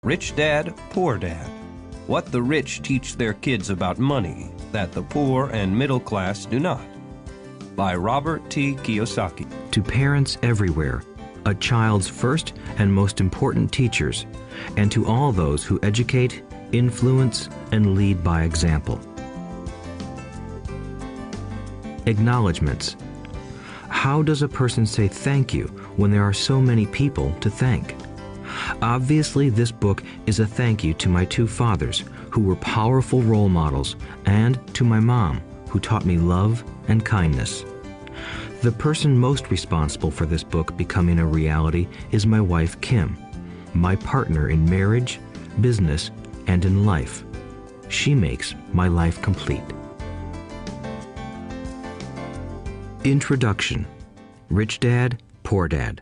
Rich Dad, Poor Dad. What the rich teach their kids about money that the poor and middle class do not. By Robert T. Kiyosaki. To parents everywhere, a child's first and most important teachers, and to all those who educate, influence, and lead by example. Acknowledgements. How does a person say thank you when there are so many people to thank? Obviously, this book is a thank you to my two fathers, who were powerful role models, and to my mom, who taught me love and kindness. The person most responsible for this book becoming a reality is my wife, Kim, my partner in marriage, business, and in life. She makes my life complete. Introduction. Rich Dad, Poor Dad.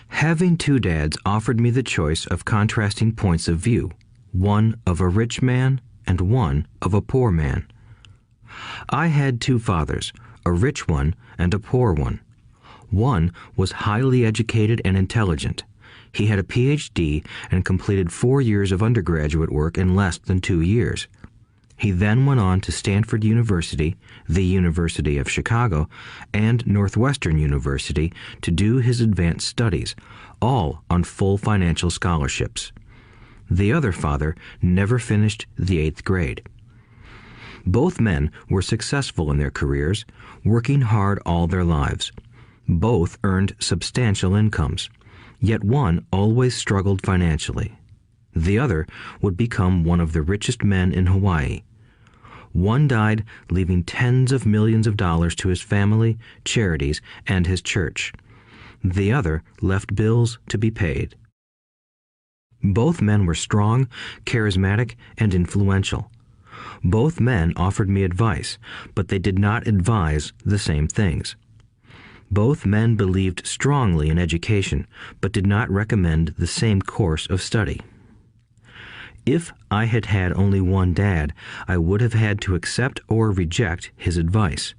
Having two dads offered me the choice of contrasting points of view, one of a rich man and one of a poor man. I had two fathers, a rich one and a poor one. One was highly educated and intelligent. He had a PhD and completed 4 years of undergraduate work in less than 2 years. He then went on to Stanford University, the University of Chicago, and Northwestern University to do his advanced studies, all on full financial scholarships. The other father never finished the 8th grade. Both men were successful in their careers, working hard all their lives. Both earned substantial incomes, yet one always struggled financially. The other would become one of the richest men in Hawaii. One died, leaving tens of millions of dollars to his family, charities, and his church. The other left bills to be paid. Both men were strong, charismatic, and influential. Both men offered me advice, but they did not advise the same things. Both men believed strongly in education, but did not recommend the same course of study. If I had had only one dad, I would have had to accept or reject his advice.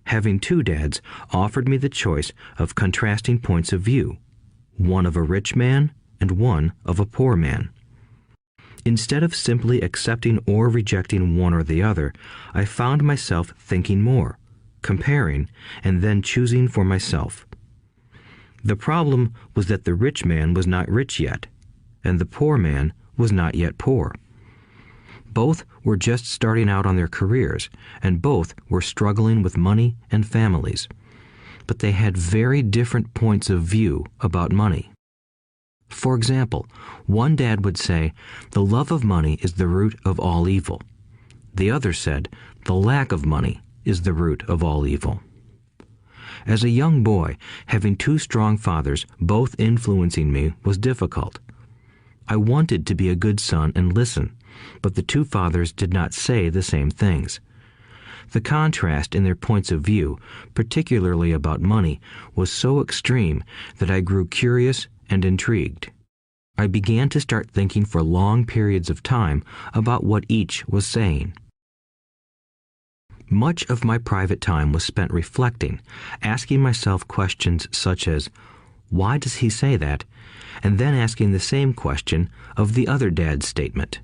Having two dads offered me the choice of contrasting points of view, one of a rich man and one of a poor man. Instead of simply accepting or rejecting one or the other, I found myself thinking more, comparing, and then choosing for myself. The problem was that the rich man was not rich yet, and the poor man was not yet poor. Both were just starting out on their careers, and both were struggling with money and families. But they had very different points of view about money. For example, one dad would say, "The love of money is the root of all evil." The other said, "The lack of money is the root of all evil." As a young boy, having two strong fathers, both influencing me, was difficult. I wanted to be a good son and listen, but the two fathers did not say the same things. The contrast in their points of view, particularly about money, was so extreme that I grew curious and intrigued. I began to start thinking for long periods of time about what each was saying. Much of my private time was spent reflecting, asking myself questions such as, "Why does he say that?" and then asking the same question of the other dad's statement.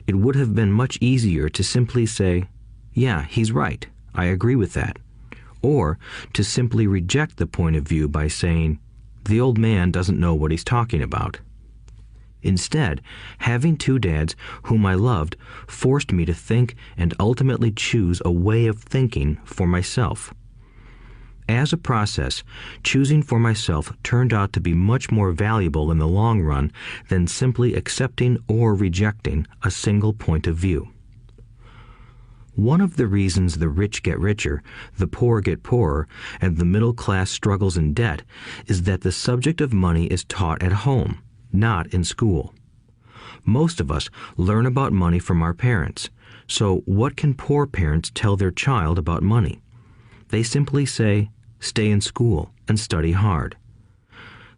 It would have been much easier to simply say, "Yeah, he's right, I agree with that," or to simply reject the point of view by saying, "The old man doesn't know what he's talking about." Instead, having two dads whom I loved forced me to think and ultimately choose a way of thinking for myself. As a process, choosing for myself turned out to be much more valuable in the long run than simply accepting or rejecting a single point of view. One of the reasons the rich get richer, the poor get poorer, and the middle class struggles in debt is that the subject of money is taught at home, not in school. Most of us learn about money from our parents, so what can poor parents tell their child about money? They simply say, "Stay in school and study hard."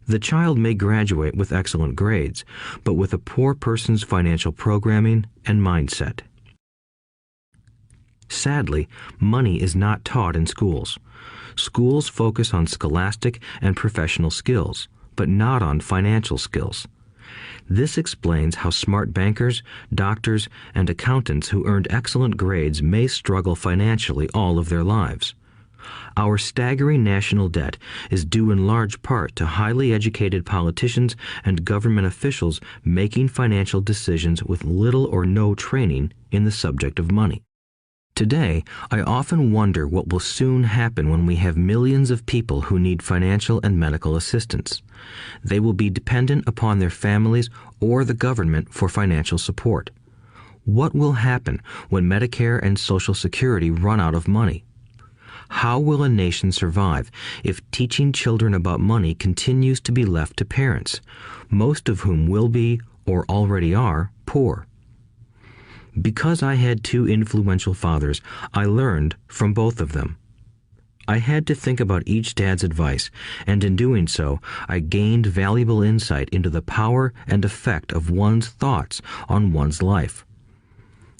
The child may graduate with excellent grades, but with a poor person's financial programming and mindset. Sadly, money is not taught in schools. Schools focus on scholastic and professional skills, but not on financial skills. This explains how smart bankers, doctors, and accountants who earned excellent grades may struggle financially all of their lives. Our staggering national debt is due in large part to highly educated politicians and government officials making financial decisions with little or no training in the subject of money. Today, I often wonder what will soon happen when we have millions of people who need financial and medical assistance. They will be dependent upon their families or the government for financial support. What will happen when Medicare and Social Security run out of money? How will a nation survive if teaching children about money continues to be left to parents, most of whom will be, or already are, poor? Because I had two influential fathers, I learned from both of them. I had to think about each dad's advice, and in doing so, I gained valuable insight into the power and effect of one's thoughts on one's life.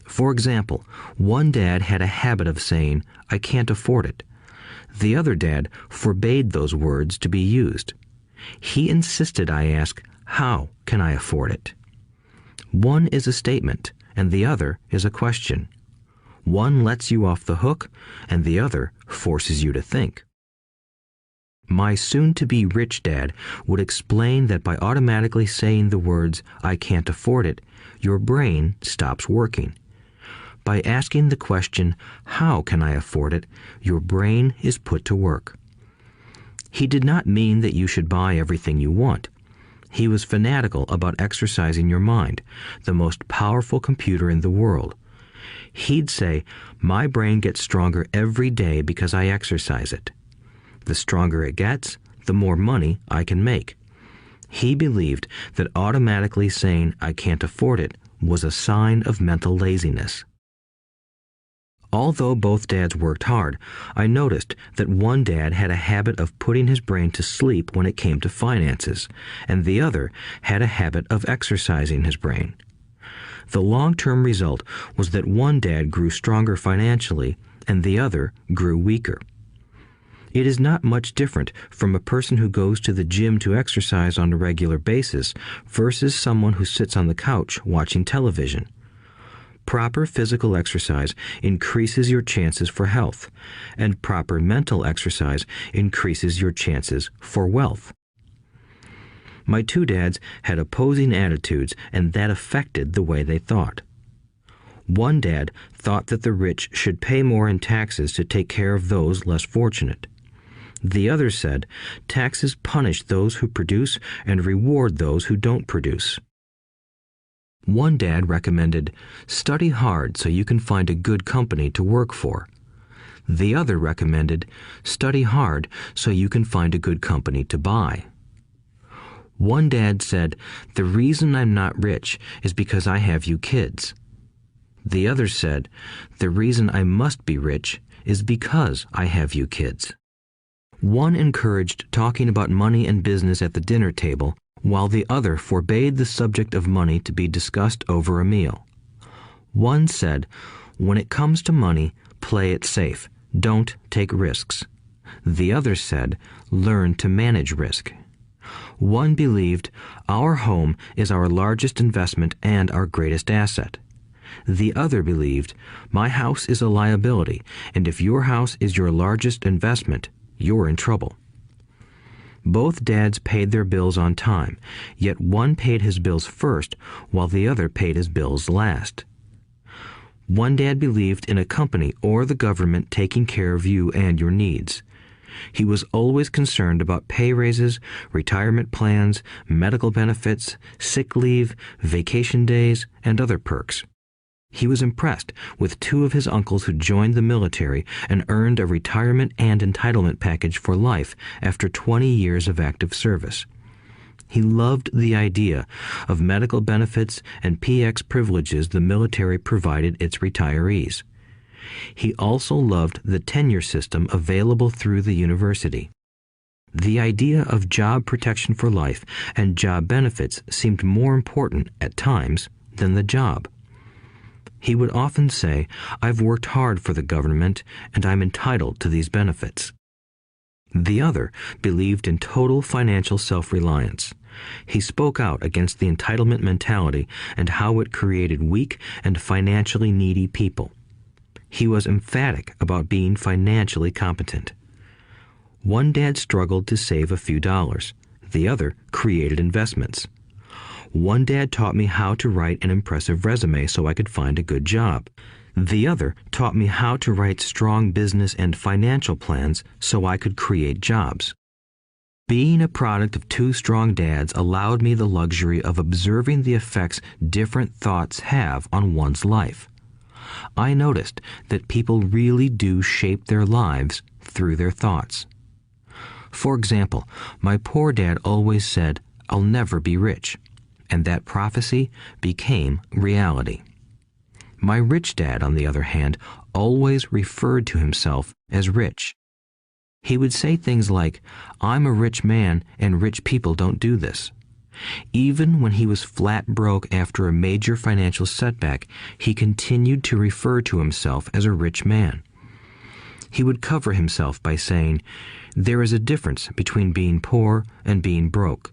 For example, one dad had a habit of saying, "I can't afford it." The other dad forbade those words to be used. He insisted I ask, "How can I afford it?" One is a statement, and the other is a question. One lets you off the hook, and the other forces you to think. My soon-to-be rich dad would explain that by automatically saying the words, "I can't afford it," your brain stops working. By asking the question, "How can I afford it?" your brain is put to work. He did not mean that you should buy everything you want. He was fanatical about exercising your mind, the most powerful computer in the world. He'd say, "My brain gets stronger every day because I exercise it. The stronger it gets, the more money I can make." He believed that automatically saying, "I can't afford it," was a sign of mental laziness. Although both dads worked hard, I noticed that one dad had a habit of putting his brain to sleep when it came to finances, and the other had a habit of exercising his brain. The long-term result was that one dad grew stronger financially, and the other grew weaker. It is not much different from a person who goes to the gym to exercise on a regular basis versus someone who sits on the couch watching television. Proper physical exercise increases your chances for health, and proper mental exercise increases your chances for wealth. My two dads had opposing attitudes, and that affected the way they thought. One dad thought that the rich should pay more in taxes to take care of those less fortunate. The other said, taxes punish those who produce and reward those who don't produce. One dad recommended, study hard so you can find a good company to work for. The other recommended, study hard so you can find a good company to buy. One dad said, the reason I'm not rich is because I have you kids. The other said, the reason I must be rich is because I have you kids. One encouraged talking about money and business at the dinner table, while the other forbade the subject of money to be discussed over a meal. One said, when it comes to money, play it safe. Don't take risks. The other said, learn to manage risk. One believed, our home is our largest investment and our greatest asset. The other believed, my house is a liability, and if your house is your largest investment, you're in trouble. Both dads paid their bills on time, yet one paid his bills first while the other paid his bills last. One dad believed in a company or the government taking care of you and your needs. He was always concerned about pay raises, retirement plans, medical benefits, sick leave, vacation days, and other perks. He was impressed with two of his uncles who joined the military and earned a retirement and entitlement package for life after 20 years of active service. He loved the idea of medical benefits and PX privileges the military provided its retirees. He also loved the tenure system available through the university. The idea of job protection for life and job benefits seemed more important at times than the job. He would often say, I've worked hard for the government and I'm entitled to these benefits. The other believed in total financial self-reliance. He spoke out against the entitlement mentality and how it created weak and financially needy people. He was emphatic about being financially competent. One dad struggled to save a few dollars. The other created investments. One dad taught me how to write an impressive resume so I could find a good job. The other taught me how to write strong business and financial plans so I could create jobs. Being a product of two strong dads allowed me the luxury of observing the effects different thoughts have on one's life. I noticed that people really do shape their lives through their thoughts. For example, my poor dad always said, "I'll never be rich," and that prophecy became reality. My rich dad, on the other hand, always referred to himself as rich. He would say things like, "I'm a rich man and rich people don't do this." Even when he was flat broke after a major financial setback, he continued to refer to himself as a rich man. He would cover himself by saying, "There is a difference between being poor and being broke.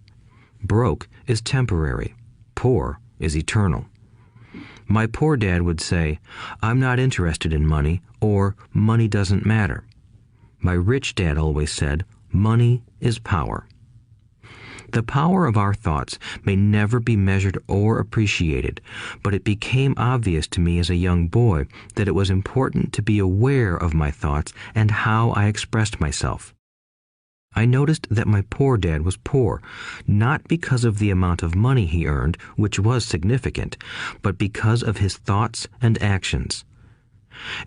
Broke is temporary. Poor is eternal." My poor dad would say, "I'm not interested in money," or "money doesn't matter." My rich dad always said, "Money is power." The power of our thoughts may never be measured or appreciated, but it became obvious to me as a young boy that it was important to be aware of my thoughts and how I expressed myself. I noticed that my poor dad was poor, not because of the amount of money he earned, which was significant, but because of his thoughts and actions.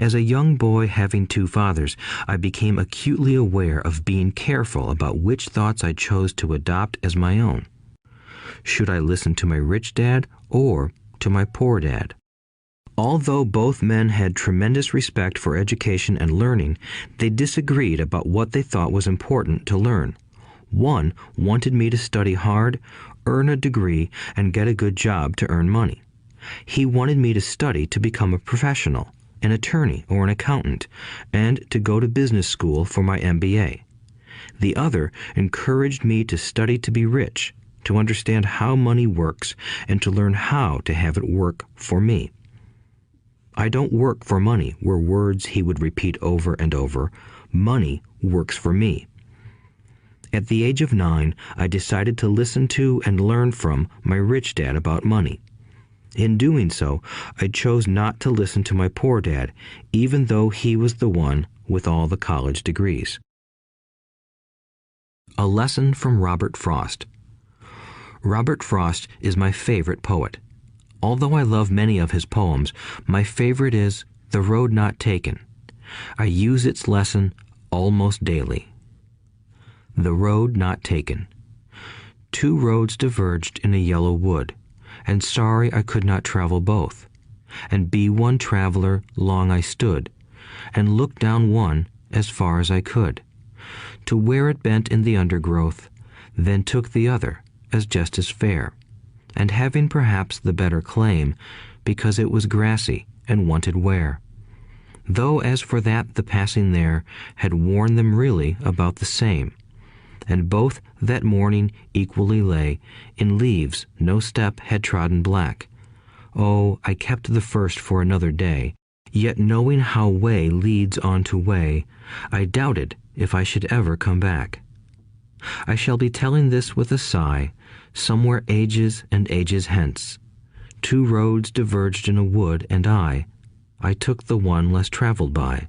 As a young boy having two fathers, I became acutely aware of being careful about which thoughts I chose to adopt as my own. Should I listen to my rich dad or to my poor dad? Although both men had tremendous respect for education and learning, they disagreed about what they thought was important to learn. One wanted me to study hard, earn a degree, and get a good job to earn money. He wanted me to study to become a professional, an attorney or an accountant, and to go to business school for my MBA. The other encouraged me to study to be rich, to understand how money works, and to learn how to have it work for me. "I don't work for money" were words he would repeat over and over. "Money works for me." At the age of 9, I decided to listen to and learn from my rich dad about money. In doing so, I chose not to listen to my poor dad, even though he was the one with all the college degrees. A lesson from Robert Frost. Robert Frost is my favorite poet. Although I love many of his poems, my favorite is "The Road Not Taken." I use its lesson almost daily. The road not taken. Two roads diverged in a yellow wood, and sorry I could not travel both. And be one traveler long I stood, and looked down one as far as I could, to where it bent in the undergrowth, then took the other as just as fair, and having perhaps the better claim, because it was grassy and wanted wear. Though as for that the passing there had worn them really about the same, and both that morning equally lay in leaves no step had trodden black. Oh, I kept the first for another day, yet knowing how way leads on to way, I doubted if I should ever come back. I shall be telling this with a sigh, somewhere ages and ages hence. Two roads diverged in a wood, and I took the one less traveled by,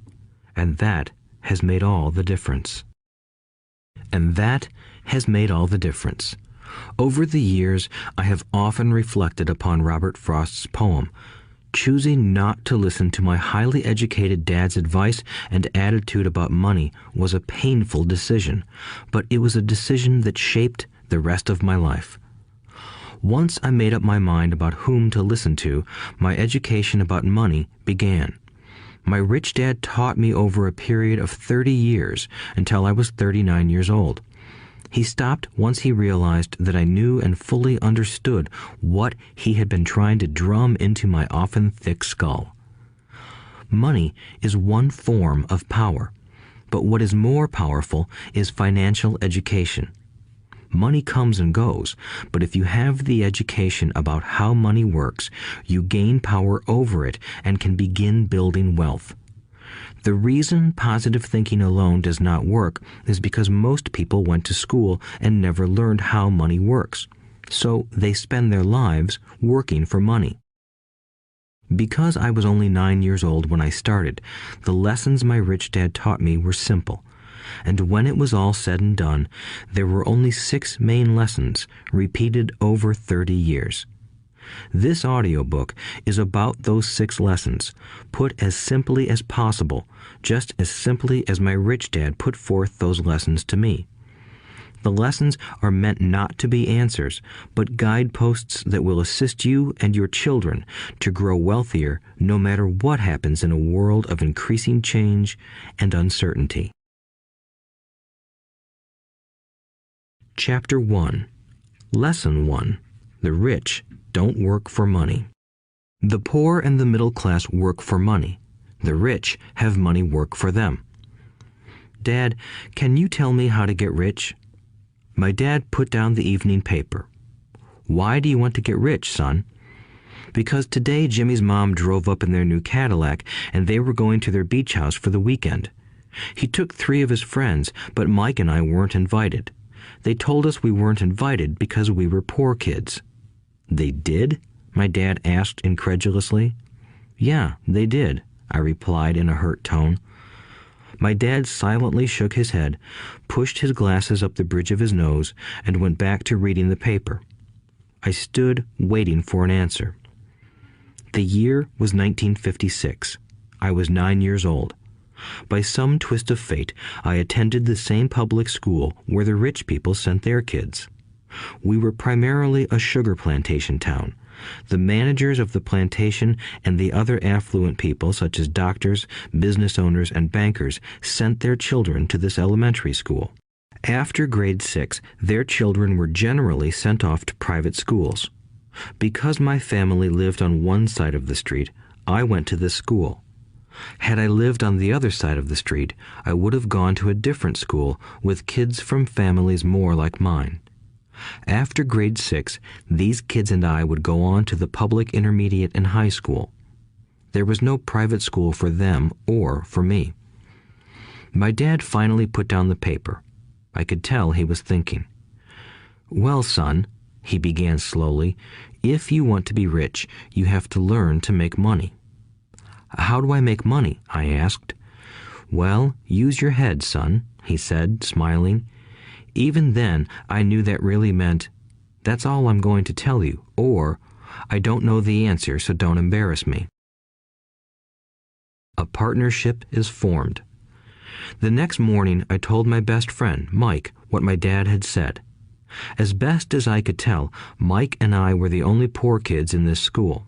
and that has made all the difference. And that has made all the difference. Over the years, I have often reflected upon Robert Frost's poem. Choosing not to listen to my highly educated dad's advice and attitude about money was a painful decision, but it was a decision that shaped the rest of my life. Once I made up my mind about whom to listen to, my education about money began. My rich dad taught me over a period of 30 years until I was 39 years old. He stopped once he realized that I knew and fully understood what he had been trying to drum into my often thick skull. Money is one form of power, but what is more powerful is financial education. Money comes and goes, but if you have the education about how money works, you gain power over it and can begin building wealth. The reason positive thinking alone does not work is because most people went to school and never learned how money works, so they spend their lives working for money. Because I was only 9 years old when I started, the lessons my rich dad taught me were simple. And when it was all said and done, there were only 6 main lessons, repeated over 30 years. This audiobook is about those 6 lessons, put as simply as possible, just as simply as my rich dad put forth those lessons to me. The lessons are meant not to be answers, but guideposts that will assist you and your children to grow wealthier no matter what happens in a world of increasing change and uncertainty. Chapter 1. Lesson 1. The rich don't work for money. The poor and the middle class work for money. The rich have money work for them. Dad, can you tell me how to get rich? My dad put down the evening paper. Why do you want to get rich, son? Because today Jimmy's mom drove up in their new Cadillac and they were going to their beach house for the weekend. He took 3 of his friends, but Mike and I weren't invited. They told us we weren't invited because we were poor kids. They did? My dad asked incredulously. Yeah, they did, I replied in a hurt tone. My dad silently shook his head, pushed his glasses up the bridge of his nose, and went back to reading the paper. I stood waiting for an answer. The year was 1956. I was 9 years old. By some twist of fate, I attended the same public school where the rich people sent their kids. We were primarily a sugar plantation town. The managers of the plantation and the other affluent people, such as doctors, business owners, and bankers, sent their children to this elementary school. After grade 6, their children were generally sent off to private schools. Because my family lived on one side of the street, I went to this school. Had I lived on the other side of the street, I would have gone to a different school with kids from families more like mine. After grade 6, these kids and I would go on to the public intermediate and high school. There was no private school for them or for me. My dad finally put down the paper. I could tell he was thinking. Well, son, he began slowly, if you want to be rich, you have to learn to make money. How do I make money? I asked. Well, use your head, son, he said, smiling. Even then, I knew that really meant, that's all I'm going to tell you, or, I don't know the answer, so don't embarrass me. A partnership is formed. The next morning, I told my best friend, Mike, what my dad had said. As best as I could tell, Mike and I were the only poor kids in this school.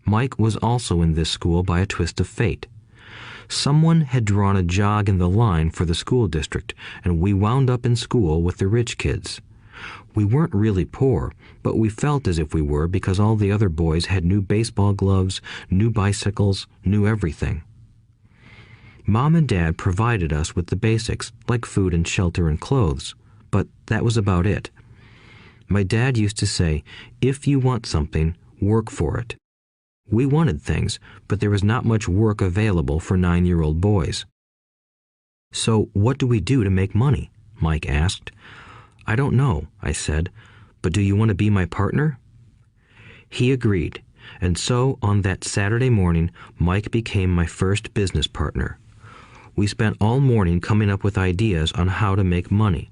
Mike was also in this school by a twist of fate. Someone had drawn a jog in the line for the school district, and we wound up in school with the rich kids. We weren't really poor, but we felt as if we were because all the other boys had new baseball gloves, new bicycles, new everything. Mom and Dad provided us with the basics, like food and shelter and clothes, but that was about it. My dad used to say, if you want something, work for it. We wanted things, but there was not much work available for 9-year-old boys. So what do we do to make money? Mike asked. I don't know, I said, but do you want to be my partner? He agreed, and so on that Saturday morning, Mike became my first business partner. We spent all morning coming up with ideas on how to make money.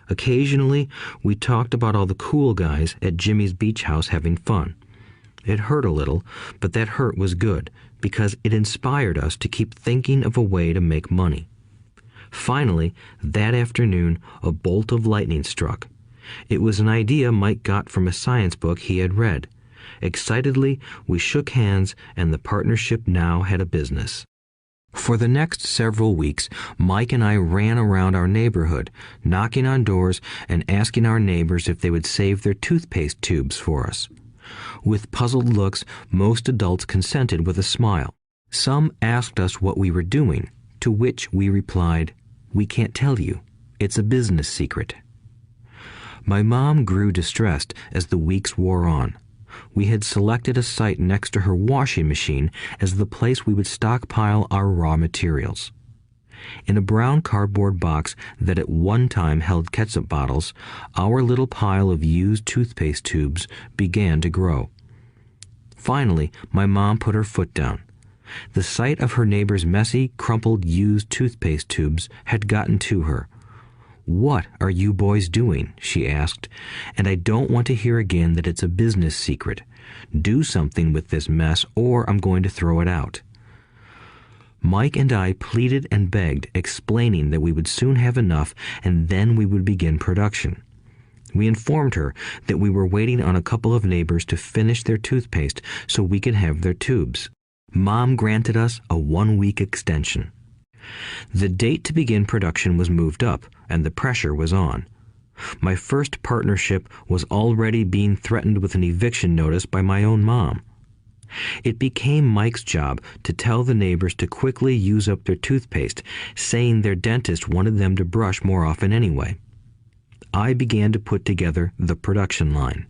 Occasionally, we talked about all the cool guys at Jimmy's beach house having fun. It hurt a little, but that hurt was good, because it inspired us to keep thinking of a way to make money. Finally, that afternoon, a bolt of lightning struck. It was an idea Mike got from a science book he had read. Excitedly, we shook hands, and the partnership now had a business. For the next several weeks, Mike and I ran around our neighborhood, knocking on doors and asking our neighbors if they would save their toothpaste tubes for us. With puzzled looks, most adults consented with a smile. Some asked us what we were doing, to which we replied, "We can't tell you. It's a business secret." My mom grew distressed as the weeks wore on. We had selected a site next to her washing machine as the place we would stockpile our raw materials. In a brown cardboard box that at one time held ketchup bottles, our little pile of used toothpaste tubes began to grow. Finally, my mom put her foot down. The sight of her neighbor's messy, crumpled used toothpaste tubes had gotten to her. "What are you boys doing?" she asked, "and I don't want to hear again that it's a business secret. Do something with this mess or I'm going to throw it out." Mike and I pleaded and begged, explaining that we would soon have enough and then we would begin production. We informed her that we were waiting on a couple of neighbors to finish their toothpaste so we could have their tubes. Mom granted us a 1-week extension. The date to begin production was moved up, and the pressure was on. My first partnership was already being threatened with an eviction notice by my own mom. It became Mike's job to tell the neighbors to quickly use up their toothpaste, saying their dentist wanted them to brush more often anyway. I began to put together the production line.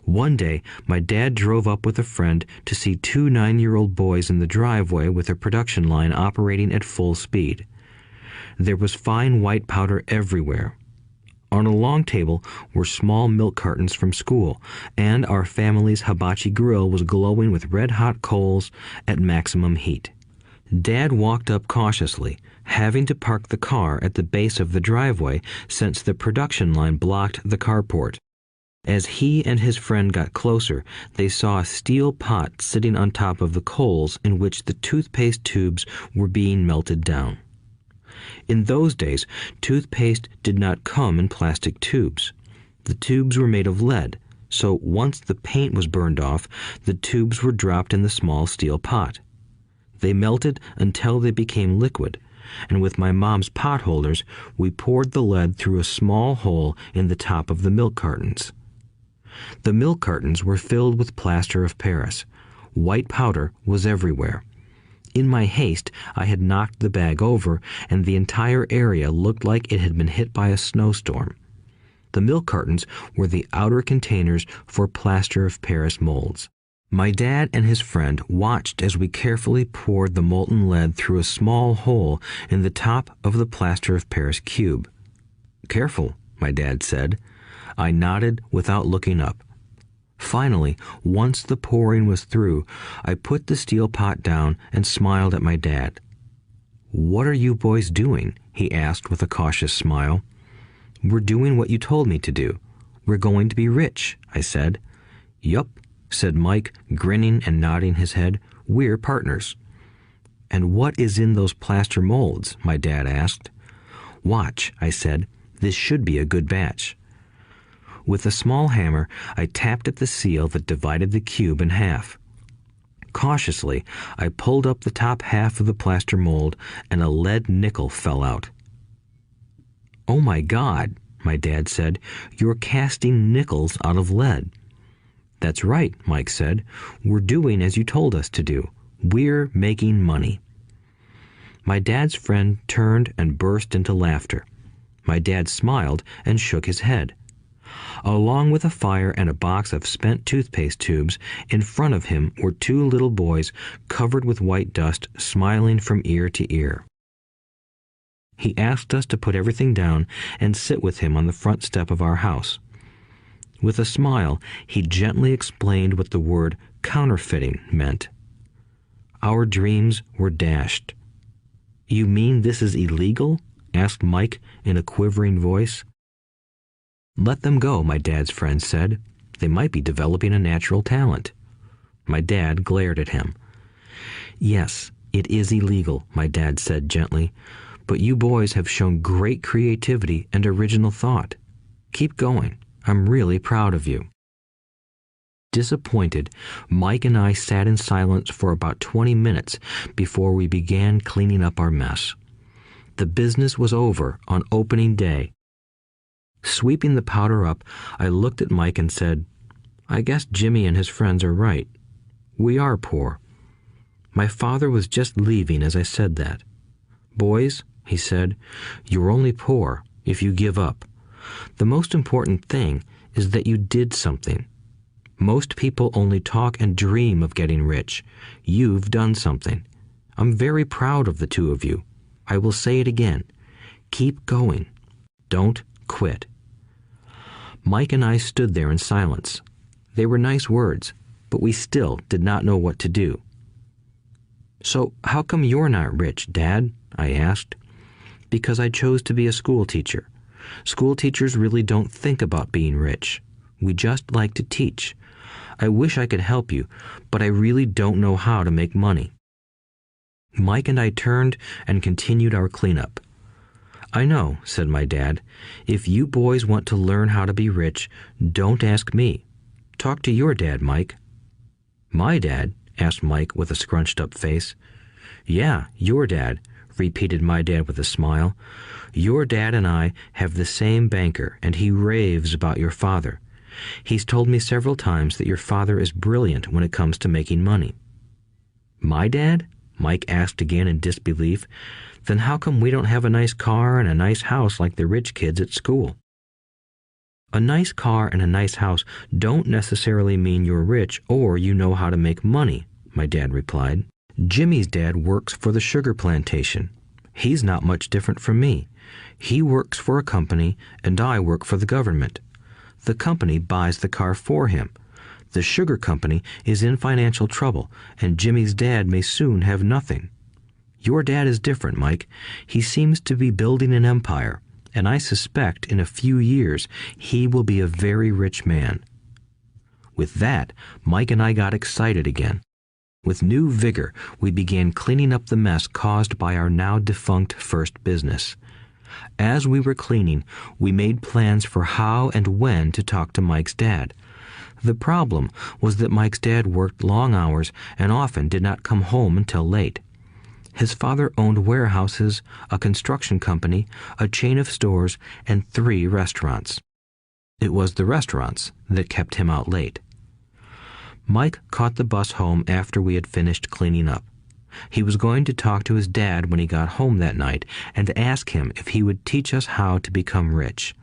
One day, my dad drove up with a friend to see 2 9-year-old boys in the driveway with a production line operating at full speed. There was fine white powder everywhere. On a long table were small milk cartons from school, and our family's hibachi grill was glowing with red-hot coals at maximum heat. Dad walked up cautiously, having to park the car at the base of the driveway since the production line blocked the carport. As he and his friend got closer, they saw a steel pot sitting on top of the coals in which the toothpaste tubes were being melted down. In those days, toothpaste did not come in plastic tubes. The tubes were made of lead, so once the paint was burned off, the tubes were dropped in the small steel pot. They melted until they became liquid, and with my mom's pot holders, we poured the lead through a small hole in the top of the milk cartons. The milk cartons were filled with plaster of Paris. White powder was everywhere. In my haste, I had knocked the bag over, and the entire area looked like it had been hit by a snowstorm. The milk cartons were the outer containers for plaster of Paris molds. My dad and his friend watched as we carefully poured the molten lead through a small hole in the top of the plaster of Paris cube. "Careful," my dad said. I nodded without looking up. Finally, once the pouring was through, I put the steel pot down and smiled at my dad. "What are you boys doing?" he asked with a cautious smile. "We're doing what you told me to do. We're going to be rich," I said. "Yup," said Mike, grinning and nodding his head. "We're partners." "And what is in those plaster molds?" my dad asked. "Watch," I said. "This should be a good batch." With a small hammer, I tapped at the seal that divided the cube in half. Cautiously, I pulled up the top half of the plaster mold, and a lead nickel fell out. "Oh my God," my dad said, "you're casting nickels out of lead." "That's right," Mike said. "We're doing as you told us to do. We're making money." My dad's friend turned and burst into laughter. My dad smiled and shook his head. Along with a fire and a box of spent toothpaste tubes, in front of him were 2 little boys covered with white dust, smiling from ear to ear. He asked us to put everything down and sit with him on the front step of our house. With a smile, he gently explained what the word counterfeiting meant. Our dreams were dashed. "You mean this is illegal?" asked Mike in a quivering voice. "Let them go," my dad's friend said. "They might be developing a natural talent." My dad glared at him. "Yes, it is illegal," my dad said gently, "but you boys have shown great creativity and original thought. Keep going. I'm really proud of you." Disappointed, Mike and I sat in silence for about 20 minutes before we began cleaning up our mess. The business was over on opening day. Sweeping the powder up, I looked at Mike and said, "I guess Jimmy and his friends are right. We are poor." My father was just leaving as I said that. "Boys," he said, "you're only poor if you give up. The most important thing is that you did something. Most people only talk and dream of getting rich. You've done something. I'm very proud of the two of you. I will say it again. Keep going. Don't quit." Mike and I stood there in silence. They were nice words, but we still did not know what to do. "So how come you're not rich, Dad?" I asked. "Because I chose to be a school teacher. School teachers really don't think about being rich. We just like to teach. I wish I could help you, but I really don't know how to make money." Mike and I turned and continued our cleanup. "I know," said my dad. "If you boys want to learn how to be rich, don't ask me. Talk to your dad, Mike." "My dad?" asked Mike with a scrunched-up face. "Yeah, your dad," repeated my dad with a smile. "Your dad and I have the same banker, and he raves about your father. He's told me several times that your father is brilliant when it comes to making money." "My dad?" Mike asked again in disbelief. "Then how come we don't have a nice car and a nice house like the rich kids at school?" "A nice car and a nice house don't necessarily mean you're rich or you know how to make money," my dad replied. "Jimmy's dad works for the sugar plantation. He's not much different from me. He works for a company and I work for the government. The company buys the car for him. The sugar company is in financial trouble, and Jimmy's dad may soon have nothing. Your dad is different, Mike. He seems to be building an empire, and I suspect in a few years he will be a very rich man." With that, Mike and I got excited again. With new vigor, we began cleaning up the mess caused by our now defunct first business. As we were cleaning, we made plans for how and when to talk to Mike's dad. The problem was that Mike's dad worked long hours and often did not come home until late. His father owned warehouses, a construction company, a chain of stores, and 3 restaurants. It was the restaurants that kept him out late. Mike caught the bus home after we had finished cleaning up. He was going to talk to his dad when he got home that night and ask him if he would teach us how to become rich.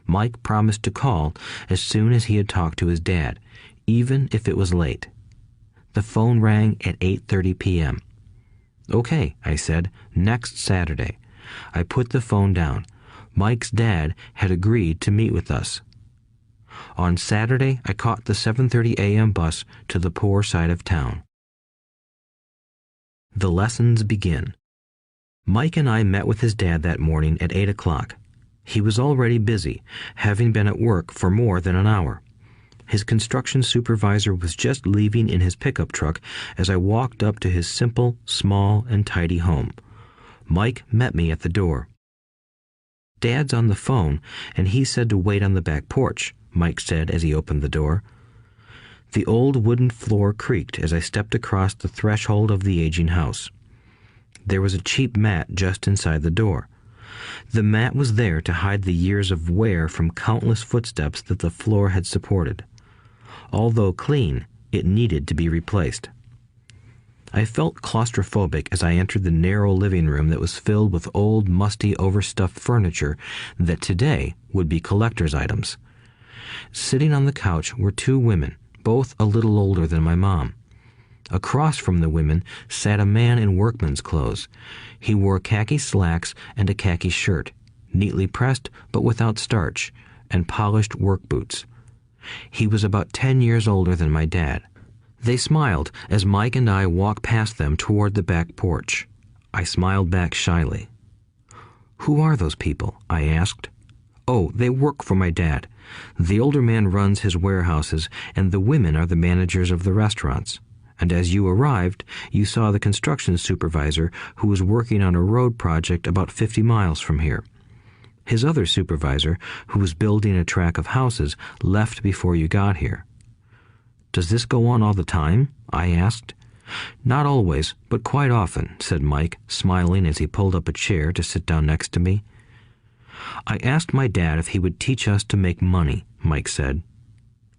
Mike promised to call as soon as he had talked to his dad, even if it was late. The phone rang at 8:30 p.m. "Okay," I said, "next Saturday." I put the phone down. Mike's dad had agreed to meet with us. On Saturday, I caught the 7:30 a.m. bus to the poor side of town. The lessons begin. Mike and I met with his dad that morning at 8 o'clock. He was already busy, having been at work for more than an hour. His construction supervisor was just leaving in his pickup truck as I walked up to his simple, small, and tidy home. Mike met me at the door. "Dad's on the phone, and he said to wait on the back porch," Mike said as he opened the door. The old wooden floor creaked as I stepped across the threshold of the aging house. There was a cheap mat just inside the door. The mat was there to hide the years of wear from countless footsteps that the floor had supported. Although clean, it needed to be replaced. I felt claustrophobic as I entered the narrow living room that was filled with old, musty, overstuffed furniture that today would be collector's items. Sitting on the couch were 2 women, both a little older than my mom. Across from the women sat a man in workman's clothes. He wore khaki slacks and a khaki shirt, neatly pressed but without starch, and polished work boots. He was about 10 years older than my dad. They smiled as Mike and I walked past them toward the back porch. I smiled back shyly. "Who are those people?" I asked. "Oh, they work for my dad. The older man runs his warehouses, and the women are the managers of the restaurants. And as you arrived, you saw the construction supervisor who was working on a road project about 50 miles from here. His other supervisor, who was building a track of houses, left before you got here." "Does this go on all the time?" I asked. "Not always, but quite often," said Mike, smiling as he pulled up a chair to sit down next to me. "I asked my dad if he would teach us to make money," Mike said.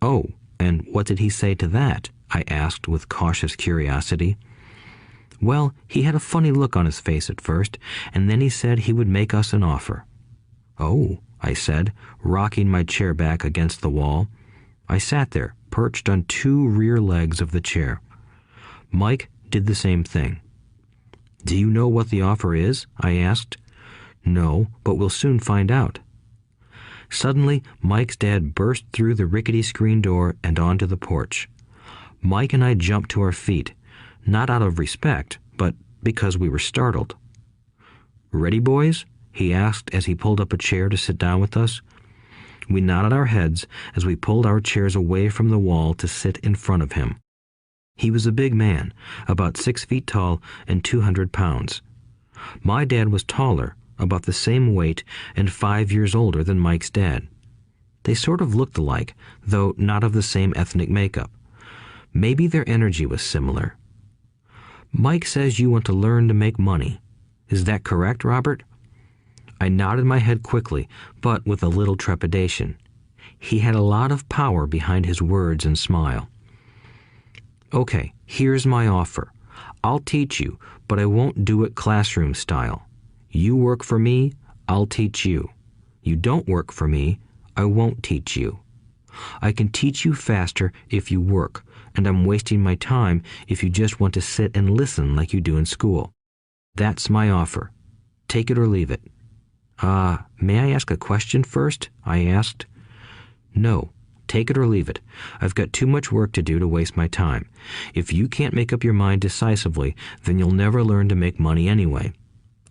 "Oh, and what did he say to that?" I asked with cautious curiosity. "Well, he had a funny look on his face at first, and then he said he would make us an offer." "Oh," I said, rocking my chair back against the wall. I sat there, perched on two rear legs of the chair. Mike did the same thing. "Do you know what the offer is?" I asked. "No, but we'll soon find out." Suddenly, Mike's dad burst through the rickety screen door and onto the porch. Mike and I jumped to our feet, not out of respect, but because we were startled. "Ready, boys?" he asked as he pulled up a chair to sit down with us. We nodded our heads as we pulled our chairs away from the wall to sit in front of him. He was a big man, about 6 feet tall and 200 pounds. My dad was taller, about the same weight, and 5 years older than Mike's dad. They sort of looked alike, though not of the same ethnic makeup. Maybe their energy was similar. "Mike says you want to learn to make money. Is that correct, Robert?" I nodded my head quickly, but with a little trepidation. He had a lot of power behind his words and smile. "Okay, here's my offer. I'll teach you, but I won't do it classroom style. You work for me, I'll teach you. You don't work for me, I won't teach you. I can teach you faster if you work, and I'm wasting my time if you just want to sit and listen like you do in school. That's my offer. Take it or leave it." May I ask a question first?" I asked. "No. Take it or leave it. I've got too much work to do to waste my time. If you can't make up your mind decisively, then you'll never learn to make money anyway.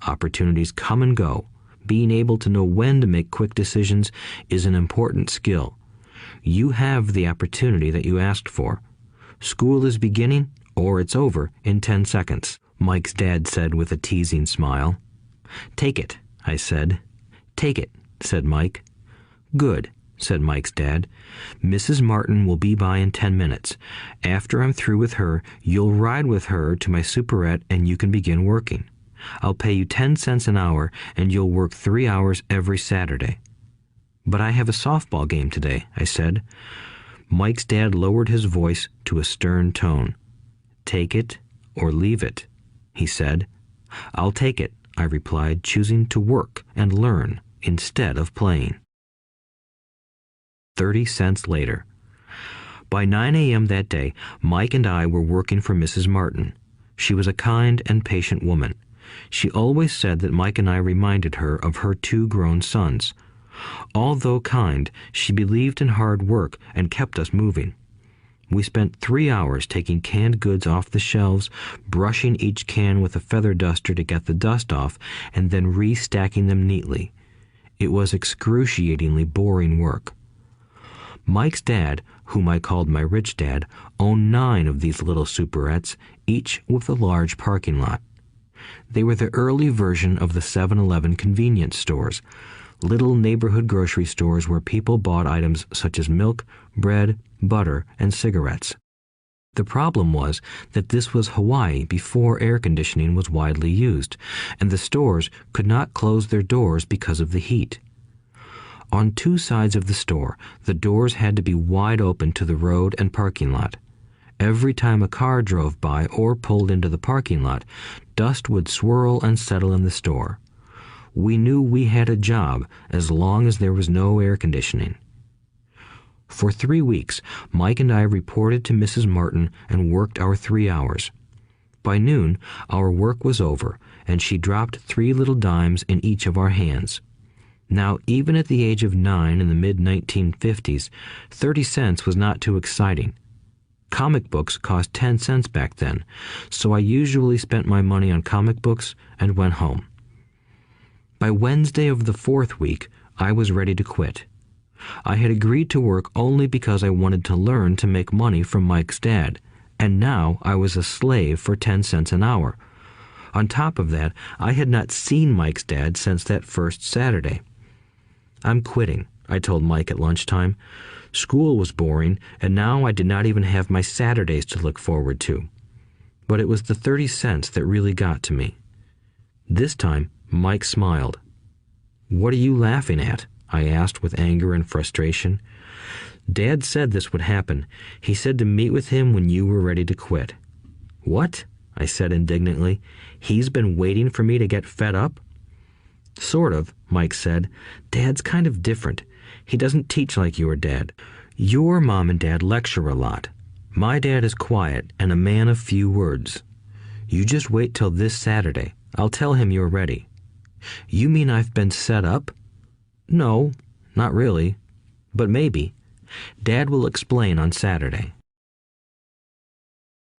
Opportunities come and go. Being able to know when to make quick decisions is an important skill. You have the opportunity that you asked for. School is beginning, or it's over, in 10 seconds, Mike's dad said with a teasing smile. "Take it," I said. "Take it," said Mike. "Good," said Mike's dad. "Mrs. Martin will be by in 10 minutes. After I'm through with her, you'll ride with her to my superette and you can begin working. I'll pay you 10 cents an hour and you'll work 3 hours every Saturday." "But I have a softball game today," I said. Mike's dad lowered his voice to a stern tone. "Take it or leave it," he said. "I'll take it," I replied, choosing to work and learn instead of playing. 30 cents later. By 9 a.m. that day, Mike and I were working for Mrs. Martin. She was a kind and patient woman. She always said that Mike and I reminded her of her 2 grown sons. Although kind, she believed in hard work and kept us moving. We spent 3 hours taking canned goods off the shelves, brushing each can with a feather duster to get the dust off, and then restacking them neatly. It was excruciatingly boring work. Mike's dad, whom I called my rich dad, owned 9 of these little superettes, each with a large parking lot. They were the early version of the 7-Eleven convenience stores, little neighborhood grocery stores where people bought items such as milk, bread, butter, and cigarettes. The problem was that this was Hawaii before air conditioning was widely used, and the stores could not close their doors because of the heat. On 2 sides of the store, the doors had to be wide open to the road and parking lot. Every time a car drove by or pulled into the parking lot, dust would swirl and settle in the store. We knew we had a job as long as there was no air conditioning. For 3 weeks, Mike and I reported to Mrs. Martin and worked our 3 hours. By noon, our work was over, and she dropped 3 little dimes in each of our hands. Now, even at the age of 9 in the mid-1950s, 30 cents was not too exciting. Comic books cost 10 cents back then, so I usually spent my money on comic books and went home. By Wednesday of the 4th week, I was ready to quit. I had agreed to work only because I wanted to learn to make money from Mike's dad, and now I was a slave for 10 cents an hour. On top of that, I had not seen Mike's dad since that first Saturday. "I'm quitting," I told Mike at lunchtime. School was boring, and now I did not even have my Saturdays to look forward to. But it was the 30 cents that really got to me. This time, Mike smiled. "What are you laughing at?" I asked with anger and frustration. "Dad said this would happen. He said to meet with him when you were ready to quit." "What?" I said indignantly. "He's been waiting for me to get fed up?" Sort of, Mike said. Dad's kind of different. He doesn't teach like your dad. Your mom and dad lecture a lot. My dad is quiet and a man of few words. You just wait till this Saturday. I'll tell him you're ready. You mean I've been set up? No, not really. But maybe. Dad will explain on Saturday.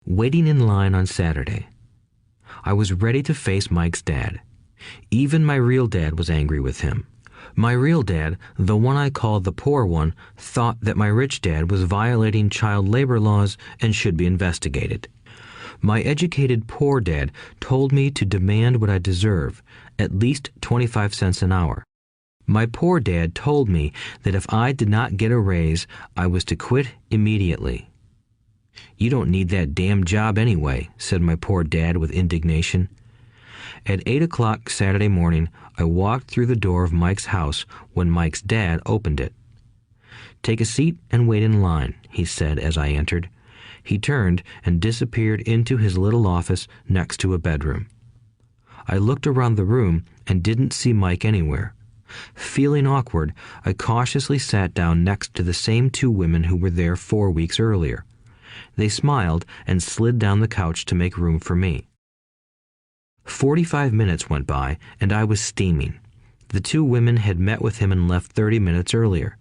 Waiting in line on Saturday. I was ready to face Mike's dad. Even my real dad was angry with him. My real dad, the one I called the poor one, thought that my rich dad was violating child labor laws and should be investigated. My educated poor dad told me to demand what I deserve, at least 25 cents an hour. My poor dad told me that if I did not get a raise, I was to quit immediately. You don't need that damn job anyway, said my poor dad with indignation. At 8 o'clock Saturday morning, I walked through the door of Mike's house when Mike's dad opened it. Take a seat and wait in line, he said as I entered. He turned and disappeared into his little office next to a bedroom. I looked around the room and didn't see Mike anywhere. Feeling awkward, I cautiously sat down next to the same two women who were there 4 weeks earlier. They smiled and slid down the couch to make room for me. 45 minutes went by, and I was steaming. The two women had met with him and left 30 minutes earlier.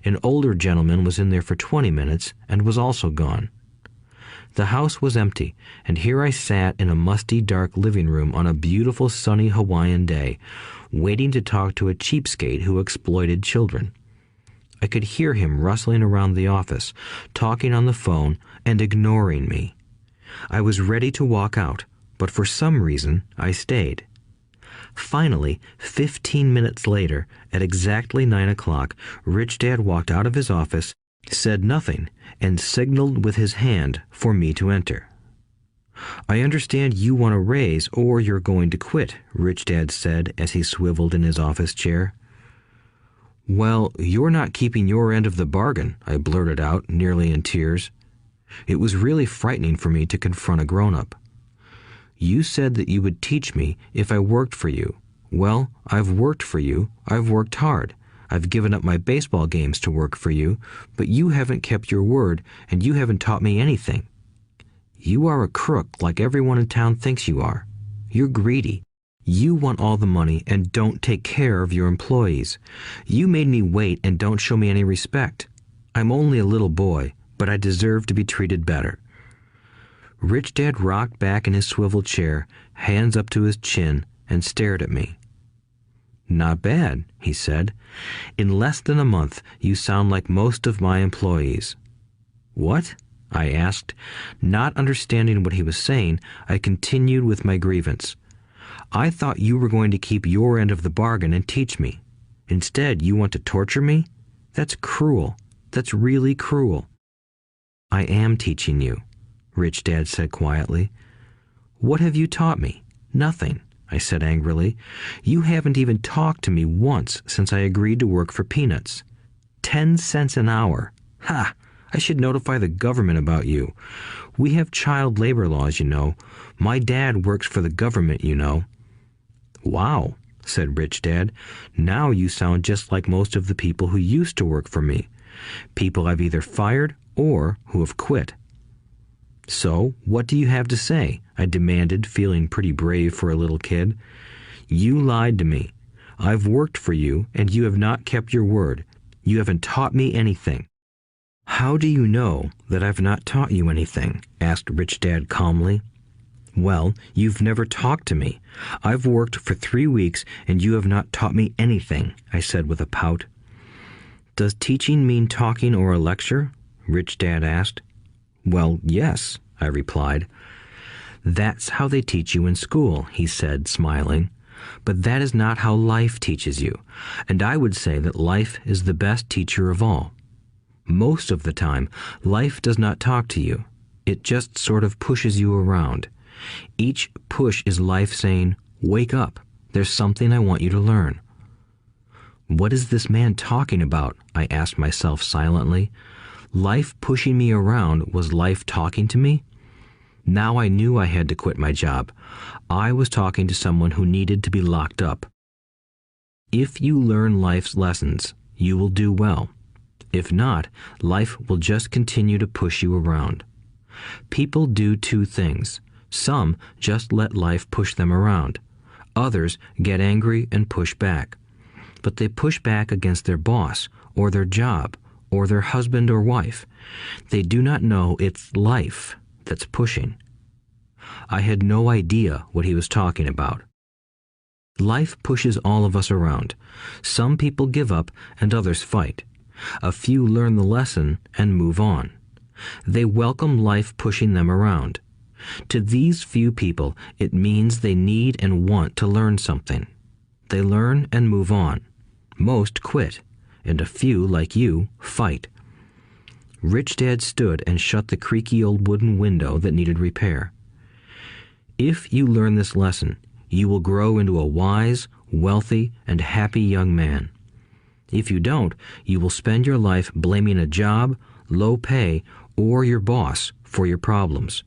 An older gentleman was in there for 20 minutes and was also gone. The house was empty, and here I sat in a musty, dark living room on a beautiful, sunny Hawaiian day, waiting to talk to a cheapskate who exploited children. I could hear him rustling around the office, talking on the phone, and ignoring me. I was ready to walk out, but for some reason I stayed. Finally, 15 minutes later, at exactly 9 o'clock, Rich Dad walked out of his office, said nothing, and signaled with his hand for me to enter. I understand you want a raise or you're going to quit, Rich Dad said as he swiveled in his office chair. Well, you're not keeping your end of the bargain, I blurted out, nearly in tears. It was really frightening for me to confront a grown-up. You said that you would teach me if I worked for you. Well, I've worked for you. I've worked hard. I've given up my baseball games to work for you, but you haven't kept your word, and you haven't taught me anything. You are a crook like everyone in town thinks you are. You're greedy. You want all the money and don't take care of your employees. You made me wait and don't show me any respect. I'm only a little boy, but I deserve to be treated better. Rich Dad rocked back in his swivel chair, hands up to his chin, and stared at me. Not bad, he said. In less than a month, you sound like most of my employees. What? I asked. Not understanding what he was saying, I continued with my grievance. I thought you were going to keep your end of the bargain and teach me. Instead, you want to torture me? That's cruel. That's really cruel. I am teaching you, Rich Dad said quietly. What have you taught me? Nothing, I said angrily. You haven't even talked to me once since I agreed to work for peanuts. 10 cents an hour. Ha! I should notify the government about you. We have child labor laws, you know. My dad works for the government, you know. Wow, said Rich Dad. Now you sound just like most of the people who used to work for me. People I've either fired or who have quit. So, what do you have to say? I demanded, feeling pretty brave for a little kid. You lied to me. I've worked for you, and you have not kept your word. You haven't taught me anything. How do you know that I've not taught you anything? Asked Rich Dad calmly. Well, you've never talked to me. I've worked for 3 weeks, and you have not taught me anything, I said with a pout. Does teaching mean talking or a lecture? Rich Dad asked. Well, yes, I replied. That's how they teach you in school, he said, smiling. But that is not how life teaches you, and I would say that life is the best teacher of all. Most of the time, life does not talk to you. It just sort of pushes you around. Each push is life saying, wake up, there's something I want you to learn. What is this man talking about? I asked myself silently. Life pushing me around was life talking to me? Now I knew I had to quit my job. I was talking to someone who needed to be locked up. If you learn life's lessons, you will do well. If not, life will just continue to push you around. People do two things. Some just let life push them around. Others get angry and push back. But they push back against their boss, or their job, or their husband or wife. They do not know it's life that's pushing. I had no idea what he was talking about. Life pushes all of us around. Some people give up and others fight. A few learn the lesson and move on. They welcome life pushing them around. To these few people, it means they need and want to learn something. They learn and move on. Most quit, and a few, like you, fight. Rich Dad stood and shut the creaky old wooden window that needed repair. If you learn this lesson, you will grow into a wise, wealthy, and happy young man. If you don't, you will spend your life blaming a job, low pay, or your boss for your problems.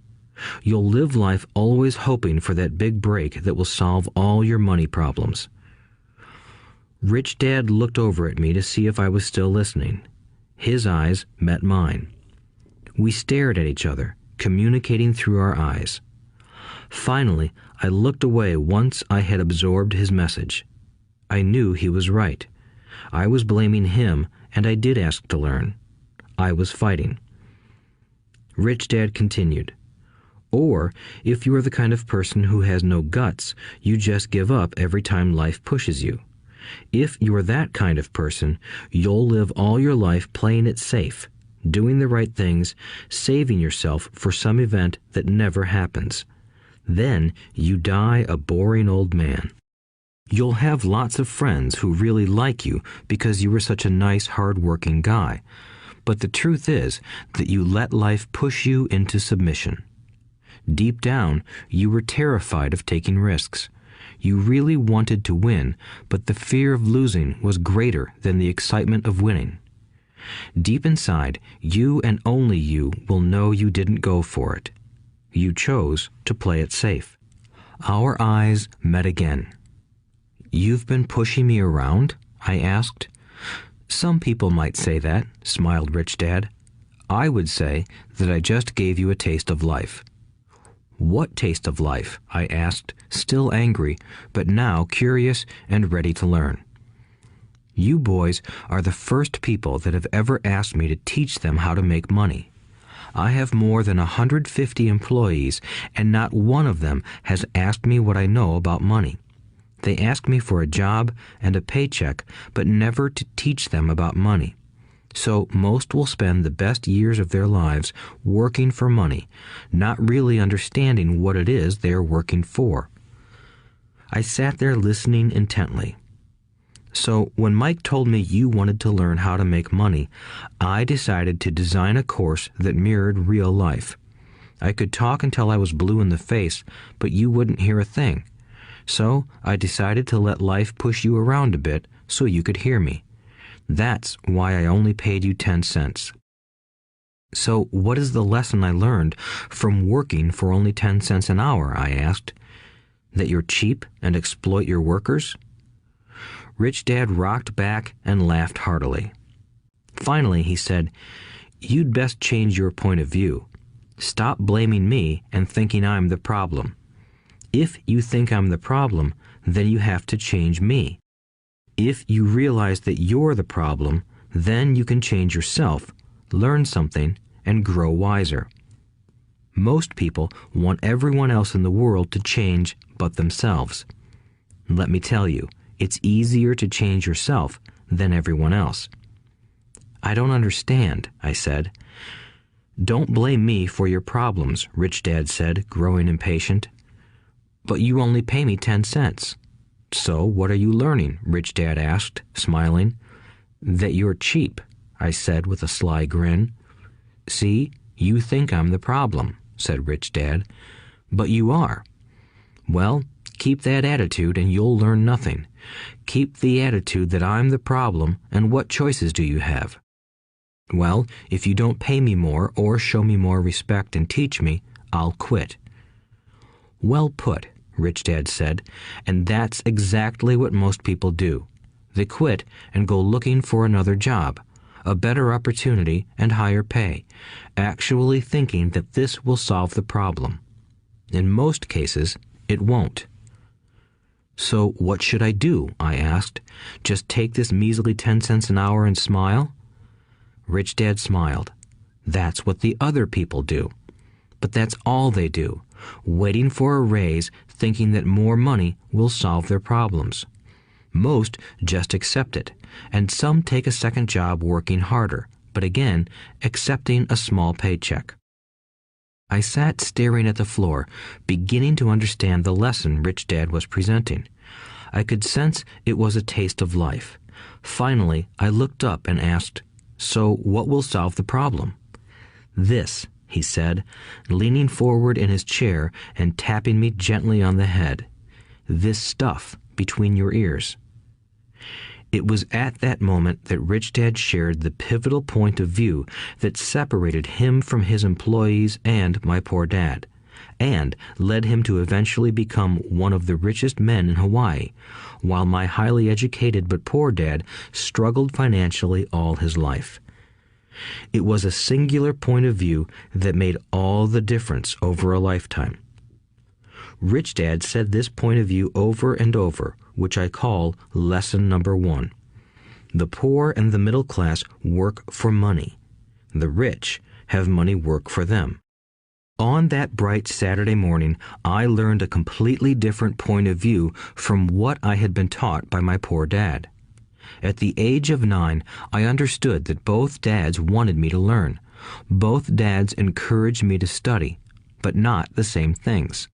You'll live life always hoping for that big break that will solve all your money problems. Rich Dad looked over at me to see if I was still listening. His eyes met mine. We stared at each other, communicating through our eyes. Finally, I looked away once I had absorbed his message. I knew he was right. I was blaming him, and I did ask to learn. I was fighting. Rich Dad continued. Or, if you are the kind of person who has no guts, you just give up every time life pushes you. If you are that kind of person, you'll live all your life playing it safe, doing the right things, saving yourself for some event that never happens. Then you die a boring old man. You'll have lots of friends who really like you because you were such a nice, hard-working guy. But the truth is that you let life push you into submission. Deep down, you were terrified of taking risks. You really wanted to win, but the fear of losing was greater than the excitement of winning. Deep inside, you and only you will know you didn't go for it. You chose to play it safe. Our eyes met again. "You've been pushing me around?" I asked. "Some people might say that," smiled Rich Dad. "I would say that I just gave you a taste of life." "What taste of life?" I asked, still angry, but now curious and ready to learn. "You boys are the first people that have ever asked me to teach them how to make money. I have more than 150 employees, and not one of them has asked me what I know about money. They ask me for a job and a paycheck, but never to teach them about money. So most will spend the best years of their lives working for money, not really understanding what it is they are working for." I sat there listening intently. "So when Mike told me you wanted to learn how to make money, I decided to design a course that mirrored real life. I could talk until I was blue in the face, but you wouldn't hear a thing. So I decided to let life push you around a bit so you could hear me. That's why I only paid you 10 cents. "So what is the lesson I learned from working for only 10 cents an hour?" I asked. "That you're cheap and exploit your workers?" Rich Dad rocked back and laughed heartily. Finally, he said, "You'd best change your point of view. Stop blaming me and thinking I'm the problem. If you think I'm the problem, then you have to change me. If you realize that you're the problem, then you can change yourself, learn something, and grow wiser. Most people want everyone else in the world to change but themselves. Let me tell you, it's easier to change yourself than everyone else." "I don't understand," I said. "Don't blame me for your problems," Rich Dad said, growing impatient. "But you only pay me 10 cents. "So what are you learning?" Rich Dad asked, smiling. "That you're cheap," I said with a sly grin. "See, you think I'm the problem," said Rich Dad. "But you are. Well, keep that attitude and you'll learn nothing. Keep the attitude that I'm the problem, and what choices do you have?" "Well, if you don't pay me more or show me more respect and teach me, I'll quit." "Well put," Rich Dad said, "and that's exactly what most people do. They quit and go looking for another job, a better opportunity and higher pay, actually thinking that this will solve the problem. In most cases, it won't. So what should I do? I asked. Just take this measly 10 cents an hour and smile? Rich Dad smiled. That's what the other people do. But that's all they do, waiting for a raise, thinking that more money will solve their problems. Most just accept it, and some take a second job working harder, but again, accepting a small paycheck. I sat staring at the floor, beginning to understand the lesson Rich Dad was presenting. I could sense it was a taste of life. Finally, I looked up and asked, "So what will solve the problem?" "This," he said, leaning forward in his chair and tapping me gently on the head. "This stuff between your ears." It was at that moment that Rich Dad shared the pivotal point of view that separated him from his employees and my poor dad, and led him to eventually become one of the richest men in Hawaii, while my highly educated but poor dad struggled financially all his life. It was a singular point of view that made all the difference over a lifetime. Rich Dad said this point of view over and over, which I call lesson number 1. The poor and the middle class work for money. The rich have money work for them. On that bright Saturday morning, I learned a completely different point of view from what I had been taught by my poor dad. At the age of 9, I understood that both dads wanted me to learn. Both dads encouraged me to study, but not the same things.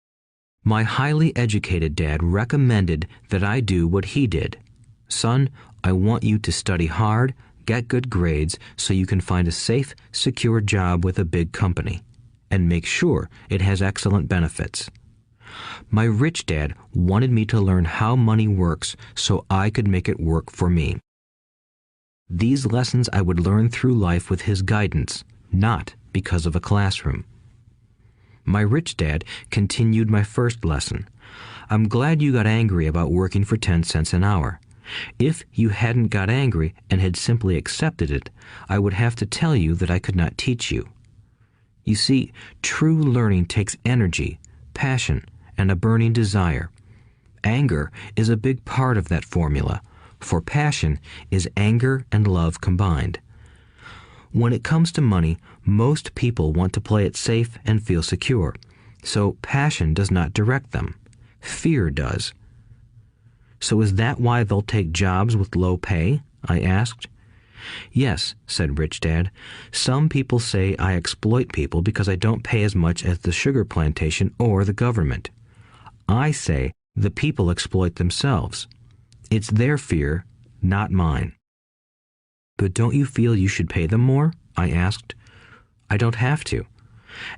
My highly educated dad recommended that I do what he did. "Son, I want you to study hard, get good grades so you can find a safe, secure job with a big company, and make sure it has excellent benefits." My rich dad wanted me to learn how money works so I could make it work for me. These lessons I would learn through life with his guidance, not because of a classroom. My rich dad continued my first lesson. "I'm glad you got angry about working for 10 cents an hour. If you hadn't got angry and had simply accepted it, I would have to tell you that I could not teach you. You see, true learning takes energy, passion, and a burning desire. Anger is a big part of that formula, for passion is anger and love combined. When it comes to money, most people want to play it safe and feel secure, so passion does not direct them. Fear does." "So is that why they'll take jobs with low pay?" I asked. "Yes," said Rich Dad. "Some people say I exploit people because I don't pay as much as the sugar plantation or the government. I say the people exploit themselves. It's their fear, not mine." "But don't you feel you should pay them more?" I asked. "I don't have to.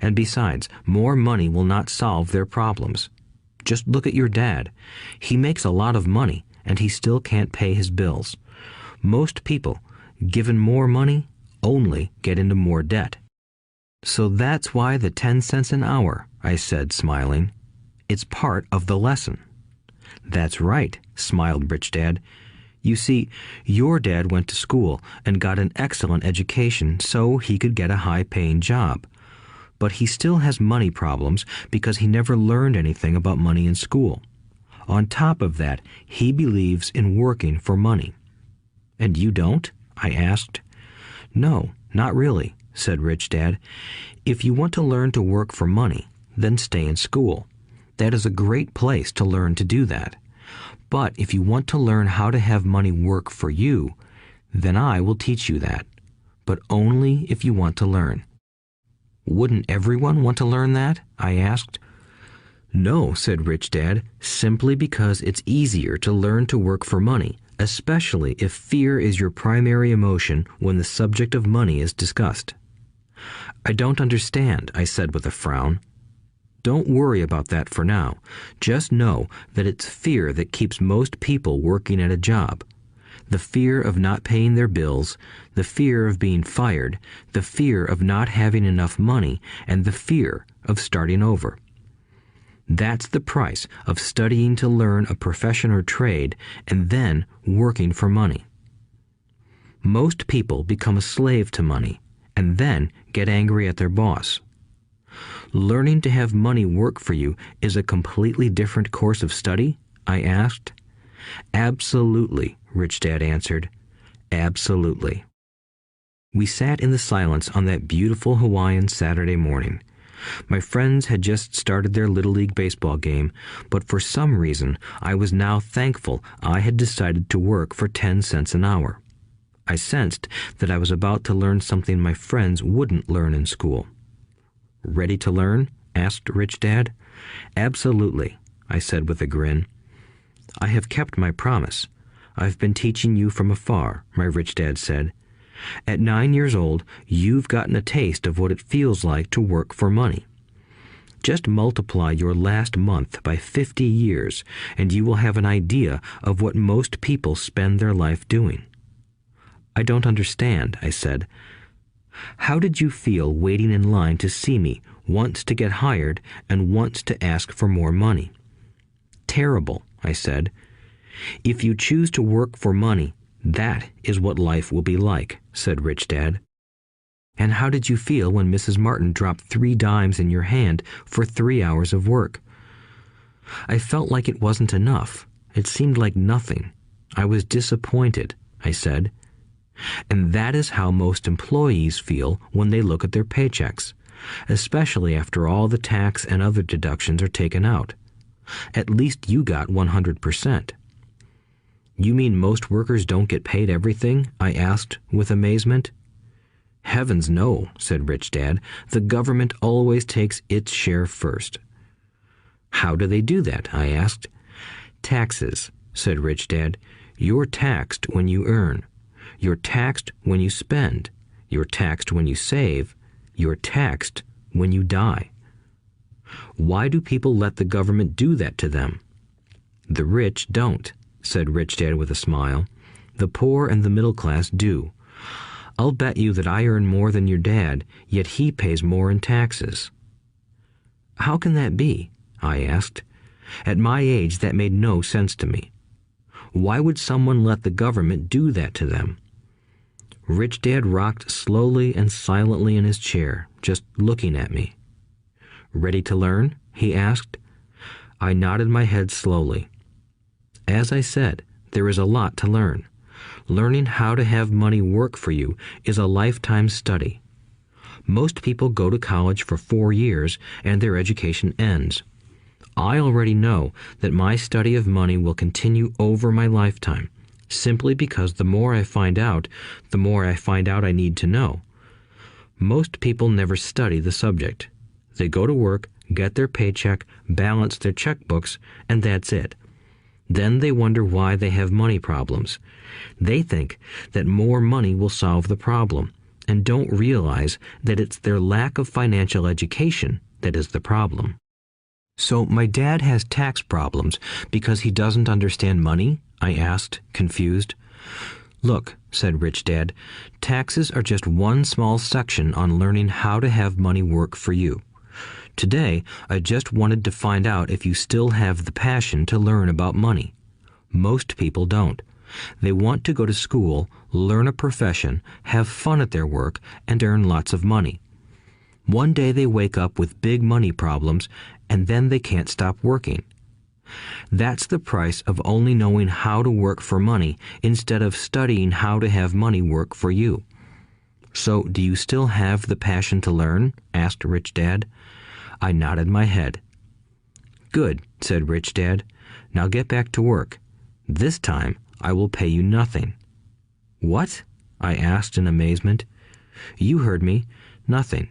And besides, more money will not solve their problems. Just look at your dad. He makes a lot of money, and he still can't pay his bills. Most people, given more money, only get into more debt." "So that's why the 10 cents an hour," I said, smiling. "It's part of the lesson." "That's right," smiled Rich Dad. "You see, your dad went to school and got an excellent education so he could get a high-paying job. But he still has money problems because he never learned anything about money in school. On top of that, he believes in working for money." "And you don't?" I asked. "No, not really," said Rich Dad. "If you want to learn to work for money, then stay in school. That is a great place to learn to do that. But if you want to learn how to have money work for you, then I will teach you that. But only if you want to learn." "Wouldn't everyone want to learn that?" I asked. "No," said Rich Dad, "simply because it's easier to learn to work for money, especially if fear is your primary emotion when the subject of money is discussed." "I don't understand," I said with a frown. "Don't worry about that for now. Just know that it's fear that keeps most people working at a job. The fear of not paying their bills, the fear of being fired, the fear of not having enough money, and the fear of starting over. That's the price of studying to learn a profession or trade and then working for money. Most people become a slave to money and then get angry at their boss. Learning to have money work for you is a completely different course of study? I asked. Absolutely, Rich Dad answered. Absolutely. We sat in the silence on that beautiful Hawaiian Saturday morning. My friends had just started their Little League baseball game, but for some reason I was now thankful I had decided to work for 10 cents an hour. I sensed that I was about to learn something my friends wouldn't learn in school. Ready to learn? Asked Rich Dad. Absolutely, I said with a grin. I have kept my promise. I've been teaching you from afar, my Rich Dad said. At 9 years old, you've gotten a taste of what it feels like to work for money. Just multiply your last month by 50 years, and you will have an idea of what most people spend their life doing. I don't understand, I said. How did you feel waiting in line to see me, once to get hired and once to ask for more money? Terrible, I said. If you choose to work for money, that is what life will be like, said Rich Dad. And how did you feel when Mrs. Martin dropped 3 dimes in your hand for 3 hours of work? I felt like it wasn't enough. It seemed like nothing. I was disappointed, I said. And that is how most employees feel when they look at their paychecks, especially after all the tax and other deductions are taken out. At least you got 100%. You mean most workers don't get paid everything? I asked with amazement. Heavens no, said Rich Dad. The government always takes its share first. How do they do that? I asked. Taxes, said Rich Dad. You're taxed when you earn. You're taxed when you spend. You're taxed when you save. You're taxed when you die. Why do people let the government do that to them? The rich don't, said Rich Dad with a smile. The poor and the middle class do. I'll bet you that I earn more than your dad, yet he pays more in taxes. How can that be? I asked. At my age, that made no sense to me. Why would someone let the government do that to them? Rich Dad rocked slowly and silently in his chair, just looking at me. Ready to learn? He asked. I nodded my head slowly. As I said, there is a lot to learn. Learning how to have money work for you is a lifetime study. Most people go to college for 4 years and their education ends. I already know that my study of money will continue over my lifetime, simply because the more I find out, the more I find out I need to know. Most people never study the subject. They go to work, get their paycheck, balance their checkbooks, and that's it. Then they wonder why they have money problems. They think that more money will solve the problem, and don't realize that it's their lack of financial education that is the problem. So my dad has tax problems because he doesn't understand money? I asked, confused. Look, said Rich Dad, taxes are just one small section on learning how to have money work for you. Today, I just wanted to find out if you still have the passion to learn about money. Most people don't. They want to go to school, learn a profession, have fun at their work, and earn lots of money. One day they wake up with big money problems, and then they can't stop working. That's the price of only knowing how to work for money instead of studying how to have money work for you. So, do you still have the passion to learn? Asked Rich Dad. I nodded my head. Good, said Rich Dad. Now get back to work. This time, I will pay you nothing. What? I asked in amazement. You heard me. Nothing.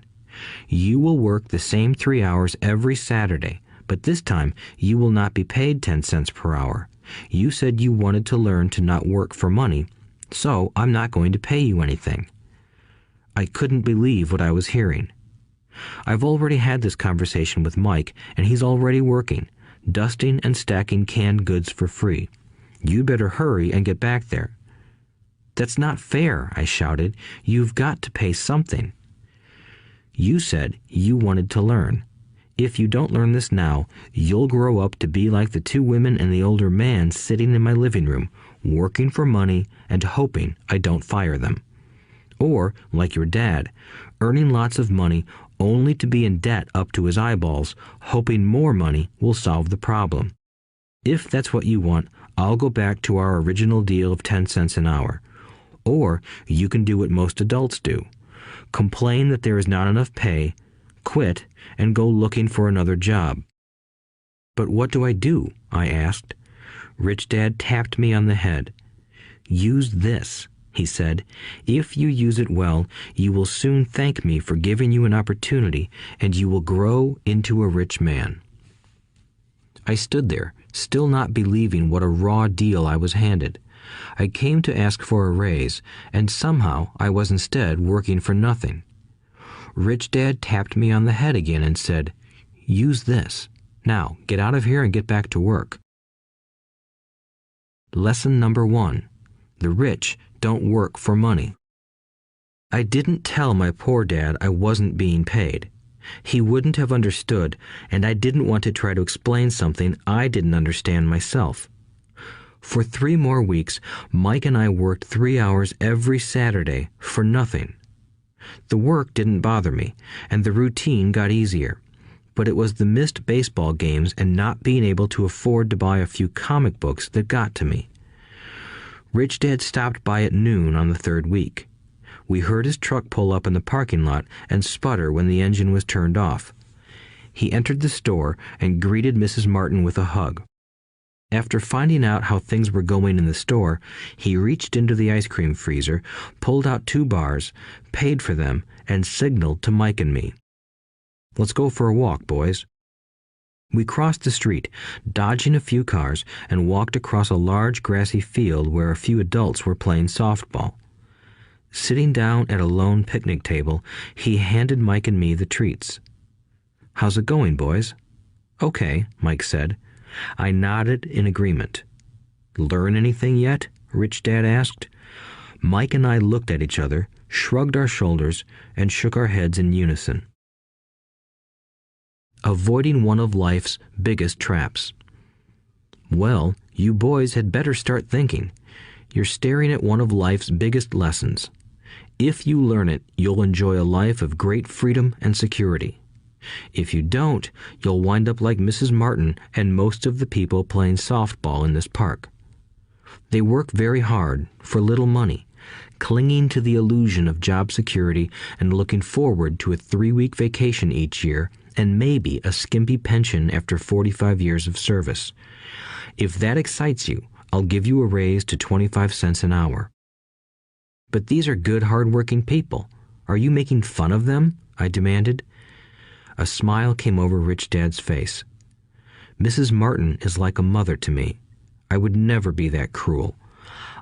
You will work the same 3 hours every Saturday, but this time you will not be paid 10 cents per hour. You said you wanted to learn to not work for money, so I'm not going to pay you anything. I couldn't believe what I was hearing. I've already had this conversation with Mike, and he's already working, dusting and stacking canned goods for free. You'd better hurry and get back there. That's not fair, I shouted. You've got to pay something. You said you wanted to learn. If you don't learn this now, you'll grow up to be like the two women and the older man sitting in my living room, working for money and hoping I don't fire them. Or, like your dad, earning lots of money only to be in debt up to his eyeballs, hoping more money will solve the problem. If that's what you want, I'll go back to our original deal of 10 cents an hour. Or you can do what most adults do. Complain that there is not enough pay, quit, and go looking for another job. But what do I do? I asked. Rich Dad tapped me on the head. Use this, he said. If you use it well, you will soon thank me for giving you an opportunity, and you will grow into a rich man. I stood there, still not believing what a raw deal I was handed. I came to ask for a raise, and somehow I was instead working for nothing. Rich Dad tapped me on the head again and said, "Use this. Now, get out of here and get back to work." Lesson number 1. The rich don't work for money. I didn't tell my poor dad I wasn't being paid. He wouldn't have understood, and I didn't want to try to explain something I didn't understand myself. For 3 more weeks, Mike and I worked 3 hours every Saturday for nothing. The work didn't bother me, and the routine got easier. But it was the missed baseball games and not being able to afford to buy a few comic books that got to me. Rich Dad stopped by at noon on the 3rd week. We heard his truck pull up in the parking lot and sputter when the engine was turned off. He entered the store and greeted Mrs. Martin with a hug. After finding out how things were going in the store, he reached into the ice cream freezer, pulled out 2 bars, paid for them, and signaled to Mike and me. "Let's go for a walk, boys." We crossed the street, dodging a few cars, and walked across a large grassy field where a few adults were playing softball. Sitting down at a lone picnic table, he handed Mike and me the treats. "How's it going, boys?" "Okay," Mike said. I nodded in agreement. "Learn anything yet?" Rich Dad asked. Mike and I looked at each other, shrugged our shoulders, and shook our heads in unison. Avoiding one of life's biggest traps. Well, you boys had better start thinking. You're staring at one of life's biggest lessons. If you learn it, you'll enjoy a life of great freedom and security. If you don't, you'll wind up like Mrs. Martin and most of the people playing softball in this park. They work very hard for little money, clinging to the illusion of job security and looking forward to a 3-week vacation each year and maybe a skimpy pension after 45 years of service. If that excites you, I'll give you a raise to 25 cents an hour. But these are good, hard-working people. Are you making fun of them? I demanded. A smile came over Rich Dad's face. Mrs. Martin is like a mother to me. I would never be that cruel.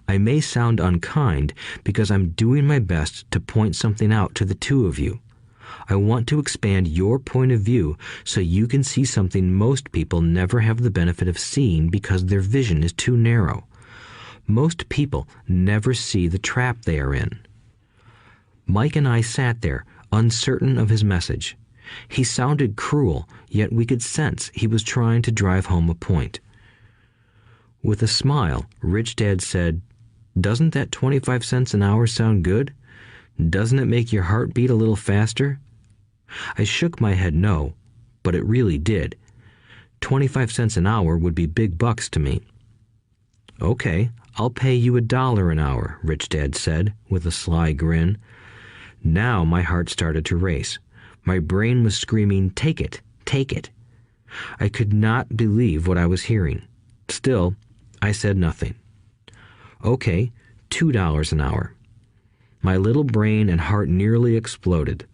I may sound unkind because I'm doing my best to point something out to the 2 of you. I want to expand your point of view so you can see something most people never have the benefit of seeing because their vision is too narrow. Most people never see the trap they are in. Mike and I sat there, uncertain of his message. He sounded cruel, yet we could sense he was trying to drive home a point. With a smile, Rich Dad said, "Doesn't that 25 cents an hour sound good? Doesn't it make your heart beat a little faster?" I shook my head no, but it really did. 25 cents an hour would be big bucks to me. "Okay, I'll pay you $1 an hour," Rich Dad said, with a sly grin. Now my heart started to race. My brain was screaming, "Take it, take it." I could not believe what I was hearing. Still, I said nothing. "Okay, $2 an hour." My little brain and heart nearly exploded.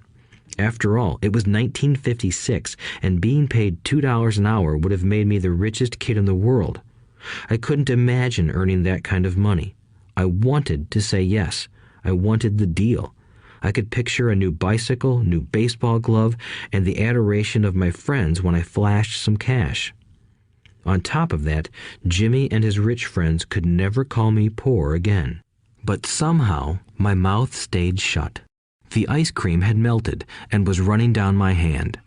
After all, it was 1956, and being paid $2 an hour would have made me the richest kid in the world. I couldn't imagine earning that kind of money. I wanted to say yes. I wanted the deal. I could picture a new bicycle, new baseball glove, and the adoration of my friends when I flashed some cash. On top of that, Jimmy and his rich friends could never call me poor again. But somehow, my mouth stayed shut. The ice cream had melted and was running down my hand.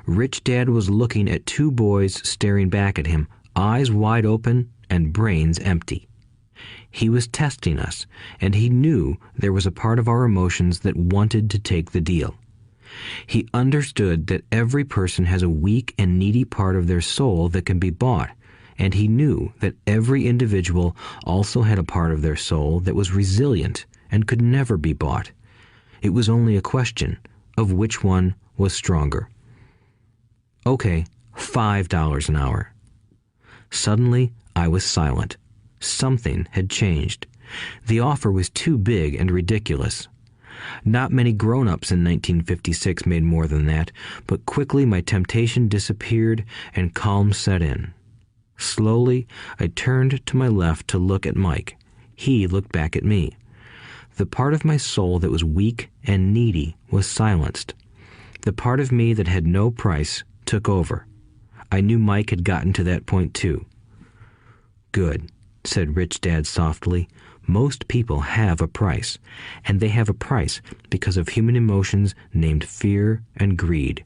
Rich Dad was looking at two boys staring back at him, eyes wide open and brains empty. He was testing us, and he knew there was a part of our emotions that wanted to take the deal. He understood that every person has a weak and needy part of their soul that can be bought, and he knew that every individual also had a part of their soul that was resilient and could never be bought. It was only a question of which one was stronger. Okay, $5 an hour. Suddenly, I was silent. Something had changed. The offer was too big and ridiculous. Not many grown-ups in 1956 made more than that, but quickly my temptation disappeared and calm set in. Slowly, I turned to my left to look at Mike. He looked back at me. The part of my soul that was weak and needy was silenced. The part of me that had no price took over. I knew Mike had gotten to that point too. "Good," said Rich Dad softly. "Most people have a price, and they have a price because of human emotions named fear and greed.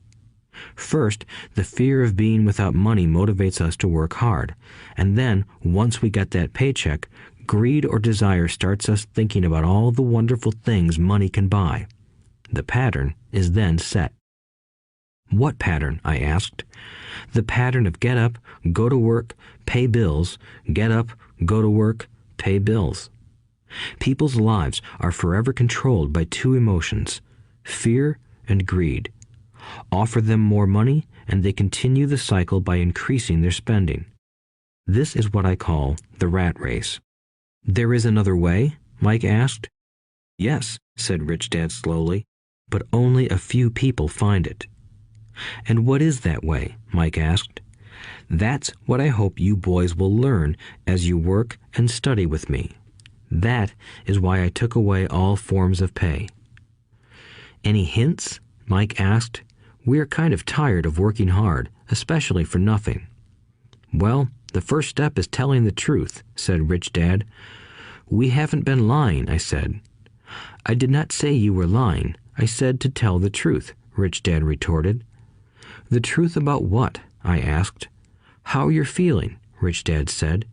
First, the fear of being without money motivates us to work hard, and then, once we get that paycheck, greed or desire starts us thinking about all the wonderful things money can buy. The pattern is then set." "What pattern?" I asked. "The pattern of get up, go to work, pay bills, get up, go to work, pay bills." People's lives are forever controlled by two emotions, fear and greed. Offer them more money, and they continue the cycle by increasing their spending. This is what I call the rat race. "There is another way?" Mike asked. "Yes," said Rich Dad slowly, "but only a few people find it." "And what is that way?" Mike asked. "That's what I hope you boys will learn as you work and study with me. That is why I took away all forms of pay." "Any hints?" Mike asked. "We're kind of tired of working hard, especially for nothing." "Well, the first step is telling the truth," said Rich Dad. "We haven't been lying," I said. "I did not say you were lying. I said to tell the truth," Rich Dad retorted. "The truth about what?" I asked. "How you're feeling," Rich Dad said.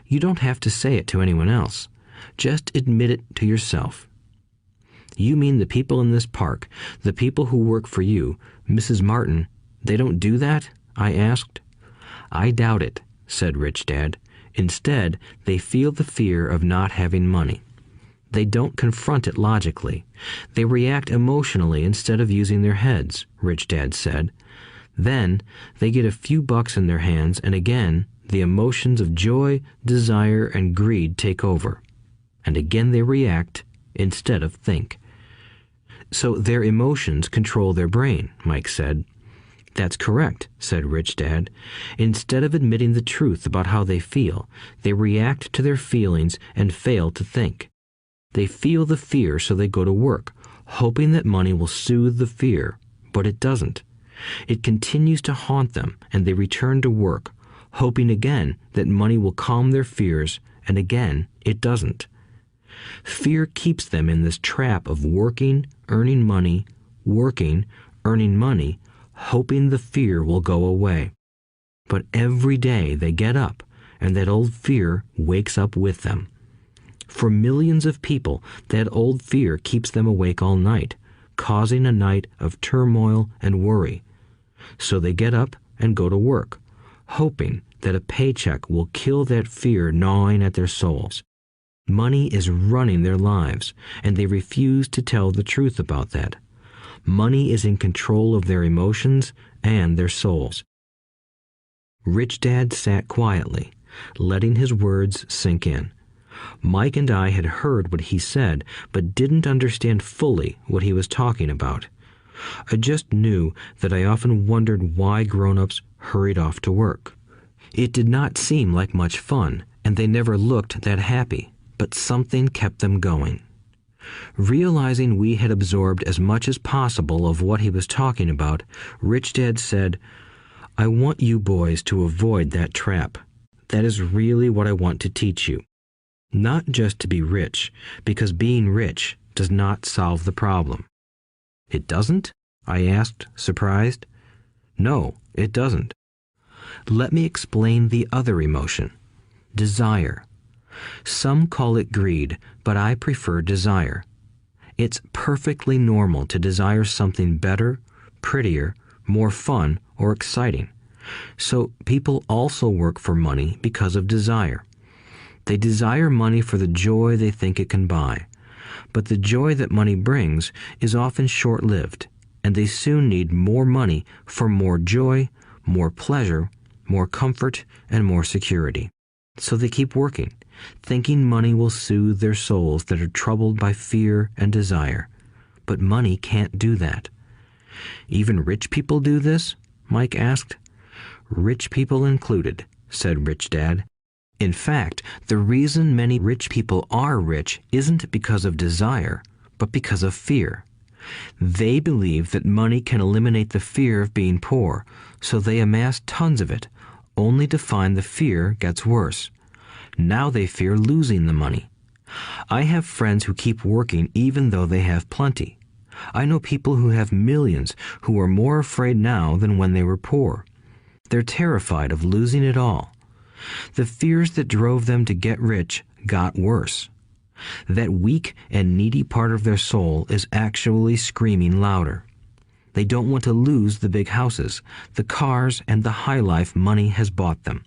"You don't have to say it to anyone else. Just admit it to yourself." "You mean the people in this park, the people who work for you, Mrs. Martin, they don't do that?" I asked. "I doubt it," said Rich Dad. "Instead, they feel the fear of not having money. They don't confront it logically. They react emotionally instead of using their heads," Rich Dad said. "Then they get a few bucks in their hands, and again, the emotions of joy, desire, and greed take over. And again they react instead of think." "So their emotions control their brain," Mike said. "That's correct," said Rich Dad. "Instead of admitting the truth about how they feel, they react to their feelings and fail to think. They feel the fear, so they go to work, hoping that money will soothe the fear, but it doesn't. It continues to haunt them, and they return to work, hoping again that money will calm their fears, and again it doesn't. Fear keeps them in this trap of working, earning money, working, earning money, hoping the fear will go away. But every day they get up, and that old fear wakes up with them. For millions of people, that old fear keeps them awake all night, causing a night of turmoil and worry. So they get up and go to work, hoping that a paycheck will kill that fear gnawing at their souls. Money is running their lives, and they refuse to tell the truth about that. Money is in control of their emotions and their souls." Rich Dad sat quietly, letting his words sink in. Mike and I had heard what he said, but didn't understand fully what he was talking about. I just knew that I often wondered why grown-ups hurried off to work. It did not seem like much fun, and they never looked that happy, but something kept them going. Realizing we had absorbed as much as possible of what he was talking about, Rich Dad said, "I want you boys to avoid that trap. That is really what I want to teach you. Not just to be rich, because being rich does not solve the problem." "It doesn't?" I asked, surprised. No, it doesn't. Let me explain the other emotion, desire. Some call it greed, but I prefer desire. It's perfectly normal to desire something better, prettier, more fun, or exciting. So people also work for money because of desire. They desire money for the joy they think it can buy. But the joy that money brings is often short-lived, and they soon need more money for more joy, more pleasure, more comfort, and more security. So they keep working, thinking money will soothe their souls that are troubled by fear and desire. But money can't do that. Even rich people do this? Mike asked. Rich people included, said Rich Dad. In fact, the reason many rich people are rich isn't because of desire, but because of fear. They believe that money can eliminate the fear of being poor, so they amass tons of it, only to find the fear gets worse. Now they fear losing the money. I have friends who keep working even though they have plenty. I know people who have millions who are more afraid now than when they were poor. They're terrified of losing it all. The fears that drove them to get rich got worse. That weak and needy part of their soul is actually screaming louder. They don't want to lose the big houses, the cars, and the high life money has bought them.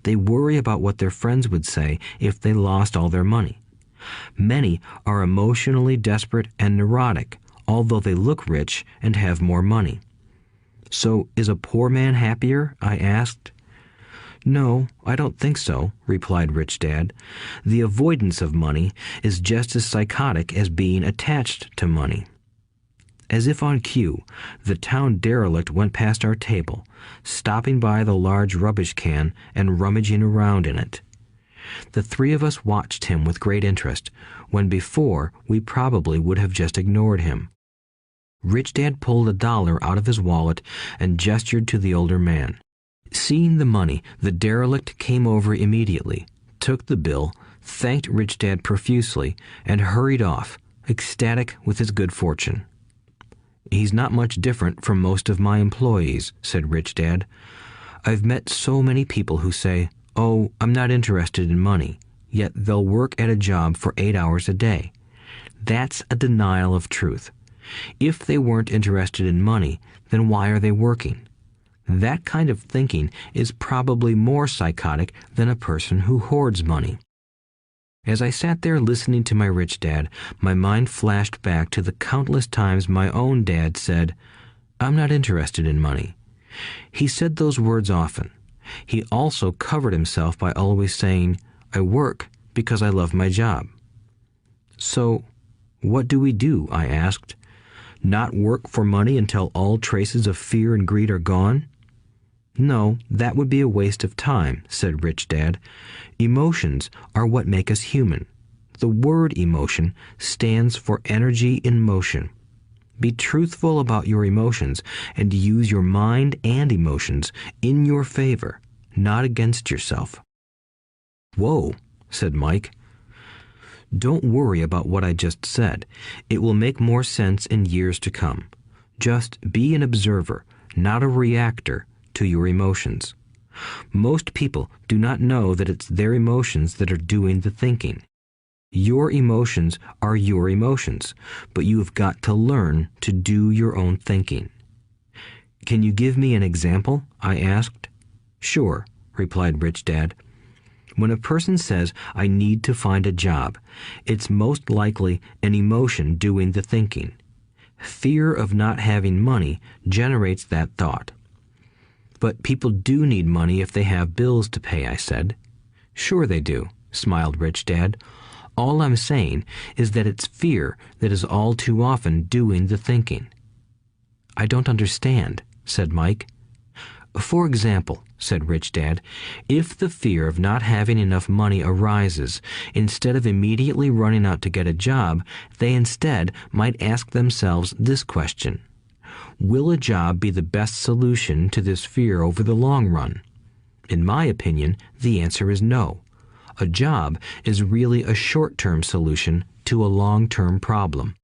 They worry about what their friends would say if they lost all their money. Many are emotionally desperate and neurotic, although they look rich and have more money. So, is a poor man happier? I asked. No, I don't think so, replied Rich Dad. The avoidance of money is just as psychotic as being attached to money. As if on cue, the town derelict went past our table, stopping by the large rubbish can and rummaging around in it. The three of us watched him with great interest, when before we probably would have just ignored him. Rich Dad pulled $1 out of his wallet and gestured to the older man. Seeing the money, the derelict came over immediately, took the bill, thanked Rich Dad profusely, and hurried off, ecstatic with his good fortune. He's not much different from most of my employees, said Rich Dad. I've met so many people who say, "Oh, I'm not interested in money," yet they'll work at a job for 8 hours a day. That's a denial of truth. If they weren't interested in money, then why are they working? That kind of thinking is probably more psychotic than a person who hoards money. As I sat there listening to my Rich Dad, my mind flashed back to the countless times my own dad said, "I'm not interested in money." He said those words often. He also covered himself by always saying, "I work because I love my job." So, what do we do? I asked. Not work for money until all traces of fear and greed are gone? No, that would be a waste of time, said Rich Dad. Emotions are what make us human. The word emotion stands for energy in motion. Be truthful about your emotions and use your mind and emotions in your favor, not against yourself. Whoa, said Mike. Don't worry about what I just said. It will make more sense in years to come. Just be an observer, not a reactor, to your emotions. Most people do not know that it's their emotions that are doing the thinking. Your emotions are your emotions, but you have got to learn to do your own thinking. Can you give me an example? I asked. Sure, replied Rich Dad. When a person says, "I need to find a job," it's most likely an emotion doing the thinking. Fear of not having money generates that thought. But people do need money if they have bills to pay, I said. Sure they do, smiled Rich Dad. All I'm saying is that it's fear that is all too often doing the thinking. I don't understand, said Mike. For example, said Rich Dad, if the fear of not having enough money arises, instead of immediately running out to get a job, they instead might ask themselves this question. Will a job be the best solution to this fear over the long run? In my opinion, the answer is no. A job is really a short-term solution to a long-term problem.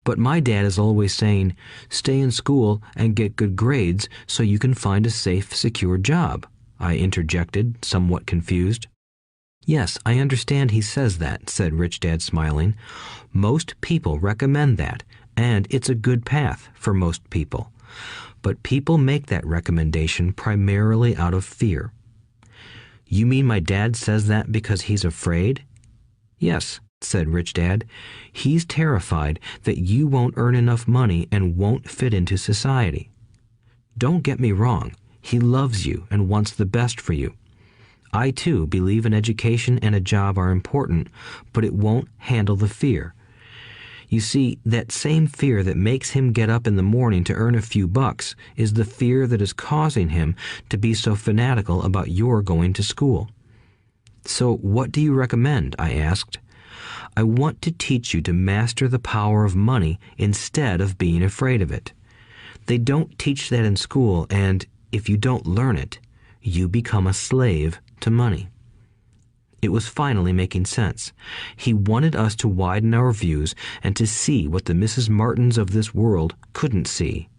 But my dad is always saying, stay in school and get good grades so you can find a safe, secure job, I interjected, somewhat confused. Yes, I understand he says that, said Rich Dad, smiling. Most people recommend that, and it's a good path for most people. But people make that recommendation primarily out of fear. You mean my dad says that because he's afraid? Yes, said Rich Dad. He's terrified that you won't earn enough money and won't fit into society. Don't get me wrong. He loves you and wants the best for you. I, too, believe an education and a job are important, but it won't handle the fear. You see, that same fear that makes him get up in the morning to earn a few bucks is the fear that is causing him to be so fanatical about your going to school. So what do you recommend? I asked. I want to teach you to master the power of money instead of being afraid of it. They don't teach that in school, and if you don't learn it, you become a slave to money. It was finally making sense. He wanted us to widen our views and to see what the Mrs. Martins of this world couldn't see.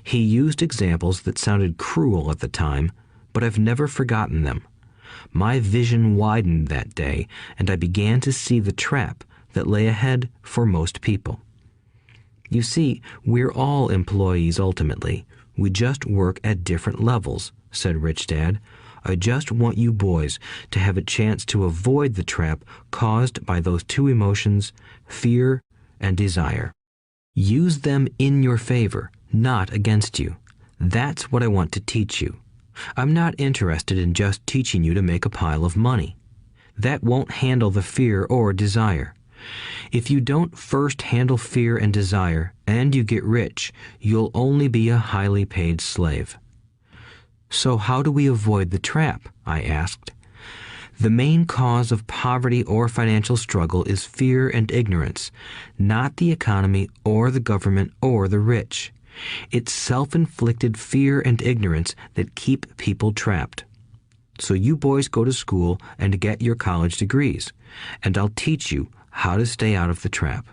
He used examples that sounded cruel at the time, but I've never forgotten them. My vision widened that day, and I began to see the trap that lay ahead for most people. You see, we're all employees ultimately. We just work at different levels, said Rich Dad. I just want you boys to have a chance to avoid the trap caused by those two emotions, fear and desire. Use them in your favor, not against you. That's what I want to teach you. I'm not interested in just teaching you to make a pile of money. That won't handle the fear or desire. If you don't first handle fear and desire, and you get rich, you'll only be a highly paid slave. So how do we avoid the trap? I asked. The main cause of poverty or financial struggle is fear and ignorance, not the economy or the government or the rich. It's self-inflicted fear and ignorance that keep people trapped. So you boys go to school and get your college degrees, and I'll teach you how to stay out of the trap.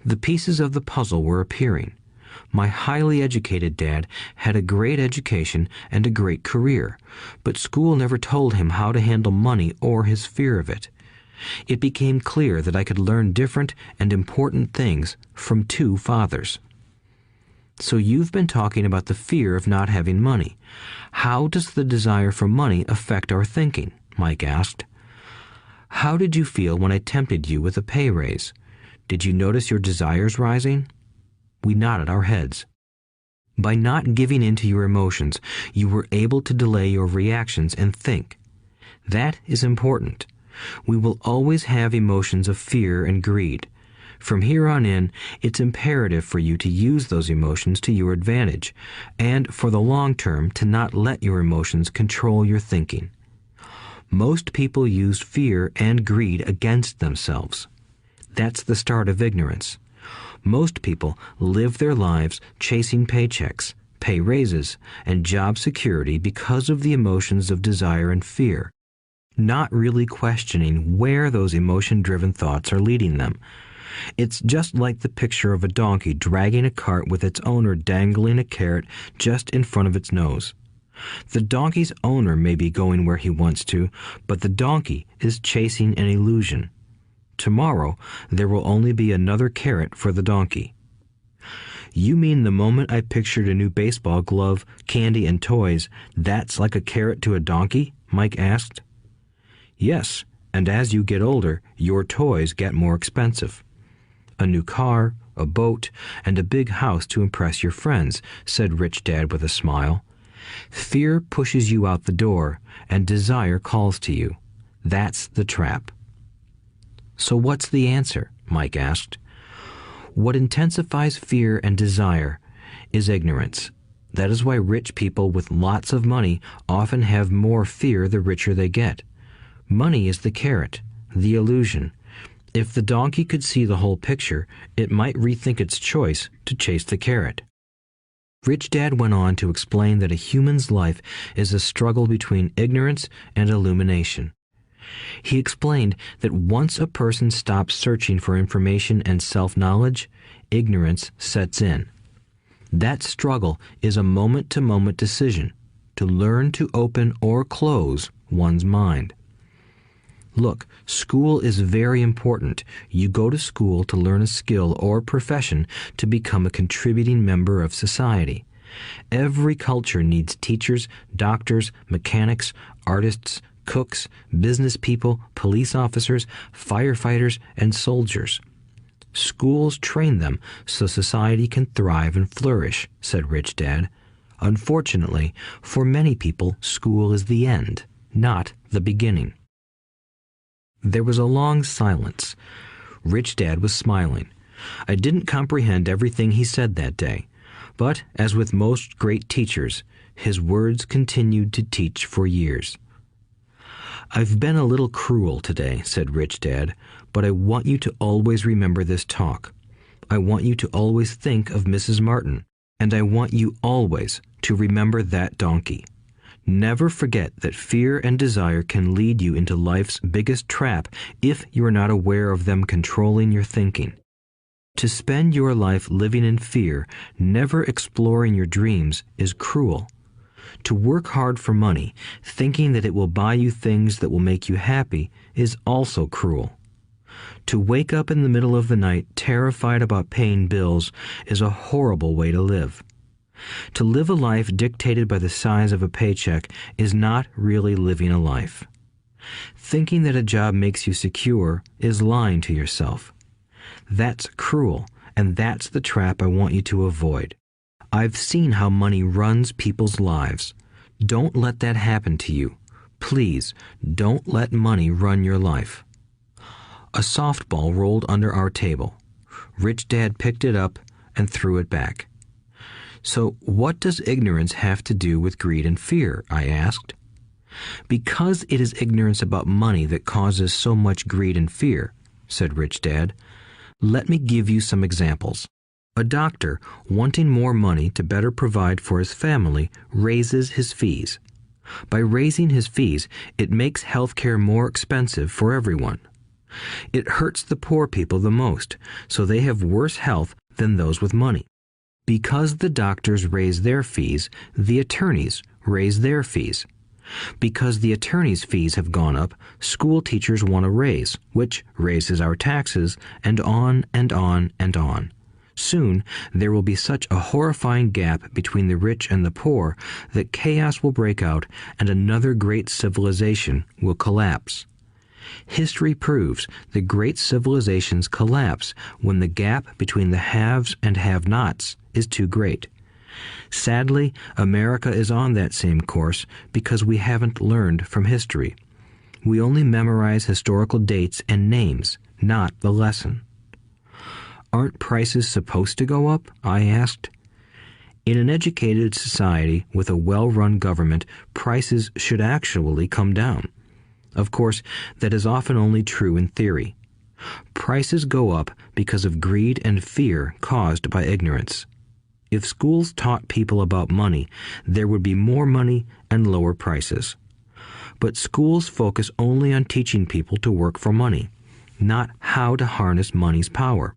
The pieces of the puzzle were appearing. My highly educated dad had a great education and a great career, but school never told him how to handle money or his fear of it. It became clear that I could learn different and important things from two fathers. So you've been talking about the fear of not having money. How does the desire for money affect our thinking? Mike asked. How did you feel when I tempted you with a pay raise? Did you notice your desires rising? We nodded our heads. By not giving in to your emotions, you were able to delay your reactions and think. That is important. We will always have emotions of fear and greed. From here on in, it's imperative for you to use those emotions to your advantage, and for the long term to not let your emotions control your thinking. Most people use fear and greed against themselves. That's the start of ignorance. Most people live their lives chasing paychecks, pay raises, and job security because of the emotions of desire and fear, not really questioning where those emotion-driven thoughts are leading them. It's just like the picture of a donkey dragging a cart with its owner dangling a carrot just in front of its nose. The donkey's owner may be going where he wants to, but the donkey is chasing an illusion. Tomorrow, there will only be another carrot for the donkey. You mean the moment I pictured a new baseball glove, candy, and toys, that's like a carrot to a donkey? Mike asked. Yes, and as you get older, your toys get more expensive. A new car, a boat, and a big house to impress your friends, said Rich Dad with a smile. Fear pushes you out the door, and desire calls to you. That's the trap. So what's the answer? Mike asked. What intensifies fear and desire is ignorance. That is why rich people with lots of money often have more fear the richer they get. Money is the carrot, the illusion. If the donkey could see the whole picture, it might rethink its choice to chase the carrot. Rich Dad went on to explain that a human's life is a struggle between ignorance and illumination. He explained that once a person stops searching for information and self-knowledge, ignorance sets in. That struggle is a moment-to-moment decision to learn to open or close one's mind. Look, school is very important. You go to school to learn a skill or profession to become a contributing member of society. Every culture needs teachers, doctors, mechanics, artists, cooks, business people, police officers, firefighters, and soldiers. Schools train them so society can thrive and flourish, said Rich Dad. Unfortunately, for many people, school is the end, not the beginning. There was a long silence. Rich Dad was smiling. I didn't comprehend everything he said that day, but as with most great teachers, his words continued to teach for years. I've been a little cruel today, said Rich Dad, but I want you to always remember this talk. I want you to always think of Mrs. Martin, and I want you always to remember that donkey. Never forget that fear and desire can lead you into life's biggest trap if you are not aware of them controlling your thinking. To spend your life living in fear, never exploring your dreams, is cruel. To work hard for money, thinking that it will buy you things that will make you happy, is also cruel. To wake up in the middle of the night terrified about paying bills is a horrible way to live. To live a life dictated by the size of a paycheck is not really living a life. Thinking that a job makes you secure is lying to yourself. That's cruel, and that's the trap I want you to avoid. I've seen how money runs people's lives. Don't let that happen to you. Please, don't let money run your life. A softball rolled under our table. Rich Dad picked it up and threw it back. So what does ignorance have to do with greed and fear? I asked. Because it is ignorance about money that causes so much greed and fear, said Rich Dad. Let me give you some examples. A doctor, wanting more money to better provide for his family, raises his fees. By raising his fees, it makes healthcare more expensive for everyone. It hurts the poor people the most, so they have worse health than those with money. Because the doctors raise their fees, the attorneys raise their fees. Because the attorneys' fees have gone up, school teachers want a raise, which raises our taxes, and on and on and on. Soon, there will be such a horrifying gap between the rich and the poor that chaos will break out and another great civilization will collapse. History proves that great civilizations collapse when the gap between the haves and have-nots is too great. Sadly, America is on that same course because we haven't learned from history. We only memorize historical dates and names, not the lesson. Aren't prices supposed to go up? I asked. In an educated society with a well-run government, prices should actually come down. Of course, that is often only true in theory. Prices go up because of greed and fear caused by ignorance. If schools taught people about money, there would be more money and lower prices. But schools focus only on teaching people to work for money, not how to harness money's power.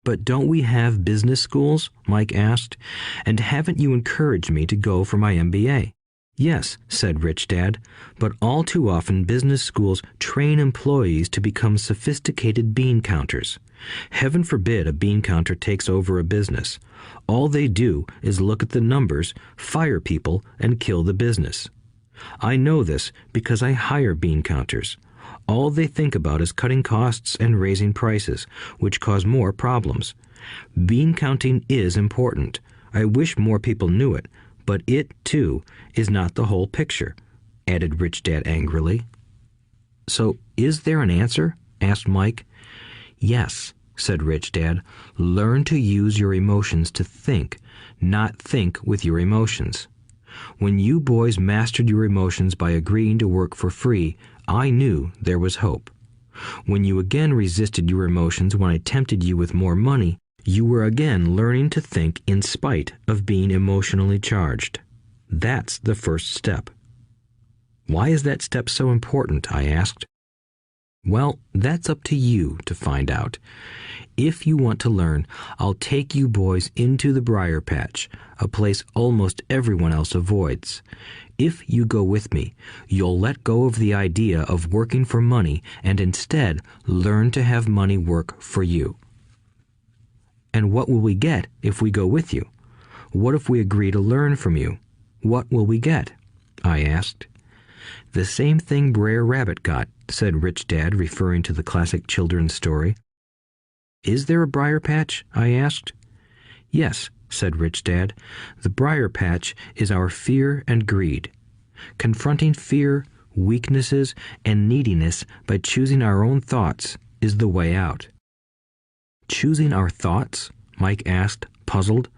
But don't we have business schools? Mike asked. And haven't you encouraged me to go for my MBA? Yes, said Rich Dad, but all too often business schools train employees to become sophisticated bean counters. Heaven forbid a bean counter takes over a business. All they do is look at the numbers, fire people, and kill the business. I know this because I hire bean counters. All they think about is cutting costs and raising prices, which cause more problems. Bean counting is important. I wish more people knew it, but it, too, is not the whole picture, added Rich Dad angrily. So, is there an answer? Asked Mike. Yes, said Rich Dad. Learn to use your emotions to think, not think with your emotions. When you boys mastered your emotions by agreeing to work for free, I knew there was hope. When you again resisted your emotions when I tempted you with more money, you were again learning to think in spite of being emotionally charged. That's the first step. Why is that step so important? I asked. Well, that's up to you to find out. If you want to learn, I'll take you boys into the briar patch, a place almost everyone else avoids. If you go with me, you'll let go of the idea of working for money and instead learn to have money work for you. And what will we get if we go with you? What if we agree to learn from you? What will we get? I asked. The same thing Brer Rabbit got, said Rich Dad, referring to the classic children's story. Is there a briar patch? I asked. Yes, said Rich Dad. The briar patch is our fear and greed. Confronting fear, weaknesses, and neediness by choosing our own thoughts is the way out. Choosing our thoughts? Mike asked, puzzled.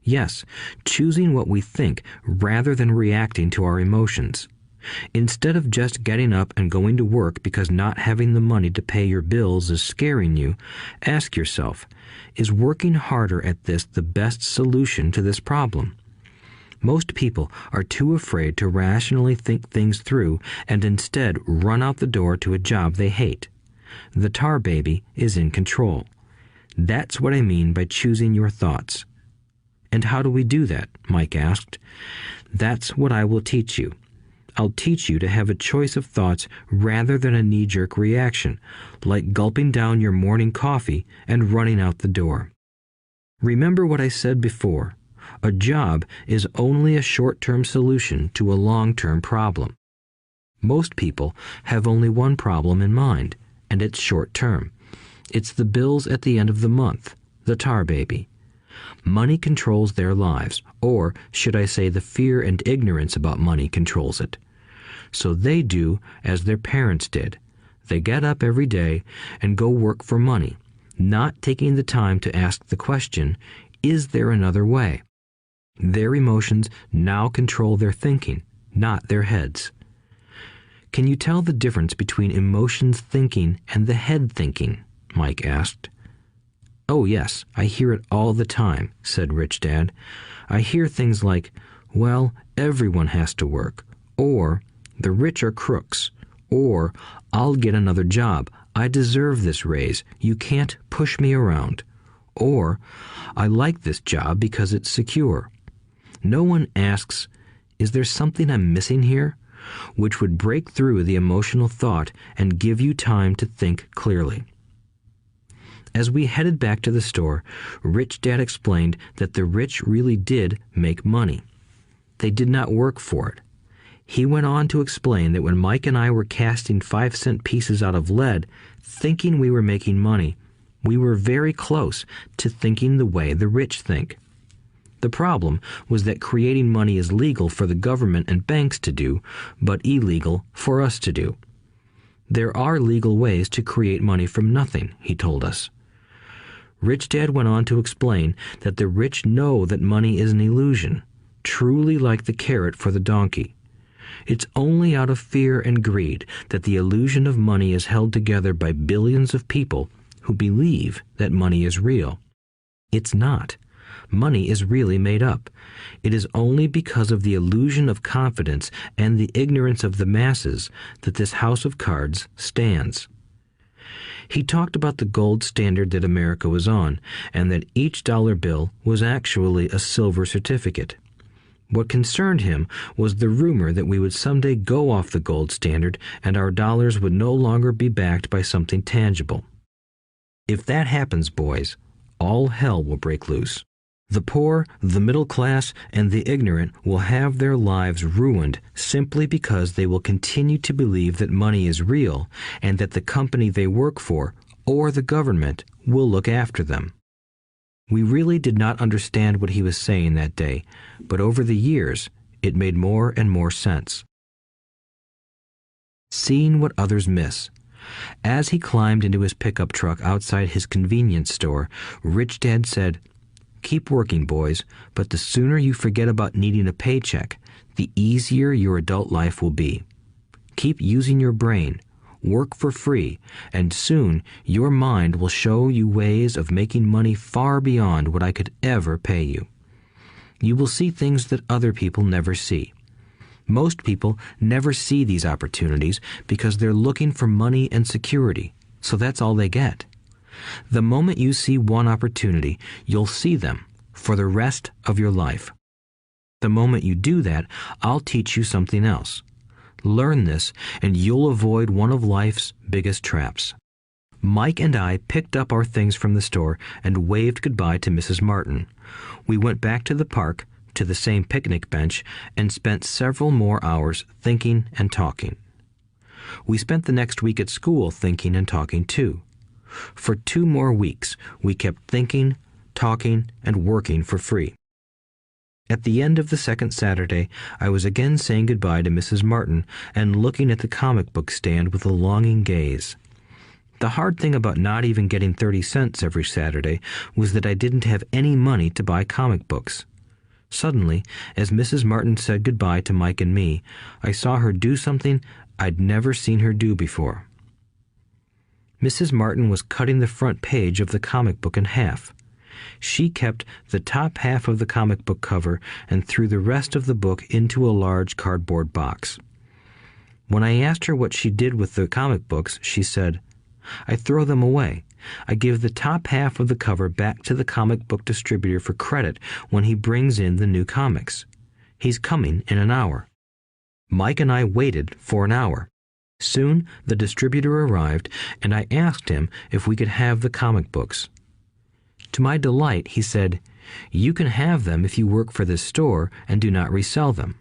Yes, choosing what we think rather than reacting to our emotions. Instead of just getting up and going to work because not having the money to pay your bills is scaring you, ask yourself, is working harder at this the best solution to this problem? Most people are too afraid to rationally think things through and instead run out the door to a job they hate. The tar baby is in control. That's what I mean by choosing your thoughts. And how do we do that? Mike asked. That's what I will teach you. I'll teach you to have a choice of thoughts rather than a knee-jerk reaction, like gulping down your morning coffee and running out the door. Remember what I said before. A job is only a short-term solution to a long-term problem. Most people have only one problem in mind, and it's short-term. It's the bills at the end of the month, the tar baby. Money controls their lives, or should I say the fear and ignorance about money controls it. So they do as their parents did. They get up every day and go work for money, not taking the time to ask the question, is there another way? Their emotions now control their thinking, not their heads. Can you tell the difference between emotions thinking and the head thinking? Mike asked. Oh, yes, I hear it all the time, said Rich Dad. I hear things like, well, everyone has to work, or the rich are crooks, or I'll get another job, I deserve this raise, you can't push me around, or I like this job because it's secure. No one asks, is there something I'm missing here? Which would break through the emotional thought and give you time to think clearly. As we headed back to the store, Rich Dad explained that the rich really did make money. They did not work for it. He went on to explain that when Mike and I were casting 5-cent pieces out of lead, thinking we were making money, we were very close to thinking the way the rich think. The problem was that creating money is legal for the government and banks to do, but illegal for us to do. There are legal ways to create money from nothing, he told us. Rich Dad went on to explain that the rich know that money is an illusion, truly like the carrot for the donkey. It's only out of fear and greed that the illusion of money is held together by billions of people who believe that money is real. It's not. Money is really made up. It is only because of the illusion of confidence and the ignorance of the masses that this house of cards stands. He talked about the gold standard that America was on, and that each dollar bill was actually a silver certificate. What concerned him was the rumor that we would someday go off the gold standard and our dollars would no longer be backed by something tangible. If that happens, boys, all hell will break loose. The poor, the middle class, and the ignorant will have their lives ruined simply because they will continue to believe that money is real and that the company they work for, or the government, will look after them. We really did not understand what he was saying that day, but over the years, it made more and more sense. Seeing what others miss. As he climbed into his pickup truck outside his convenience store, Rich Dad said, "Keep working, boys, but the sooner you forget about needing a paycheck, the easier your adult life will be. Keep using your brain, work for free, and soon your mind will show you ways of making money far beyond what I could ever pay you. You will see things that other people never see. Most people never see these opportunities because they're looking for money and security, so that's all they get. The moment you see one opportunity, you'll see them for the rest of your life. The moment you do that, I'll teach you something else. Learn this, and you'll avoid one of life's biggest traps. Mike and I picked up our things from the store and waved goodbye to Mrs. Martin. We went back to the park, to the same picnic bench, and spent several more hours thinking and talking. We spent the next week at school thinking and talking too. For 2 more weeks, we kept thinking, talking, and working for free. At the end of the second Saturday, I was again saying goodbye to Mrs. Martin and looking at the comic book stand with a longing gaze. The hard thing about not even getting 30 cents every Saturday was that I didn't have any money to buy comic books. Suddenly, as Mrs. Martin said goodbye to Mike and me, I saw her do something I'd never seen her do before. Mrs. Martin was cutting the front page of the comic book in half. She kept the top half of the comic book cover and threw the rest of the book into a large cardboard box. When I asked her what she did with the comic books, she said, "I throw them away. I give the top half of the cover back to the comic book distributor for credit when he brings in the new comics. He's coming in an hour." Mike and I waited for an hour. Soon the distributor arrived, and I asked him if we could have the comic books. To my delight, he said, "You can have them if you work for this store and do not resell them."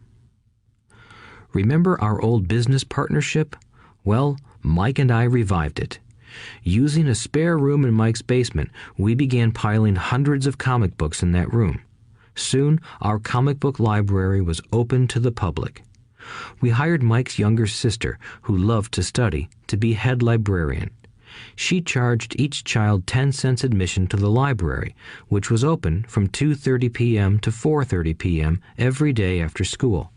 Remember our old business partnership? Well, Mike and I revived it. Using a spare room in Mike's basement, we began piling hundreds of comic books in that room. Soon, our comic book library was open to the public. We hired Mike's younger sister, who loved to study, to be head librarian. She charged each child 10 cents admission to the library, which was open from 2:30 p.m. to 4:30 p.m. every day after school.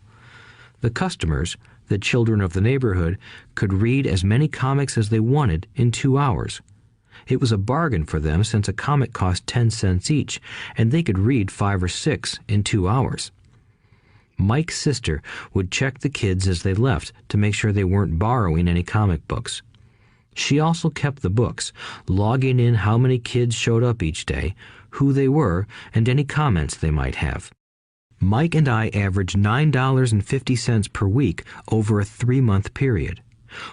The customers, the children of the neighborhood, could read as many comics as they wanted in 2 hours. It was a bargain for them since a comic cost 10 cents each, and they could read 5 or 6 in 2 hours. Mike's sister would check the kids as they left to make sure they weren't borrowing any comic books. She also kept the books, logging in how many kids showed up each day, who they were, and any comments they might have. Mike and I averaged $9.50 per week over a 3-month period.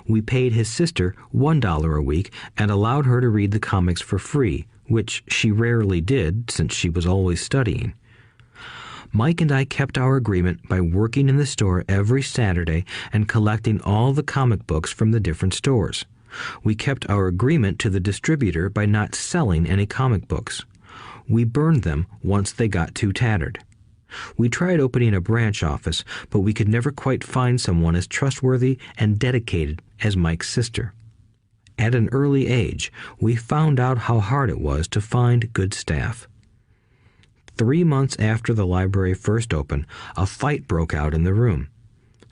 We paid his sister $1 a week and allowed her to read the comics for free, which she rarely did since she was always studying. Mike and I kept our agreement by working in the store every Saturday and collecting all the comic books from the different stores. We kept our agreement to the distributor by not selling any comic books. We burned them once they got too tattered. We tried opening a branch office, but we could never quite find someone as trustworthy and dedicated as Mike's sister. At an early age, we found out how hard it was to find good staff. 3 months after the library first opened, a fight broke out in the room.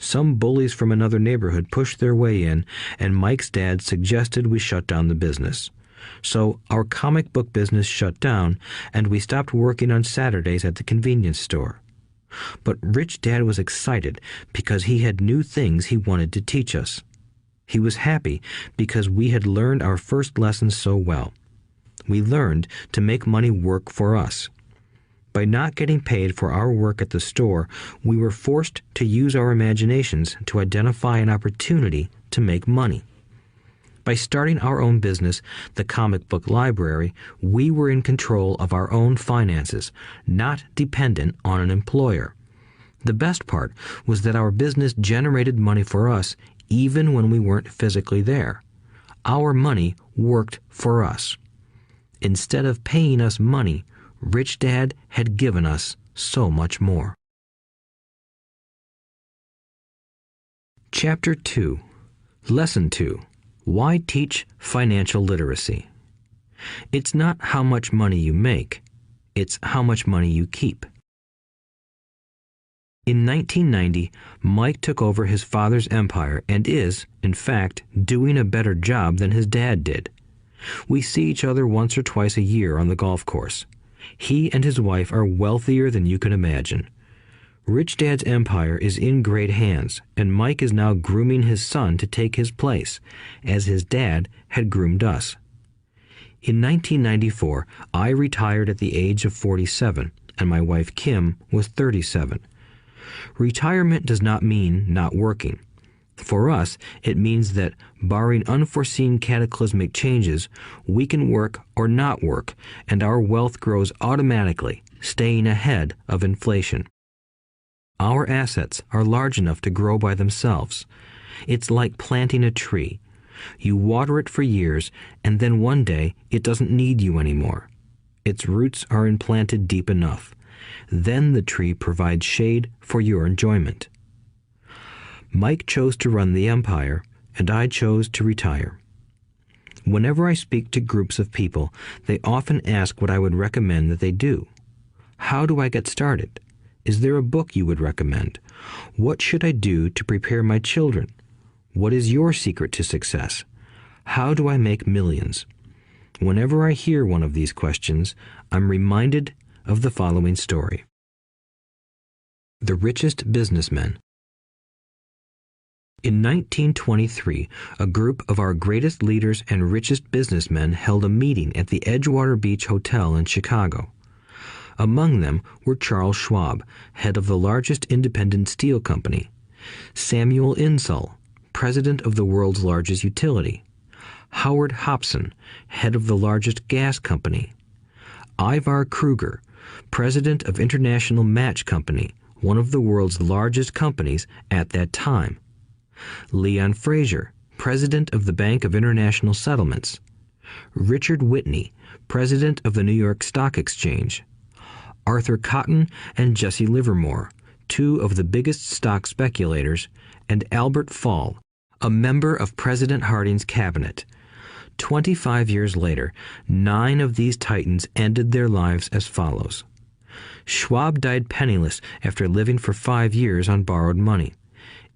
Some bullies from another neighborhood pushed their way in, and Mike's dad suggested we shut down the business. So our comic book business shut down, and we stopped working on Saturdays at the convenience store. But Rich Dad was excited because he had new things he wanted to teach us. He was happy because we had learned our first lessons so well. We learned to make money work for us. By not getting paid for our work at the store, we were forced to use our imaginations to identify an opportunity to make money. By starting our own business, the comic book library, we were in control of our own finances, not dependent on an employer. The best part was that our business generated money for us even when we weren't physically there. Our money worked for us. Instead of paying us money, Rich Dad had given us so much more. Chapter 2. Lesson 2. Why teach financial literacy? It's not how much money you make, it's how much money you keep. In 1990, Mike took over his father's empire and is, in fact, doing a better job than his dad did. We see each other once or twice a year on the golf course. He and his wife are wealthier than you can imagine. Rich Dad's empire is in great hands, and Mike is now grooming his son to take his place, as his dad had groomed us. In 1994, I retired at the age of 47, and my wife Kim was 37. Retirement does not mean not working. For us, it means that, barring unforeseen cataclysmic changes, we can work or not work, and our wealth grows automatically, staying ahead of inflation. Our assets are large enough to grow by themselves. It's like planting a tree. You water it for years, and then one day it doesn't need you anymore. Its roots are implanted deep enough. Then the tree provides shade for your enjoyment. Mike chose to run the empire, and I chose to retire. Whenever I speak to groups of people, they often ask what I would recommend that they do. How do I get started? Is there a book you would recommend? What should I do to prepare my children? What is your secret to success? How do I make millions? Whenever I hear one of these questions, I'm reminded of the following story. The Richest Businessmen. In 1923, a group of our greatest leaders and richest businessmen held a meeting at the Edgewater Beach Hotel in Chicago. Among them were Charles Schwab, head of the largest independent steel company; Samuel Insull, president of the world's largest utility; Howard Hopson, head of the largest gas company; Ivar Kruger, president of International Match Company, one of the world's largest companies at that time; Leon Fraser, president of the Bank of International Settlements; Richard Whitney, president of the New York Stock Exchange; Arthur Cotton and Jesse Livermore, two of the biggest stock speculators; and Albert Fall, a member of President Harding's cabinet. 25 years later, 9 of these titans ended their lives as follows. Schwab died penniless after living for 5 years on borrowed money.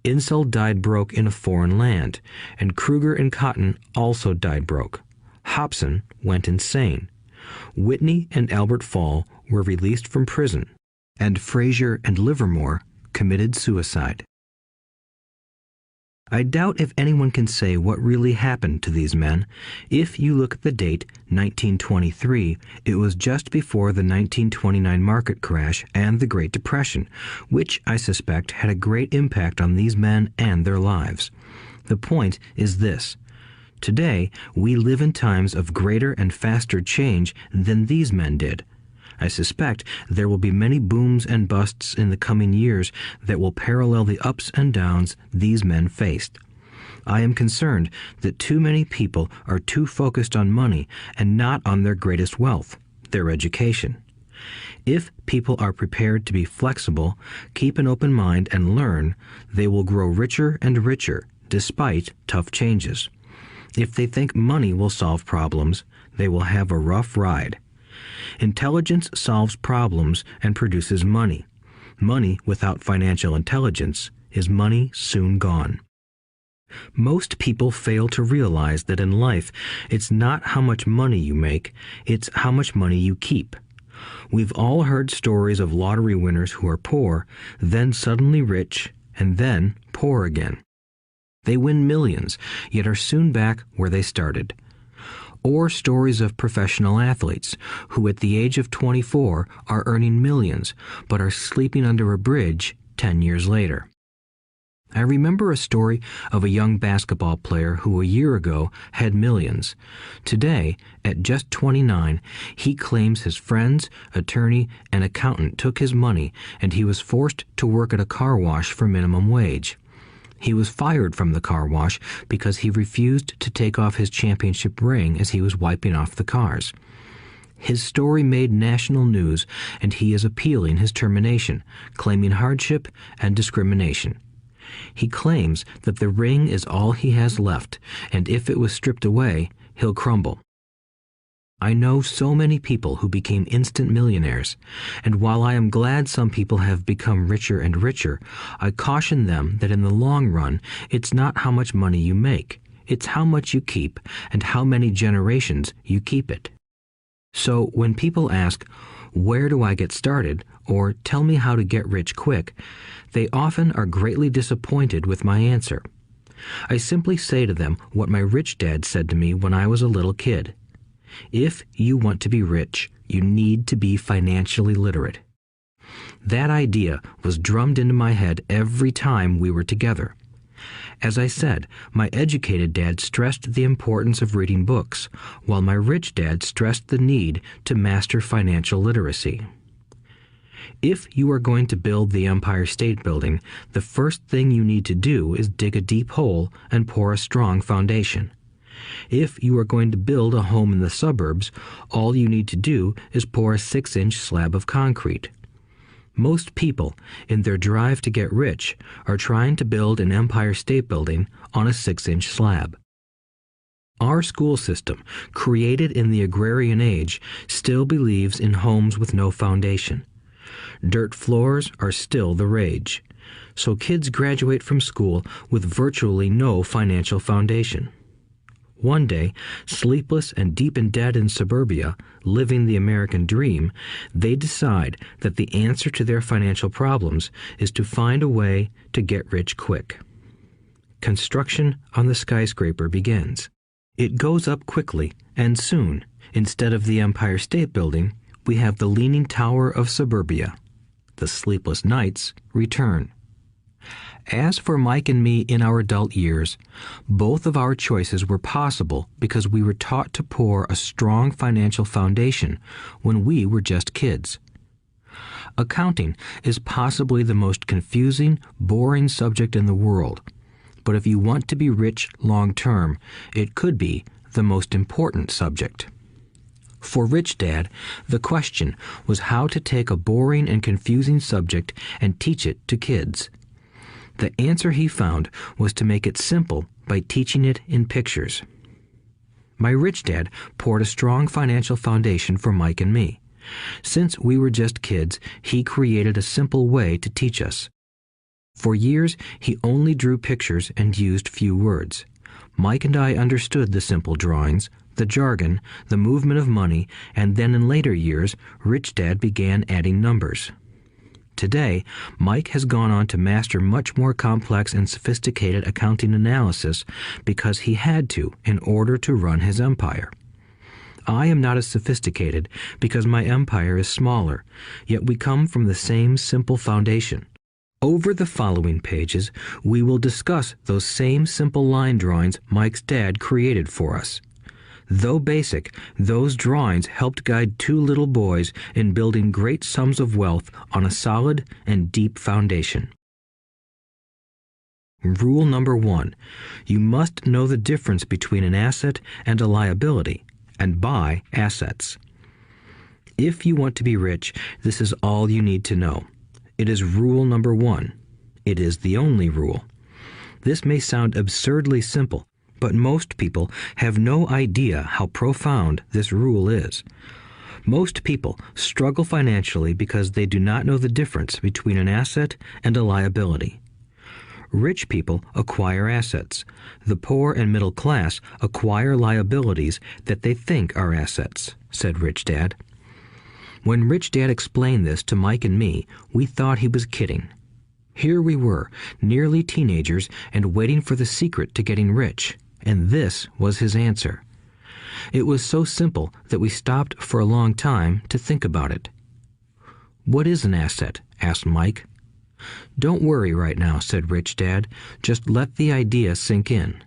Insull died broke in a foreign land, and Kruger and Cotton also died broke. Hopson went insane. Whitney and Albert Fall were released from prison, and Fraser and Livermore committed suicide. I doubt if anyone can say what really happened to these men. If you look at the date, 1923, it was just before the 1929 market crash and the Great Depression, which I suspect had a great impact on these men and their lives. The point is this. Today, we live in times of greater and faster change than these men did. I suspect there will be many booms and busts in the coming years that will parallel the ups and downs these men faced. I am concerned that too many people are too focused on money and not on their greatest wealth, their education. If people are prepared to be flexible, keep an open mind, and learn, they will grow richer and richer despite tough changes. If they think money will solve problems, they will have a rough ride. Intelligence solves problems and produces money. Money without financial intelligence is money soon gone. Most people fail to realize that in life, it's not how much money you make, it's how much money you keep. We've all heard stories of lottery winners who are poor, then suddenly rich, and then poor again. They win millions, yet are soon back where they started. Or stories of professional athletes who at the age of 24 are earning millions but are sleeping under a bridge 10 years later. I remember a story of a young basketball player who a year ago had millions. Today, at just 29, he claims his friends, attorney, and accountant took his money and he was forced to work at a car wash for minimum wage. He was fired from the car wash because he refused to take off his championship ring as he was wiping off the cars. His story made national news, and he is appealing his termination, claiming hardship and discrimination. He claims that the ring is all he has left, and if it was stripped away, he'll crumble. I know so many people who became instant millionaires, and while I am glad some people have become richer and richer, I caution them that in the long run, it's not how much money you make, it's how much you keep and how many generations you keep it. So when people ask, where do I get started, or tell me how to get rich quick, they often are greatly disappointed with my answer. I simply say to them what my rich dad said to me when I was a little kid. If you want to be rich, you need to be financially literate. That idea was drummed into my head every time we were together. As I said, my educated dad stressed the importance of reading books, while my rich dad stressed the need to master financial literacy. If you are going to build the Empire State Building, the first thing you need to do is dig a deep hole and pour a strong foundation. If you are going to build a home in the suburbs, all you need to do is pour a 6-inch slab of concrete. Most people, in their drive to get rich, are trying to build an Empire State Building on a 6-inch slab. Our school system, created in the agrarian age, still believes in homes with no foundation. Dirt floors are still the rage, so kids graduate from school with virtually no financial foundation. One day, sleepless and deep in debt in suburbia, living the American dream, they decide that the answer to their financial problems is to find a way to get rich quick. Construction on the skyscraper begins. It goes up quickly, and soon, instead of the Empire State Building, we have the Leaning Tower of Suburbia. The sleepless nights return. As for Mike and me in our adult years, both of our choices were possible because we were taught to pour a strong financial foundation when we were just kids. Accounting is possibly the most confusing, boring subject in the world, but if you want to be rich long term, it could be the most important subject. For Rich Dad, the question was how to take a boring and confusing subject and teach it to kids. The answer he found was to make it simple by teaching it in pictures. My rich dad poured a strong financial foundation for Mike and me. Since we were just kids, he created a simple way to teach us. For years, he only drew pictures and used few words. Mike and I understood the simple drawings, the jargon, the movement of money, and then in later years, Rich Dad began adding numbers. Today, Mike has gone on to master much more complex and sophisticated accounting analysis because he had to in order to run his empire. I am not as sophisticated because my empire is smaller, yet we come from the same simple foundation. Over the following pages, we will discuss those same simple line drawings Mike's dad created for us. Though basic, those drawings helped guide two little boys in building great sums of wealth on a solid and deep foundation. Rule number 1. You must know the difference between an asset and a liability, and buy assets. If you want to be rich, this is all you need to know. It is rule number 1. It is the only rule. This may sound absurdly simple, but most people have no idea how profound this rule is. Most people struggle financially because they do not know the difference between an asset and a liability. Rich people acquire assets. The poor and middle class acquire liabilities that they think are assets, said Rich Dad. When Rich Dad explained this to Mike and me, we thought he was kidding. Here we were, nearly teenagers, and waiting for the secret to getting rich. And this was his answer. It was so simple that we stopped for a long time to think about it. "What is an asset?" asked Mike. "Don't worry right now," said Rich Dad. "Just let the idea sink in.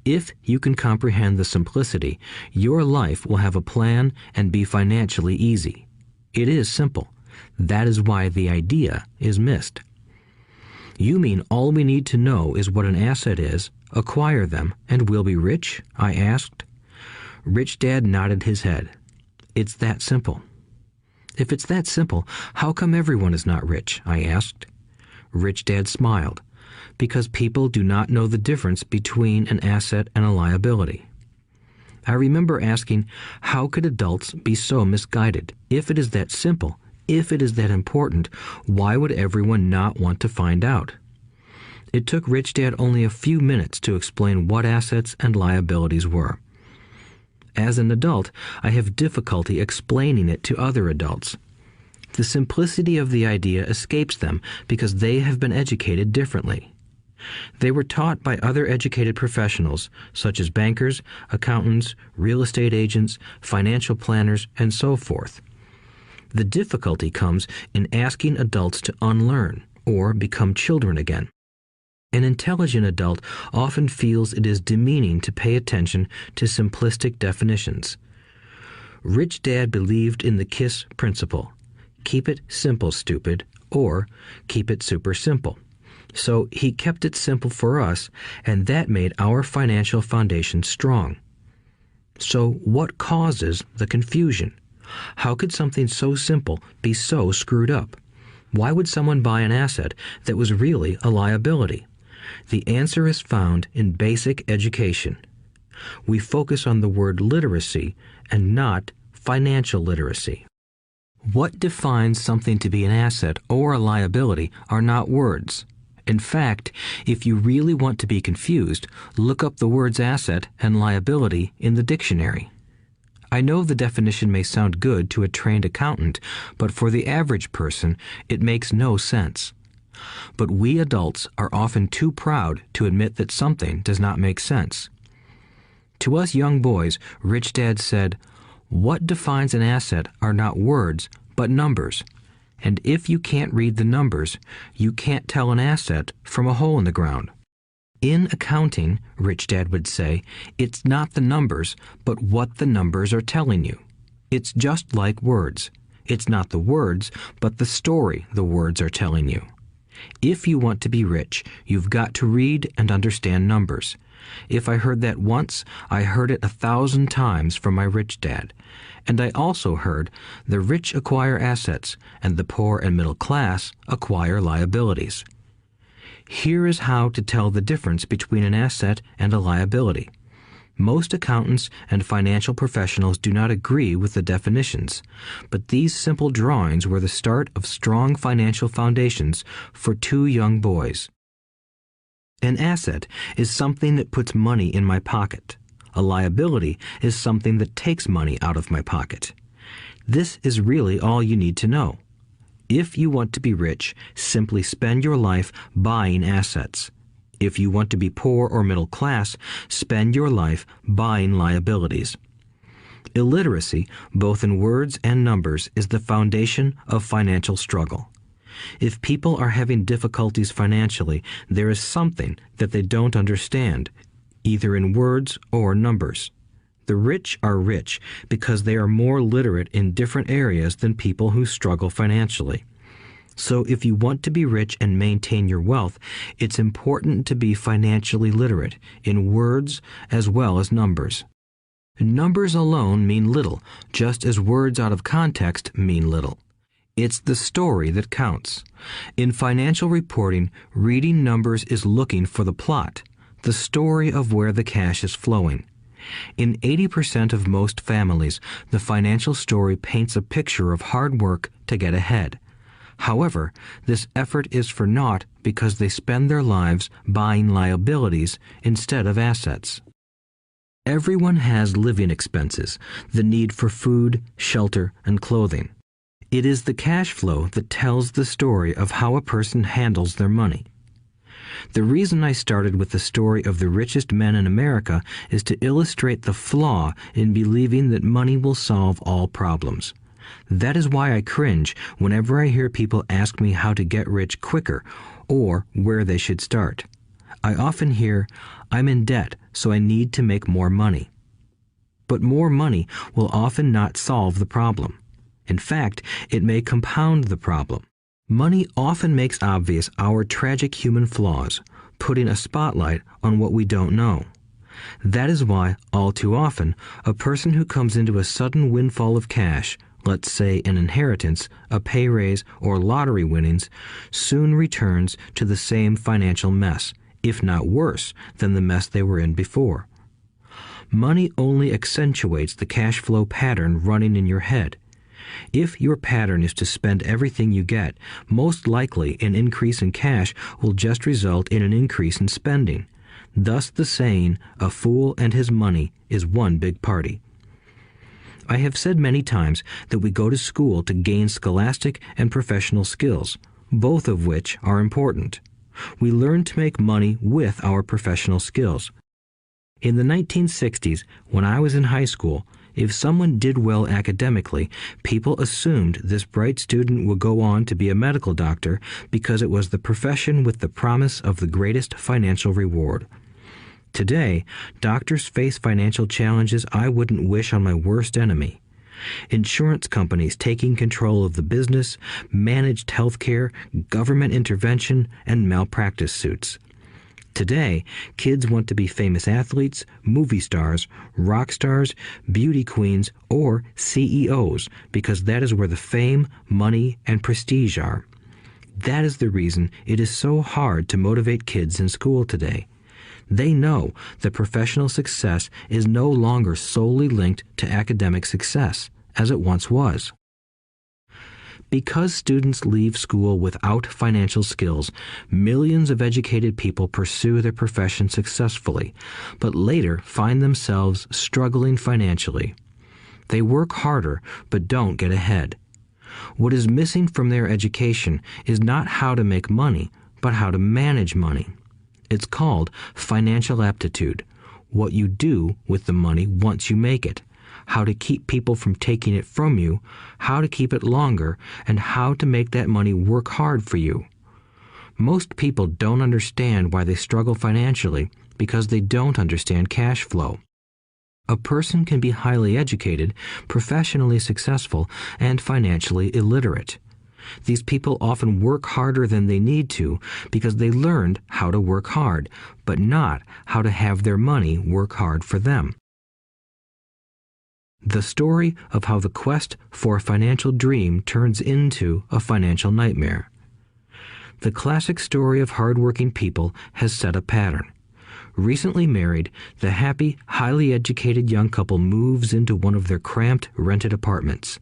If you can comprehend the simplicity, your life will have a plan and be financially easy. It is simple. That is why the idea is missed." "You mean all we need to know is what an asset is, acquire them, and we'll be rich?" I asked. Rich Dad nodded his head. "It's that simple." "If it's that simple, how come everyone is not rich?" I asked. Rich Dad smiled. "Because people do not know the difference between an asset and a liability." I remember asking, how could adults be so misguided? If it is that simple, if it is that important, why would everyone not want to find out? It took Rich Dad only a few minutes to explain what assets and liabilities were. As an adult, I have difficulty explaining it to other adults. The simplicity of the idea escapes them because they have been educated differently. They were taught by other educated professionals, such as bankers, accountants, real estate agents, financial planners, and so forth. The difficulty comes in asking adults to unlearn or become children again. An intelligent adult often feels it is demeaning to pay attention to simplistic definitions. Rich Dad believed in the KISS principle. Keep it simple, stupid, or keep it super simple. So he kept it simple for us, and that made our financial foundation strong. So what causes the confusion? How could something so simple be so screwed up? Why would someone buy an asset that was really a liability? The answer is found in basic education. We focus on the word literacy and not financial literacy. What defines something to be an asset or a liability are not words. In fact, if you really want to be confused, look up the words asset and liability in the dictionary. I know the definition may sound good to a trained accountant, but for the average person, it makes no sense. But we adults are often too proud to admit that something does not make sense. To us young boys, Rich Dad said, "What defines an asset are not words, but numbers. And if you can't read the numbers, you can't tell an asset from a hole in the ground." In accounting, Rich Dad would say, it's not the numbers, but what the numbers are telling you. It's just like words. It's not the words, but the story the words are telling you. If you want to be rich, you've got to read and understand numbers. If I heard that once, I heard it 1,000 times from my rich dad. And I also heard the rich acquire assets and the poor and middle class acquire liabilities. Here is how to tell the difference between an asset and a liability. Most accountants and financial professionals do not agree with the definitions, but these simple drawings were the start of strong financial foundations for two young boys. An asset is something that puts money in my pocket. A liability is something that takes money out of my pocket. This is really all you need to know. If you want to be rich, simply spend your life buying assets. If you want to be poor or middle class, spend your life buying liabilities. Illiteracy, both in words and numbers, is the foundation of financial struggle. If people are having difficulties financially, there is something that they don't understand, either in words or numbers. The rich are rich because they are more literate in different areas than people who struggle financially. So if you want to be rich and maintain your wealth, it's important to be financially literate in words as well as numbers. Numbers alone mean little, just as words out of context mean little. It's the story that counts. In financial reporting, reading numbers is looking for the plot, the story of where the cash is flowing. In 80% of most families, the financial story paints a picture of hard work to get ahead. However, this effort is for naught because they spend their lives buying liabilities instead of assets. Everyone has living expenses, the need for food, shelter, and clothing. It is the cash flow that tells the story of how a person handles their money. The reason I started with the story of the richest men in America is to illustrate the flaw in believing that money will solve all problems. That is why I cringe whenever I hear people ask me how to get rich quicker or where they should start. I often hear, "I'm in debt, so I need to make more money." But more money will often not solve the problem. In fact, it may compound the problem. Money often makes obvious our tragic human flaws, putting a spotlight on what we don't know. That is why, all too often, a person who comes into a sudden windfall of cash, let's say an inheritance, a pay raise, or lottery winnings, soon returns to the same financial mess, if not worse than the mess they were in before. Money only accentuates the cash flow pattern running in your head. If your pattern is to spend everything you get, most likely an increase in cash will just result in an increase in spending. Thus the saying, "A fool and his money is one big party." I have said many times that we go to school to gain scholastic and professional skills, both of which are important. We learn to make money with our professional skills. In the 1960s, when I was in high school, if someone did well academically, people assumed this bright student would go on to be a medical doctor because it was the profession with the promise of the greatest financial reward. Today, doctors face financial challenges I wouldn't wish on my worst enemy. Insurance companies taking control of the business, managed health care, government intervention, and malpractice suits. Today, kids want to be famous athletes, movie stars, rock stars, beauty queens, or CEOs because that is where the fame, money, and prestige are. That is the reason it is so hard to motivate kids in school today. They know that professional success is no longer solely linked to academic success, as it once was. Because students leave school without financial skills, millions of educated people pursue their profession successfully, but later find themselves struggling financially. They work harder, but don't get ahead. What is missing from their education is not how to make money, but how to manage money. It's called financial aptitude, what you do with the money once you make it, how to keep people from taking it from you, how to keep it longer, and how to make that money work hard for you. Most people don't understand why they struggle financially because they don't understand cash flow. A person can be highly educated, professionally successful, and financially illiterate. These people often work harder than they need to because they learned how to work hard, but not how to have their money work hard for them. The story of how the quest for a financial dream turns into a financial nightmare. The classic story of hardworking people has set a pattern. Recently married, the happy, highly educated young couple moves into one of their cramped, rented apartments.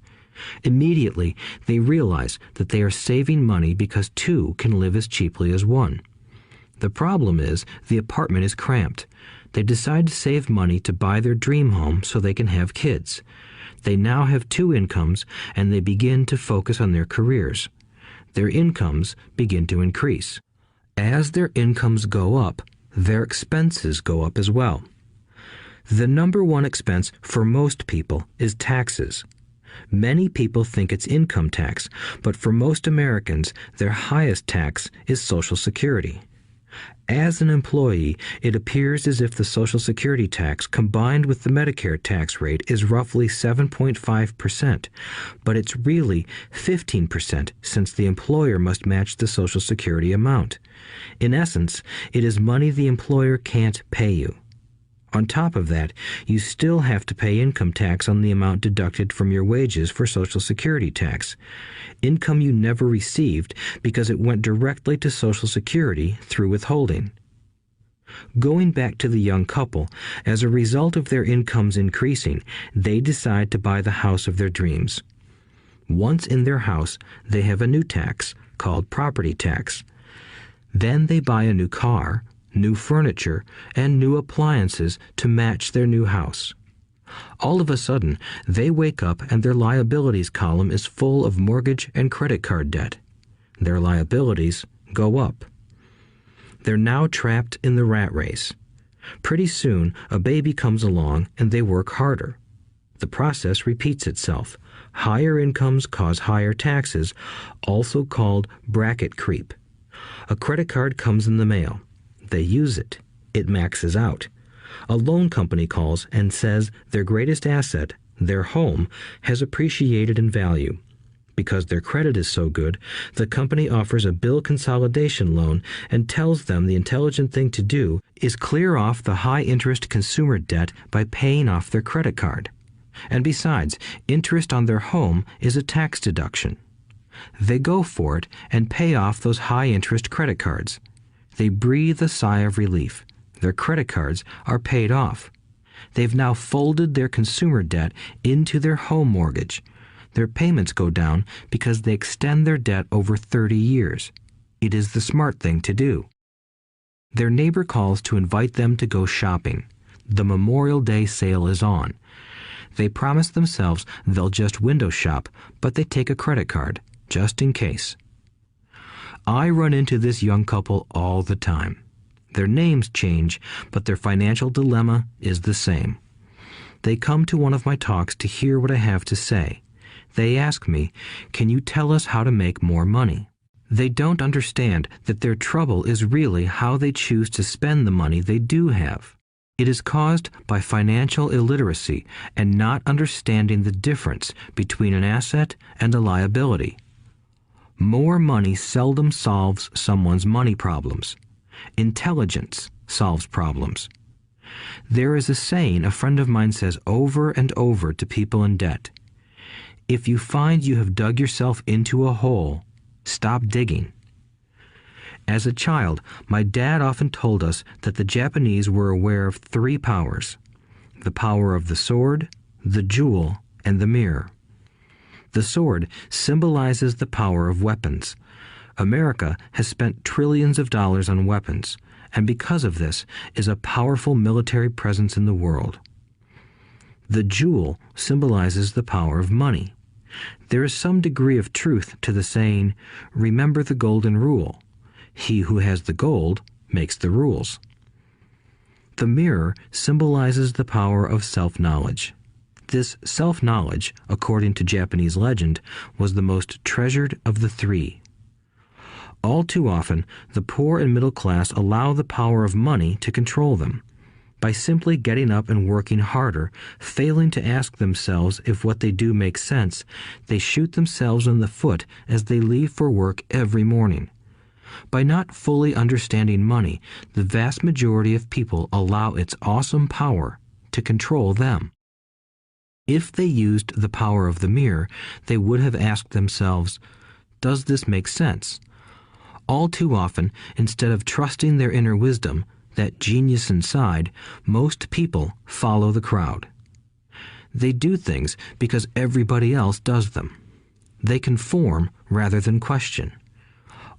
Immediately, they realize that they are saving money because two can live as cheaply as one. The problem is the apartment is cramped. They decide to save money to buy their dream home so they can have kids. They now have two incomes, and they begin to focus on their careers. Their incomes begin to increase. As their incomes go up, their expenses go up as well. The number one expense for most people is taxes. Many people think it's income tax, but for most Americans, their highest tax is Social Security. As an employee, it appears as if the Social Security tax combined with the Medicare tax rate is roughly 7.5%, but it's really 15% since the employer must match the Social Security amount. In essence, it is money the employer can't pay you. On top of that, you still have to pay income tax on the amount deducted from your wages for Social Security tax. Income you never received because it went directly to Social Security through withholding. Going back to the young couple, as a result of their incomes increasing, they decide to buy the house of their dreams. Once in their house, they have a new tax called property tax. Then they buy a new car, new furniture, and new appliances to match their new house. All of a sudden, they wake up and their liabilities column is full of mortgage and credit card debt. Their liabilities go up. They're now trapped in the rat race. Pretty soon, a baby comes along and they work harder. The process repeats itself. Higher incomes cause higher taxes, also called bracket creep. A credit card comes in the mail. They use it. It maxes out. A loan company calls and says their greatest asset, their home, has appreciated in value. Because their credit is so good, the company offers a bill consolidation loan and tells them the intelligent thing to do is clear off the high-interest consumer debt by paying off their credit card. And besides, interest on their home is a tax deduction. They go for it and pay off those high-interest credit cards. They breathe a sigh of relief. Their credit cards are paid off. They've now folded their consumer debt into their home mortgage. Their payments go down because they extend their debt over 30 years. It is the smart thing to do. Their neighbor calls to invite them to go shopping. The Memorial Day sale is on. They promise themselves they'll just window shop, but they take a credit card, just in case. I run into this young couple all the time. Their names change, but their financial dilemma is the same. They come to one of my talks to hear what I have to say. They ask me, "Can you tell us how to make more money?" They don't understand that their trouble is really how they choose to spend the money they do have. It is caused by financial illiteracy and not understanding the difference between an asset and a liability. More money seldom solves someone's money problems. Intelligence solves problems. There is a saying a friend of mine says over and over to people in debt. If you find you have dug yourself into a hole, stop digging. As a child, my dad often told us that the Japanese were aware of 3 powers: the power of the sword, the jewel, and the mirror. The sword symbolizes the power of weapons. America has spent trillions of dollars on weapons, and because of this is a powerful military presence in the world. The jewel symbolizes the power of money. There is some degree of truth to the saying, "Remember the golden rule. He who has the gold makes the rules." The mirror symbolizes the power of self-knowledge. This self-knowledge, according to Japanese legend, was the most treasured of the 3. All too often, the poor and middle class allow the power of money to control them. By simply getting up and working harder, failing to ask themselves if what they do makes sense, they shoot themselves in the foot as they leave for work every morning. By not fully understanding money, the vast majority of people allow its awesome power to control them. If they used the power of the mirror, they would have asked themselves, "Does this make sense?" All too often, instead of trusting their inner wisdom, that genius inside, most people follow the crowd. They do things because everybody else does them. They conform rather than question.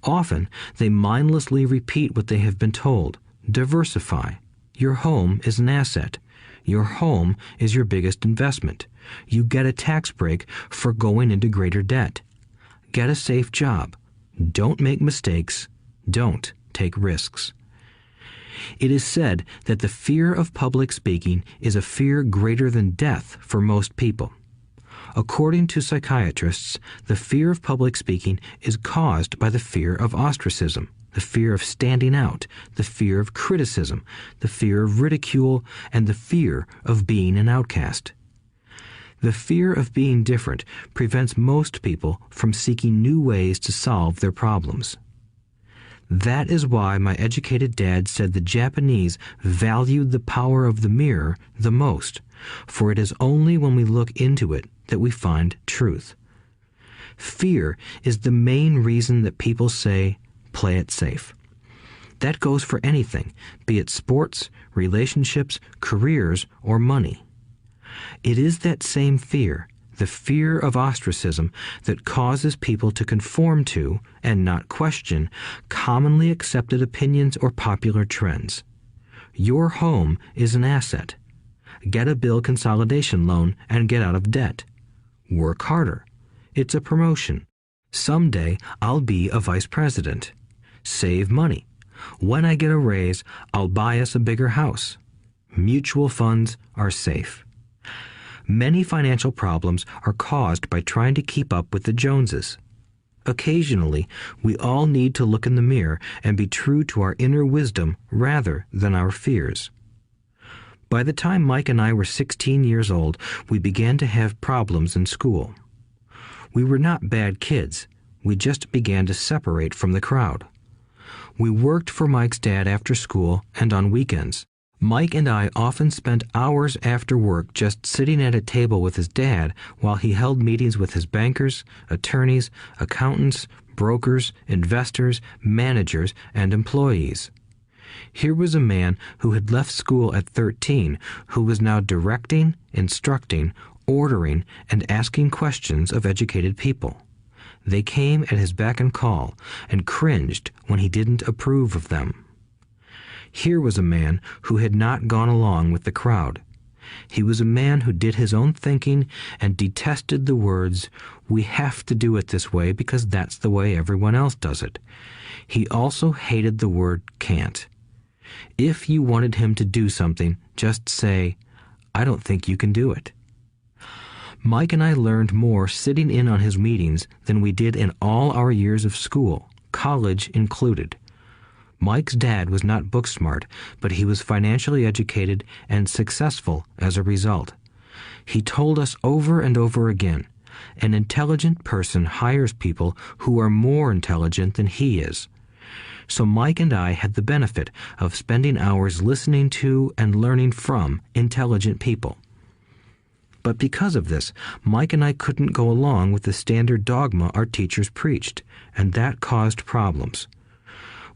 Often, they mindlessly repeat what they have been told. Diversify. Your home is an asset. Your home is your biggest investment. You get a tax break for going into greater debt. Get a safe job. Don't make mistakes. Don't take risks. It is said that the fear of public speaking is a fear greater than death for most people. According to psychiatrists, the fear of public speaking is caused by the fear of ostracism, the fear of standing out, the fear of criticism, the fear of ridicule, and the fear of being an outcast. The fear of being different prevents most people from seeking new ways to solve their problems. That is why my educated dad said the Japanese valued the power of the mirror the most, for it is only when we look into it that we find truth. Fear is the main reason that people say, "Play it safe." That goes for anything, be it sports, relationships, careers, or money. It is that same fear, the fear of ostracism, that causes people to conform to, and not question, commonly accepted opinions or popular trends. Your home is an asset. Get a bill consolidation loan and get out of debt. Work harder. It's a promotion. Someday I'll be a vice president. Save money. When I get a raise, I'll buy us a bigger house. Mutual funds are safe. Many financial problems are caused by trying to keep up with the Joneses. Occasionally, we all need to look in the mirror and be true to our inner wisdom rather than our fears. By the time Mike and I were 16 years old, we began to have problems in school. We were not bad kids. We just began to separate from the crowd. We worked for Mike's dad after school and on weekends. Mike and I often spent hours after work just sitting at a table with his dad while he held meetings with his bankers, attorneys, accountants, brokers, investors, managers, and employees. Here was a man who had left school at 13, who was now directing, instructing, ordering, and asking questions of educated people. They came at his beck and call and cringed when he didn't approve of them. Here was a man who had not gone along with the crowd. He was a man who did his own thinking and detested the words, "We have to do it this way because that's the way everyone else does it." He also hated the word "can't." If you wanted him to do something, just say, "I don't think you can do it." Mike and I learned more sitting in on his meetings than we did in all our years of school, college included. Mike's dad was not book smart, but he was financially educated and successful as a result. He told us over and over again, an intelligent person hires people who are more intelligent than he is. So Mike and I had the benefit of spending hours listening to and learning from intelligent people. But because of this, Mike and I couldn't go along with the standard dogma our teachers preached, and that caused problems.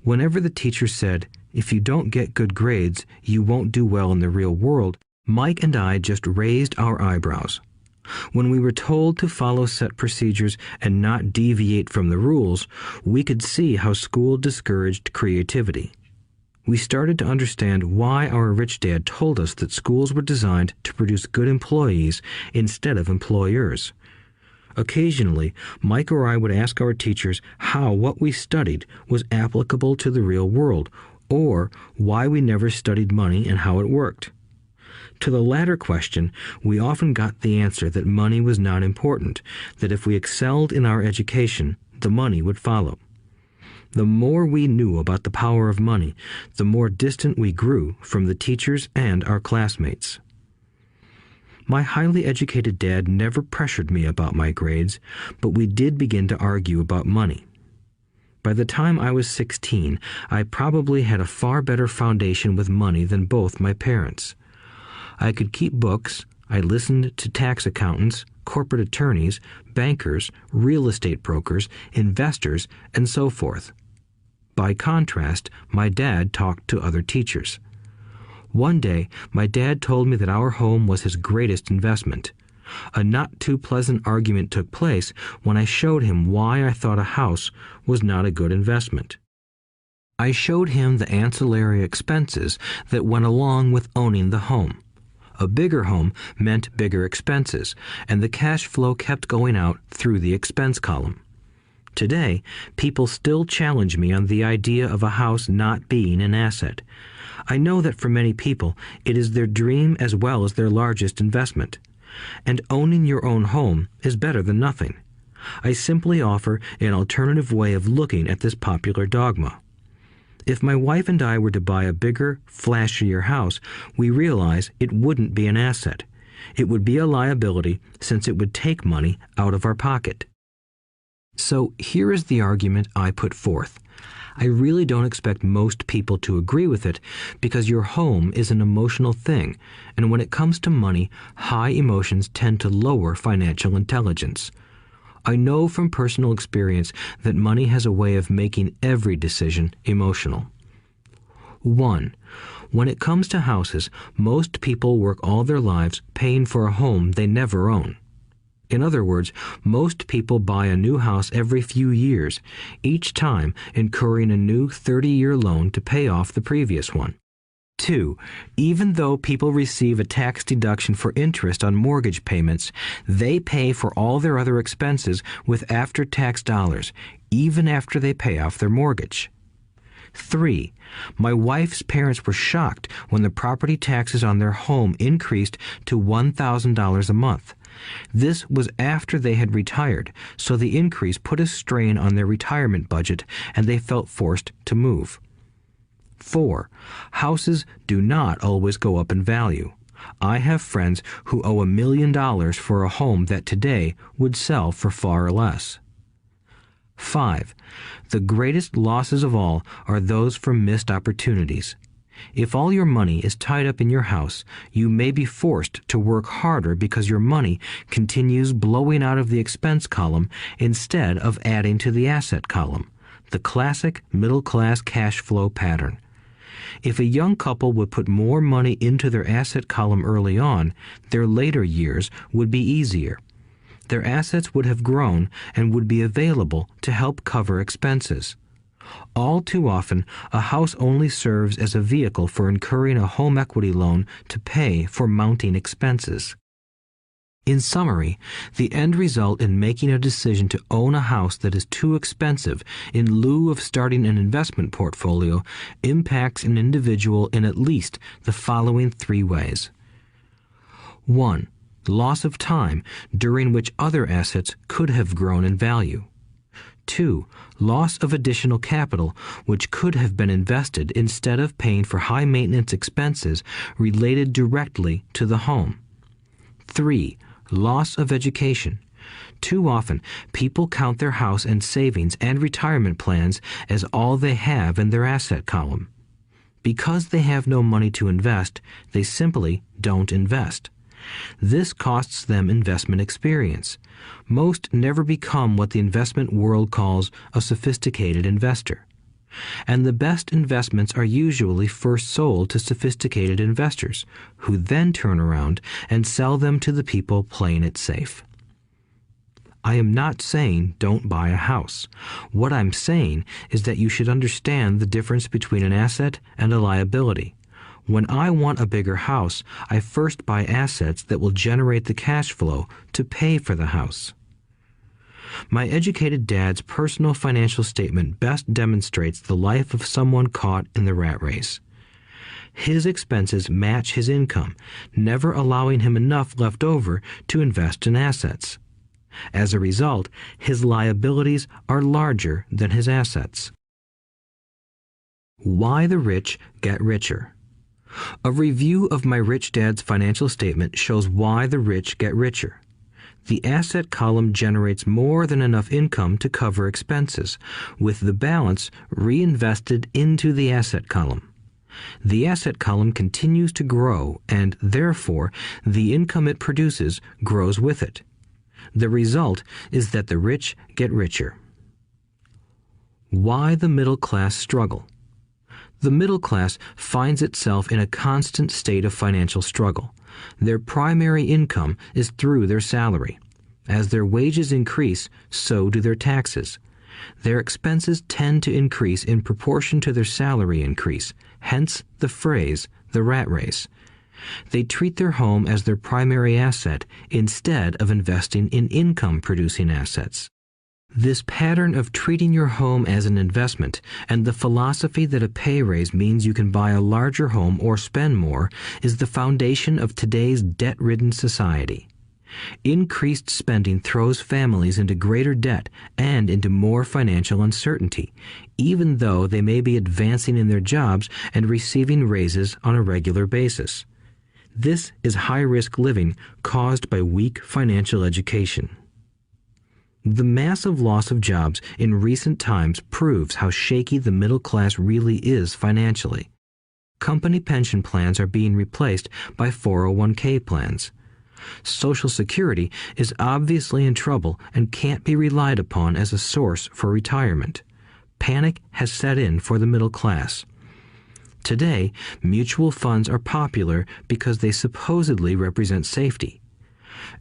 Whenever the teacher said, "If you don't get good grades, you won't do well in the real world," Mike and I just raised our eyebrows. When we were told to follow set procedures and not deviate from the rules, we could see how school discouraged creativity. We started to understand why our rich dad told us that schools were designed to produce good employees instead of employers. Occasionally, Mike or I would ask our teachers how what we studied was applicable to the real world, or why we never studied money and how it worked. To the latter question, we often got the answer that money was not important, that if we excelled in our education, the money would follow. The more we knew about the power of money, the more distant we grew from the teachers and our classmates. My highly educated dad never pressured me about my grades, but we did begin to argue about money. By the time I was 16, I probably had a far better foundation with money than both my parents. I could keep books, I listened to tax accountants, corporate attorneys, bankers, real estate brokers, investors, and so forth. By contrast, my dad talked to other teachers. One day, my dad told me that our home was his greatest investment. A not too pleasant argument took place when I showed him why I thought a house was not a good investment. I showed him the ancillary expenses that went along with owning the home. A bigger home meant bigger expenses, and the cash flow kept going out through the expense column. Today, people still challenge me on the idea of a house not being an asset. I know that for many people, it is their dream as well as their largest investment. And owning your own home is better than nothing. I simply offer an alternative way of looking at this popular dogma. If my wife and I were to buy a bigger, flashier house, we realize it wouldn't be an asset. It would be a liability since it would take money out of our pocket. So here is the argument I put forth. I really don't expect most people to agree with it because your home is an emotional thing, and when it comes to money, high emotions tend to lower financial intelligence. I know from personal experience that money has a way of making every decision emotional. 1. When it comes to houses, most people work all their lives paying for a home they never own. In other words, most people buy a new house every few years, each time incurring a new 30-year loan to pay off the previous one. 2. Even though people receive a tax deduction for interest on mortgage payments, they pay for all their other expenses with after-tax dollars, even after they pay off their mortgage. 3. My wife's parents were shocked when the property taxes on their home increased to $1,000 a month. This was after they had retired, so the increase put a strain on their retirement budget and they felt forced to move. 4. Houses do not always go up in value. I have friends who owe $1 million for a home that today would sell for far less. 5. The greatest losses of all are those from missed opportunities. If all your money is tied up in your house, you may be forced to work harder because your money continues blowing out of the expense column instead of adding to the asset column, the classic middle-class cash flow pattern. If a young couple would put more money into their asset column early on, their later years would be easier. Their assets would have grown and would be available to help cover expenses. All too often, a house only serves as a vehicle for incurring a home equity loan to pay for mounting expenses. In summary, the end result in making a decision to own a house that is too expensive in lieu of starting an investment portfolio impacts an individual in at least the following 3 ways. 1. Loss of time during which other assets could have grown in value. 2. Loss of additional capital which could have been invested instead of paying for high maintenance expenses related directly to the home. 3. Loss of education. Too often, people count their house and savings and retirement plans as all they have in their asset column. Because they have no money to invest, they simply don't invest. This costs them investment experience. Most never become what the investment world calls a sophisticated investor. And the best investments are usually first sold to sophisticated investors, who then turn around and sell them to the people playing it safe. I am not saying don't buy a house. What I'm saying is that you should understand the difference between an asset and a liability. When I want a bigger house, I first buy assets that will generate the cash flow to pay for the house. My educated dad's personal financial statement best demonstrates the life of someone caught in the rat race. His expenses match his income, never allowing him enough left over to invest in assets. As a result, his liabilities are larger than his assets. Why the rich get richer. A review of my rich dad's financial statement shows why the rich get richer. The asset column generates more than enough income to cover expenses, with the balance reinvested into the asset column. The asset column continues to grow, and therefore the income it produces grows with it. The result is that the rich get richer. Why the middle class struggle. The middle class finds itself in a constant state of financial struggle. Their primary income is through their salary. As their wages increase, so do their taxes. Their expenses tend to increase in proportion to their salary increase, hence the phrase, the rat race. They treat their home as their primary asset instead of investing in income-producing assets. This pattern of treating your home as an investment and the philosophy that a pay raise means you can buy a larger home or spend more is the foundation of today's debt-ridden society. Increased spending throws families into greater debt and into more financial uncertainty, even though they may be advancing in their jobs and receiving raises on a regular basis. This is high-risk living caused by weak financial education. The massive loss of jobs in recent times proves how shaky the middle class really is financially. Company pension plans are being replaced by 401k plans. Social Security is obviously in trouble and can't be relied upon as a source for retirement. Panic has set in for the middle class. Today, mutual funds are popular because they supposedly represent safety.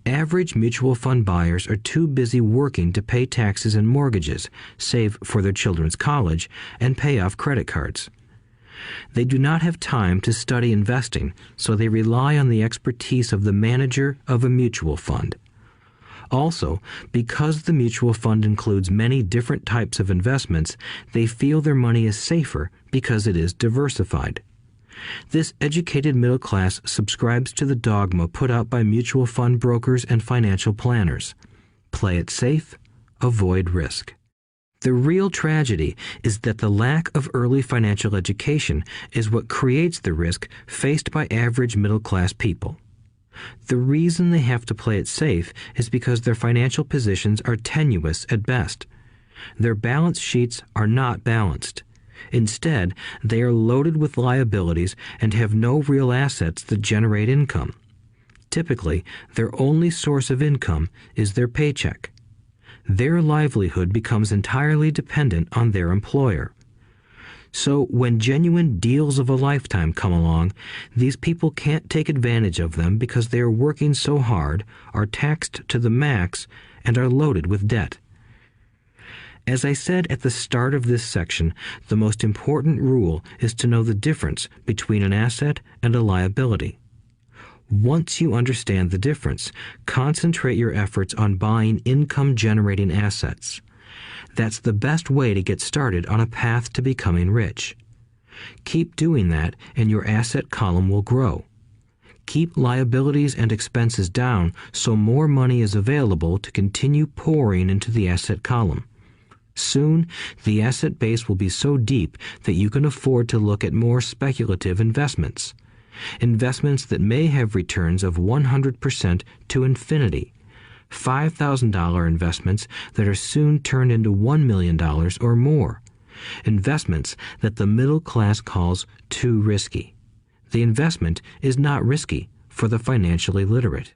Average mutual fund buyers are too busy working to pay taxes and mortgages, save for their children's college, and pay off credit cards. They do not have time to study investing, so they rely on the expertise of the manager of a mutual fund. Also, because the mutual fund includes many different types of investments, they feel their money is safer because it is diversified. This educated middle class subscribes to the dogma put out by mutual fund brokers and financial planners. Play it safe, avoid risk. The real tragedy is that the lack of early financial education is what creates the risk faced by average middle-class people. The reason they have to play it safe is because their financial positions are tenuous at best. Their balance sheets are not balanced. Instead, they are loaded with liabilities and have no real assets that generate income. Typically, their only source of income is their paycheck. Their livelihood becomes entirely dependent on their employer. So when genuine deals of a lifetime come along, these people can't take advantage of them because they are working so hard, are taxed to the max, and are loaded with debt. As I said at the start of this section, the most important rule is to know the difference between an asset and a liability. Once you understand the difference, concentrate your efforts on buying income-generating assets. That's the best way to get started on a path to becoming rich. Keep doing that and your asset column will grow. Keep liabilities and expenses down so more money is available to continue pouring into the asset column. Soon, the asset base will be so deep that you can afford to look at more speculative investments. Investments that may have returns of 100% to infinity. $5,000 investments that are soon turned into $1 million or more. Investments that the middle class calls too risky. The investment is not risky for the financially literate.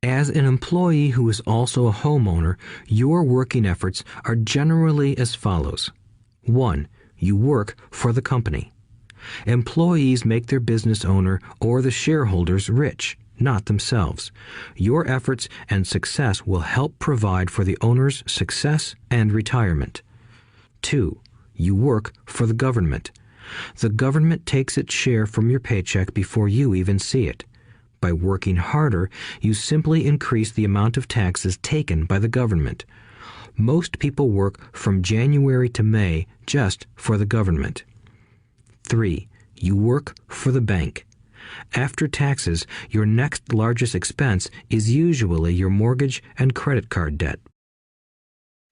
As an employee who is also a homeowner, your working efforts are generally as follows. 1. You work for the company. Employees make their business owner or the shareholders rich, not themselves. Your efforts and success will help provide for the owner's success and retirement. 2. You work for the government. The government takes its share from your paycheck before you even see it. By working harder, you simply increase the amount of taxes taken by the government. Most people work from January to May just for the government. 3. You work for the bank. After taxes, your next largest expense is usually your mortgage and credit card debt.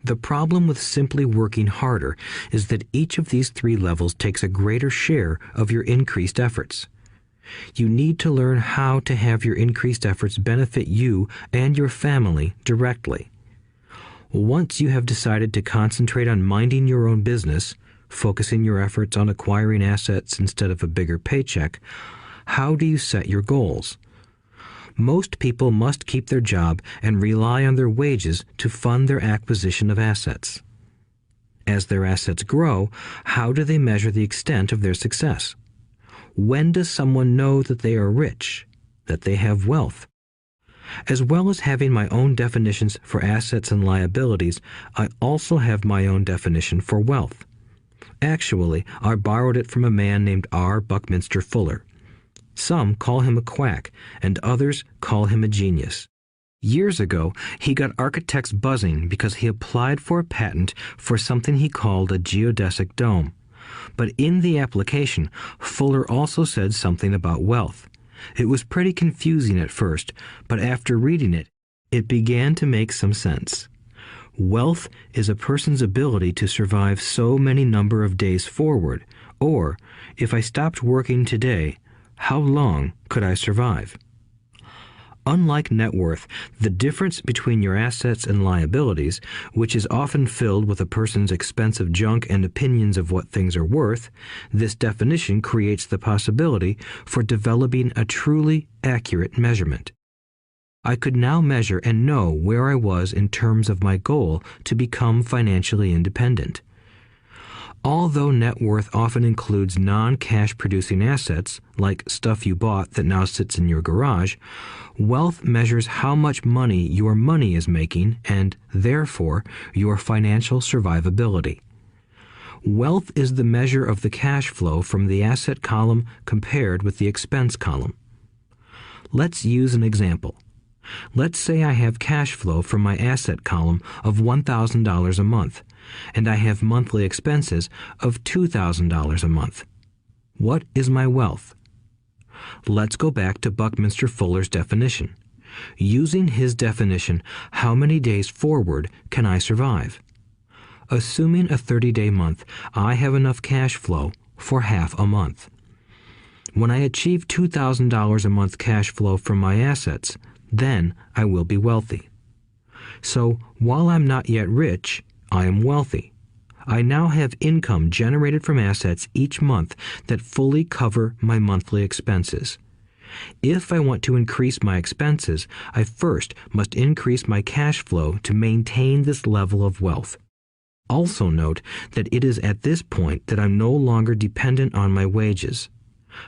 The problem with simply working harder is that each of these 3 levels takes a greater share of your increased efforts. You need to learn how to have your increased efforts benefit you and your family directly. Once you have decided to concentrate on minding your own business, focusing your efforts on acquiring assets instead of a bigger paycheck, how do you set your goals? Most people must keep their job and rely on their wages to fund their acquisition of assets. As their assets grow, how do they measure the extent of their success? When does someone know that they are rich, that they have wealth? As well as having my own definitions for assets and liabilities, I also have my own definition for wealth. Actually, I borrowed it from a man named R. Buckminster Fuller. Some call him a quack, and others call him a genius. Years ago, he got architects buzzing because he applied for a patent for something he called a geodesic dome. But in the application, Fuller also said something about wealth. It was pretty confusing at first, but after reading it, it began to make some sense. Wealth is a person's ability to survive so many number of days forward, or, if I stopped working today, how long could I survive? Unlike net worth, the difference between your assets and liabilities, which is often filled with a person's expensive junk and opinions of what things are worth, this definition creates the possibility for developing a truly accurate measurement. I could now measure and know where I was in terms of my goal to become financially independent. Although net worth often includes non-cash producing assets, like stuff you bought that now sits in your garage, wealth measures how much money your money is making and, therefore, your financial survivability. Wealth is the measure of the cash flow from the asset column compared with the expense column. Let's use an example. Let's say I have cash flow from my asset column of $1,000 a month, and I have monthly expenses of $2,000 a month. What is my wealth? Let's go back to Buckminster Fuller's definition. Using his definition, how many days forward can I survive? Assuming a 30-day month, I have enough cash flow for half a month. When I achieve $2,000 a month cash flow from my assets, then I will be wealthy. So, while I'm not yet rich, I am wealthy. I now have income generated from assets each month that fully cover my monthly expenses. If I want to increase my expenses, I first must increase my cash flow to maintain this level of wealth. Also note that it is at this point that I'm no longer dependent on my wages.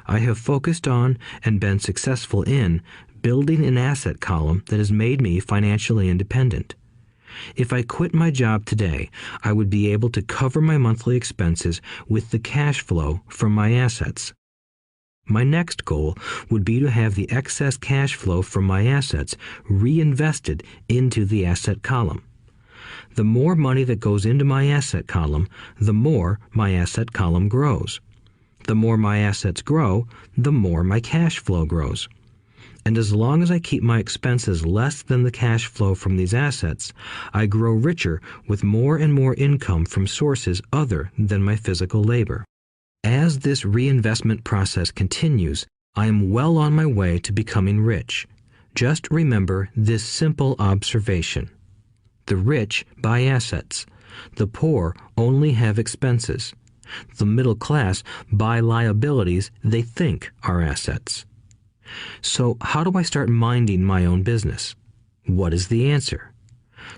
I have focused on and been successful in building an asset column that has made me financially independent. If I quit my job today, I would be able to cover my monthly expenses with the cash flow from my assets. My next goal would be to have the excess cash flow from my assets reinvested into the asset column. The more money that goes into my asset column, the more my asset column grows. The more my assets grow, the more my cash flow grows. And as long as I keep my expenses less than the cash flow from these assets, I grow richer with more and more income from sources other than my physical labor. As this reinvestment process continues, I am well on my way to becoming rich. Just remember this simple observation. The rich buy assets. The poor only have expenses. The middle class buy liabilities they think are assets. So how do I start minding my own business? What is the answer?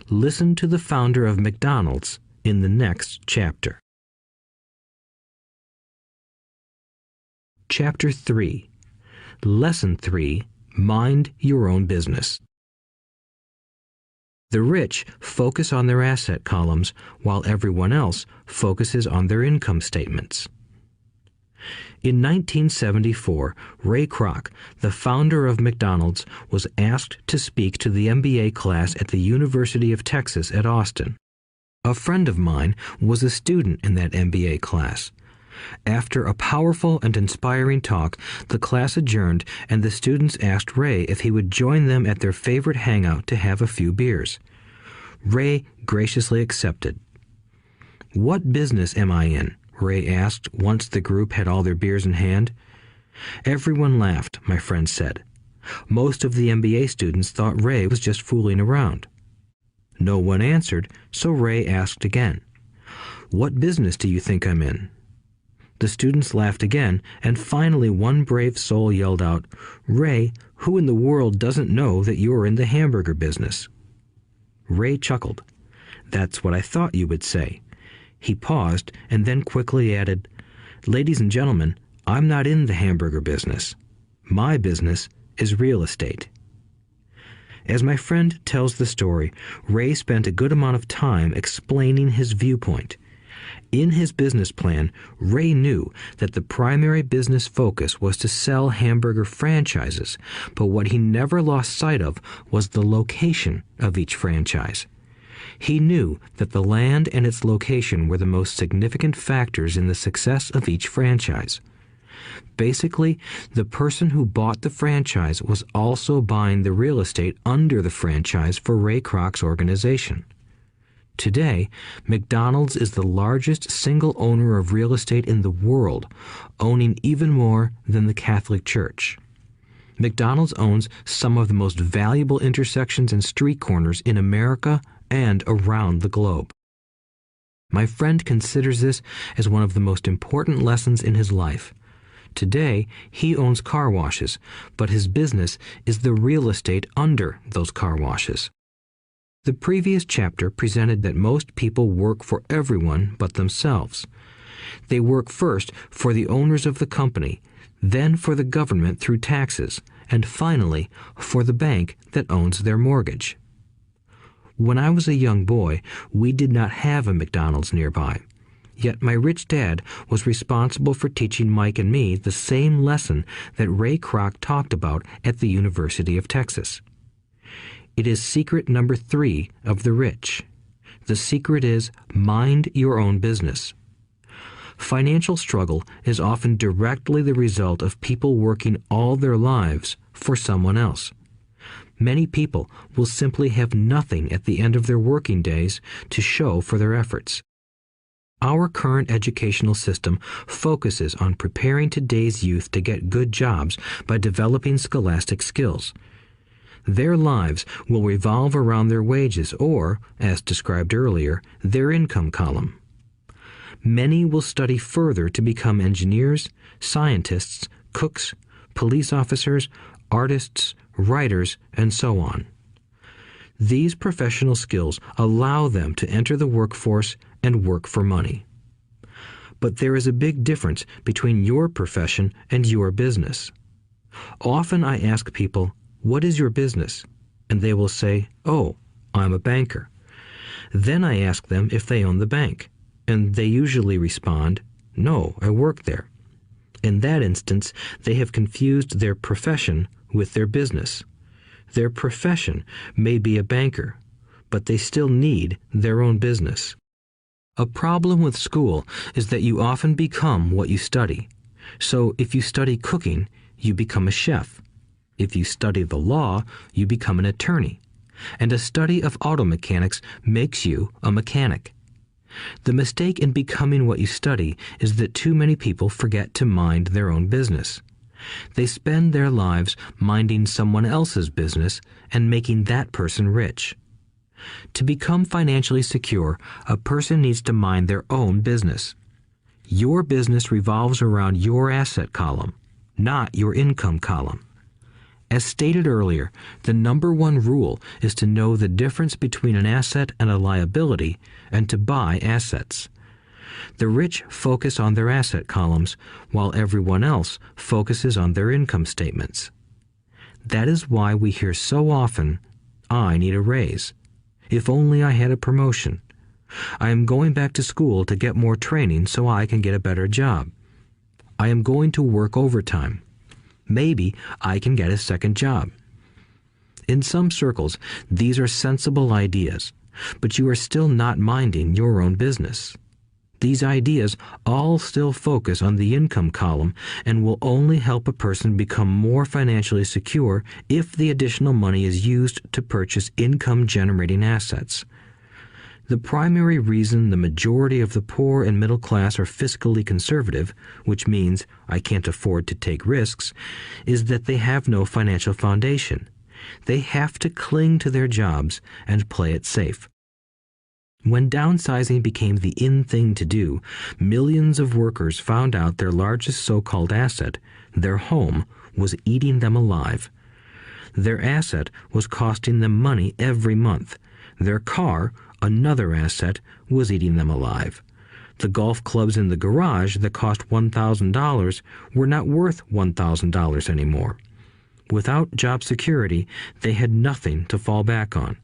Listen to the founder of McDonald's in the next chapter. Chapter 3. Lesson 3. Mind your own business. The rich focus on their asset columns while everyone else focuses on their income statements. In 1974, Ray Kroc, the founder of McDonald's, was asked to speak to the MBA class at the University of Texas at Austin. A friend of mine was a student in that MBA class. After a powerful and inspiring talk, the class adjourned and the students asked Ray if he would join them at their favorite hangout to have a few beers. Ray graciously accepted. "What business am I in?" Ray asked once the group had all their beers in hand. Everyone laughed, my friend said. Most of the MBA students thought Ray was just fooling around. No one answered, so Ray asked again. "What business do you think I'm in?" The students laughed again, and finally one brave soul yelled out, "Ray, who in the world doesn't know that you're in the hamburger business?" Ray chuckled. "That's what I thought you would say." He paused and then quickly added, "Ladies and gentlemen, I'm not in the hamburger business. My business is real estate." As my friend tells the story, Ray spent a good amount of time explaining his viewpoint. In his business plan, Ray knew that the primary business focus was to sell hamburger franchises, but what he never lost sight of was the location of each franchise. He knew that the land and its location were the most significant factors in the success of each franchise. Basically, the person who bought the franchise was also buying the real estate under the franchise for Ray Kroc's organization. Today, McDonald's is the largest single owner of real estate in the world, owning even more than the Catholic Church. McDonald's owns some of the most valuable intersections and street corners in America and around the globe. My friend considers this as one of the most important lessons in his life. Today, he owns car washes, but his business is the real estate under those car washes. The previous chapter presented that most people work for everyone but themselves. They work first for the owners of the company, then for the government through taxes, and finally for the bank that owns their mortgage. When I was a young boy, we did not have a McDonald's nearby. Yet my rich dad was responsible for teaching Mike and me the same lesson that Ray Kroc talked about at the University of Texas. It is secret number 3 of the rich. The secret is mind your own business. Financial struggle is often directly the result of people working all their lives for someone else. Many people will simply have nothing at the end of their working days to show for their efforts. Our current educational system focuses on preparing today's youth to get good jobs by developing scholastic skills. Their lives will revolve around their wages or, as described earlier, their income column. Many will study further to become engineers, scientists, cooks, police officers, artists, writers, and so on. These professional skills allow them to enter the workforce and work for money. But there is a big difference between your profession and your business. Often I ask people, "What is your business?" And they will say, "Oh, I'm a banker." Then I ask them if they own the bank, and they usually respond, "No, I work there." In that instance, they have confused their profession with their business. Their profession may be a banker, but they still need their own business. A problem with school is that you often become what you study. So if you study cooking, you become a chef. If you study the law, you become an attorney. And a study of auto mechanics makes you a mechanic. The mistake in becoming what you study is that too many people forget to mind their own business. They spend their lives minding someone else's business and making that person rich. To become financially secure, a person needs to mind their own business. Your business revolves around your asset column, not your income column. As stated earlier, the number one rule is to know the difference between an asset and a liability and to buy assets. The rich focus on their asset columns, while everyone else focuses on their income statements. That is why we hear so often, "I need a raise. If only I had a promotion. I am going back to school to get more training so I can get a better job. I am going to work overtime. Maybe I can get a second job." In some circles, these are sensible ideas, but you are still not minding your own business. These ideas all still focus on the income column and will only help a person become more financially secure if the additional money is used to purchase income-generating assets. The primary reason the majority of the poor and middle class are fiscally conservative, which means I can't afford to take risks, is that they have no financial foundation. They have to cling to their jobs and play it safe. When downsizing became the in thing to do, millions of workers found out their largest so-called asset, their home, was eating them alive. Their asset was costing them money every month. Their car, another asset, was eating them alive. The golf clubs in the garage that cost $1,000 were not worth $1,000 anymore. Without job security, they had nothing to fall back on.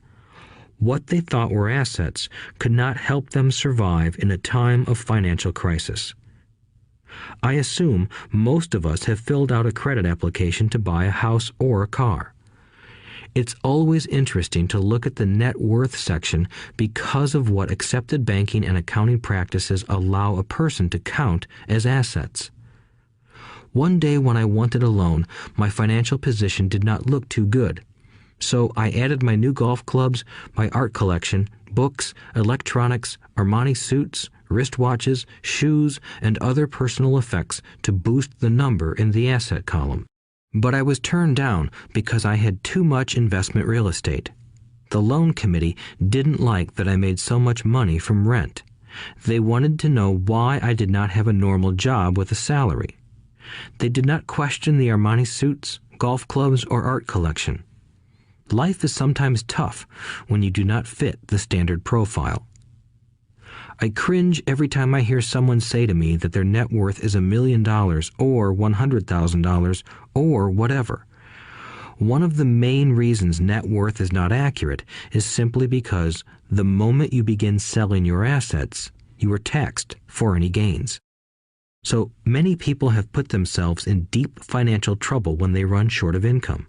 What they thought were assets could not help them survive in a time of financial crisis. I assume most of us have filled out a credit application to buy a house or a car. It's always interesting to look at the net worth section because of what accepted banking and accounting practices allow a person to count as assets. One day when I wanted a loan, my financial position did not look too good. So I added my new golf clubs, my art collection, books, electronics, Armani suits, wristwatches, shoes, and other personal effects to boost the number in the asset column. But I was turned down because I had too much investment real estate. The loan committee didn't like that I made so much money from rent. They wanted to know why I did not have a normal job with a salary. They did not question the Armani suits, golf clubs, or art collection. Life is sometimes tough when you do not fit the standard profile. I cringe every time I hear someone say to me that their net worth is $1 million or $100,000 or whatever. One of the main reasons net worth is not accurate is simply because the moment you begin selling your assets, you are taxed for any gains. So many people have put themselves in deep financial trouble when they run short of income.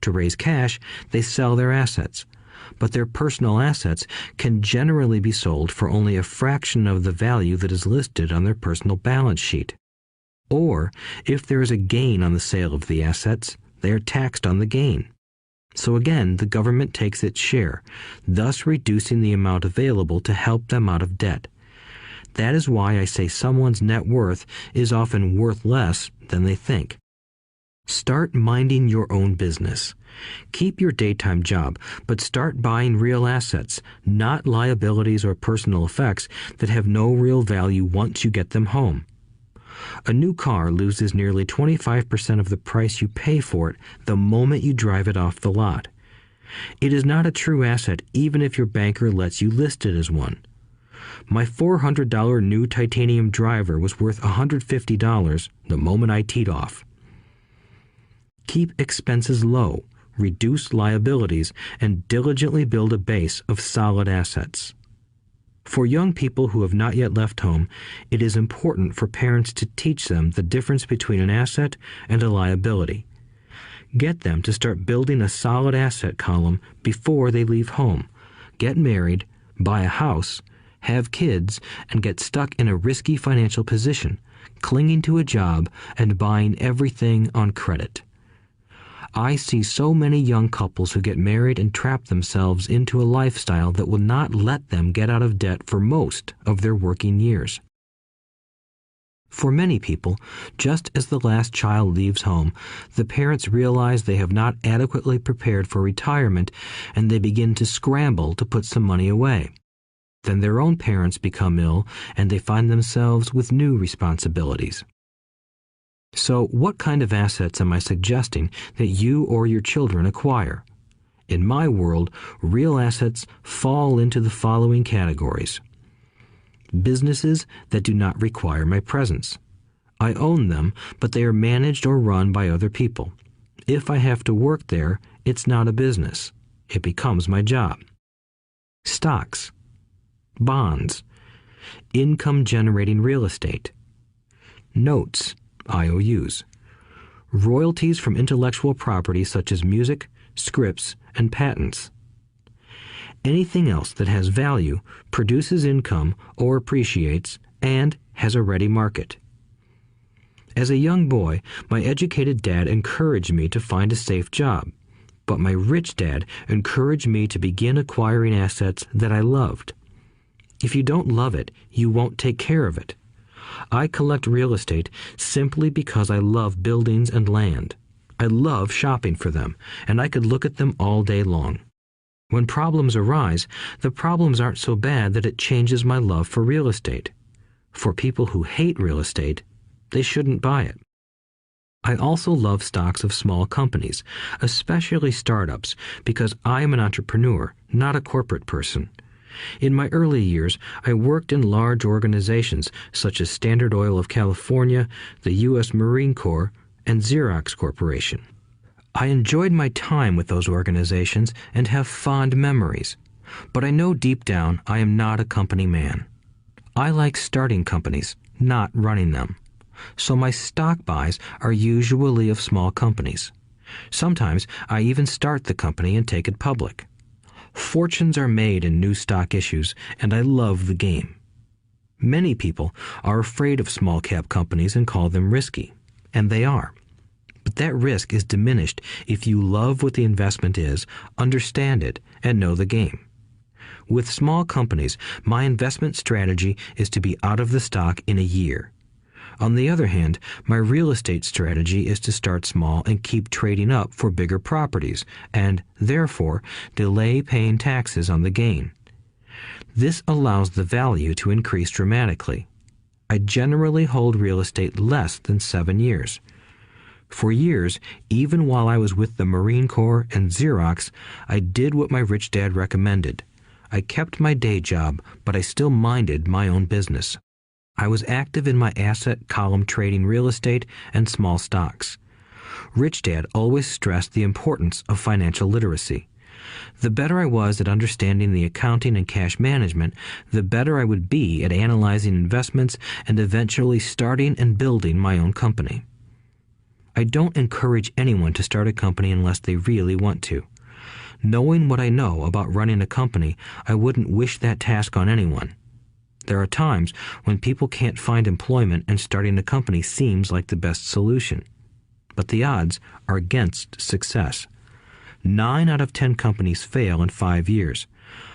To raise cash, they sell their assets, but their personal assets can generally be sold for only a fraction of the value that is listed on their personal balance sheet. Or, if there is a gain on the sale of the assets, they are taxed on the gain. So again, the government takes its share, thus reducing the amount available to help them out of debt. That is why I say someone's net worth is often worth less than they think. Start minding your own business. Keep your daytime job, but start buying real assets, not liabilities or personal effects that have no real value once you get them home. A new car loses nearly 25% of the price you pay for it the moment you drive it off the lot. It is not a true asset even if your banker lets you list it as one. My $400 new titanium driver was worth $150 the moment I teed off. Keep expenses low, reduce liabilities, and diligently build a base of solid assets. For young people who have not yet left home, it is important for parents to teach them the difference between an asset and a liability. Get them to start building a solid asset column before they leave home, get married, buy a house, have kids, and get stuck in a risky financial position, clinging to a job and buying everything on credit. I see so many young couples who get married and trap themselves into a lifestyle that will not let them get out of debt for most of their working years. For many people, just as the last child leaves home, the parents realize they have not adequately prepared for retirement and they begin to scramble to put some money away. Then their own parents become ill and they find themselves with new responsibilities. So, what kind of assets am I suggesting that you or your children acquire? In my world, real assets fall into the following categories. Businesses that do not require my presence. I own them, but they are managed or run by other people. If I have to work there, it's not a business. It becomes my job. Stocks, bonds, income-generating real estate, notes, IOUs, royalties from intellectual property such as music, scripts, and patents. Anything else that has value, produces income, or appreciates, and has a ready market. As a young boy, my educated dad encouraged me to find a safe job, but my rich dad encouraged me to begin acquiring assets that I loved. If you don't love it, you won't take care of it. I collect real estate simply because I love buildings and land. I love shopping for them, and I could look at them all day long. When problems arise, the problems aren't so bad that it changes my love for real estate. For people who hate real estate, they shouldn't buy it. I also love stocks of small companies, especially startups, because I am an entrepreneur, not a corporate person. In my early years, I worked in large organizations such as Standard Oil of California, the U.S. Marine Corps, and Xerox Corporation. I enjoyed my time with those organizations and have fond memories, but I know deep down I am not a company man. I like starting companies, not running them. So my stock buys are usually of small companies. Sometimes I even start the company and take it public. Fortunes are made in new stock issues, and I love the game. Many people are afraid of small-cap companies and call them risky, and they are. But that risk is diminished if you love what the investment is, understand it, and know the game. With small companies, my investment strategy is to be out of the stock in a year. On the other hand, my real estate strategy is to start small and keep trading up for bigger properties, and, therefore, delay paying taxes on the gain. This allows the value to increase dramatically. I generally hold real estate less than 7 years. For years, even while I was with the Marine Corps and Xerox, I did what my rich dad recommended. I kept my day job, but I still minded my own business. I was active in my asset column trading real estate and small stocks. Rich Dad always stressed the importance of financial literacy. The better I was at understanding the accounting and cash management, the better I would be at analyzing investments and eventually starting and building my own company. I don't encourage anyone to start a company unless they really want to. Knowing what I know about running a company, I wouldn't wish that task on anyone. There are times when people can't find employment and starting a company seems like the best solution. But the odds are against success. 9 out of 10 companies fail in 5 years.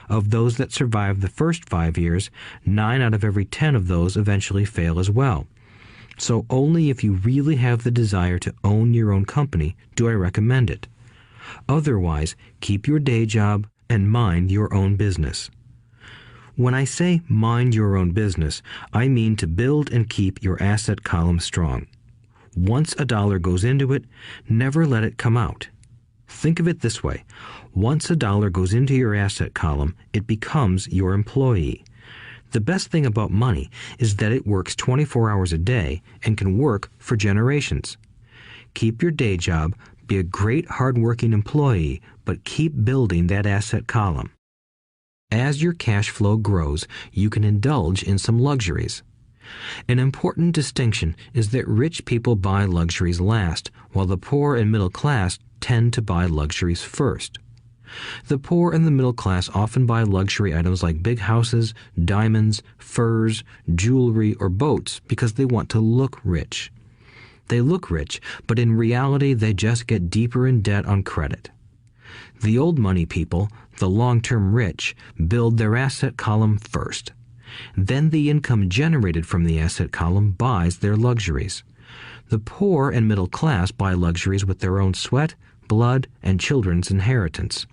Of those that survive the first 5 years, 9 out of every 10 of those eventually fail as well. So only if you really have the desire to own your own company do I recommend it. Otherwise, keep your day job and mind your own business. When I say mind your own business, I mean to build and keep your asset column strong. Once a dollar goes into it, never let it come out. Think of it this way. Once a dollar goes into your asset column, it becomes your employee. The best thing about money is that it works 24 hours a day and can work for generations. Keep your day job, be a great hard-working employee, but keep building that asset column. As your cash flow grows, you can indulge in some luxuries. An important distinction is that rich people buy luxuries last, while the poor and middle class tend to buy luxuries first. The poor and the middle class often buy luxury items like big houses, diamonds, furs, jewelry, or boats because they want to look rich. They look rich, but in reality they just get deeper in debt on credit. The old money people, the long-term rich, build their asset column first. Then the income generated from the asset column buys their luxuries. The poor and middle class buy luxuries with their own sweat, blood, and children's inheritance.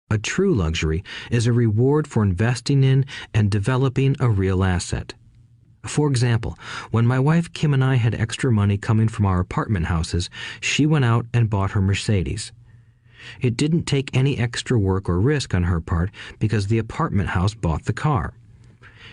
A true luxury is a reward for investing in and developing a real asset. For example, when my wife Kim and I had extra money coming from our apartment houses, she went out and bought her Mercedes. It didn't take any extra work or risk on her part because the apartment house bought the car.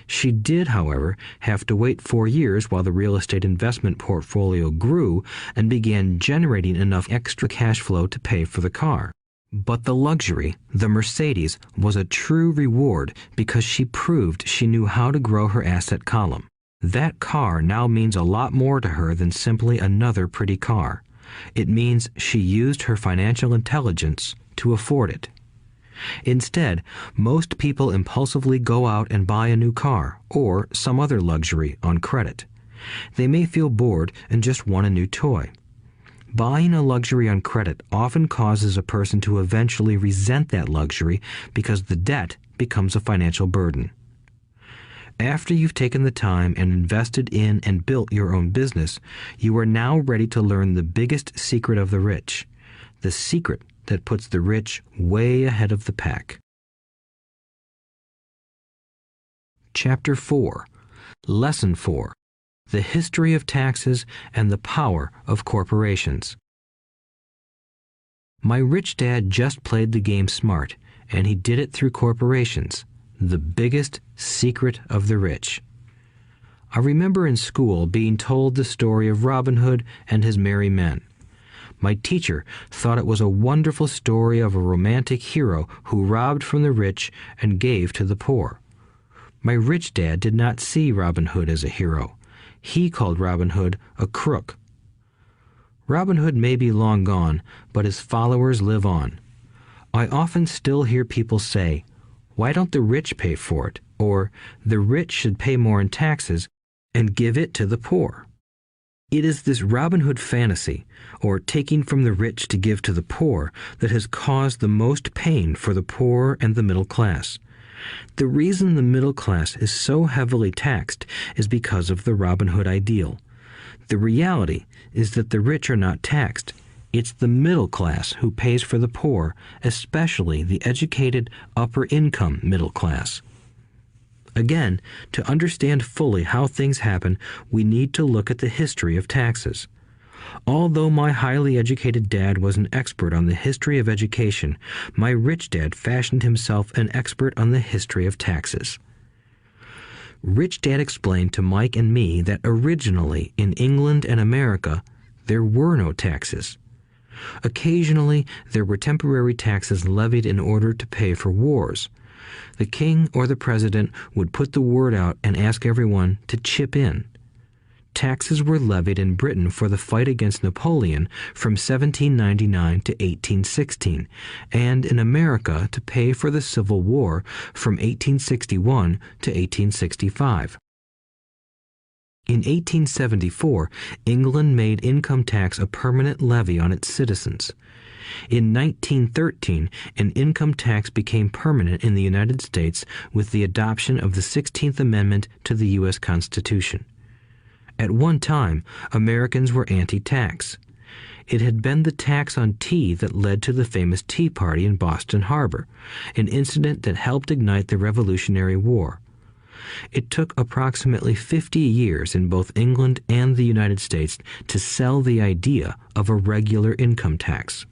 She did, however, have to wait 4 years while the real estate investment portfolio grew and began generating enough extra cash flow to pay for the car. But the luxury, the Mercedes, was a true reward because she proved she knew how to grow her asset column. That car now means a lot more to her than simply another pretty car. It means she used her financial intelligence to afford it. Instead, most people impulsively go out and buy a new car or some other luxury on credit. They may feel bored and just want a new toy. Buying a luxury on credit often causes a person to eventually resent that luxury because the debt becomes a financial burden. After you've taken the time and invested in and built your own business, you are now ready to learn the biggest secret of the rich, the secret that puts the rich way ahead of the pack. Chapter 4. Lesson 4. The History of Taxes and the Power of Corporations. My rich dad just played the game smart, and he did it through corporations, the biggest secret of the rich. I remember in school being told the story of Robin Hood and his merry men. My teacher thought it was a wonderful story of a romantic hero who robbed from the rich and gave to the poor. My rich dad did not see Robin Hood as a hero. He called Robin Hood a crook. Robin Hood may be long gone, but his followers live on. I often still hear people say, "Why don't the rich pay for it?" or "The rich should pay more in taxes and give it to the poor." It is this Robin Hood fantasy, or taking from the rich to give to the poor, that has caused the most pain for the poor and the middle class. The reason the middle class is so heavily taxed is because of the Robin Hood ideal. The reality is that the rich are not taxed. It's the middle class who pays for the poor, especially the educated upper-income middle class. Again, to understand fully how things happen, we need to look at the history of taxes. Although my highly educated dad was an expert on the history of education, my rich dad fashioned himself an expert on the history of taxes. Rich Dad explained to Mike and me that originally in England and America, there were no taxes. Occasionally, there were temporary taxes levied in order to pay for wars. The king or the president would put the word out and ask everyone to chip in. Taxes were levied in Britain for the fight against Napoleon from 1799 to 1816, and in America to pay for the Civil War from 1861 to 1865. In 1874, England made income tax a permanent levy on its citizens. In 1913, an income tax became permanent in the United States with the adoption of the 16th Amendment to the U.S. Constitution. At one time, Americans were anti-tax. It had been the tax on tea that led to the famous Tea Party in Boston Harbor, an incident that helped ignite the Revolutionary War. It took approximately 50 years in both England and the United States to sell the idea of a regular income tax.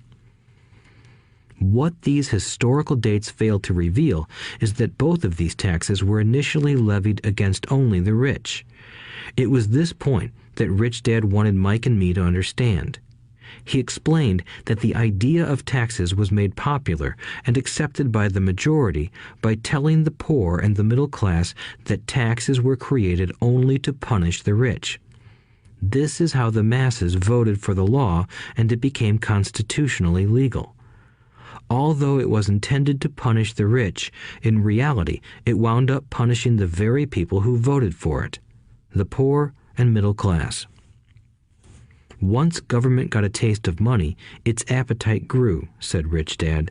What these historical dates fail to reveal is that both of these taxes were initially levied against only the rich. It was this point that Rich Dad wanted Mike and me to understand. He explained that the idea of taxes was made popular and accepted by the majority by telling the poor and the middle class that taxes were created only to punish the rich. This is how the masses voted for the law, and it became constitutionally legal. Although it was intended to punish the rich, in reality it wound up punishing the very people who voted for it, the poor and middle class. Once government got a taste of money, its appetite grew, said Rich Dad.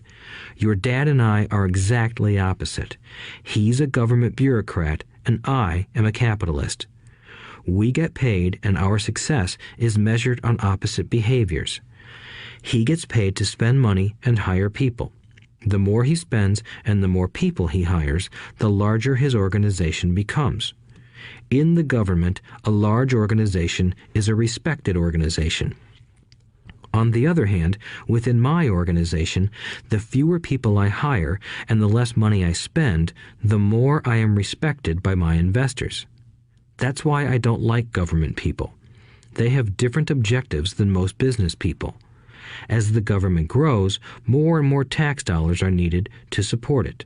Your dad and I are exactly opposite. He's a government bureaucrat, and I am a capitalist. We get paid, and our success is measured on opposite behaviors. He gets paid to spend money and hire people. The more he spends and the more people he hires, the larger his organization becomes. In the government, a large organization is a respected organization. On the other hand, within my organization, the fewer people I hire and the less money I spend, the more I am respected by my investors. That's why I don't like government people. They have different objectives than most business people. As the government grows, more and more tax dollars are needed to support it.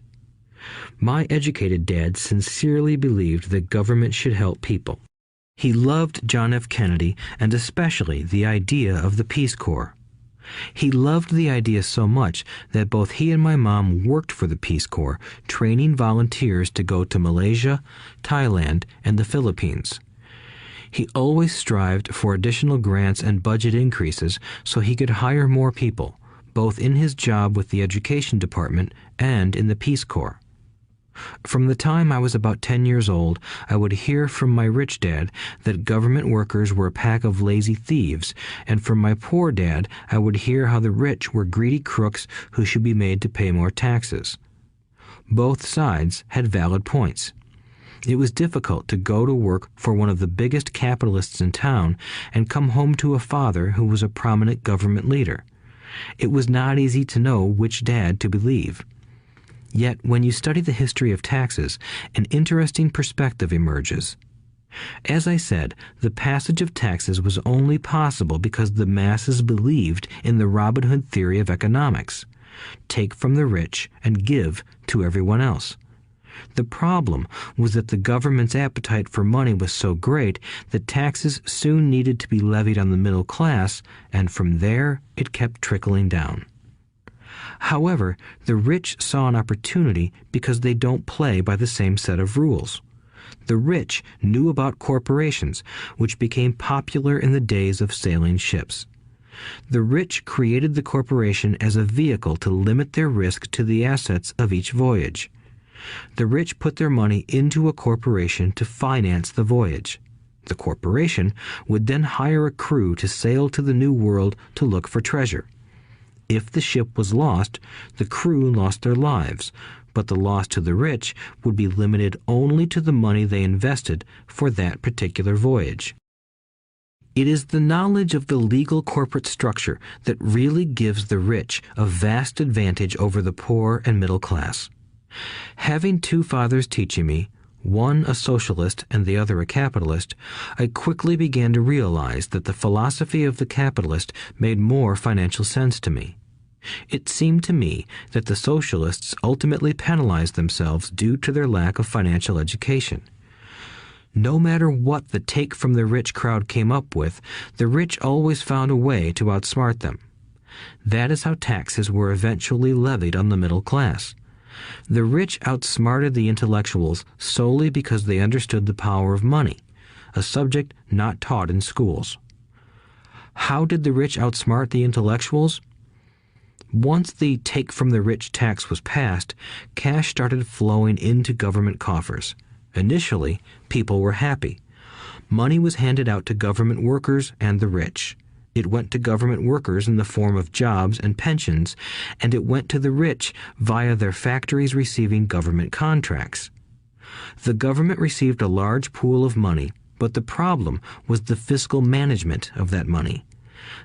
My educated dad sincerely believed that government should help people. He loved John F. Kennedy and especially the idea of the Peace Corps. He loved the idea so much that both he and my mom worked for the Peace Corps, training volunteers to go to Malaysia, Thailand, and the Philippines. He always strived for additional grants and budget increases so he could hire more people, both in his job with the Education Department and in the Peace Corps. From the time I was about 10 years old, I would hear from my rich dad that government workers were a pack of lazy thieves, and from my poor dad I would hear how the rich were greedy crooks who should be made to pay more taxes. Both sides had valid points. It was difficult to go to work for one of the biggest capitalists in town and come home to a father who was a prominent government leader. It was not easy to know which dad to believe. Yet, when you study the history of taxes, an interesting perspective emerges. As I said, the passage of taxes was only possible because the masses believed in the Robin Hood theory of economics. Take from the rich and give to everyone else. The problem was that the government's appetite for money was so great that taxes soon needed to be levied on the middle class, and from there it kept trickling down. However, the rich saw an opportunity because they don't play by the same set of rules. The rich knew about corporations, which became popular in the days of sailing ships. The rich created the corporation as a vehicle to limit their risk to the assets of each voyage. The rich put their money into a corporation to finance the voyage. The corporation would then hire a crew to sail to the New World to look for treasure. If the ship was lost, the crew lost their lives, but the loss to the rich would be limited only to the money they invested for that particular voyage. It is the knowledge of the legal corporate structure that really gives the rich a vast advantage over the poor and middle class. Having two fathers teaching me, one a socialist and the other a capitalist, I quickly began to realize that the philosophy of the capitalist made more financial sense to me. It seemed to me that the socialists ultimately penalized themselves due to their lack of financial education. No matter what the take from the rich crowd came up with, the rich always found a way to outsmart them. That is how taxes were eventually levied on the middle class. The rich outsmarted the intellectuals solely because they understood the power of money, a subject not taught in schools. How did the rich outsmart the intellectuals? Once the take from the rich tax was passed, cash started flowing into government coffers. Initially, people were happy. Money was handed out to government workers and the rich. It went to government workers in the form of jobs and pensions, and it went to the rich via their factories receiving government contracts. The government received a large pool of money, but the problem was the fiscal management of that money.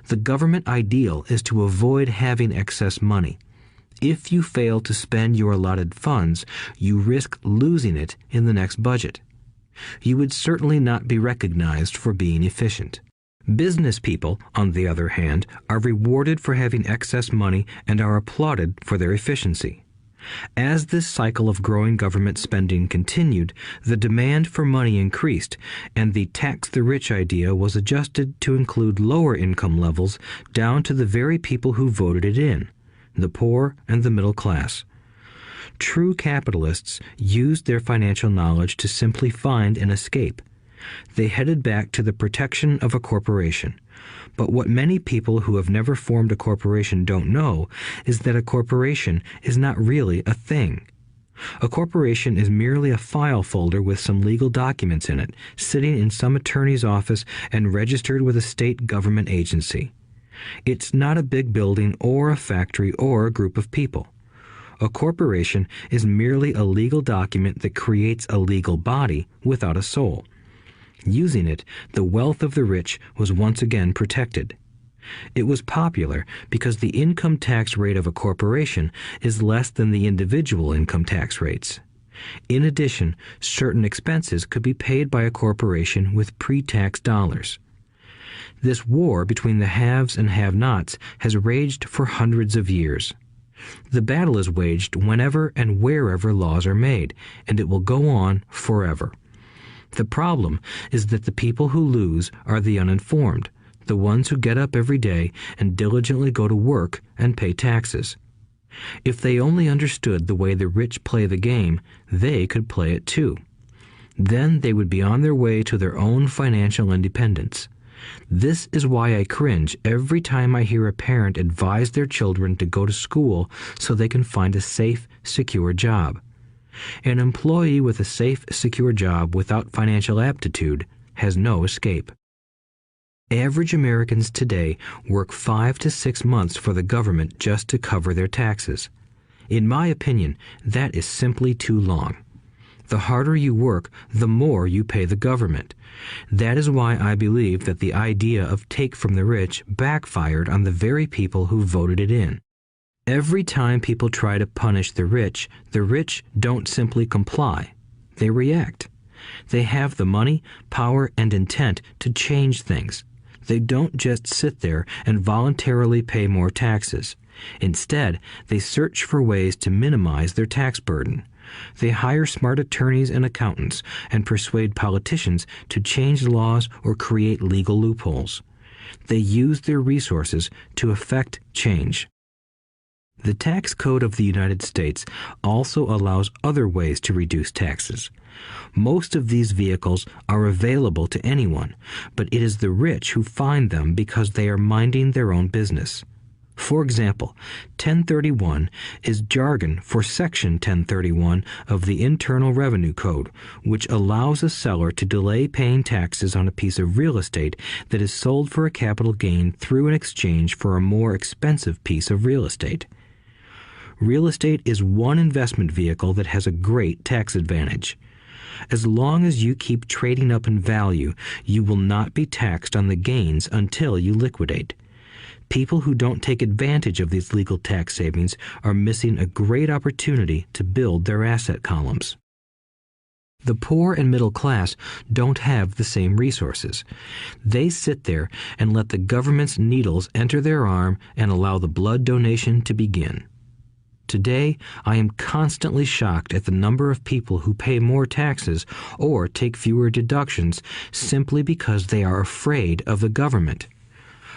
The government ideal is to avoid having excess money. If you fail to spend your allotted funds, you risk losing it in the next budget. You would certainly not be recognized for being efficient. Business people, on the other hand, are rewarded for having excess money and are applauded for their efficiency. As this cycle of growing government spending continued, the demand for money increased, and the tax the rich idea was adjusted to include lower income levels down to the very people who voted it in, the poor and the middle class. True capitalists used their financial knowledge to simply find an escape. They headed back to the protection of a corporation. But what many people who have never formed a corporation don't know is that a corporation is not really a thing. A corporation is merely a file folder with some legal documents in it, sitting in some attorney's office and registered with a state government agency. It's not a big building or a factory or a group of people. A corporation is merely a legal document that creates a legal body without a soul. Using it, the wealth of the rich was once again protected. It was popular because the income tax rate of a corporation is less than the individual income tax rates. In addition, certain expenses could be paid by a corporation with pre-tax dollars. This war between the haves and have-nots has raged for hundreds of years. The battle is waged whenever and wherever laws are made, and it will go on forever. The problem is that the people who lose are the uninformed, the ones who get up every day and diligently go to work and pay taxes. If they only understood the way the rich play the game, they could play it too. Then they would be on their way to their own financial independence. This is why I cringe every time I hear a parent advise their children to go to school so they can find a safe, secure job. An employee with a safe, secure job without financial aptitude has no escape. Average Americans today work 5 to 6 months for the government just to cover their taxes. In my opinion, that is simply too long. The harder you work, the more you pay the government. That is why I believe that the idea of take from the rich backfired on the very people who voted it in. Every time people try to punish the rich don't simply comply. They react. They have the money, power, and intent to change things. They don't just sit there and voluntarily pay more taxes. Instead, they search for ways to minimize their tax burden. They hire smart attorneys and accountants and persuade politicians to change laws or create legal loopholes. They use their resources to effect change. The tax code of the United States also allows other ways to reduce taxes. Most of these vehicles are available to anyone, but it is the rich who find them because they are minding their own business. For example, 1031 is jargon for Section 1031 of the Internal Revenue Code, which allows a seller to delay paying taxes on a piece of real estate that is sold for a capital gain through an exchange for a more expensive piece of real estate. Real estate is one investment vehicle that has a great tax advantage. As long as you keep trading up in value, you will not be taxed on the gains until you liquidate. People who don't take advantage of these legal tax savings are missing a great opportunity to build their asset columns. The poor and middle class don't have the same resources. They sit there and let the government's needles enter their arm and allow the blood donation to begin. Today, I am constantly shocked at the number of people who pay more taxes or take fewer deductions simply because they are afraid of the government.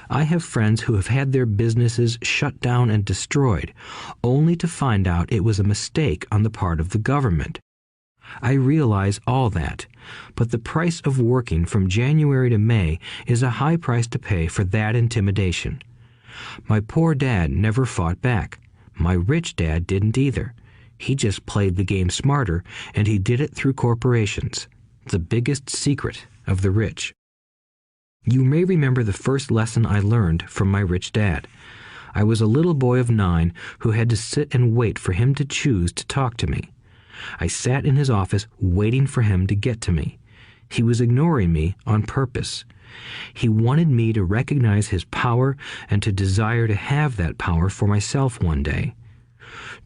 I have friends who have had their businesses shut down and destroyed, only to find out it was a mistake on the part of the government. I realize all that, but the price of working from January to May is a high price to pay for that intimidation. My poor dad never fought back. My rich dad didn't either. He just played the game smarter, and he did it through corporations, the biggest secret of the rich. You may remember the first lesson I learned from my rich dad. I was a little boy of 9 who had to sit and wait for him to choose to talk to me. I sat in his office waiting for him to get to me. He was ignoring me on purpose. He wanted me to recognize his power and to desire to have that power for myself one day.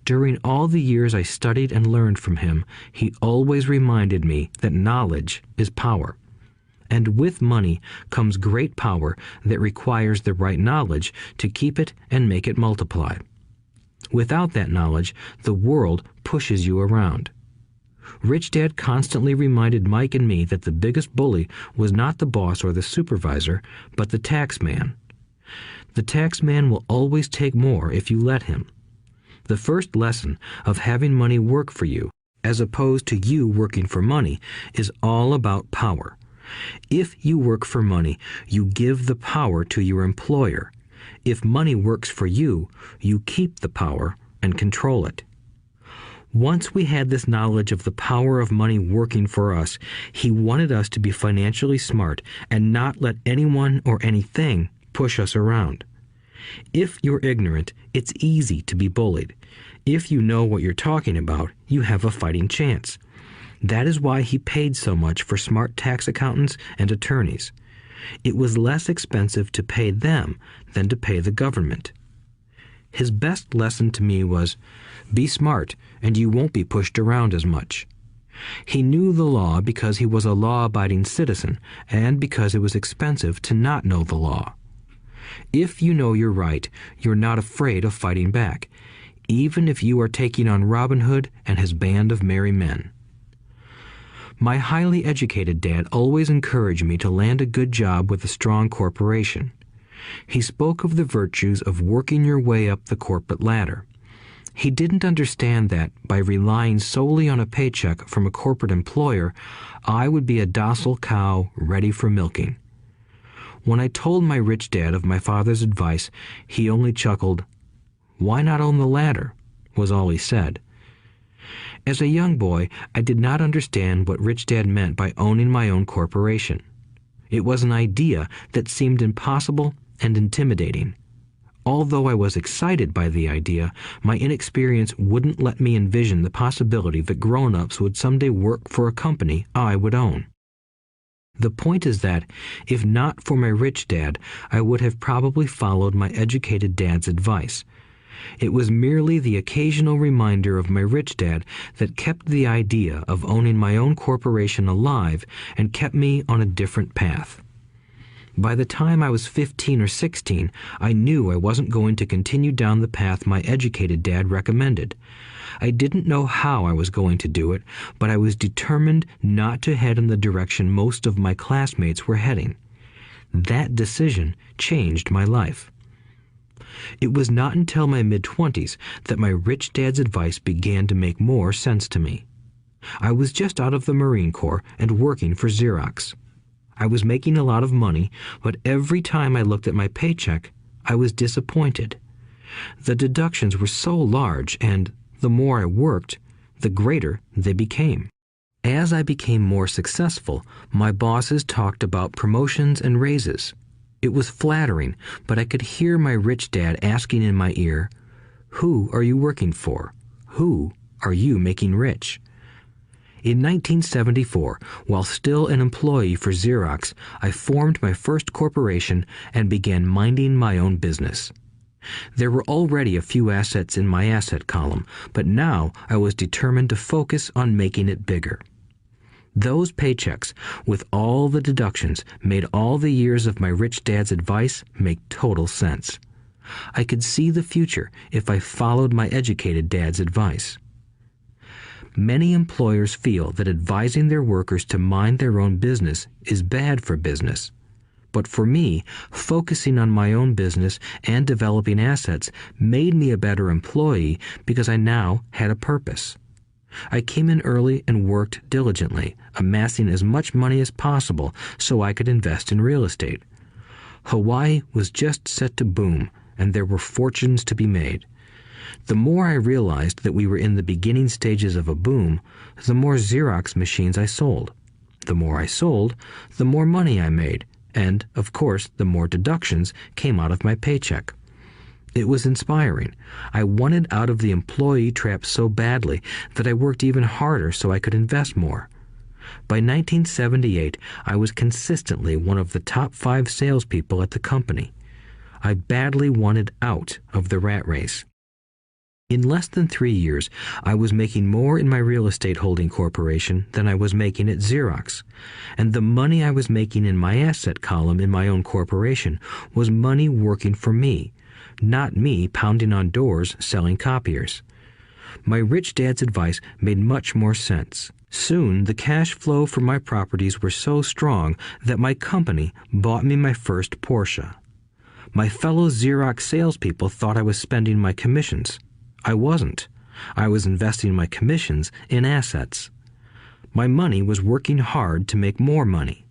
During all the years I studied and learned from him, he always reminded me that knowledge is power. and with money comes great power that requires the right knowledge to keep it and make it multiply. Without that knowledge, the world pushes you around. Rich Dad constantly reminded Mike and me that the biggest bully was not the boss or the supervisor, but the tax man. The tax man will always take more if you let him. The first lesson of having money work for you, as opposed to you working for money, is all about power. If you work for money, you give the power to your employer. If money works for you, you keep the power and control it. Once we had this knowledge of the power of money working for us, he wanted us to be financially smart and not let anyone or anything push us around. If you're ignorant, it's easy to be bullied. If you know what you're talking about, you have a fighting chance. That is why he paid so much for smart tax accountants and attorneys. It was less expensive to pay them than to pay the government. His best lesson to me was, be smart and you won't be pushed around as much. He knew the law because he was a law-abiding citizen and because it was expensive to not know the law. If you know you're right, you're not afraid of fighting back, even if you are taking on Robin Hood and his band of merry men. My highly educated dad always encouraged me to land a good job with a strong corporation. He spoke of the virtues of working your way up the corporate ladder. He didn't understand that, by relying solely on a paycheck from a corporate employer, I would be a docile cow ready for milking. When I told my rich dad of my father's advice, he only chuckled. "Why not own the ladder?" was all he said. As a young boy, I did not understand what Rich Dad meant by owning my own corporation. It was an idea that seemed impossible and intimidating. Although I was excited by the idea, my inexperience wouldn't let me envision the possibility that grown-ups would someday work for a company I would own. The point is that, if not for my rich dad, I would have probably followed my educated dad's advice. It was merely the occasional reminder of my rich dad that kept the idea of owning my own corporation alive and kept me on a different path. By the time I was 15 or 16, I knew I wasn't going to continue down the path my educated dad recommended. I didn't know how I was going to do it, but I was determined not to head in the direction most of my classmates were heading. That decision changed my life. It was not until my mid-20s that my rich dad's advice began to make more sense to me. I was just out of the Marine Corps and working for Xerox. I was making a lot of money, but every time I looked at my paycheck, I was disappointed. The deductions were so large, and the more I worked, the greater they became. As I became more successful, my bosses talked about promotions and raises. It was flattering, but I could hear my rich dad asking in my ear, "Who are you working for? Who are you making rich?" In 1974, while still an employee for Xerox, I formed my first corporation and began minding my own business. There were already a few assets in my asset column, but now I was determined to focus on making it bigger. Those paychecks, with all the deductions, made all the years of my rich dad's advice make total sense. I could see the future if I followed my educated dad's advice. Many employers feel that advising their workers to mind their own business is bad for business. But for me, focusing on my own business and developing assets made me a better employee because I now had a purpose. I came in early and worked diligently, amassing as much money as possible so I could invest in real estate. Hawaii was just set to boom, and there were fortunes to be made. The more I realized that we were in the beginning stages of a boom, the more Xerox machines I sold. The more I sold, the more money I made, and, of course, the more deductions came out of my paycheck. It was inspiring. I wanted out of the employee trap so badly that I worked even harder so I could invest more. By 1978, I was consistently one of the top 5 salespeople at the company. I badly wanted out of the rat race. In less than 3 years, I was making more in my real estate holding corporation than I was making at Xerox, and the money I was making in my asset column in my own corporation was money working for me, not me pounding on doors selling copiers. My rich dad's advice made much more sense. Soon, the cash flow from my properties were so strong that my company bought me my first Porsche. My fellow Xerox salespeople thought I was spending my commissions. I wasn't. I was investing my commissions in assets. My money was working hard to make more money.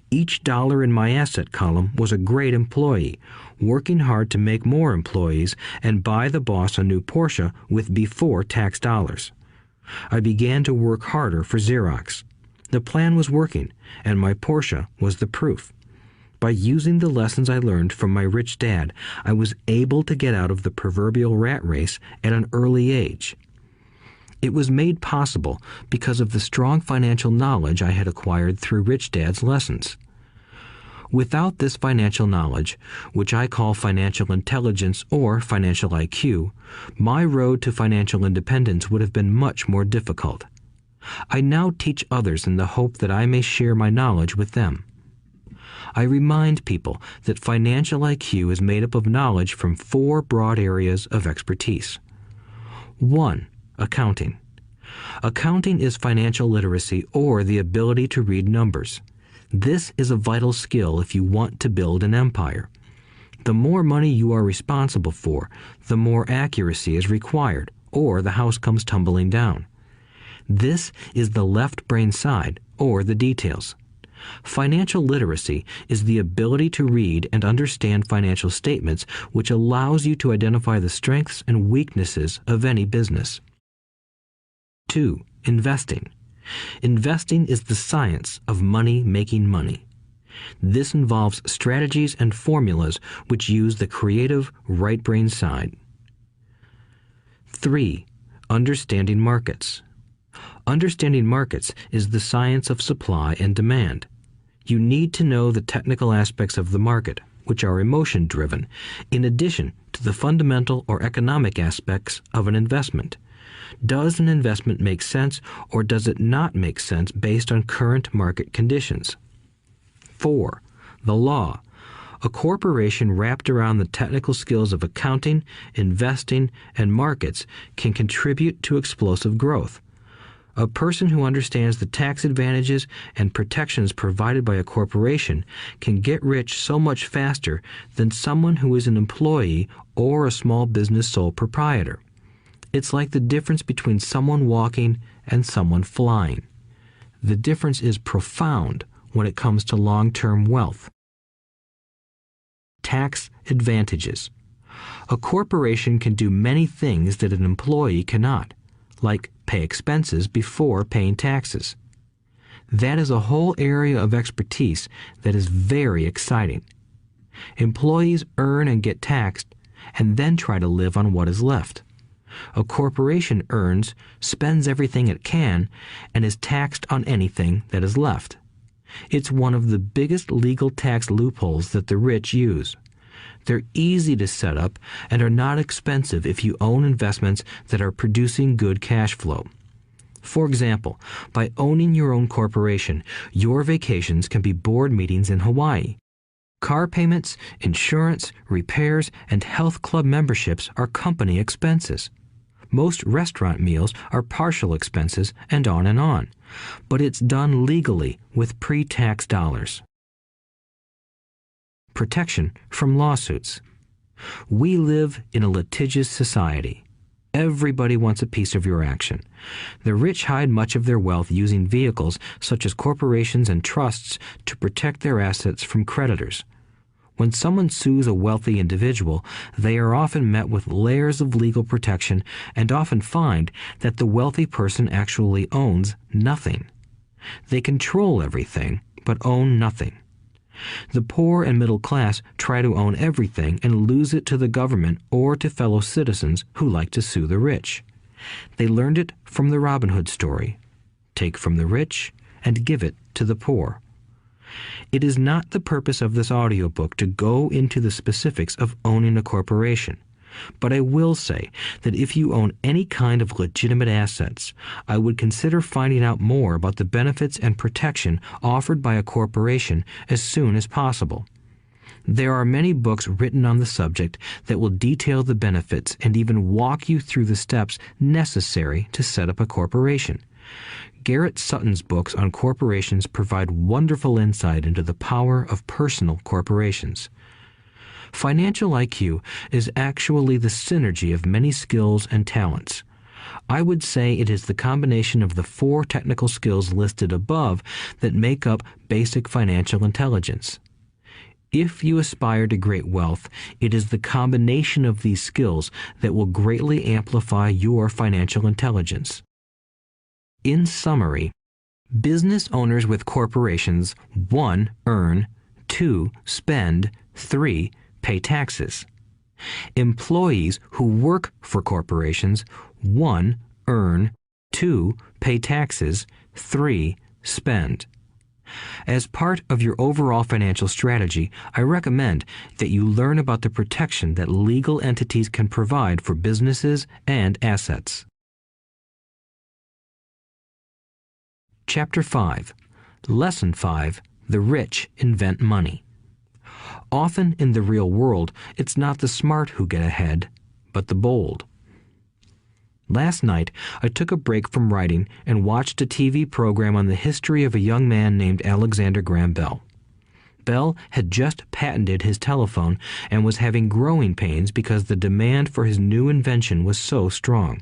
Each dollar in my asset column was a great employee, working hard to make more employees and buy the boss a new Porsche with before-tax dollars. I began to work harder for Xerox. The plan was working, and my Porsche was the proof. By using the lessons I learned from my rich dad, I was able to get out of the proverbial rat race at an early age. It was made possible because of the strong financial knowledge I had acquired through Rich Dad's lessons. Without this financial knowledge, which I call financial intelligence or financial IQ, my road to financial independence would have been much more difficult. I now teach others in the hope that I may share my knowledge with them. I remind people that financial IQ is made up of knowledge from 4 broad areas of expertise. 1. Accounting. Accounting is financial literacy or the ability to read numbers. This is a vital skill if you want to build an empire. The more money you are responsible for, the more accuracy is required, or the house comes tumbling down. This is the left brain side, or the details. Financial literacy is the ability to read and understand financial statements, which allows you to identify the strengths and weaknesses of any business. 2. Investing. Investing is the science of money making money. This involves strategies and formulas which use the creative right brain side. 3. Understanding markets. Understanding markets is the science of supply and demand. You need to know the technical aspects of the market, which are emotion-driven, in addition to the fundamental or economic aspects of an investment. Does an investment make sense or does it not make sense based on current market conditions? 4. The law. A corporation wrapped around the technical skills of accounting, investing, and markets can contribute to explosive growth. A person who understands the tax advantages and protections provided by a corporation can get rich so much faster than someone who is an employee or a small business sole proprietor. It's like the difference between someone walking and someone flying. The difference is profound when it comes to long-term wealth. Tax advantages. A corporation can do many things that an employee cannot, like pay expenses before paying taxes. That is a whole area of expertise that is very exciting. Employees earn and get taxed, and then try to live on what is left. A corporation earns, spends everything it can, and is taxed on anything that is left. It's one of the biggest legal tax loopholes that the rich use. They're easy to set up and are not expensive if you own investments that are producing good cash flow. For example, by owning your own corporation, your vacations can be board meetings in Hawaii. Car payments, insurance, repairs, and health club memberships are company expenses. Most restaurant meals are partial expenses and on. But it's done legally with pre-tax dollars. Protection from lawsuits. We live in a litigious society. Everybody wants a piece of your action. The rich hide much of their wealth using vehicles such as corporations and trusts to protect their assets from creditors. When someone sues a wealthy individual, they are often met with layers of legal protection and often find that the wealthy person actually owns nothing. They control everything, but own nothing. The poor and middle class try to own everything and lose it to the government or to fellow citizens who like to sue the rich. They learned it from the Robin Hood story. Take from the rich and give it to the poor. It is not the purpose of this audiobook to go into the specifics of owning a corporation. But I will say that if you own any kind of legitimate assets, I would consider finding out more about the benefits and protection offered by a corporation as soon as possible. There are many books written on the subject that will detail the benefits and even walk you through the steps necessary to set up a corporation. Garrett Sutton's books on corporations provide wonderful insight into the power of personal corporations. Financial IQ is actually the synergy of many skills and talents. I would say it is the combination of the 4 technical skills listed above that make up basic financial intelligence. If you aspire to great wealth, it is the combination of these skills that will greatly amplify your financial intelligence. In summary, business owners with corporations 1. Earn, 2. Spend, 3. Pay taxes. Employees who work for corporations 1. Earn, 2. Pay taxes, 3. Spend. As part of your overall financial strategy, I recommend that you learn about the protection that legal entities can provide for businesses and assets. Chapter 5. Lesson 5. The rich invent money. Often in the real world, it's not the smart who get ahead, but the bold. Last night, I took a break from writing and watched a TV program on the history of a young man named Alexander Graham Bell. Bell had just patented his telephone and was having growing pains because the demand for his new invention was so strong.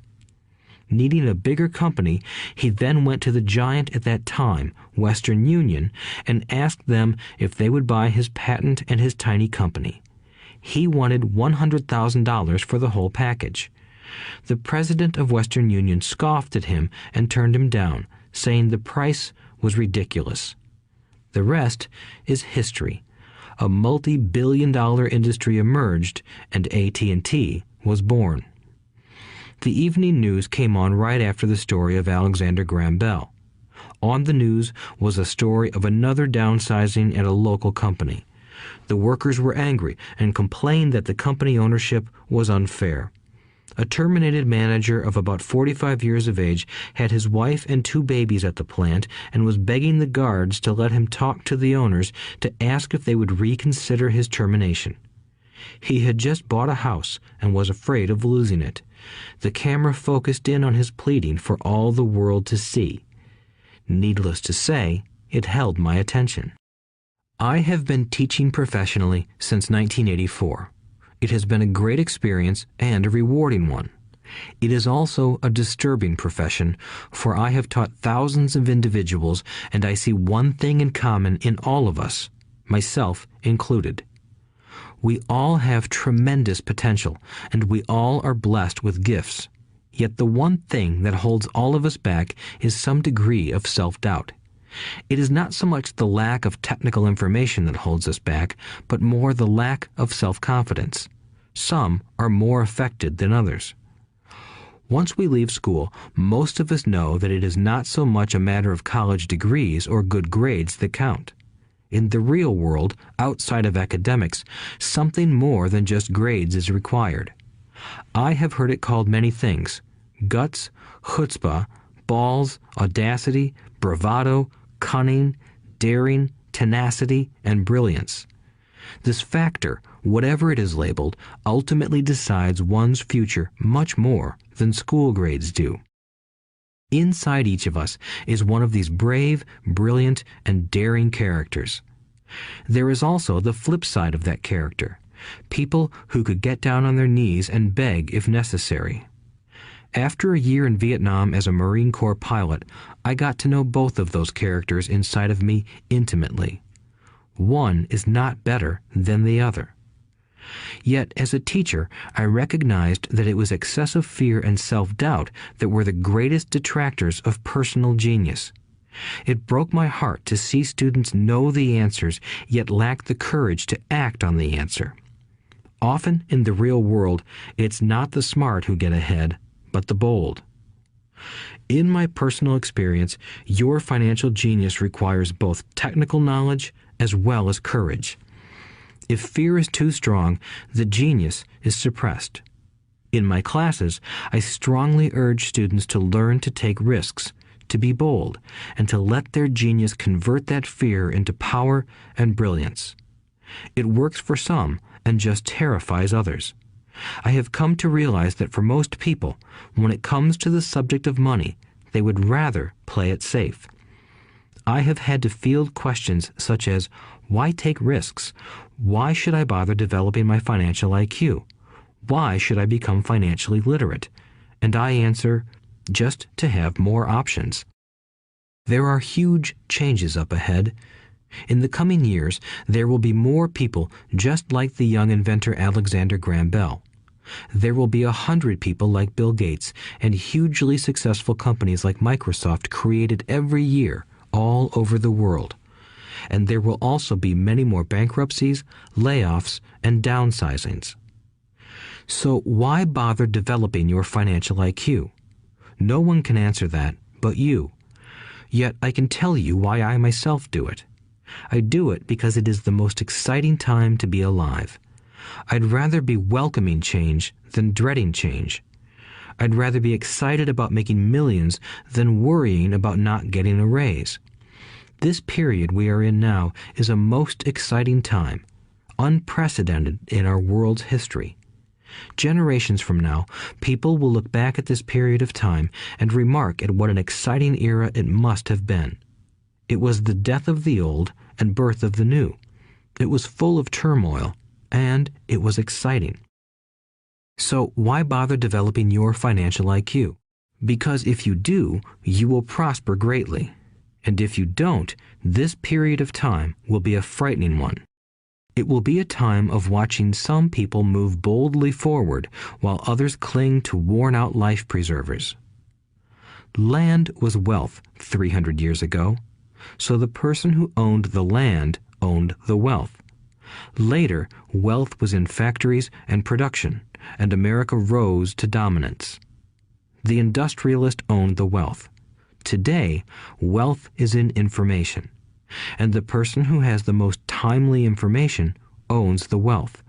Needing a bigger company, he then went to the giant at that time, Western Union, and asked them if they would buy his patent and his tiny company. He wanted $100,000 for the whole package. The president of Western Union scoffed at him and turned him down, saying the price was ridiculous. The rest is history. A multi-billion-dollar industry emerged, and AT&T was born. The evening news came on right after the story of Alexander Graham Bell. On the news was a story of another downsizing at a local company. The workers were angry and complained that the company ownership was unfair. A terminated manager of about 45 years of age had his wife and 2 babies at the plant and was begging the guards to let him talk to the owners to ask if they would reconsider his termination. He had just bought a house and was afraid of losing it. The camera focused in on his pleading for all the world to see. Needless to say, it held my attention. I have been teaching professionally since 1984. It has been a great experience and a rewarding one. It is also a disturbing profession, for I have taught thousands of individuals, and I see one thing in common in all of us, myself included. We all have tremendous potential, and we all are blessed with gifts. Yet the one thing that holds all of us back is some degree of self-doubt. It is not so much the lack of technical information that holds us back, but more the lack of self-confidence. Some are more affected than others. Once we leave school, most of us know that it is not so much a matter of college degrees or good grades that count. In the real world, outside of academics, something more than just grades is required. I have heard it called many things: guts, chutzpah, balls, audacity, bravado, cunning, daring, tenacity, and brilliance. This factor, whatever it is labeled, ultimately decides one's future much more than school grades do. Inside each of us is one of these brave, brilliant, and daring characters. There is also the flip side of that character, people who could get down on their knees and beg if necessary. After a year in Vietnam as a Marine Corps pilot, I got to know both of those characters inside of me intimately. One is not better than the other. Yet, as a teacher, I recognized that it was excessive fear and self-doubt that were the greatest detractors of personal genius. It broke my heart to see students know the answers, yet lack the courage to act on the answer. Often in the real world, it's not the smart who get ahead, but the bold. In my personal experience, your financial genius requires both technical knowledge as well as courage. If fear is too strong, the genius is suppressed. In my classes, I strongly urge students to learn to take risks, to be bold, and to let their genius convert that fear into power and brilliance. It works for some and just terrifies others. I have come to realize that for most people, when it comes to the subject of money, they would rather play it safe. I have had to field questions such as, why take risks? Why should I bother developing my financial IQ? Why should I become financially literate? And I answer, just to have more options. There are huge changes up ahead. In the coming years, there will be more people just like the young inventor Alexander Graham Bell. There will be 100 people like Bill Gates and hugely successful companies like Microsoft created every year all over the world. And there will also be many more bankruptcies, layoffs, and downsizings. So why bother developing your financial IQ? No one can answer that but you. Yet I can tell you why I myself do it. I do it because it is the most exciting time to be alive. I'd rather be welcoming change than dreading change. I'd rather be excited about making millions than worrying about not getting a raise. This period we are in now is a most exciting time, unprecedented in our world's history. Generations from now, people will look back at this period of time and remark at what an exciting era it must have been. It was the death of the old and birth of the new. It was full of turmoil, and it was exciting. So why bother developing your financial IQ? Because if you do, you will prosper greatly. And if you don't, this period of time will be a frightening one. It will be a time of watching some people move boldly forward while others cling to worn-out life preservers. Land was wealth 300 years ago, so the person who owned the land owned the wealth. Later, wealth was in factories and production, and America rose to dominance. The industrialist owned the wealth. Today, wealth is in information, and the person who has the most timely information owns the wealth.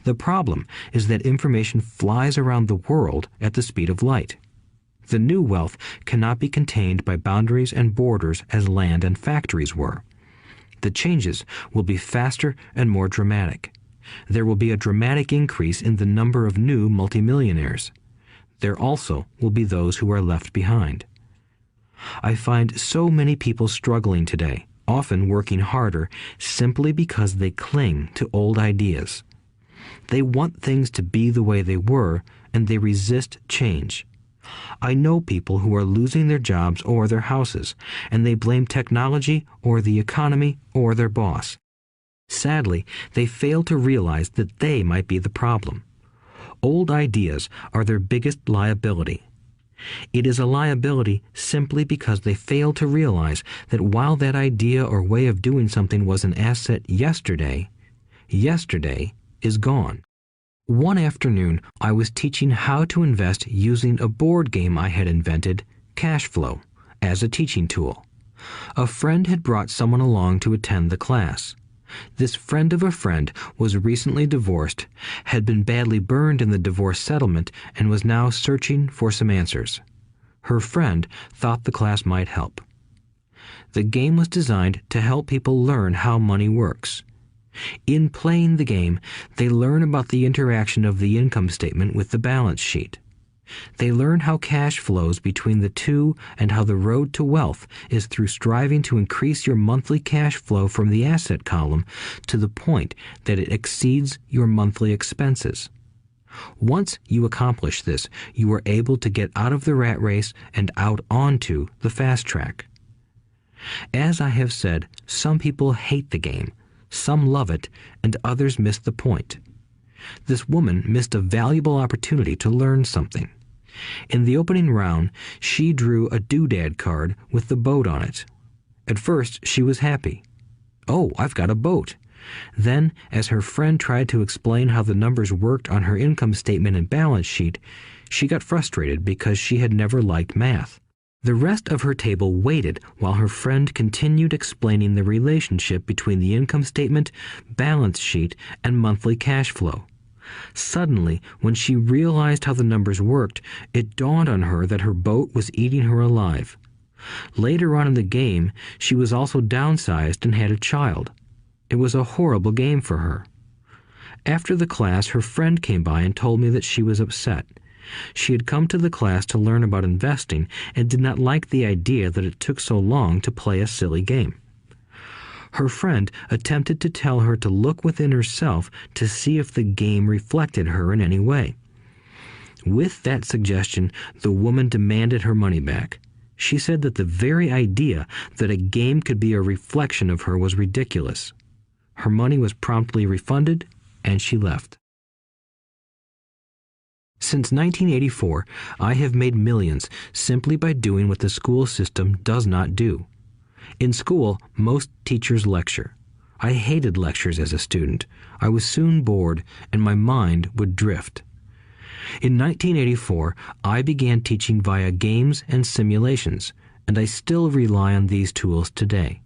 The problem is that information flies around the world at the speed of light. The new wealth cannot be contained by boundaries and borders as land and factories were. The changes will be faster and more dramatic. There will be a dramatic increase in the number of new multimillionaires. There also will be those who are left behind. I find so many people struggling today, often working harder, simply because they cling to old ideas. They want things to be the way they were, and they resist change. I know people who are losing their jobs or their houses, and they blame technology or the economy or their boss. Sadly, they fail to realize that they might be the problem. Old ideas are their biggest liability. It is a liability simply because they fail to realize that while that idea or way of doing something was an asset yesterday, yesterday is gone. One afternoon, I was teaching how to invest using a board game I had invented, Cash Flow, as a teaching tool. A friend had brought someone along to attend the class. This friend of a friend was recently divorced, had been badly burned in the divorce settlement, and was now searching for some answers. Her friend thought the class might help. The game was designed to help people learn how money works. In playing the game, they learn about the interaction of the income statement with the balance sheet. They learn how cash flows between the two and how the road to wealth is through striving to increase your monthly cash flow from the asset column to the point that it exceeds your monthly expenses. Once you accomplish this, you are able to get out of the rat race and out onto the fast track. As I have said, some people hate the game, some love it, and others miss the point. This woman missed a valuable opportunity to learn something. In the opening round, she drew a doodad card with the boat on it. At first, she was happy. "Oh, I've got a boat." Then, as her friend tried to explain how the numbers worked on her income statement and balance sheet, she got frustrated because she had never liked math. The rest of her table waited while her friend continued explaining the relationship between the income statement, balance sheet, and monthly cash flow. Suddenly, when she realized how the numbers worked, it dawned on her that her boat was eating her alive. Later on in the game, she was also downsized and had a child. It was a horrible game for her. After the class, her friend came by and told me that she was upset. She had come to the class to learn about investing and did not like the idea that it took so long to play a silly game. Her friend attempted to tell her to look within herself to see if the game reflected her in any way. With that suggestion, the woman demanded her money back. She said that the very idea that a game could be a reflection of her was ridiculous. Her money was promptly refunded, and she left. Since 1984, I have made millions simply by doing what the school system does not do. In school, most teachers lecture. I hated lectures as a student. I was soon bored, and my mind would drift. In 1984, I began teaching via games and simulations, and I still rely on these tools today.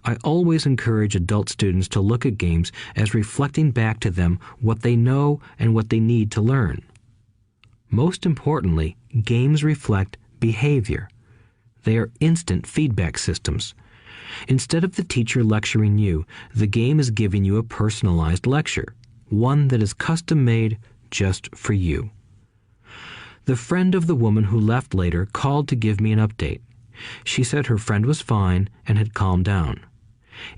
I always encourage adult students to look at games as reflecting back to them what they know and what they need to learn. Most importantly, games reflect behavior. They are instant feedback systems. Instead of the teacher lecturing you, the game is giving you a personalized lecture, one that is custom-made just for you. The friend of the woman who left later called to give me an update. She said her friend was fine and had calmed down.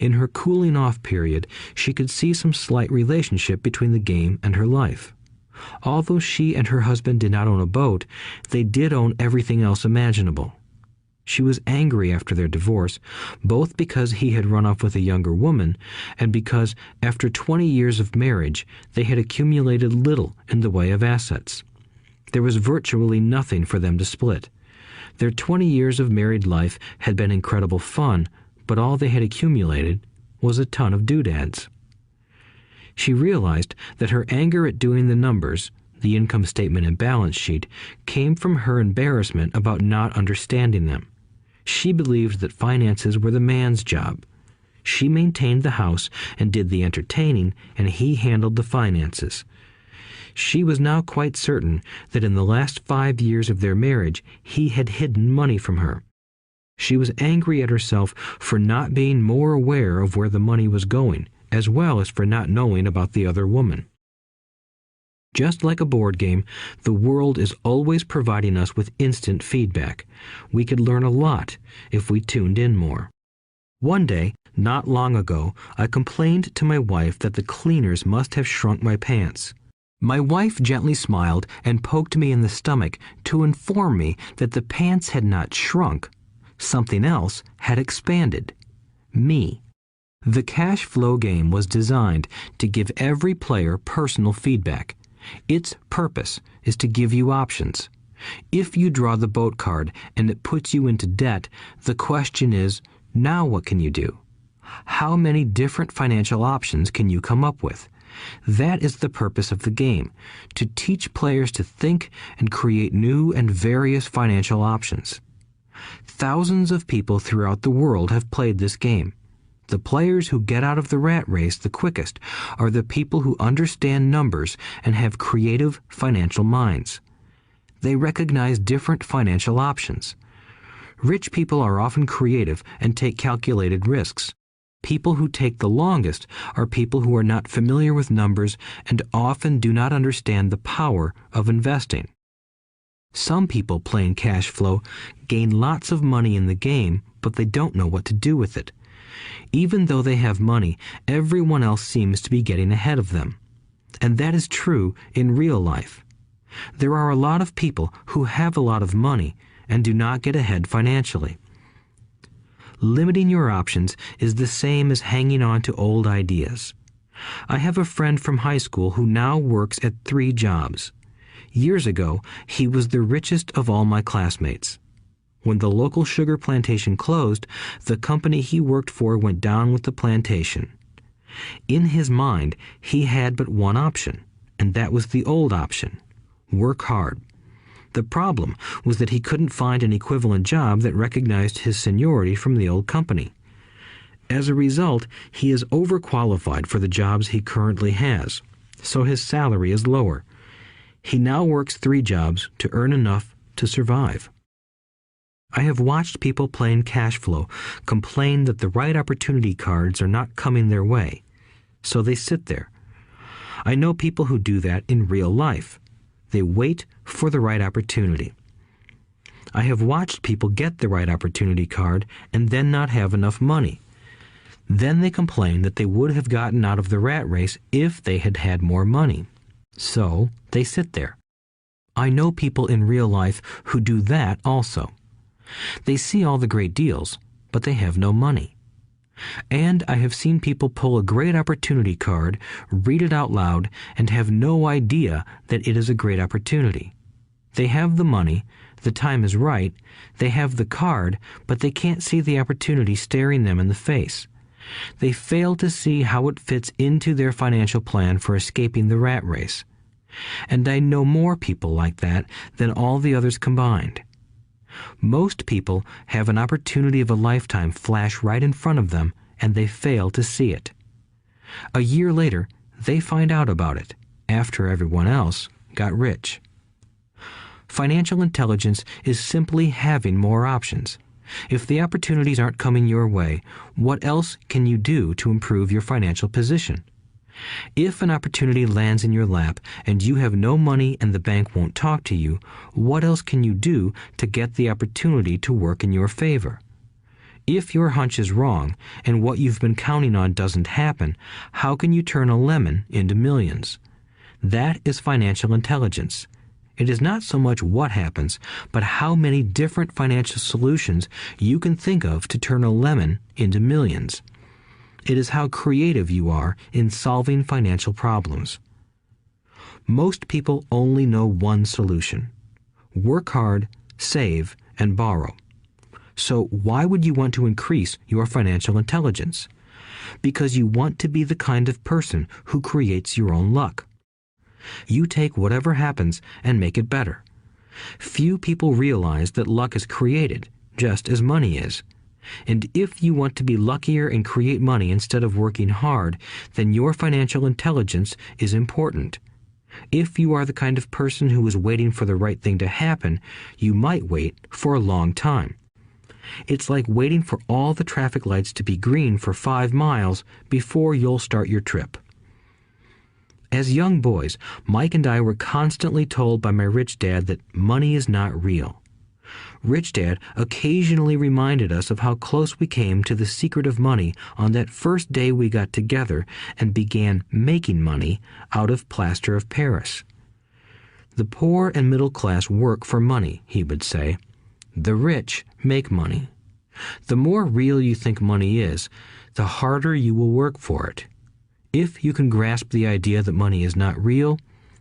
In her cooling off period, she could see some slight relationship between the game and her life. Although she and her husband did not own a boat, they did own everything else imaginable. She was angry after their divorce, both because he had run off with a younger woman and because, after 20 years of marriage, they had accumulated little in the way of assets. There was virtually nothing for them to split. Their 20 years of married life had been incredible fun, but all they had accumulated was a ton of doodads. She realized that her anger at doing the numbers, the income statement and balance sheet, came from her embarrassment about not understanding them. She believed that finances were the man's job. She maintained the house and did the entertaining, and he handled the finances. She was now quite certain that in the last 5 years of their marriage, he had hidden money from her. She was angry at herself for not being more aware of where the money was going, as well as for not knowing about the other woman. Just like a board game, the world is always providing us with instant feedback. We could learn a lot if we tuned in more. One day, not long ago, I complained to my wife that the cleaners must have shrunk my pants. My wife gently smiled and poked me in the stomach to inform me that the pants had not shrunk. Something else had expanded. Me. The cash flow game was designed to give every player personal feedback. Its purpose is to give you options. If you draw the boat card and it puts you into debt, the question is, now what can you do? How many different financial options can you come up with? That is the purpose of the game, to teach players to think and create new and various financial options. Thousands of people throughout the world have played this game. The players who get out of the rat race the quickest are the people who understand numbers and have creative financial minds. They recognize different financial options. Rich people are often creative and take calculated risks. People who take the longest are people who are not familiar with numbers and often do not understand the power of investing. Some people playing cash flow gain lots of money in the game, but they don't know what to do with it. Even though they have money, everyone else seems to be getting ahead of them. And that is true in real life. There are a lot of people who have a lot of money and do not get ahead financially. Limiting your options is the same as hanging on to old ideas. I have a friend from high school who now works at 3 jobs. Years ago, he was the richest of all my classmates. When the local sugar plantation closed, the company he worked for went down with the plantation. In his mind, he had but one option, and that was the old option: work hard. The problem was that he couldn't find an equivalent job that recognized his seniority from the old company. As a result, he is overqualified for the jobs he currently has. so his salary is lower. He now works 3 jobs to earn enough to survive. I have watched people playing cash flow complain that the right opportunity cards are not coming their way, so they sit there. I know people who do that in real life. They wait for the right opportunity. I have watched people get the right opportunity card and then not have enough money. Then they complain that they would have gotten out of the rat race if they had had more money. So they sit there. I know people in real life who do that also. They see all the great deals, but they have no money. And I have seen people pull a great opportunity card, read it out loud, and have no idea that it is a great opportunity. They have the money, the time is right, they have the card, but they can't see the opportunity staring them in the face. They fail to see how it fits into their financial plan for escaping the rat race. And I know more people like that than all the others combined. Most people have an opportunity of a lifetime flash right in front of them, and they fail to see it. A year later, they find out about it, after everyone else got rich. Financial intelligence is simply having more options. If the opportunities aren't coming your way, what else can you do to improve your financial position? If an opportunity lands in your lap and you have no money and the bank won't talk to you, what else can you do to get the opportunity to work in your favor? If your hunch is wrong and what you've been counting on doesn't happen, how can you turn a lemon into millions? That is financial intelligence. It is not so much what happens, but how many different financial solutions you can think of to turn a lemon into millions. It is how creative you are in solving financial problems. Most people only know one solution: work hard, save, and borrow. So why would you want to increase your financial intelligence? Because you want to be the kind of person who creates your own luck. You take whatever happens and make it better. Few people realize that luck is created, just as money is. And if you want to be luckier and create money instead of working hard, then your financial intelligence is important. If you are the kind of person who is waiting for the right thing to happen, you might wait for a long time. It's like waiting for all the traffic lights to be green for 5 miles before you'll start your trip. As young boys, Mike and I were constantly told by my rich dad that money is not real. Rich Dad occasionally reminded us of how close we came to the secret of money on that first day we got together and began making money out of plaster of Paris. The poor and middle class work for money, he would say. The rich make money. The more real you think money is, the harder you will work for it. If you can grasp the idea that money is not real,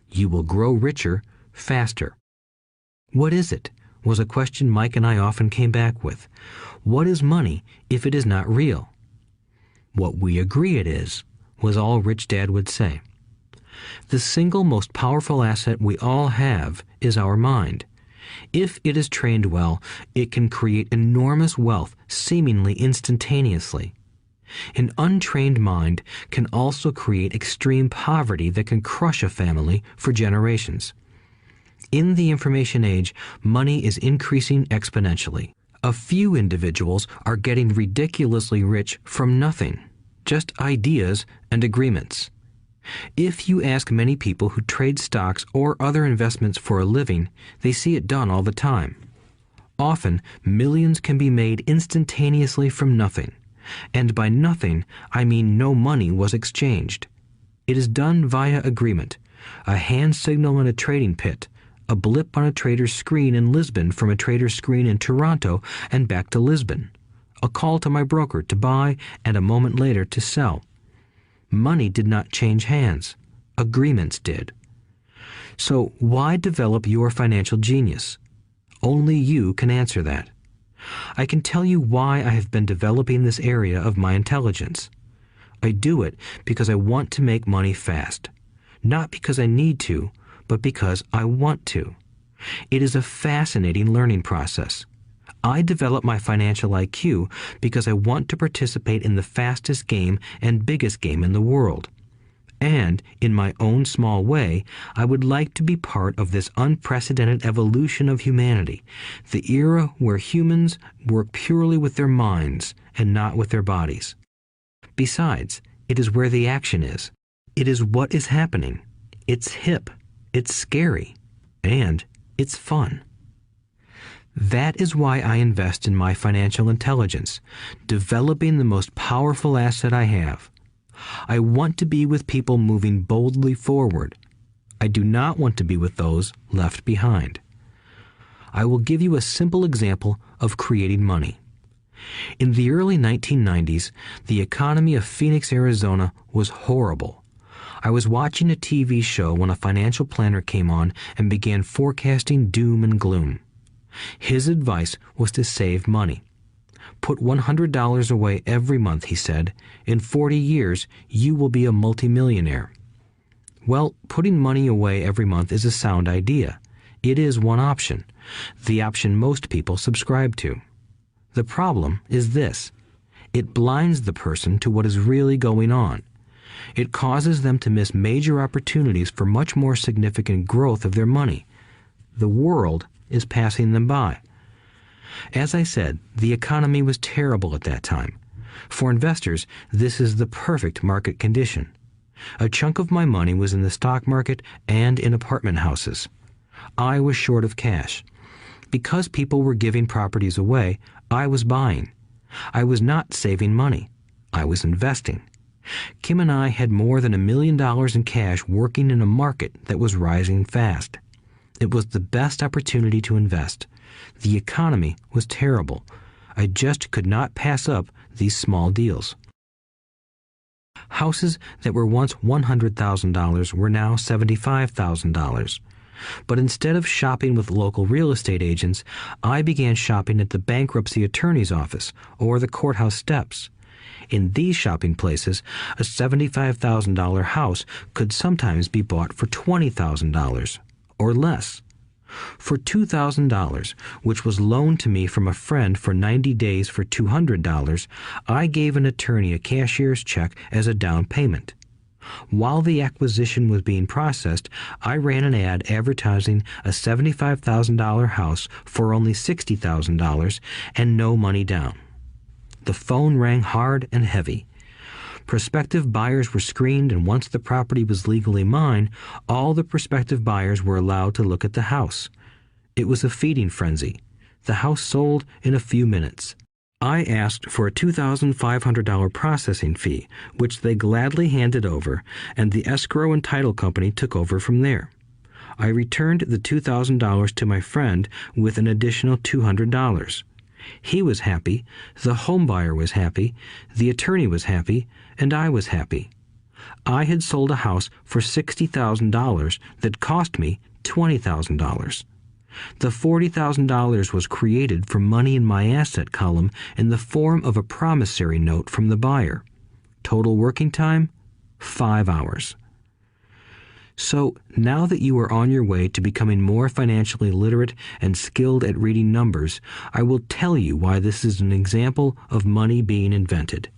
you will grow richer faster. What is it? Was a question Mike and I often came back with. What is money if it is not real? What we agree it is, was all Rich Dad would say. The single most powerful asset we all have is our mind. If it is trained well, it can create enormous wealth seemingly instantaneously. An untrained mind can also create extreme poverty that can crush a family for generations. In the information age, money is increasing exponentially. A few individuals are getting ridiculously rich from nothing, just ideas and agreements. If you ask many people who trade stocks or other investments for a living, they see it done all the time. Often, millions can be made instantaneously from nothing. And by nothing, I mean no money was exchanged. It is done via agreement, a hand signal in a trading pit, a blip on a trader's screen in Lisbon from a trader's screen in Toronto and back to Lisbon, a call to my broker to buy and a moment later to sell. Money did not change hands. Agreements did. So why develop your financial genius? Only you can answer that. I can tell you why I have been developing this area of my intelligence. I do it because I want to make money fast. Not because I need to, but because I want to. It is a fascinating learning process. I develop my financial IQ because I want to participate in the fastest game and biggest game in the world. And, in my own small way, I would like to be part of this unprecedented evolution of humanity, the era where humans work purely with their minds and not with their bodies. Besides, it is where the action is. It is what is happening. It's hip, it's scary, and it's fun. That is why I invest in my financial intelligence, developing the most powerful asset I have. I want to be with people moving boldly forward. I do not want to be with those left behind. I will give you a simple example of creating money. In the early 1990s, the economy of Phoenix, Arizona was horrible. I was watching a TV show when a financial planner came on and began forecasting doom and gloom. His advice was to save money. Put $100 away every month, he said. In 40 years, you will be a multimillionaire. Well, putting money away every month is a sound idea. It is one option, the option most people subscribe to. The problem is this. It blinds the person to what is really going on. It causes them to miss major opportunities for much more significant growth of their money. The world is passing them by. As I said, the economy was terrible at that time. For investors, this is the perfect market condition. A chunk of my money was in the stock market and in apartment houses. I was short of cash. Because people were giving properties away, I was buying. I was not saving money. I was investing. Kim and I had more than $1 million in cash working in a market that was rising fast. It was the best opportunity to invest. The economy was terrible. I just could not pass up these small deals. Houses that were once $100,000 were now $75,000. But instead of shopping with local real estate agents, I began shopping at the bankruptcy attorney's office or the courthouse steps. In these shopping places, a $75,000 house could sometimes be bought for $20,000 or less. For $2,000, which was loaned to me from a friend for 90 days for $200, I gave an attorney a cashier's check as a down payment. While the acquisition was being processed, I ran an ad advertising a $75,000 house for only $60,000 and no money down. The phone rang hard and heavy. Prospective buyers were screened, and once the property was legally mine, all the prospective buyers were allowed to look at the house. It was a feeding frenzy. The house sold in a few minutes. I asked for a $2,500 processing fee, which they gladly handed over, and the escrow and title company took over from there. I returned the $2,000 to my friend with an additional $200. He was happy, the home buyer was happy, the attorney was happy, and I was happy. I had sold a house for $60,000 that cost me $20,000. The $40,000 was created from money in my asset column in the form of a promissory note from the buyer. Total working time, 5 hours. So, now that you are on your way to becoming more financially literate and skilled at reading numbers, I will tell you why this is an example of money being invented.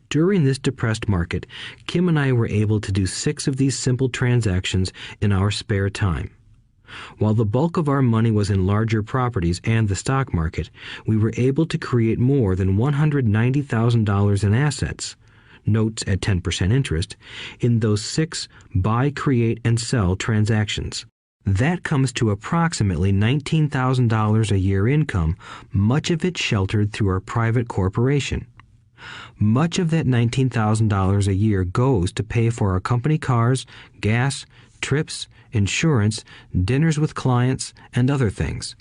During this depressed market, Kim and I were able to do 6 of these simple transactions in our spare time. While the bulk of our money was in larger properties and the stock market, we were able to create more than $190,000 in assets, notes at 10% interest, in those 6 buy, create, and sell transactions. That comes to approximately $19,000 a year income, much of it sheltered through our private corporation. Much of that $19,000 a year goes to pay for our company cars, gas, trips, insurance, dinners with clients, and other things.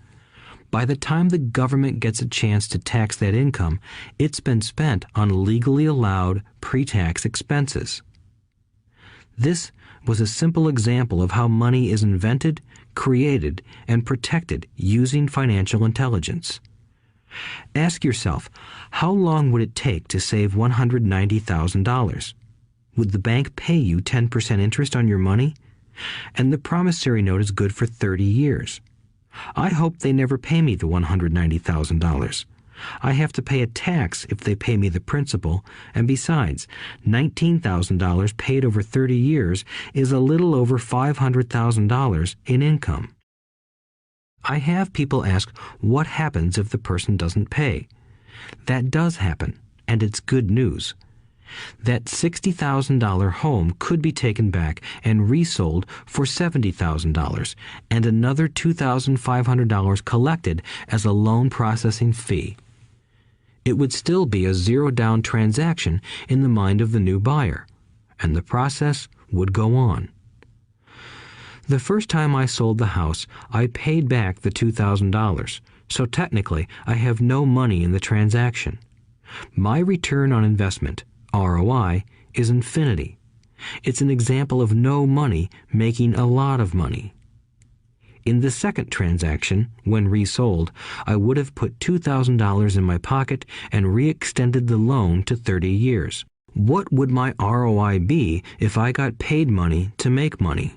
By the time the government gets a chance to tax that income, it's been spent on legally allowed pre-tax expenses. This was a simple example of how money is invented, created, and protected using financial intelligence. Ask yourself, how long would it take to save $190,000? Would the bank pay you 10% interest on your money? And the promissory note is good for 30 years. I hope they never pay me the $190,000. I have to pay a tax if they pay me the principal, and besides, $19,000 paid over 30 years is a little over $500,000 in income. I have people ask what happens if the person doesn't pay. That does happen, and it's good news. That $60,000 home could be taken back and resold for $70,000 and another $2,500 collected as a loan processing fee. It would still be a zero-down transaction in the mind of the new buyer, and the process would go on. The first time I sold the house, I paid back the $2,000, so technically I have no money in the transaction. My return on investment, ROI, is infinity. It's an example of no money making a lot of money. In the second transaction, when resold, I would have put $2,000 in my pocket and re-extended the loan to 30 years. What would my ROI be if I got paid money to make money?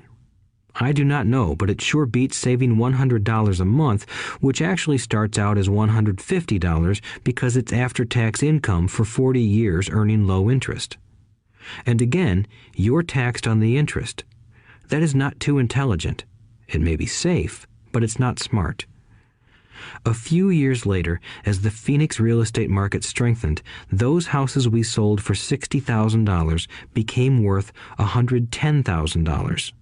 I do not know, but it sure beats saving $100 a month, which actually starts out as $150 because it's after-tax income for 40 years earning low interest. And again, you're taxed on the interest. That is not too intelligent. It may be safe, but it's not smart. A few years later, as the Phoenix real estate market strengthened, those houses we sold for $60,000 became worth $110,000.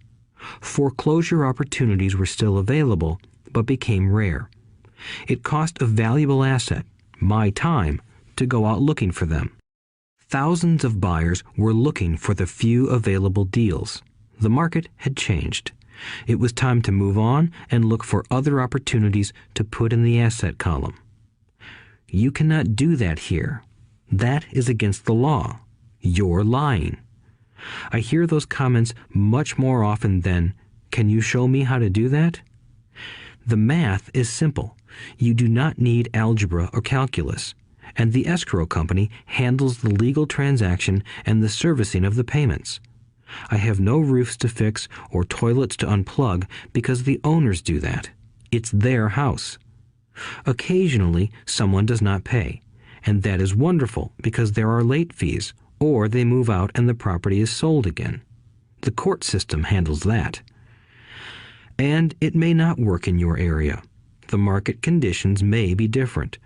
Foreclosure opportunities were still available, but became rare. It cost a valuable asset, my time, to go out looking for them. Thousands of buyers were looking for the few available deals. The market had changed. It was time to move on and look for other opportunities to put in the asset column. You cannot do that here. That is against the law. You're lying. I hear those comments much more often than, "Can you show me how to do that?" The math is simple. You do not need algebra or calculus, and the escrow company handles the legal transaction and the servicing of the payments. I have no roofs to fix or toilets to unplug because the owners do that. It's their house. Occasionally, someone does not pay, and that is wonderful because there are late fees, or they move out and the property is sold again. The court system handles that. And it may not work in your area. The market conditions may be different,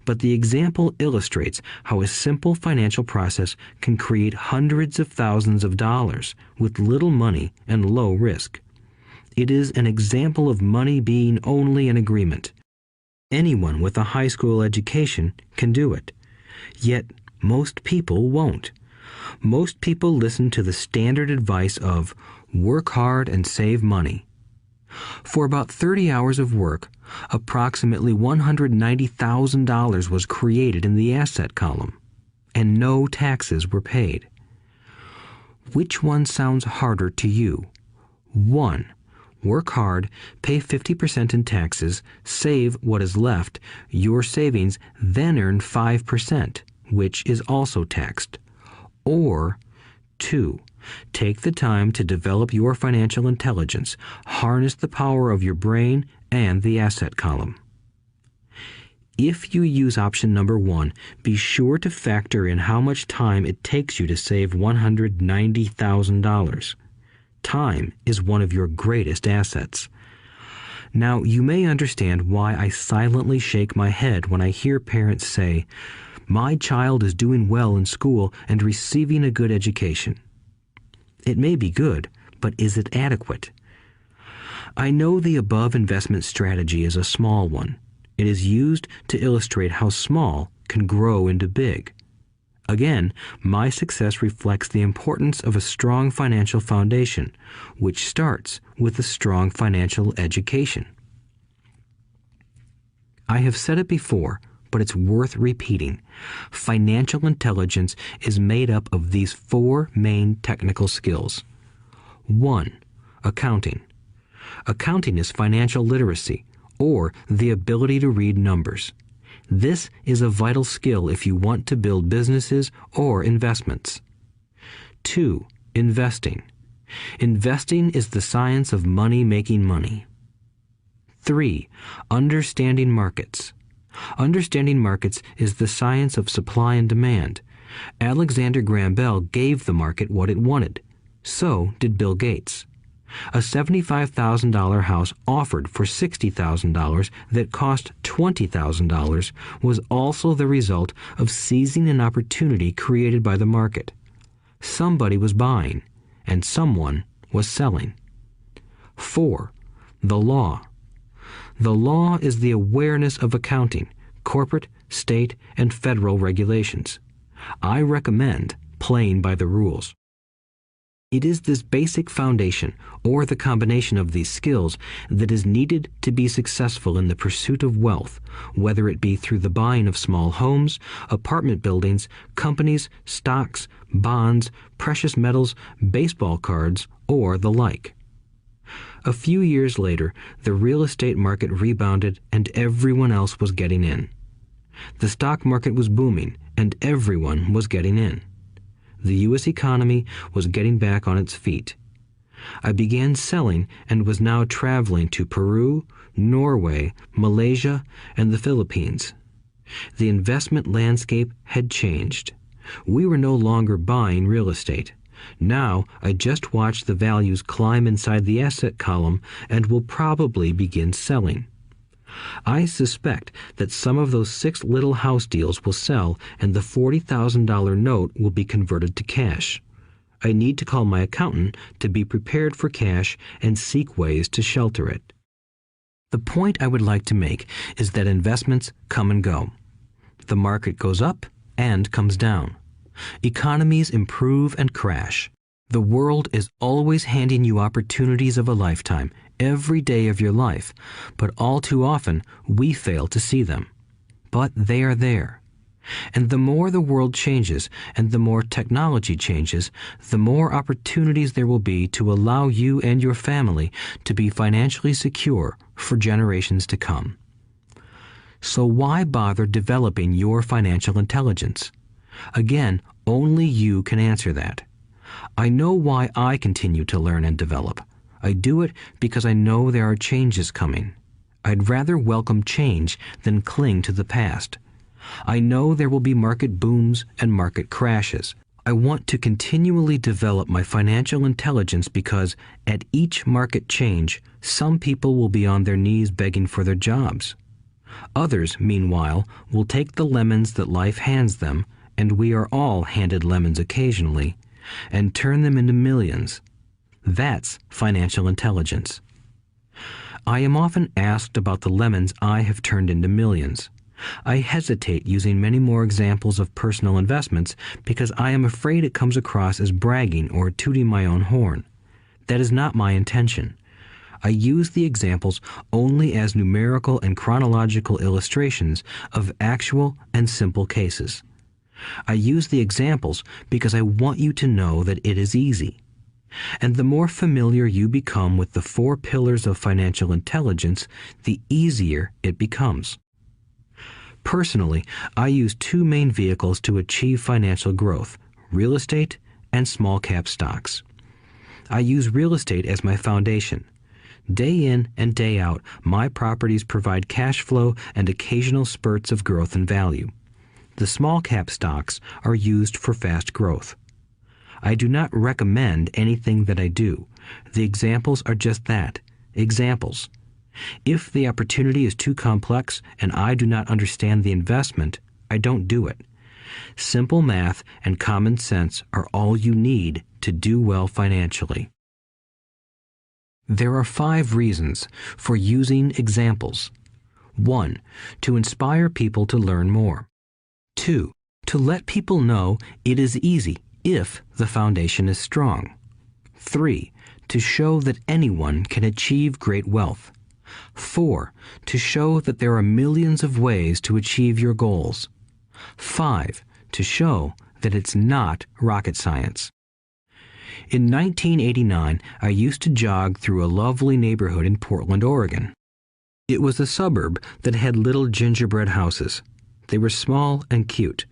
but the example illustrates how a simple financial process can create hundreds of thousands of dollars with little money and low risk. It is an example of money being only an agreement. Anyone with a high school education can do it. Yet most people won't. Most people listen to the standard advice of work hard and save money. For about 30 hours of work, approximately $190,000 was created in the asset column, and no taxes were paid. Which one sounds harder to you? 1. Work hard, pay 50% in taxes, save what is left, your savings, then earn 5%, which is also taxed. Or 2. Take the time to develop your financial intelligence, harness the power of your brain and the asset column. If you use option number 1, be sure to factor in how much time it takes you to save $190,000. Time is one of your greatest assets. Now, you may understand why I silently shake my head when I hear parents say, "My child is doing well in school and receiving a good education." It may be good, but is it adequate? I know the above investment strategy is a small one. It is used to illustrate how small can grow into big. Again, my success reflects the importance of a strong financial foundation, which starts with a strong financial education. I have said it before, but it's worth repeating. Financial intelligence is made up of these 4 main technical skills. 1. Accounting. Accounting is financial literacy, or the ability to read numbers. This is a vital skill if you want to build businesses or investments. 2. Investing. Investing is the science of money making money. 3. Understanding markets. Understanding markets is the science of supply and demand. Alexander Graham Bell gave the market what it wanted. So did Bill Gates. A $75,000 house offered for $60,000 that cost $20,000 was also the result of seizing an opportunity created by the market. Somebody was buying, and someone was selling. 4. The law. The law is the awareness of accounting, corporate, state, and federal regulations. I recommend playing by the rules. It is this basic foundation, or the combination of these skills, that is needed to be successful in the pursuit of wealth, whether it be through the buying of small homes, apartment buildings, companies, stocks, bonds, precious metals, baseball cards, or the like. A few years later, the real estate market rebounded and everyone else was getting in. The stock market was booming and everyone was getting in. The U.S. economy was getting back on its feet. I began selling and was now traveling to Peru, Norway, Malaysia, and the Philippines. The investment landscape had changed. We were no longer buying real estate. Now I just watch the values climb inside the asset column and will probably begin selling. I suspect that some of those 6 little house deals will sell and the $40,000 note will be converted to cash. I need to call my accountant to be prepared for cash and seek ways to shelter it. The point I would like to make is that investments come and go. The market goes up and comes down. Economies improve and crash. The world is always handing you opportunities of a lifetime, every day of your life, but all too often we fail to see them. But they are there. And the more the world changes and the more technology changes, the more opportunities there will be to allow you and your family to be financially secure for generations to come. So why bother developing your financial intelligence? Again, only you can answer that. I know why I continue to learn and develop. I do it because I know there are changes coming. I'd rather welcome change than cling to the past. I know there will be market booms and market crashes. I want to continually develop my financial intelligence because at each market change, some people will be on their knees begging for their jobs. Others, meanwhile, will take the lemons that life hands them, and we are all handed lemons occasionally, and turn them into millions. That's financial intelligence. I am often asked about the lemons I have turned into millions. I hesitate using many more examples of personal investments because I am afraid it comes across as bragging or tooting my own horn. That is not my intention. I use the examples only as numerical and chronological illustrations of actual and simple cases. I use the examples because I want you to know that it is easy. And the more familiar you become with the 4 pillars of financial intelligence, the easier it becomes. Personally, I use 2 main vehicles to achieve financial growth: real estate and small cap stocks. I use real estate as my foundation. Day in and day out, my properties provide cash flow and occasional spurts of growth and value. The small cap stocks are used for fast growth. I do not recommend anything that I do. The examples are just that, examples. If the opportunity is too complex and I do not understand the investment, I don't do it. Simple math and common sense are all you need to do well financially. There are 5 reasons for using examples. 1. To inspire people to learn more. 2. To let people know it is easy if the foundation is strong. 3. To show that anyone can achieve great wealth. 4. To show that there are millions of ways to achieve your goals. 5. To show that it's not rocket science. In 1989, I used to jog through a lovely neighborhood in Portland, Oregon. It was a suburb that had little gingerbread houses. They were small and cute.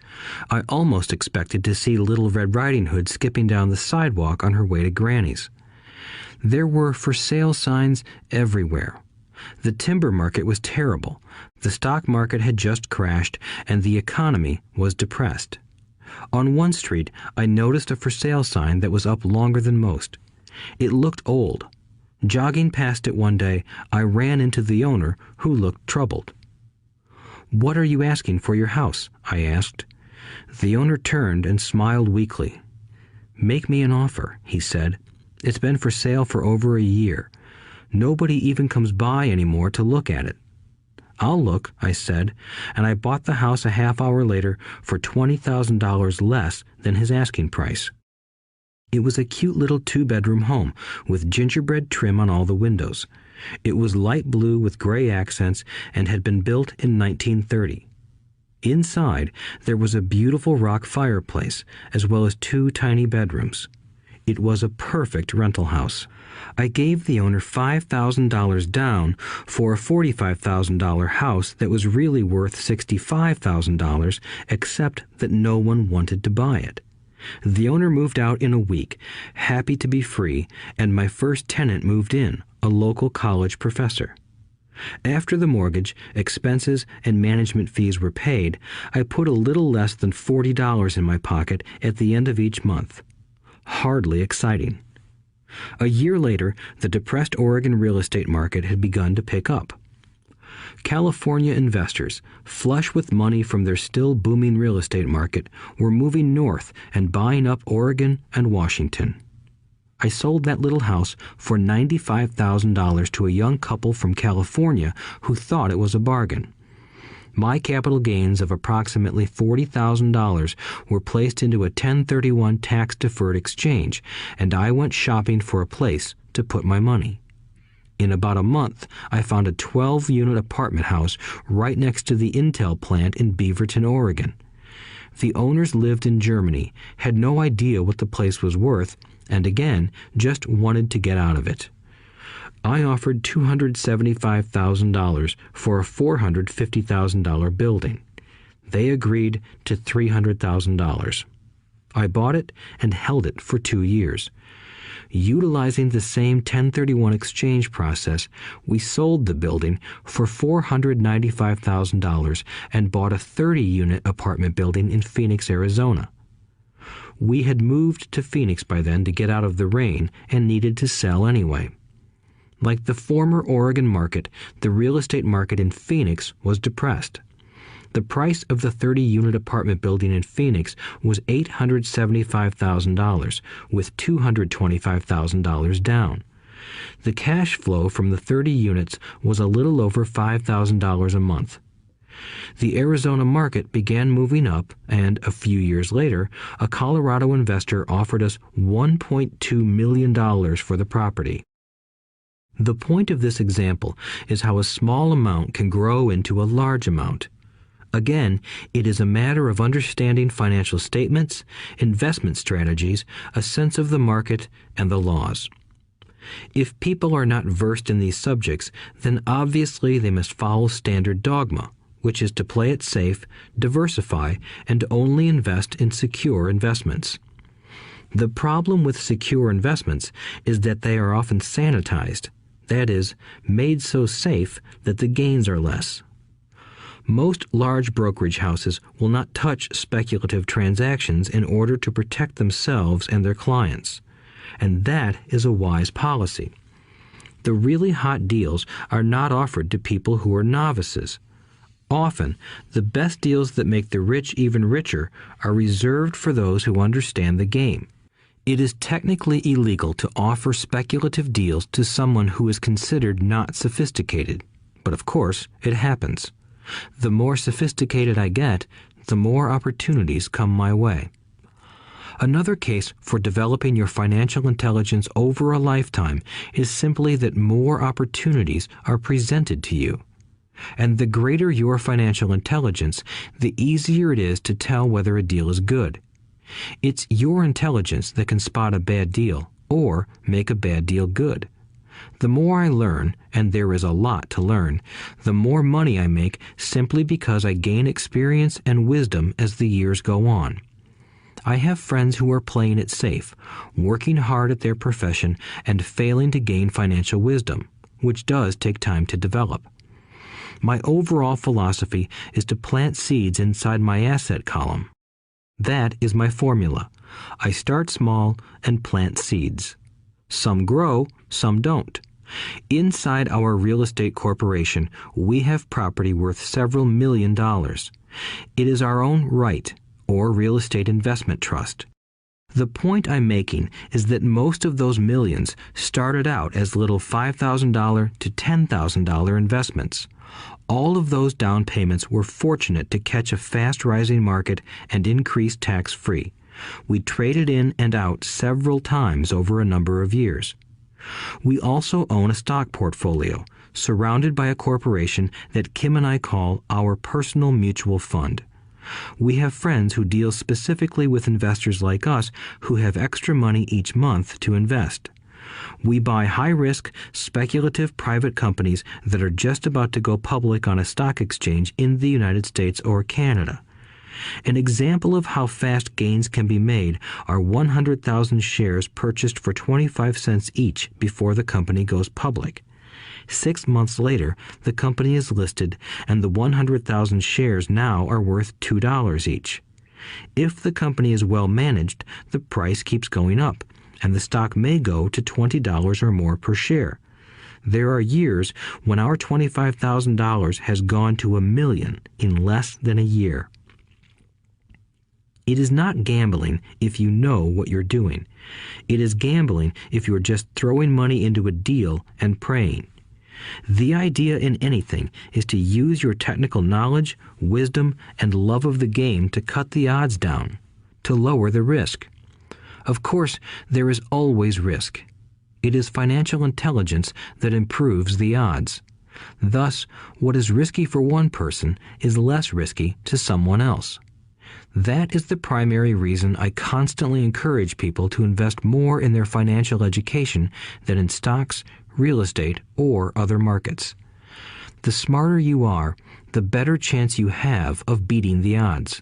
I almost expected to see Little Red Riding Hood skipping down the sidewalk on her way to Granny's. There were for sale signs everywhere. The timber market was terrible. The stock market had just crashed, and the economy was depressed. On one street, I noticed a for sale sign that was up longer than most. It looked old. Jogging past it one day, I ran into the owner, who looked troubled. "What are you asking for your house?" I asked. The owner turned and smiled weakly. "Make me an offer," he said. "It's been for sale for over a year. Nobody even comes by anymore to look at it." "I'll look," I said, and I bought the house a half hour later for $20,000 less than his asking price. It was a cute little 2-bedroom home with gingerbread trim on all the windows. It was light blue with gray accents and had been built in 1930. Inside, there was a beautiful rock fireplace, as well as 2 tiny bedrooms. It was a perfect rental house. I gave the owner $5,000 down for a $45,000 house that was really worth $65,000, except that no one wanted to buy it. The owner moved out in a week, happy to be free, and my first tenant moved in, a local college professor. After the mortgage, expenses, and management fees were paid, I put a little less than $40 in my pocket at the end of each month. Hardly exciting. A year later, the depressed Oregon real estate market had begun to pick up. California investors, flush with money from their still booming real estate market, were moving north and buying up Oregon and Washington. I sold that little house for $95,000 to a young couple from California who thought it was a bargain. My capital gains of approximately $40,000 were placed into a 1031 tax-deferred exchange, and I went shopping for a place to put my money. In about a month, I found a 12-unit apartment house right next to the Intel plant in Beaverton, Oregon. The owners lived in Germany, had no idea what the place was worth, and again, just wanted to get out of it. I offered $275,000 for a $450,000 building. They agreed to $300,000. I bought it and held it for 2 years. Utilizing the same 1031 exchange process, we sold the building for $495,000 and bought a 30-unit apartment building in Phoenix, Arizona. We had moved to Phoenix by then to get out of the rain and needed to sell anyway. Like the former Oregon market, the real estate market in Phoenix was depressed. The price of the 30-unit apartment building in Phoenix was $875,000, with $225,000 down. The cash flow from the 30 units was a little over $5,000 a month. The Arizona market began moving up, and a few years later, a Colorado investor offered us $1.2 million for the property. The point of this example is how a small amount can grow into a large amount. Again, it is a matter of understanding financial statements, investment strategies, a sense of the market, and the laws. If people are not versed in these subjects, then obviously they must follow standard dogma, which is to play it safe, diversify, and only invest in secure investments. The problem with secure investments is that they are often sanitized, that is, made so safe that the gains are less. Most large brokerage houses will not touch speculative transactions in order to protect themselves and their clients, and that is a wise policy. The really hot deals are not offered to people who are novices. Often, the best deals that make the rich even richer are reserved for those who understand the game. It is technically illegal to offer speculative deals to someone who is considered not sophisticated, but of course, it happens. The more sophisticated I get, the more opportunities come my way. Another case for developing your financial intelligence over a lifetime is simply that more opportunities are presented to you. And the greater your financial intelligence, the easier it is to tell whether a deal is good. It's your intelligence that can spot a bad deal or make a bad deal good. The more I learn, and there is a lot to learn, the more money I make simply because I gain experience and wisdom as the years go on. I have friends who are playing it safe, working hard at their profession and failing to gain financial wisdom, which does take time to develop. My overall philosophy is to plant seeds inside my asset column. That is my formula. I start small and plant seeds. Some grow, some don't. Inside our real estate corporation, we have property worth several $1 million. It is our own right, or real estate investment trust. The point I'm making is that most of those millions started out as little $5,000 to $10,000 investments. All of those down payments were fortunate to catch a fast-rising market and increase tax-free. We traded in and out several times over a number of years. We also own a stock portfolio, surrounded by a corporation that Kim and I call our personal mutual fund. We have friends who deal specifically with investors like us who have extra money each month to invest. We buy high-risk, speculative private companies that are just about to go public on a stock exchange in the United States or Canada. An example of how fast gains can be made are 100,000 shares purchased for 25 cents each before the company goes public. 6 months later, the company is listed, and the 100,000 shares now are worth $2 each. If the company is well managed, the price keeps going up, and the stock may go to $20 or more per share. There are years when our $25,000 has gone to $1 million in less than a year. It is not gambling if you know what you're doing. It is gambling if you're just throwing money into a deal and praying. The idea in anything is to use your technical knowledge, wisdom, and love of the game to cut the odds down, to lower the risk. Of course, there is always risk. It is financial intelligence that improves the odds. Thus, what is risky for one person is less risky to someone else. That is the primary reason I constantly encourage people to invest more in their financial education than in stocks, real estate, or other markets. The smarter you are, the better chance you have of beating the odds.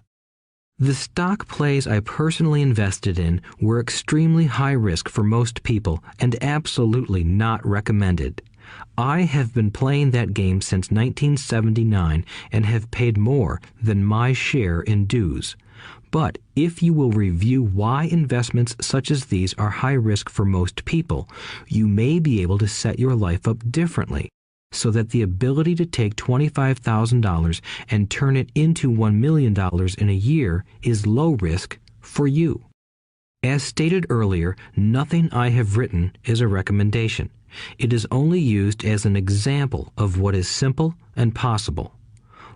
The stock plays I personally invested in were extremely high risk for most people and absolutely not recommended. I have been playing that game since 1979 and have paid more than my share in dues. But if you will review why investments such as these are high risk for most people, you may be able to set your life up differently, so that the ability to take $25,000 and turn it into $1 million in a year is low risk for you. As stated earlier, nothing I have written is a recommendation. It is only used as an example of what is simple and possible.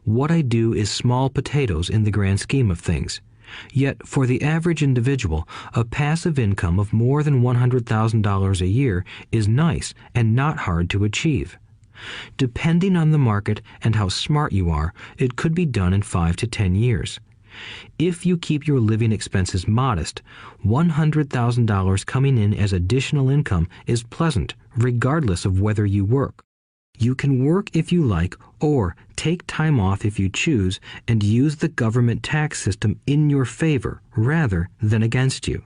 What I do is small potatoes in the grand scheme of things. Yet, for the average individual, a passive income of more than $100,000 a year is nice and not hard to achieve. Depending on the market and how smart you are, it could be done in 5 to 10 years. If you keep your living expenses modest, $100,000 coming in as additional income is pleasant, regardless of whether you work. You can work if you like, or take time off if you choose, and use the government tax system in your favor rather than against you.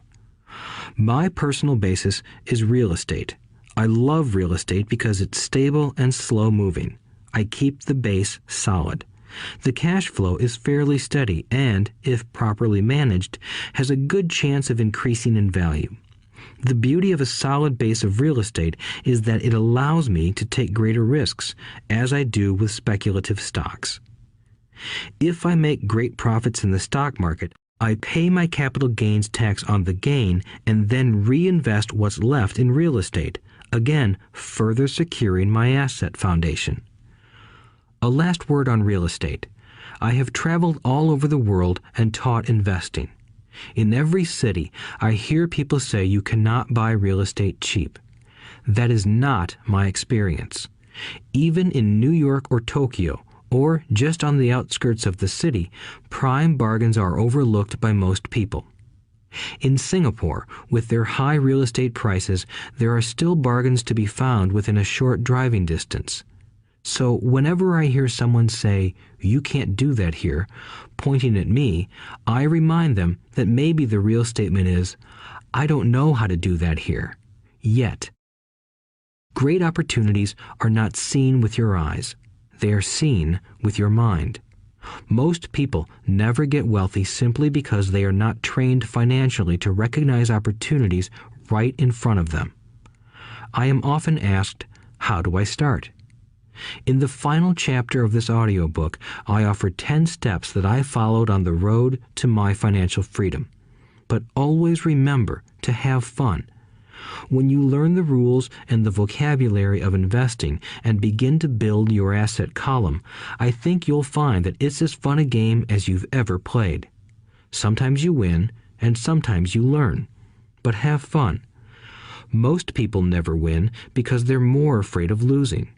My personal basis is real estate. I love real estate because it's stable and slow-moving. I keep the base solid. The cash flow is fairly steady and, if properly managed, has a good chance of increasing in value. The beauty of a solid base of real estate is that it allows me to take greater risks, as I do with speculative stocks. If I make great profits in the stock market, I pay my capital gains tax on the gain and then reinvest what's left in real estate, again further securing my asset foundation. A last word on real estate. I have traveled all over the world and taught investing. In every city, I hear people say you cannot buy real estate cheap. That is not my experience. Even in New York or Tokyo, or just on the outskirts of the city, prime bargains are overlooked by most people. In Singapore, with their high real estate prices, there are still bargains to be found within a short driving distance. So whenever I hear someone say, "You can't do that here," pointing at me, I remind them that maybe the real statement is, "I don't know how to do that here. Yet." Great opportunities are not seen with your eyes. They are seen with your mind. Most people never get wealthy simply because they are not trained financially to recognize opportunities right in front of them. I am often asked, how do I start? In the final chapter of this audiobook, I offer 10 steps that I followed on the road to my financial freedom. But always remember to have fun. When you learn the rules and the vocabulary of investing and begin to build your asset column, I think you'll find that it's as fun a game as you've ever played. Sometimes you win, and sometimes you learn. But have fun. Most people never win because they're more afraid of losing.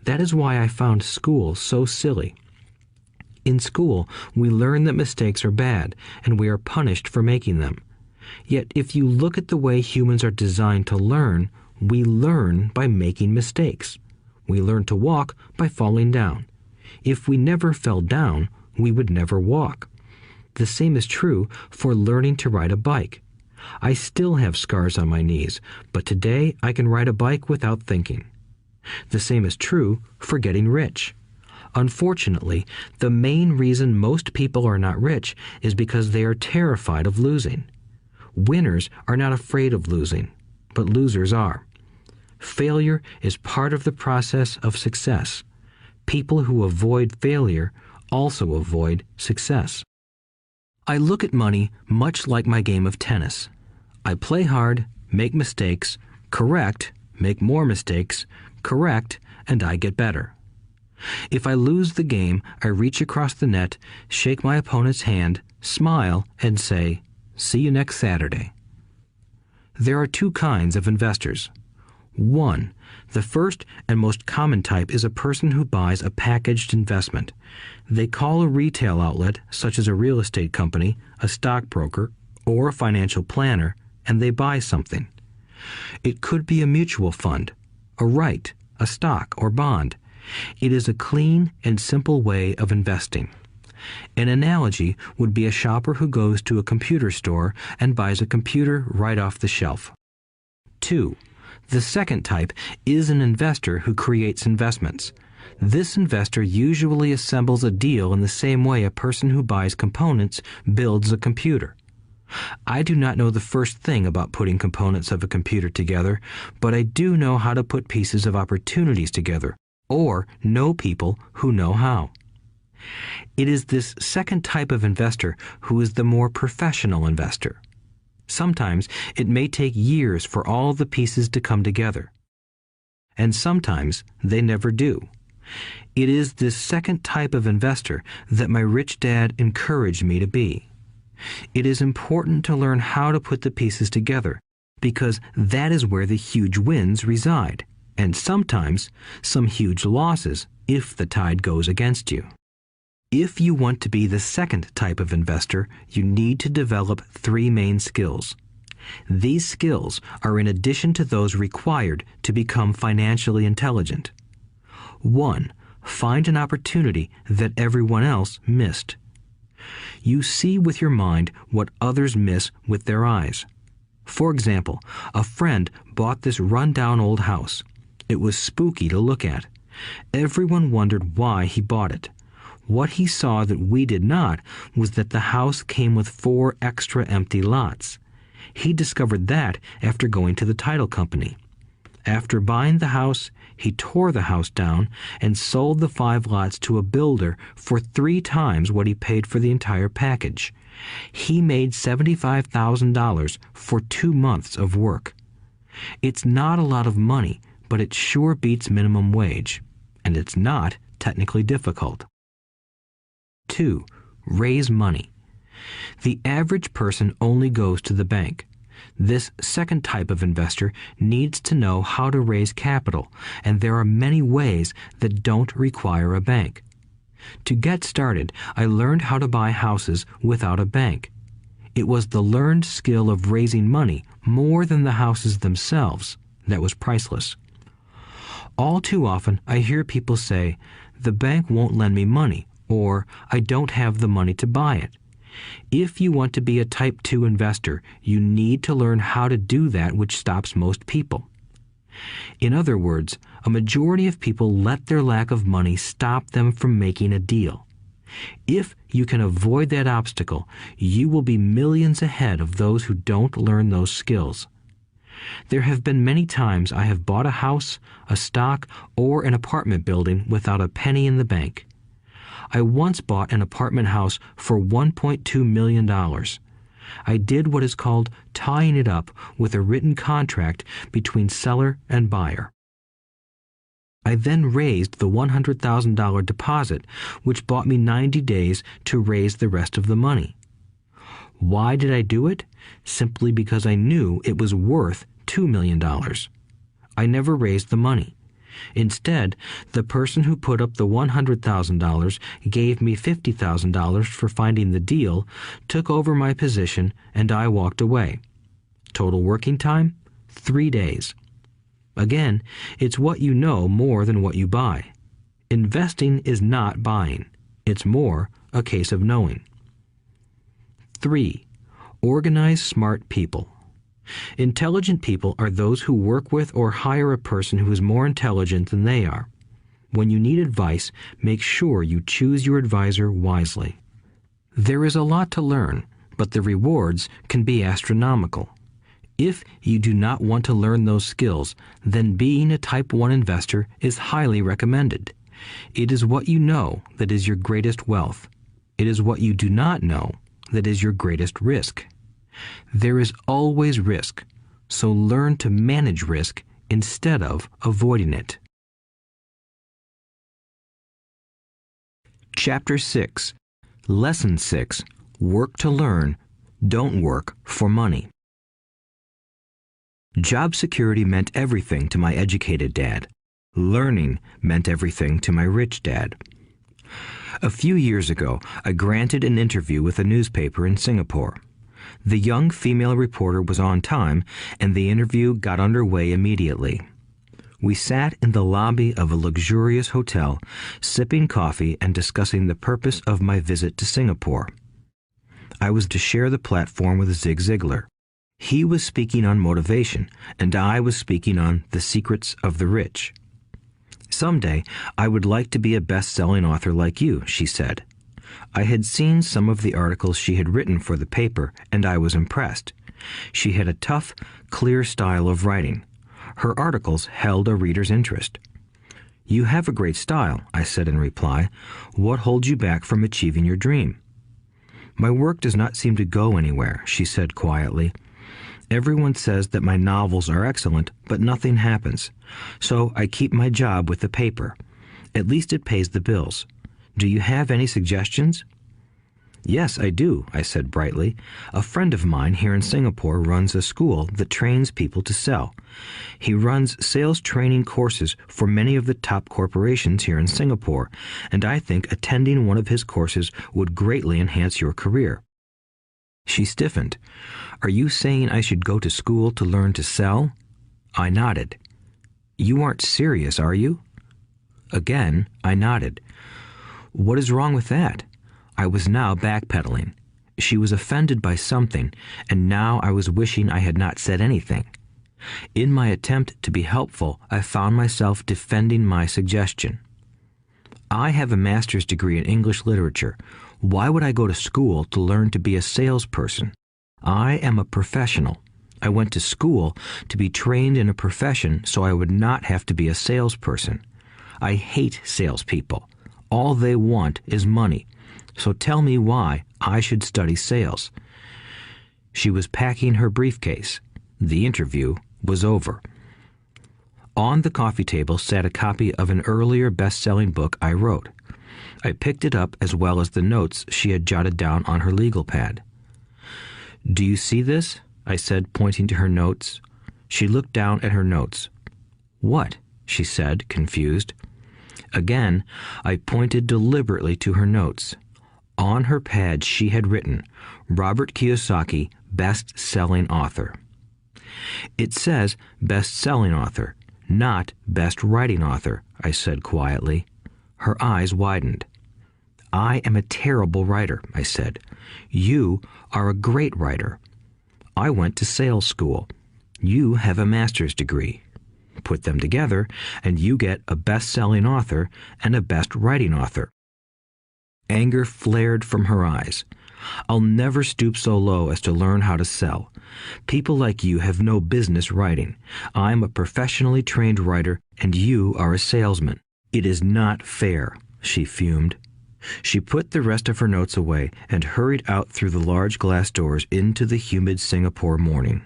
That is why I found school so silly. In school, we learn that mistakes are bad, and we are punished for making them. Yet if you look at the way humans are designed to learn, we learn by making mistakes. We learn to walk by falling down. If we never fell down, we would never walk. The same is true for learning to ride a bike. I still have scars on my knees, but today I can ride a bike without thinking. The same is true for getting rich. Unfortunately, the main reason most people are not rich is because they are terrified of losing. Winners are not afraid of losing, but losers are. Failure is part of the process of success. People who avoid failure also avoid success. I look at money much like my game of tennis. I play hard, make mistakes, correct, make more mistakes, correct, and I get better. If I lose the game, I reach across the net, shake my opponent's hand, smile, and say, "See you next Saturday." There are two kinds of investors. One, the first and most common type is a person who buys a packaged investment. They call a retail outlet, such as a real estate company, a stockbroker, or a financial planner, and they buy something. It could be a mutual fund, a right, a stock, or bond. It is a clean and simple way of investing. An analogy would be a shopper who goes to a computer store and buys a computer right off the shelf. 2. The second type is an investor who creates investments. This investor usually assembles a deal in the same way a person who buys components builds a computer. I do not know the first thing about putting components of a computer together, but I do know how to put pieces of opportunities together, or know people who know how. It is this second type of investor who is the more professional investor. Sometimes it may take years for all the pieces to come together, and sometimes they never do. It is this second type of investor that my rich dad encouraged me to be. It is important to learn how to put the pieces together, because that is where the huge wins reside, and sometimes some huge losses if the tide goes against you. If you want to be the second type of investor, you need to develop 3 main skills. These skills are in addition to those required to become financially intelligent. 1. Find an opportunity that everyone else missed. You see with your mind what others miss with their eyes. For example, a friend bought this run-down old house. It was spooky to look at. Everyone wondered why he bought it. What he saw that we did not was that the house came with 4 extra empty lots. He discovered that after going to the title company. After buying the house, he tore the house down and sold the 5 lots to a builder for 3 times what he paid for the entire package. He made $75,000 for 2 months of work. It's not a lot of money, but it sure beats minimum wage, and it's not technically difficult. 2. Raise money. The average person only goes to the bank. This second type of investor needs to know how to raise capital, and there are many ways that don't require a bank. To get started, I learned how to buy houses without a bank. It was the learned skill of raising money more than the houses themselves that was priceless. All too often, I hear people say, "The bank won't lend me money," or "I don't have the money to buy it." If you want to be a Type 2 investor, you need to learn how to do that which stops most people. In other words, a majority of people let their lack of money stop them from making a deal. If you can avoid that obstacle, you will be millions ahead of those who don't learn those skills. There have been many times I have bought a house, a stock, or an apartment building without a penny in the bank. I once bought an apartment house for $1.2 million. I did what is called tying it up with a written contract between seller and buyer. I then raised the $100,000 deposit, which bought me 90 days to raise the rest of the money. Why did I do it? Simply because I knew it was worth $2 million. I never raised the money. Instead, the person who put up the $100,000 gave me $50,000 for finding the deal, took over my position, and I walked away. Total working time? 3 days. Again, it's what you know more than what you buy. Investing is not buying. It's more a case of knowing. 3. Organize smart people. Intelligent people are those who work with or hire a person who is more intelligent than they are. When you need advice, make sure you choose your advisor wisely. There is a lot to learn, but the rewards can be astronomical. If you do not want to learn those skills, then being a Type 1 investor is highly recommended. It is what you know that is your greatest wealth. It is what you do not know that is your greatest risk. There is always risk, so learn to manage risk instead of avoiding it. Chapter 6. Lesson 6. Work to learn, don't work for money. Job security meant everything to my educated dad. Learning meant everything to my rich dad. A few years ago, I granted an interview with a newspaper in Singapore. The young female reporter was on time, and the interview got underway immediately. We sat in the lobby of a luxurious hotel, sipping coffee and discussing the purpose of my visit to Singapore. I was to share the platform with Zig Ziglar. He was speaking on motivation, and I was speaking on the secrets of the rich. Someday, I would like to be a best-selling author like you, she said. I had seen some of the articles she had written for the paper, and I was impressed. She had a tough, clear style of writing. Her articles held a reader's interest. You have a great style, I said in reply. What holds you back from achieving your dream? My work does not seem to go anywhere, she said quietly. Everyone says that my novels are excellent, but nothing happens. So I keep my job with the paper. At least it pays the bills. Do you have any suggestions? Yes, I do, I said brightly. A friend of mine here in Singapore runs a school that trains people to sell. He runs sales training courses for many of the top corporations here in Singapore, and I think attending one of his courses would greatly enhance your career. She stiffened. Are you saying I should go to school to learn to sell? I nodded. You aren't serious, are you? Again, I nodded. What is wrong with that? I was now backpedaling. She was offended by something, and now I was wishing I had not said anything. In my attempt to be helpful, I found myself defending my suggestion. I have a master's degree in English literature. Why would I go to school to learn to be a salesperson? I am a professional. I went to school to be trained in a profession so I would not have to be a salesperson. I hate salespeople. All they want is money. So tell me why I should study sales. She was packing her briefcase. The interview was over. On the coffee table sat a copy of an earlier best-selling book I wrote. I picked it up as well as the notes she had jotted down on her legal pad. Do you see this? I said, pointing to her notes. She looked down at her notes. What? She said, confused. Again, I pointed deliberately to her notes. On her pad she had written, Robert Kiyosaki, best-selling author. It says best-selling author, not best writing author, I said quietly. Her eyes widened. I am a terrible writer, I said. You are a great writer. I went to sales school. You have a master's degree. Put them together, and you get a best-selling author and a best writing author. Anger flared from her eyes. I'll never stoop so low as to learn how to sell. People like you have no business writing. I'm a professionally trained writer, and you are a salesman. It is not fair, she fumed. She put the rest of her notes away and hurried out through the large glass doors into the humid Singapore morning.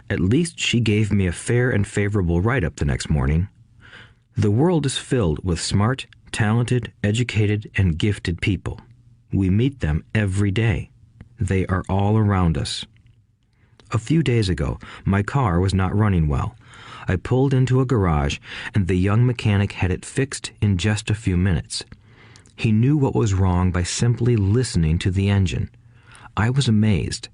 At least she gave me a fair and favorable write-up the next morning. The world is filled with smart, talented, educated, and gifted people. We meet them every day. They are all around us. A few days ago, my car was not running well. I pulled into a garage, and the young mechanic had it fixed in just a few minutes. He knew what was wrong by simply listening to the engine. I was amazed.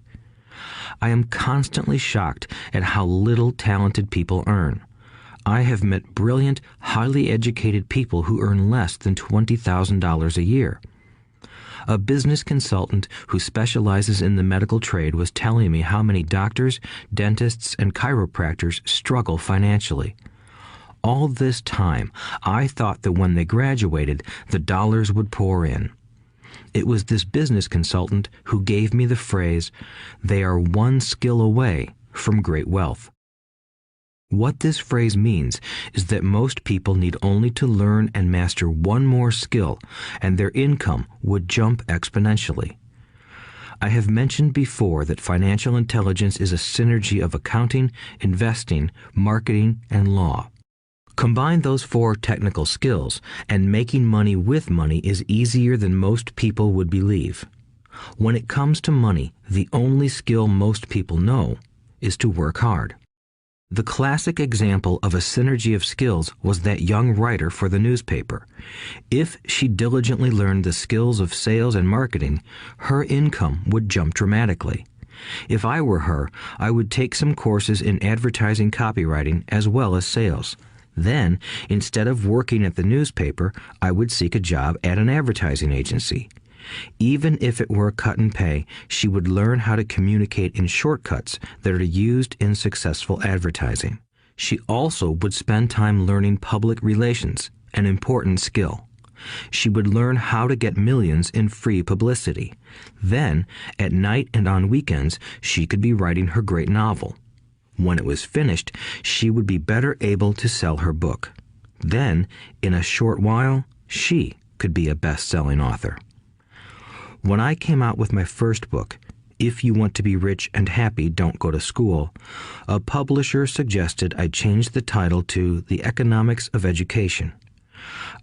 I am constantly shocked at how little talented people earn. I have met brilliant, highly educated people who earn less than $20,000 a year. A business consultant who specializes in the medical trade was telling me how many doctors, dentists, and chiropractors struggle financially. All this time, I thought that when they graduated, the dollars would pour in. It was this business consultant who gave me the phrase, "They are one skill away from great wealth." What this phrase means is that most people need only to learn and master one more skill, and their income would jump exponentially. I have mentioned before that financial intelligence is a synergy of accounting, investing, marketing, and law. Combine those 4 technical skills, and making money with money is easier than most people would believe. When it comes to money, the only skill most people know is to work hard. The classic example of a synergy of skills was that young writer for the newspaper. If she diligently learned the skills of sales and marketing, her income would jump dramatically. If I were her, I would take some courses in advertising copywriting as well as sales. Then, instead of working at the newspaper, I would seek a job at an advertising agency. Even if it were a cut in pay, she would learn how to communicate in shortcuts that are used in successful advertising. She also would spend time learning public relations, an important skill. She would learn how to get millions in free publicity. Then, at night and on weekends, she could be writing her great novel. When it was finished, she would be better able to sell her book. Then, in a short while, she could be a best-selling author. When I came out with my first book, If You Want to Be Rich and Happy, Don't Go to School, a publisher suggested I change the title to The Economics of Education.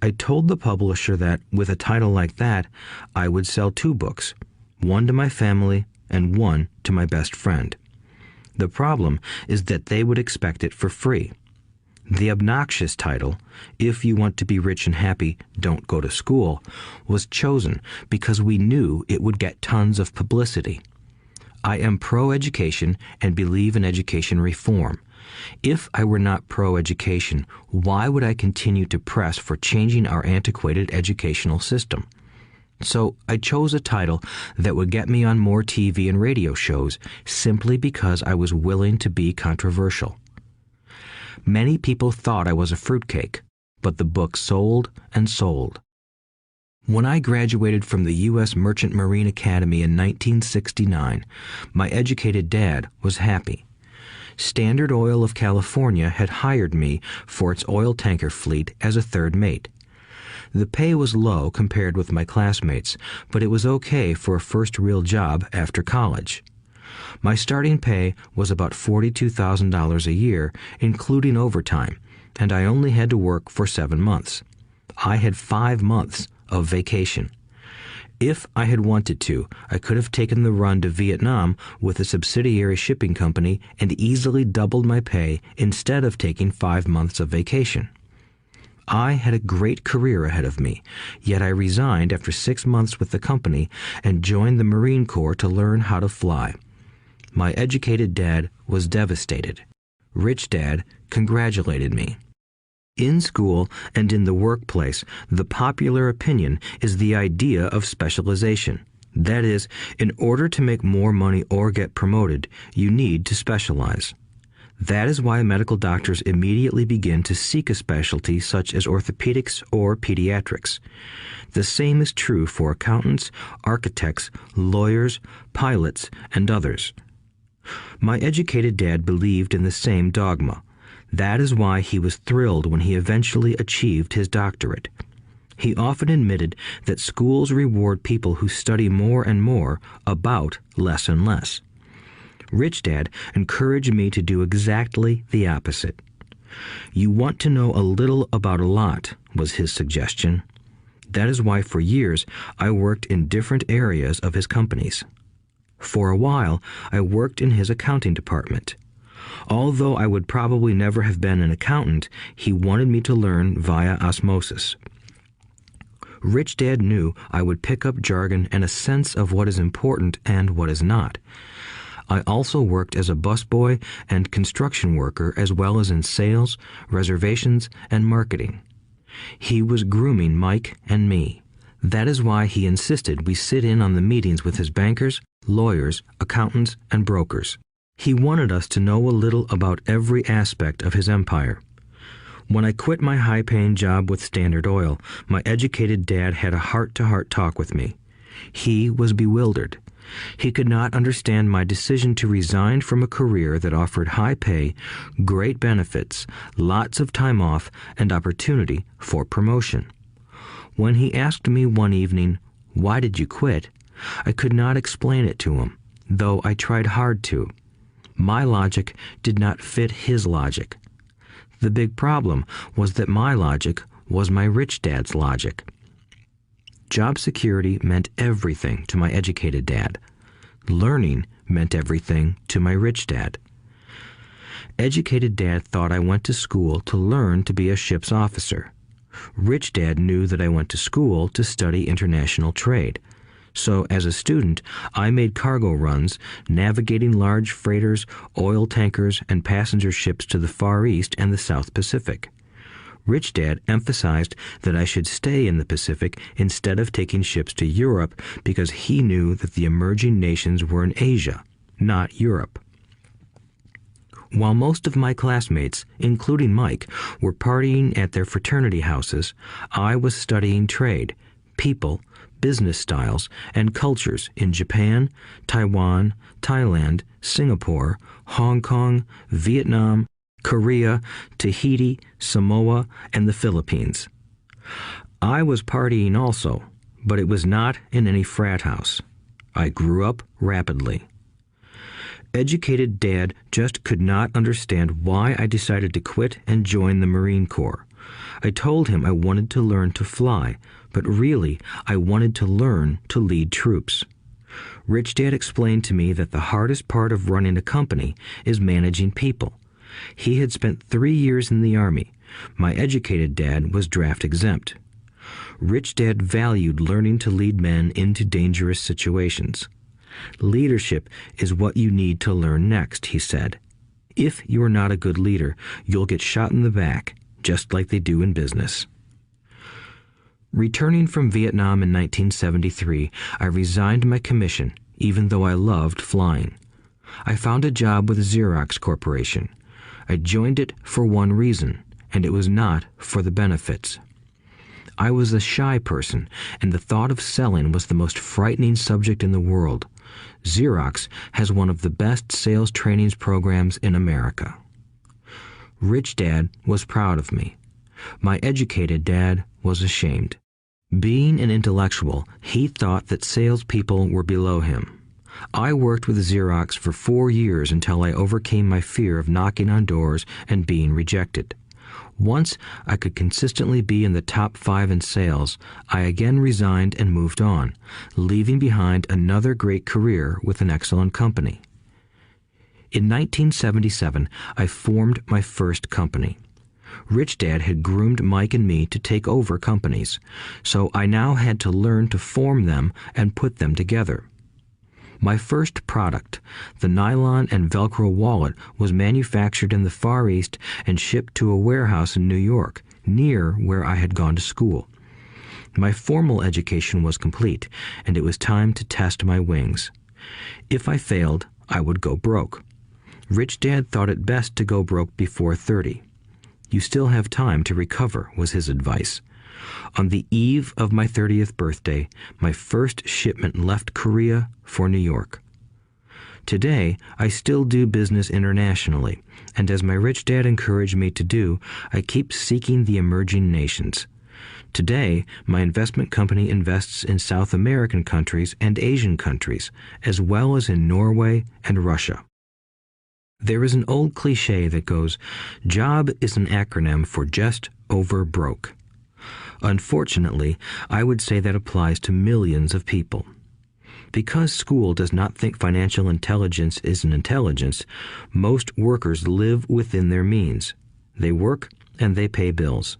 I told the publisher that, with a title like that, I would sell 2 books, one to my family and one to my best friend. The problem is that they would expect it for free. The obnoxious title, If You Want to Be Rich and Happy, Don't Go to School, was chosen because we knew it would get tons of publicity. I am pro-education and believe in education reform. If I were not pro-education, why would I continue to press for changing our antiquated educational system? So I chose a title that would get me on more TV and radio shows simply because I was willing to be controversial. Many people thought I was a fruitcake, but the book sold and sold. When I graduated from the U.S. Merchant Marine Academy in 1969, my educated dad was happy. Standard Oil of California had hired me for its oil tanker fleet as a third mate. The pay was low compared with my classmates, but it was okay for a first real job after college. My starting pay was about $42,000 a year, including overtime, and I only had to work for 7 months. I had 5 months of vacation. If I had wanted to, I could have taken the run to Vietnam with a subsidiary shipping company and easily doubled my pay instead of taking 5 months of vacation. I had a great career ahead of me, yet I resigned after 6 months with the company and joined the Marine Corps to learn how to fly. My educated dad was devastated. Rich Dad congratulated me. In school and in the workplace, the popular opinion is the idea of specialization. That is, in order to make more money or get promoted, you need to specialize. That is why medical doctors immediately begin to seek a specialty such as orthopedics or pediatrics. The same is true for accountants, architects, lawyers, pilots, and others. My educated dad believed in the same dogma. That is why he was thrilled when he eventually achieved his doctorate. He often admitted that schools reward people who study more and more about less and less. Rich Dad encouraged me to do exactly the opposite. You want to know a little about a lot, was his suggestion. That is why for years I worked in different areas of his companies. For a while, I worked in his accounting department. Although I would probably never have been an accountant, he wanted me to learn via osmosis. Rich Dad knew I would pick up jargon and a sense of what is important and what is not. I also worked as a busboy and construction worker as well as in sales, reservations, and marketing. He was grooming Mike and me. That is why he insisted we sit in on the meetings with his bankers, lawyers, accountants, and brokers. He wanted us to know a little about every aspect of his empire. When I quit my high-paying job with Standard Oil, my educated dad had a heart-to-heart talk with me. He was bewildered. He could not understand my decision to resign from a career that offered high pay, great benefits, lots of time off, and opportunity for promotion. When he asked me one evening, "Why did you quit?" I could not explain it to him, though I tried hard to. My logic did not fit his logic. The big problem was that my logic was my rich dad's logic. Job security meant everything to my educated dad. Learning meant everything to my rich dad. Educated dad thought I went to school to learn to be a ship's officer. Rich dad knew that I went to school to study international trade. So as a student, I made cargo runs, navigating large freighters, oil tankers, and passenger ships to the Far East and the South Pacific. Rich Dad emphasized that I should stay in the Pacific instead of taking ships to Europe because he knew that the emerging nations were in Asia, not Europe. While most of my classmates, including Mike, were partying at their fraternity houses, I was studying trade, people, business styles, and cultures in Japan, Taiwan, Thailand, Singapore, Hong Kong, Vietnam, Korea, Tahiti, Samoa, and the Philippines. I was partying also, but it was not in any frat house. I grew up rapidly. Educated Dad just could not understand why I decided to quit and join the Marine Corps. I told him I wanted to learn to fly, but really I wanted to learn to lead troops. Rich Dad explained to me that the hardest part of running a company is managing people. He had spent 3 years in the Army. My educated dad was draft exempt. Rich Dad valued learning to lead men into dangerous situations. Leadership is what you need to learn next, he said. If you are not a good leader, you'll get shot in the back, just like they do in business. Returning from Vietnam in 1973, I resigned my commission, even though I loved flying. I found a job with Xerox Corporation. I joined it for one reason, and it was not for the benefits. I was a shy person, and the thought of selling was the most frightening subject in the world. Xerox has one of the best sales trainings programs in America. Rich Dad was proud of me. My educated dad was ashamed. Being an intellectual, he thought that salespeople were below him. I worked with Xerox for 4 years until I overcame my fear of knocking on doors and being rejected. Once I could consistently be in the top 5 in sales, I again resigned and moved on, leaving behind another great career with an excellent company. In 1977, I formed my first company. Rich Dad had groomed Mike and me to take over companies, so I now had to learn to form them and put them together. My first product, the nylon and Velcro wallet, was manufactured in the Far East and shipped to a warehouse in New York, near where I had gone to school. My formal education was complete, and it was time to test my wings. If I failed, I would go broke. Rich Dad thought it best to go broke before 30. You still have time to recover, was his advice. On the eve of my 30th birthday, my first shipment left Korea for New York. Today, I still do business internationally, and as my rich dad encouraged me to do, I keep seeking the emerging nations. Today, my investment company invests in South American countries and Asian countries, as well as in Norway and Russia. There is an old cliche that goes, "Job is an acronym for just over broke." Unfortunately, I would say that applies to millions of people. Because school does not think financial intelligence is an intelligence, most workers live within their means. They work and they pay bills.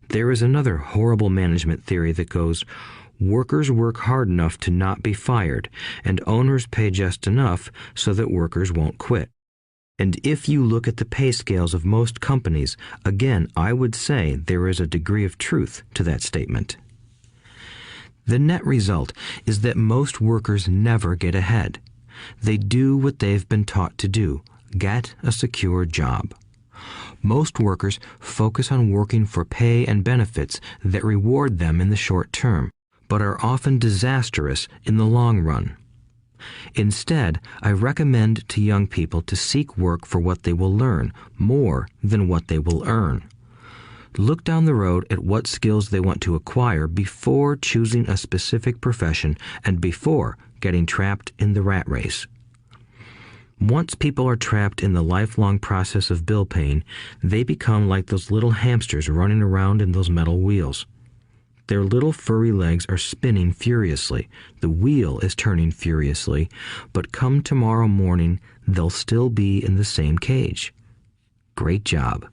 There is another horrible management theory that goes, workers work hard enough to not be fired, and owners pay just enough so that workers won't quit. And if you look at the pay scales of most companies, again, I would say there is a degree of truth to that statement. The net result is that most workers never get ahead. They do what they've been taught to do, get a secure job. Most workers focus on working for pay and benefits that reward them in the short term, but are often disastrous in the long run. Instead, I recommend to young people to seek work for what they will learn more than what they will earn. Look down the road at what skills they want to acquire before choosing a specific profession and before getting trapped in the rat race. Once people are trapped in the lifelong process of bill paying, they become like those little hamsters running around in those metal wheels. Their little furry legs are spinning furiously, the wheel is turning furiously, but come tomorrow morning, they'll still be in the same cage. Great job.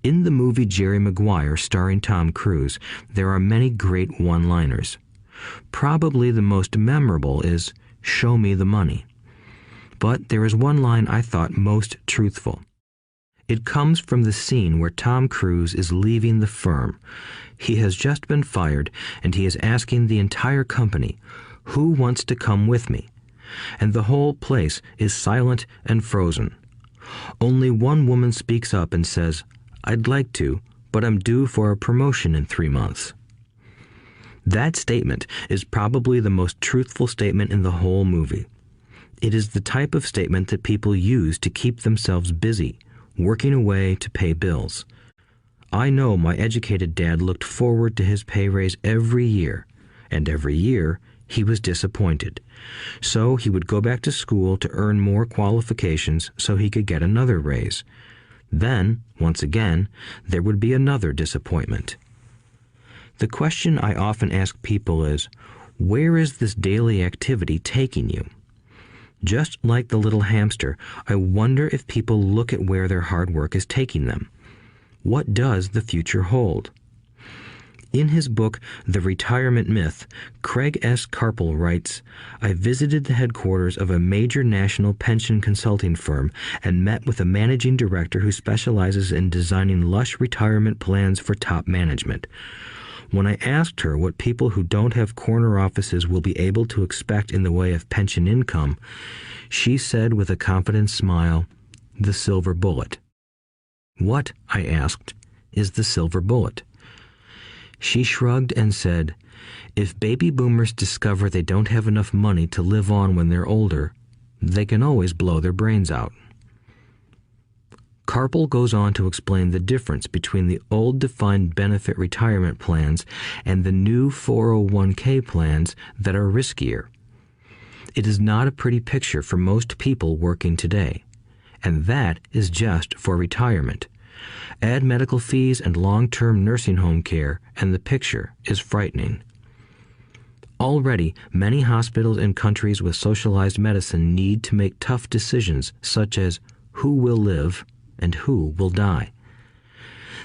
In the movie Jerry Maguire, starring Tom Cruise, there are many great one-liners. Probably the most memorable is, "Show me the money." But there is one line I thought most truthful. It comes from the scene where Tom Cruise is leaving the firm. He has just been fired, and he is asking the entire company, "Who wants to come with me?" And the whole place is silent and frozen. Only one woman speaks up and says, "I'd like to, but I'm due for a promotion in 3 months." That statement is probably the most truthful statement in the whole movie. It is the type of statement that people use to keep themselves busy, working away to pay bills. I know my educated dad looked forward to his pay raise every year, and every year he was disappointed. So he would go back to school to earn more qualifications so he could get another raise. Then, once again, there would be another disappointment. The question I often ask people is, where is this daily activity taking you? Just like the little hamster, I wonder if people look at where their hard work is taking them. What does the future hold? In his book, The Retirement Myth, Craig S. Carpel writes, "I visited the headquarters of a major national pension consulting firm and met with a managing director who specializes in designing lush retirement plans for top management. When I asked her what people who don't have corner offices will be able to expect in the way of pension income, she said with a confident smile, 'The silver bullet.'" "What," I asked, "is the silver bullet?" She shrugged and said, "If baby boomers discover they don't have enough money to live on when they're older, they can always blow their brains out." Carpel goes on to explain the difference between the old defined benefit retirement plans and the new 401k plans that are riskier. It is not a pretty picture for most people working today, and that is just for retirement. Add medical fees and long-term nursing home care, and the picture is frightening. Already, many hospitals in countries with socialized medicine need to make tough decisions such as who will live and who will die.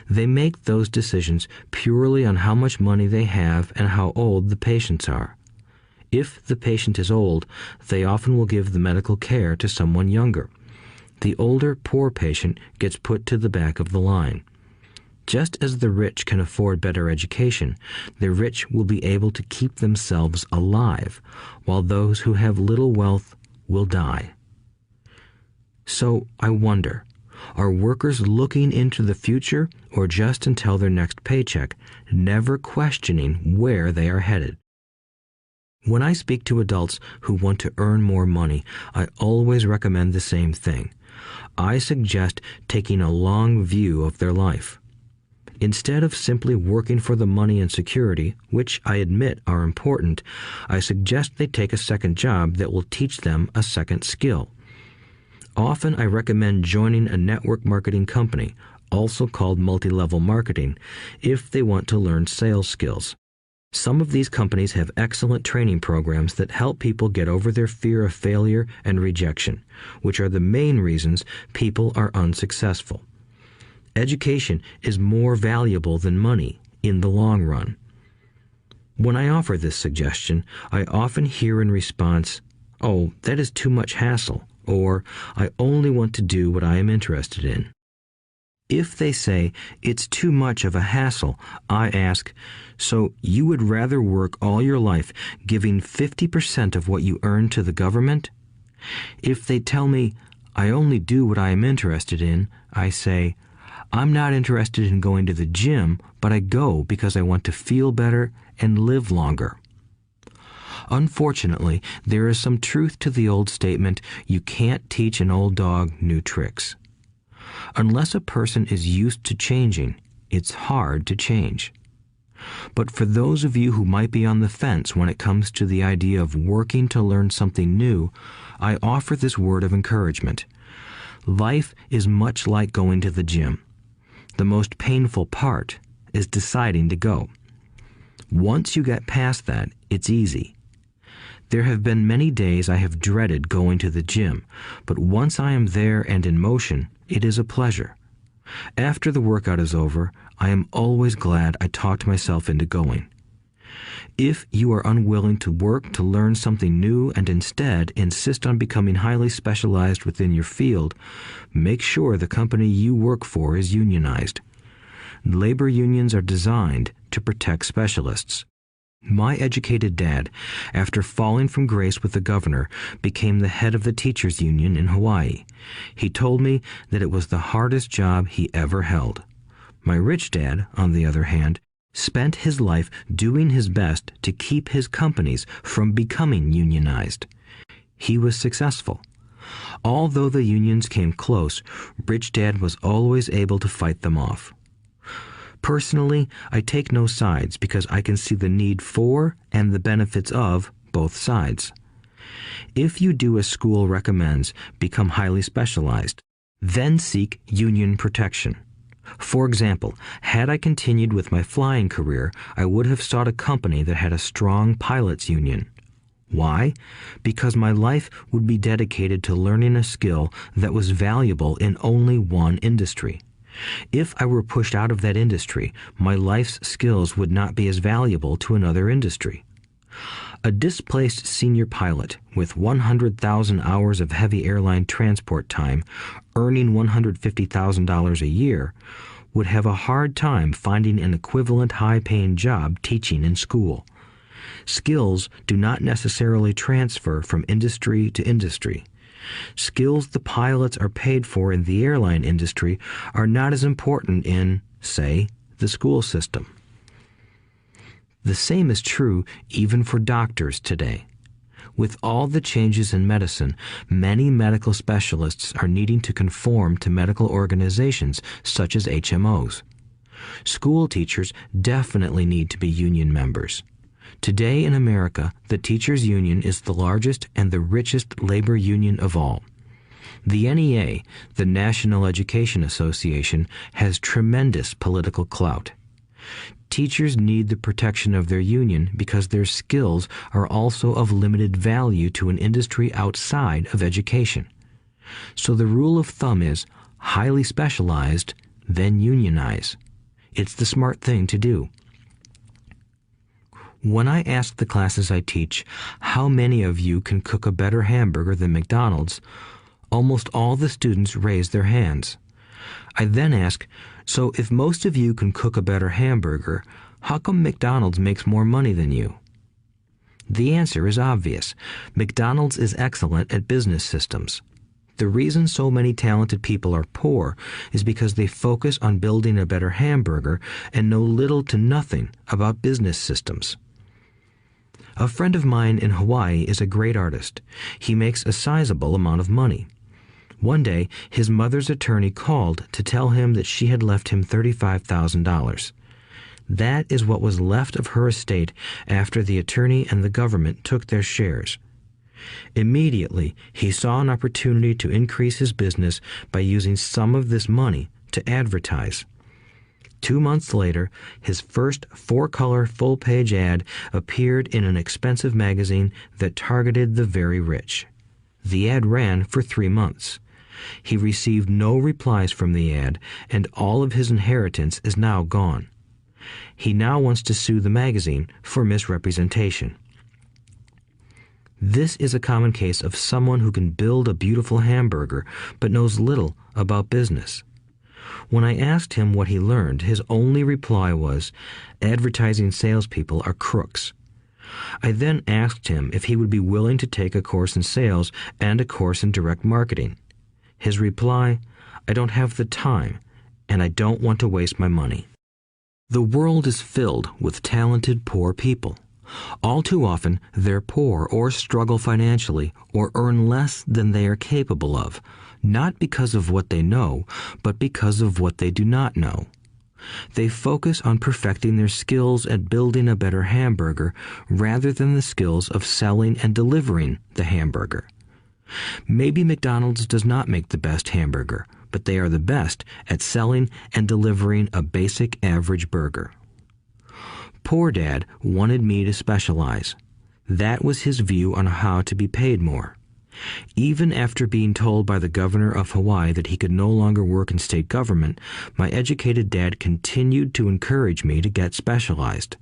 They make those decisions purely on how much money they have and how old the patients are. If the patient is old, they often will give the medical care to someone younger. The older, poor patient gets put to the back of the line. Just as the rich can afford better education, the rich will be able to keep themselves alive, while those who have little wealth will die. So I wonder, are workers looking into the future or just until their next paycheck, never questioning where they are headed? When I speak to adults who want to earn more money, I always recommend the same thing. I suggest taking a long view of their life. Instead of simply working for the money and security, which I admit are important, I suggest they take a second job that will teach them a second skill. Often I recommend joining a network marketing company, also called multi-level marketing, if they want to learn sales skills. Some of these companies have excellent training programs that help people get over their fear of failure and rejection, which are the main reasons people are unsuccessful. Education is more valuable than money in the long run. When I offer this suggestion, I often hear in response, "Oh, that is too much hassle," or "I only want to do what I am interested in." If they say it's too much of a hassle, I ask, so you would rather work all your life giving 50% of what you earn to the government? If they tell me, I only do what I am interested in, I say, I'm not interested in going to the gym, but I go because I want to feel better and live longer. Unfortunately, there is some truth to the old statement, you can't teach an old dog new tricks. Unless a person is used to changing, it's hard to change. But for those of you who might be on the fence when it comes to the idea of working to learn something new, I offer this word of encouragement. Life is much like going to the gym. The most painful part is deciding to go. Once you get past that, it's easy. There have been many days I have dreaded going to the gym, but once I am there and in motion, it is a pleasure. After the workout is over, I am always glad I talked myself into going. If you are unwilling to work to learn something new and instead insist on becoming highly specialized within your field, make sure the company you work for is unionized. Labor unions are designed to protect specialists. My educated dad, after falling from grace with the governor, became the head of the teachers' union in Hawaii. He told me that it was the hardest job he ever held. My rich dad, on the other hand, spent his life doing his best to keep his companies from becoming unionized. He was successful. Although the unions came close, Rich Dad was always able to fight them off. Personally, I take no sides because I can see the need for and the benefits of both sides. If you do as school recommends, become highly specialized, then seek union protection. For example, had I continued with my flying career, I would have sought a company that had a strong pilots union. Why? Because my life would be dedicated to learning a skill that was valuable in only one industry. If I were pushed out of that industry, my life's skills would not be as valuable to another industry. A displaced senior pilot with 100,000 hours of heavy airline transport time, earning $150,000 a year, would have a hard time finding an equivalent high-paying job teaching in school. Skills do not necessarily transfer from industry to industry. Skills the pilots are paid for in the airline industry are not as important in, say, the school system. The same is true even for doctors today. With all the changes in medicine, many medical specialists are needing to conform to medical organizations such as HMOs. School teachers definitely need to be union members. Today in America, the teachers' union is the largest and the richest labor union of all. The NEA, the National Education Association, has tremendous political clout. Teachers need the protection of their union because their skills are also of limited value to an industry outside of education. So the rule of thumb is highly specialized, then unionize. It's the smart thing to do. When I ask the classes I teach, how many of you can cook a better hamburger than McDonald's, almost all the students raise their hands. I then ask, so if most of you can cook a better hamburger, how come McDonald's makes more money than you? The answer is obvious. McDonald's is excellent at business systems. The reason so many talented people are poor is because they focus on building a better hamburger and know little to nothing about business systems. A friend of mine in Hawaii is a great artist. He makes a sizable amount of money. One day, his mother's attorney called to tell him that she had left him $35,000. That is what was left of her estate after the attorney and the government took their shares. Immediately, he saw an opportunity to increase his business by using some of this money to advertise. 2 months later, his first 4-color full-page ad appeared in an expensive magazine that targeted the very rich. The ad ran for 3 months. He received no replies from the ad, and all of his inheritance is now gone. He now wants to sue the magazine for misrepresentation. This is a common case of someone who can build a beautiful hamburger but knows little about business. When I asked him what he learned, his only reply was, "Advertising salespeople are crooks." I then asked him if he would be willing to take a course in sales and a course in direct marketing. His reply, "I don't have the time, and I don't want to waste my money." The world is filled with talented poor people. All too often, they're poor or struggle financially or earn less than they are capable of, not because of what they know, but because of what they do not know. They focus on perfecting their skills at building a better hamburger rather than the skills of selling and delivering the hamburger. Maybe McDonald's does not make the best hamburger, but they are the best at selling and delivering a basic average burger. Poor Dad wanted me to specialize. That was his view on how to be paid more. Even after being told by the governor of Hawaii that he could no longer work in state government, my educated dad continued to encourage me to get specialized.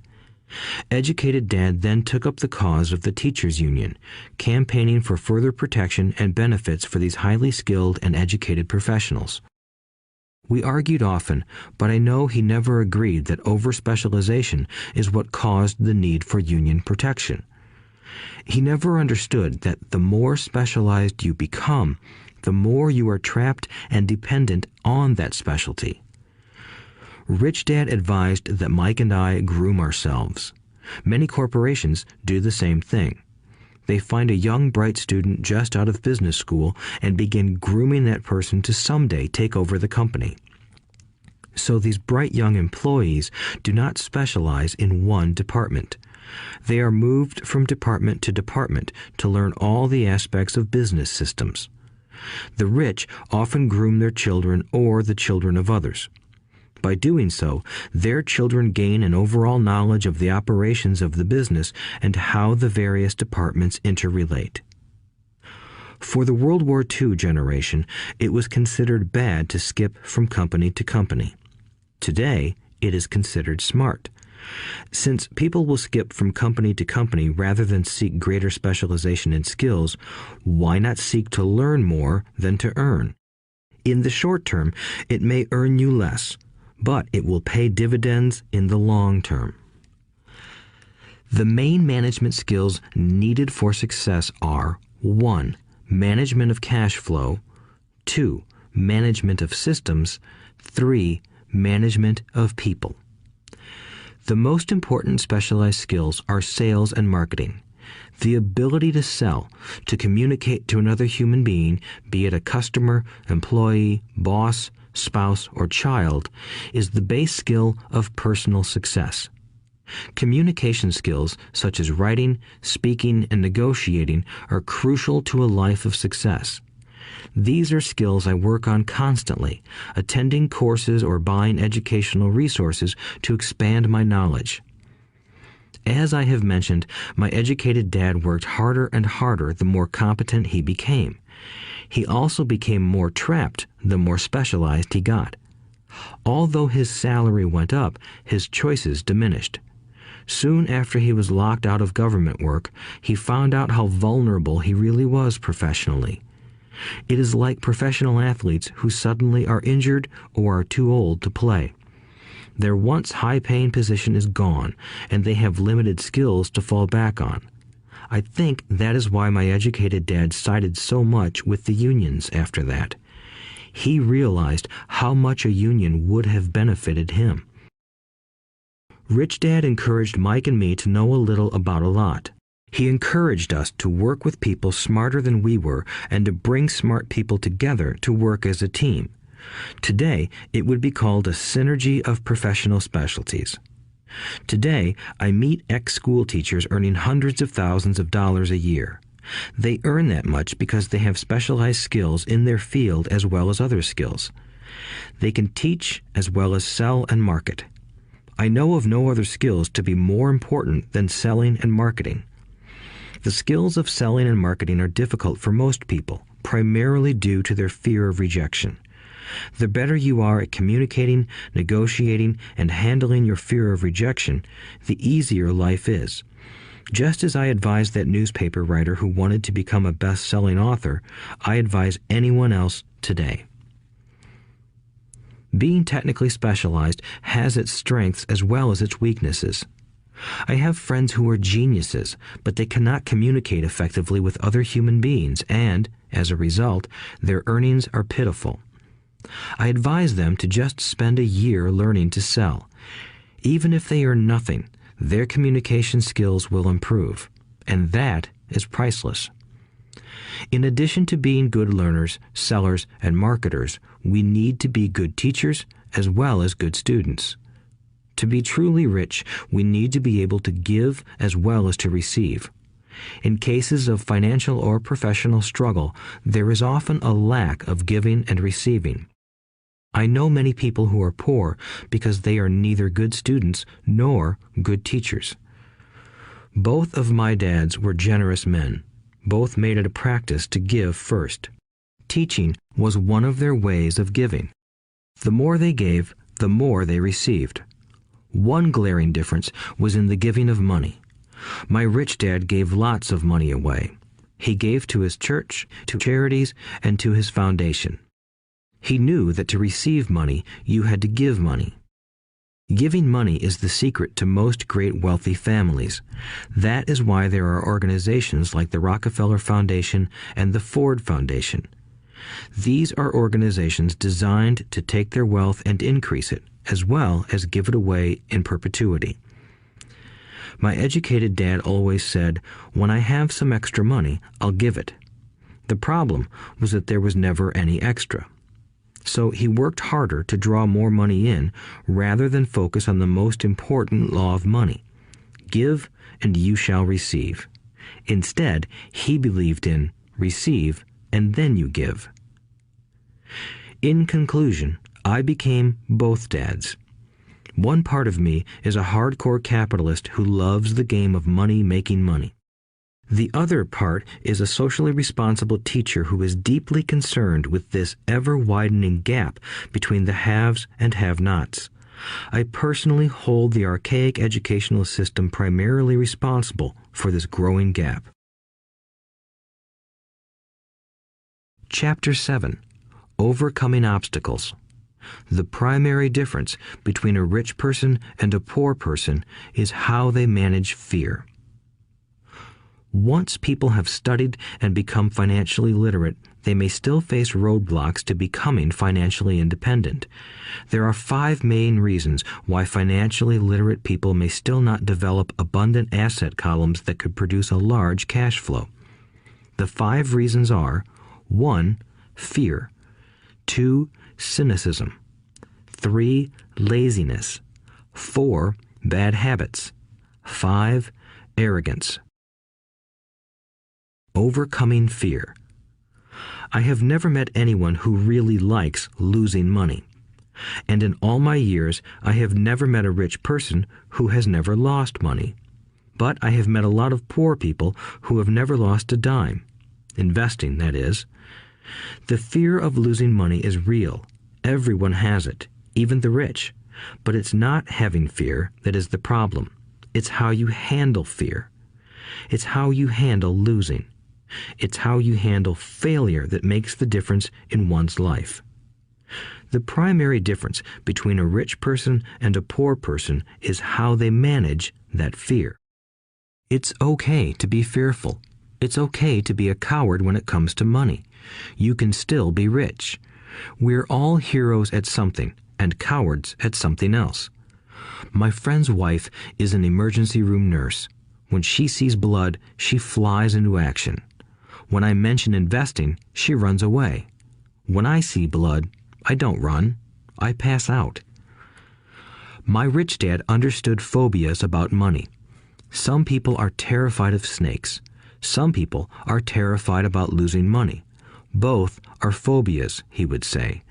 Educated Dad then took up the cause of the teachers' union, campaigning for further protection and benefits for these highly skilled and educated professionals. We argued often, but I know he never agreed that over-specialization is what caused the need for union protection. He never understood that the more specialized you become, the more you are trapped and dependent on that specialty. Rich Dad advised that Mike and I groom ourselves. Many corporations do the same thing. They find a young, bright student just out of business school and begin grooming that person to someday take over the company. So these bright young employees do not specialize in one department. They are moved from department to department to learn all the aspects of business systems. The rich often groom their children or the children of others. By doing so, their children gain an overall knowledge of the operations of the business and how the various departments interrelate. For the World War II generation, it was considered bad to skip from company to company. Today, it is considered smart. Since people will skip from company to company rather than seek greater specialization in skills, why not seek to learn more than to earn? In the short term, it may earn you less, but it will pay dividends in the long term. The main management skills needed for success are 1. Management of cash flow, 2. Management of systems, 3. Management of people. The most important specialized skills are sales and marketing. The ability to sell, to communicate to another human being, be it a customer, employee, boss, spouse, or child, is the base skill of personal success. Communication skills such as writing, speaking, and negotiating are crucial to a life of success. These are skills I work on constantly, attending courses or buying educational resources to expand my knowledge. As I have mentioned, my educated dad worked harder and harder the more competent he became. He also became more trapped the more specialized he got. Although his salary went up, his choices diminished. Soon after he was locked out of government work, he found out how vulnerable he really was professionally. It is like professional athletes who suddenly are injured or are too old to play. Their once high-paying position is gone, and they have limited skills to fall back on. I think that is why my educated dad sided so much with the unions after that. He realized how much a union would have benefited him. Rich Dad encouraged Mike and me to know a little about a lot. He encouraged us to work with people smarter than we were and to bring smart people together to work as a team. Today, it would be called a synergy of professional specialties. Today, I meet ex-school teachers earning hundreds of thousands of dollars a year. They earn that much because they have specialized skills in their field as well as other skills. They can teach as well as sell and market. I know of no other skills to be more important than selling and marketing. The skills of selling and marketing are difficult for most people, primarily due to their fear of rejection. The better you are at communicating, negotiating, and handling your fear of rejection, the easier life is. Just as I advise that newspaper writer who wanted to become a best-selling author, I advise anyone else today. Being technically specialized has its strengths as well as its weaknesses. I have friends who are geniuses, but they cannot communicate effectively with other human beings, and, as a result, their earnings are pitiful. I advise them to just spend a year learning to sell. Even if they earn nothing, their communication skills will improve, and that is priceless. In addition to being good learners, sellers, and marketers, we need to be good teachers as well as good students. To be truly rich, we need to be able to give as well as to receive. In cases of financial or professional struggle, there is often a lack of giving and receiving. I know many people who are poor because they are neither good students nor good teachers. Both of my dads were generous men. Both made it a practice to give first. Teaching was one of their ways of giving. The more they gave, the more they received. One glaring difference was in the giving of money. My rich dad gave lots of money away. He gave to his church, to charities, and to his foundation. He knew that to receive money, you had to give money. Giving money is the secret to most great wealthy families. That is why there are organizations like the Rockefeller Foundation and the Ford Foundation. These are organizations designed to take their wealth and increase it, as well as give it away in perpetuity. My educated dad always said, "When I have some extra money, I'll give it." The problem was that there was never any extra. So he worked harder to draw more money in rather than focus on the most important law of money: give and you shall receive. Instead, he believed in receive and then you give. In conclusion, I became both dads. One part of me is a hardcore capitalist who loves the game of money making money. The other part is a socially responsible teacher who is deeply concerned with this ever-widening gap between the haves and have-nots. I personally hold the archaic educational system primarily responsible for this growing gap. Chapter 7. Overcoming Obstacles. The primary difference between a rich person and a poor person is how they manage fear. Once people have studied and become financially literate, they may still face roadblocks to becoming financially independent. There are 5 main reasons why financially literate people may still not develop abundant asset columns that could produce a large cash flow. The 5 reasons are: 1. Fear. 2. Cynicism. 3. Laziness. 4. Bad habits. 5. Arrogance. Overcoming fear. I have never met anyone who really likes losing money. And in all my years, I have never met a rich person who has never lost money. But I have met a lot of poor people who have never lost a dime. Investing, that is. The fear of losing money is real. Everyone has it, even the rich. But it's not having fear that is the problem. It's how you handle fear. It's how you handle losing. It's how you handle failure that makes the difference in one's life. The primary difference between a rich person and a poor person is how they manage that fear. It's okay to be fearful. It's okay to be a coward when it comes to money. You can still be rich. We're all heroes at something and cowards at something else. My friend's wife is an emergency room nurse. When she sees blood, she flies into action. When I mention investing, she runs away. When I see blood, I don't run. I pass out. My rich dad understood phobias about money. Some people are terrified of snakes. Some people are terrified about losing money. Both are phobias, he would say.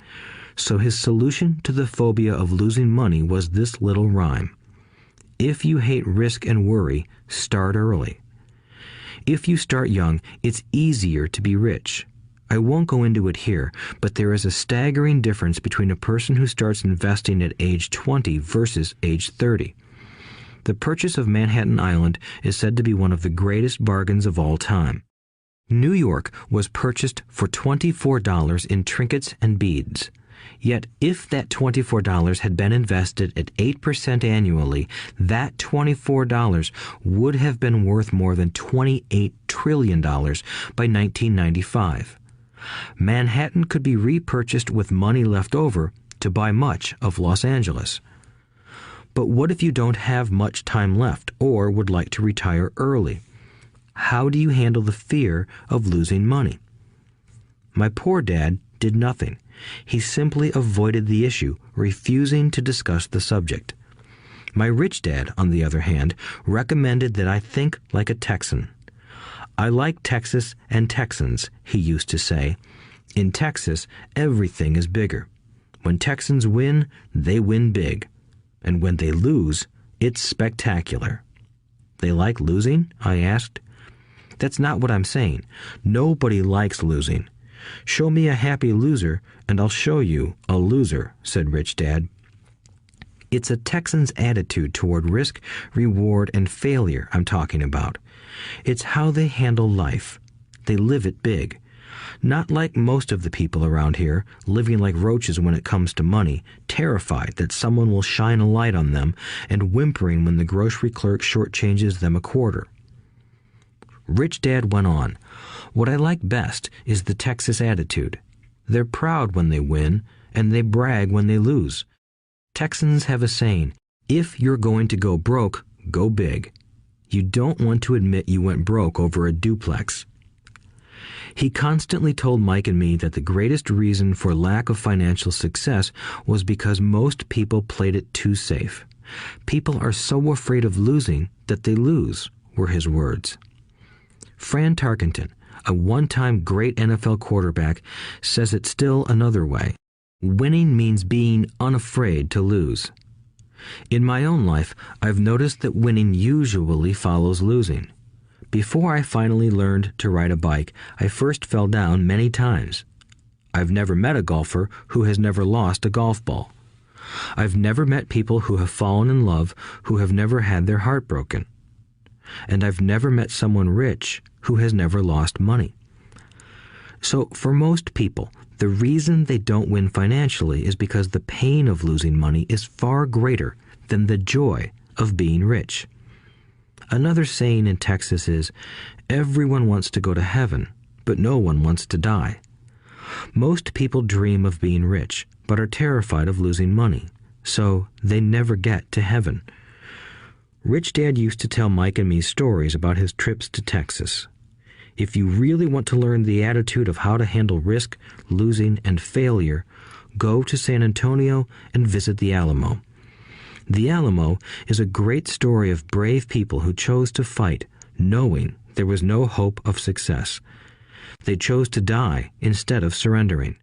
So his solution to the phobia of losing money was this little rhyme. If you hate risk and worry, start early. If you start young, it's easier to be rich. I won't go into it here, but there is a staggering difference between a person who starts investing at age 20 versus age 30. The purchase of Manhattan Island is said to be one of the greatest bargains of all time. New York was purchased for $24 in trinkets and beads. Yet if that $24 had been invested at 8% annually, that $24 would have been worth more than $28 trillion by 1995. Manhattan could be repurchased with money left over to buy much of Los Angeles. But what if you don't have much time left or would like to retire early? How do you handle the fear of losing money? My poor dad did nothing. He simply avoided the issue, refusing to discuss the subject. My rich dad, on the other hand, recommended that I think like a Texan. I like Texas and Texans, he used to say. In Texas, everything is bigger. When Texans win, they win big. And when they lose, it's spectacular. They like losing? I asked. That's not what I'm saying. Nobody likes losing. Show me a happy loser, and I'll show you a loser, said Rich Dad. It's a Texan's attitude toward risk, reward, and failure I'm talking about. It's how they handle life. They live it big. Not like most of the people around here, living like roaches when it comes to money, terrified that someone will shine a light on them and whimpering when the grocery clerk shortchanges them a quarter. Rich Dad went on, "What I like best is the Texas attitude. They're proud when they win, and they brag when they lose. Texans have a saying, if you're going to go broke, go big. You don't want to admit you went broke over a duplex." He constantly told Mike and me that the greatest reason for lack of financial success was because most people played it too safe. People are so afraid of losing that they lose, were his words. Fran Tarkenton, a one-time great NFL quarterback, says it still another way. Winning means being unafraid to lose. In my own life, I've noticed that winning usually follows losing. Before I finally learned to ride a bike, I first fell down many times. I've never met a golfer who has never lost a golf ball. I've never met people who have fallen in love who have never had their heart broken. And I've never met someone rich who has never lost money. So for most people, the reason they don't win financially is because the pain of losing money is far greater than the joy of being rich. Another saying in Texas is, everyone wants to go to heaven, but no one wants to die. Most people dream of being rich, but are terrified of losing money, so they never get to heaven. Rich Dad used to tell Mike and me stories about his trips to Texas. If you really want to learn the attitude of how to handle risk, losing, and failure, go to San Antonio and visit the Alamo. The Alamo is a great story of brave people who chose to fight, knowing there was no hope of success. They chose to die instead of surrendering.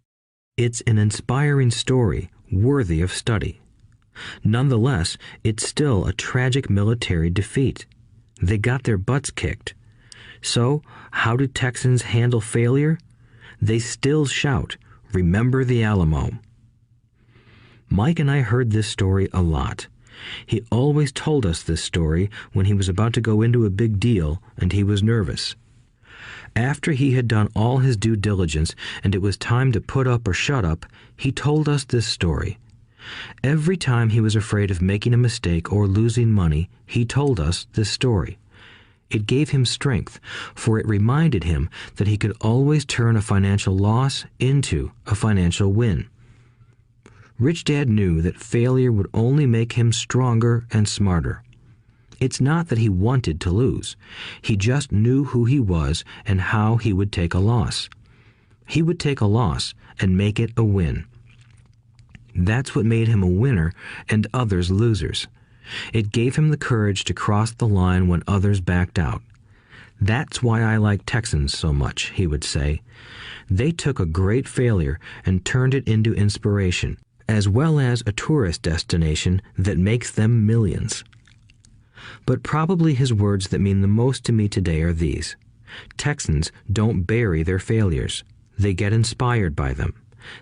It's an inspiring story worthy of study. Nonetheless, it's still a tragic military defeat. They got their butts kicked. So, how do Texans handle failure? They still shout, "Remember the Alamo." Mike and I heard this story a lot. He always told us this story when he was about to go into a big deal and he was nervous. After he had done all his due diligence and it was time to put up or shut up, he told us this story. Every time he was afraid of making a mistake or losing money, he told us this story. It gave him strength, for it reminded him that he could always turn a financial loss into a financial win. Rich Dad knew that failure would only make him stronger and smarter. It's not that he wanted to lose. He just knew who he was and how he would take a loss. He would take a loss and make it a win. That's what made him a winner and others losers. It gave him the courage to cross the line when others backed out. That's why I like Texans so much, he would say. They took a great failure and turned it into inspiration, as well as a tourist destination that makes them millions. But probably his words that mean the most to me today are these. Texans don't bury their failures. They get inspired by them.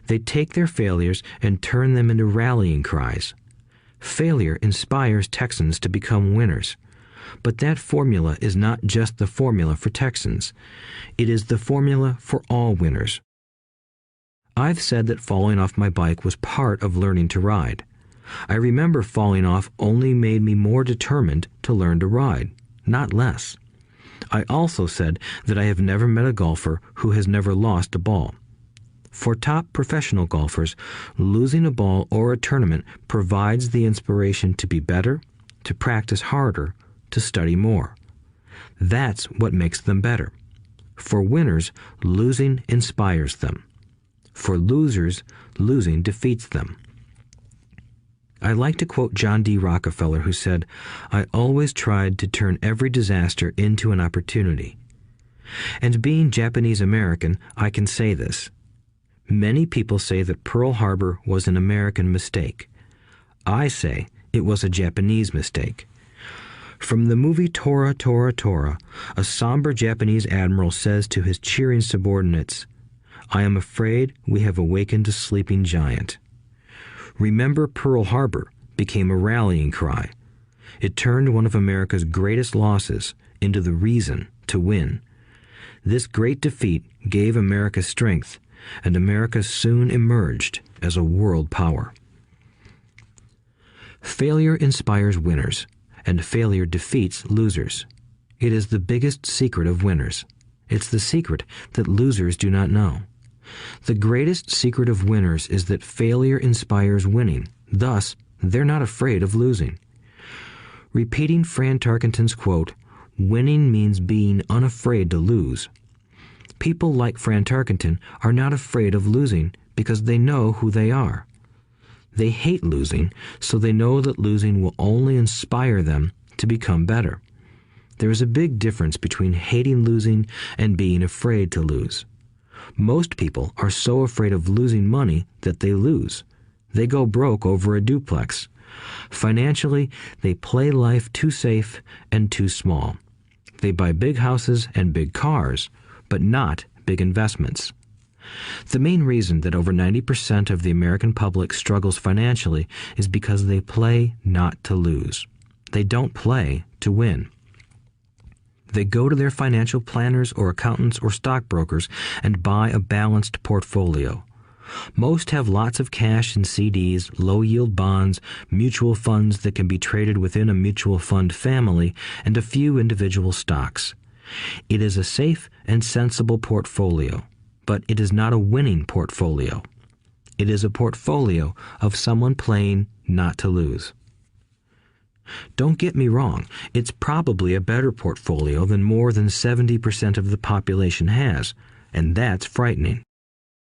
They take their failures and turn them into rallying cries. Failure inspires Texans to become winners. But that formula is not just the formula for Texans. It is the formula for all winners. I've said that falling off my bike was part of learning to ride. I remember falling off only made me more determined to learn to ride, not less. I also said that I have never met a golfer who has never lost a ball. For top professional golfers, losing a ball or a tournament provides the inspiration to be better, to practice harder, to study more. That's what makes them better. For winners, losing inspires them. For losers, losing defeats them. I like to quote John D. Rockefeller, who said, "I always tried to turn every disaster into an opportunity." And being Japanese American, I can say this. Many people say that Pearl Harbor was an American mistake. I say it was a Japanese mistake. From the movie Tora, Tora, Tora, a somber Japanese admiral says to his cheering subordinates, "I am afraid we have awakened a sleeping giant." Remember Pearl Harbor became a rallying cry. It turned one of America's greatest losses into the reason to win. This great defeat gave America strength, and America soon emerged as a world power. Failure inspires winners, and failure defeats losers. It is the biggest secret of winners. It's the secret that losers do not know. The greatest secret of winners is that failure inspires winning. Thus, they're not afraid of losing. Repeating Fran Tarkenton's quote, "Winning means being unafraid to lose." People like Fran Tarkenton are not afraid of losing because they know who they are. They hate losing, so they know that losing will only inspire them to become better. There is a big difference between hating losing and being afraid to lose. Most people are so afraid of losing money that they lose. They go broke over a duplex. Financially, they play life too safe and too small. They buy big houses and big cars, but not big investments. The main reason that over 90% of the American public struggles financially is because they play not to lose. They don't play to win. They go to their financial planners or accountants or stockbrokers and buy a balanced portfolio. Most have lots of cash in CDs, low-yield bonds, mutual funds that can be traded within a mutual fund family, and a few individual stocks. It is a safe and sensible portfolio, but it is not a winning portfolio. It is a portfolio of someone playing not to lose. Don't get me wrong, it's probably a better portfolio than more than 70% of the population has, and that's frightening.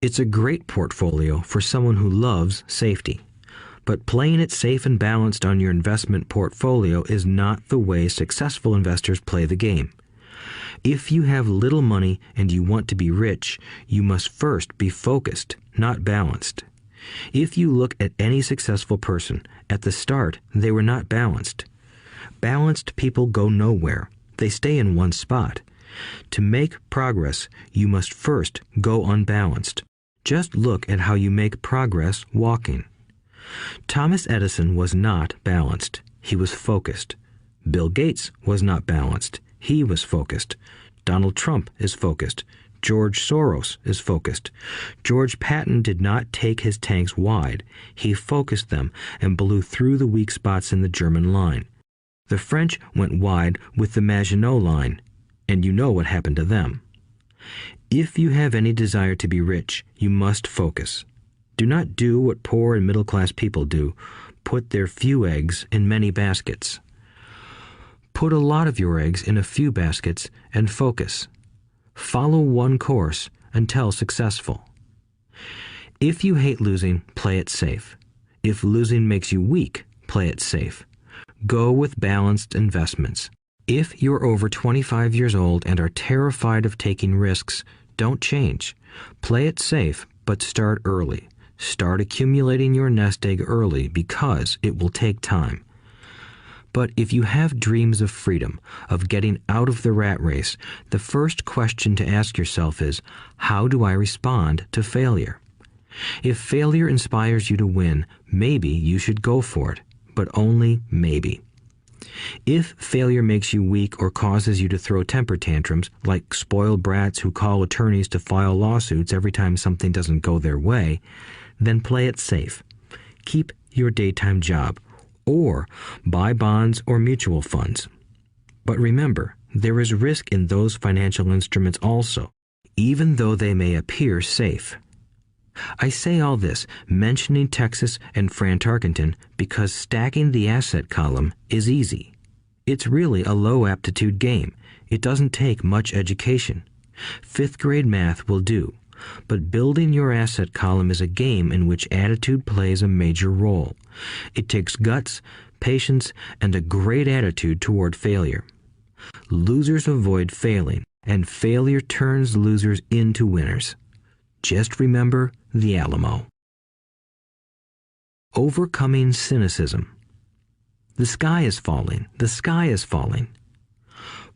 It's a great portfolio for someone who loves safety. But playing it safe and balanced on your investment portfolio is not the way successful investors play the game. If you have little money and you want to be rich, you must first be focused, not balanced. If you look at any successful person, at the start, they were not balanced. Balanced people go nowhere. They stay in one spot. To make progress, you must first go unbalanced. Just look at how you make progress walking. Thomas Edison was not balanced. He was focused. Bill Gates was not balanced. He was focused. Donald Trump is focused. George Soros is focused. George Patton did not take his tanks wide. He focused them and blew through the weak spots in the German line. The French went wide with the Maginot Line, and you know what happened to them. If you have any desire to be rich, you must focus. Do not do what poor and middle-class people do, put their few eggs in many baskets. Put a lot of your eggs in a few baskets and focus. Follow one course until successful. If you hate losing, play it safe. If losing makes you weak, play it safe. Go with balanced investments. If you're over 25 years old and are terrified of taking risks, don't change. Play it safe, but start early. Start accumulating your nest egg early because it will take time. But if you have dreams of freedom, of getting out of the rat race, the first question to ask yourself is, how do I respond to failure? If failure inspires you to win, maybe you should go for it, but only maybe. If failure makes you weak or causes you to throw temper tantrums, like spoiled brats who call attorneys to file lawsuits every time something doesn't go their way, then play it safe. Keep your daytime job, or buy bonds or mutual funds. But remember, there is risk in those financial instruments also, even though they may appear safe. I say all this, mentioning Texas and Fran Tarkenton, because stacking the asset column is easy. It's really a low-aptitude game. It doesn't take much education. Fifth-grade math will do. But building your asset column is a game in which attitude plays a major role. It takes guts, patience, and a great attitude toward failure. Losers avoid failing, and failure turns losers into winners. Just remember the Alamo. Overcoming cynicism. The sky is falling. The sky is falling.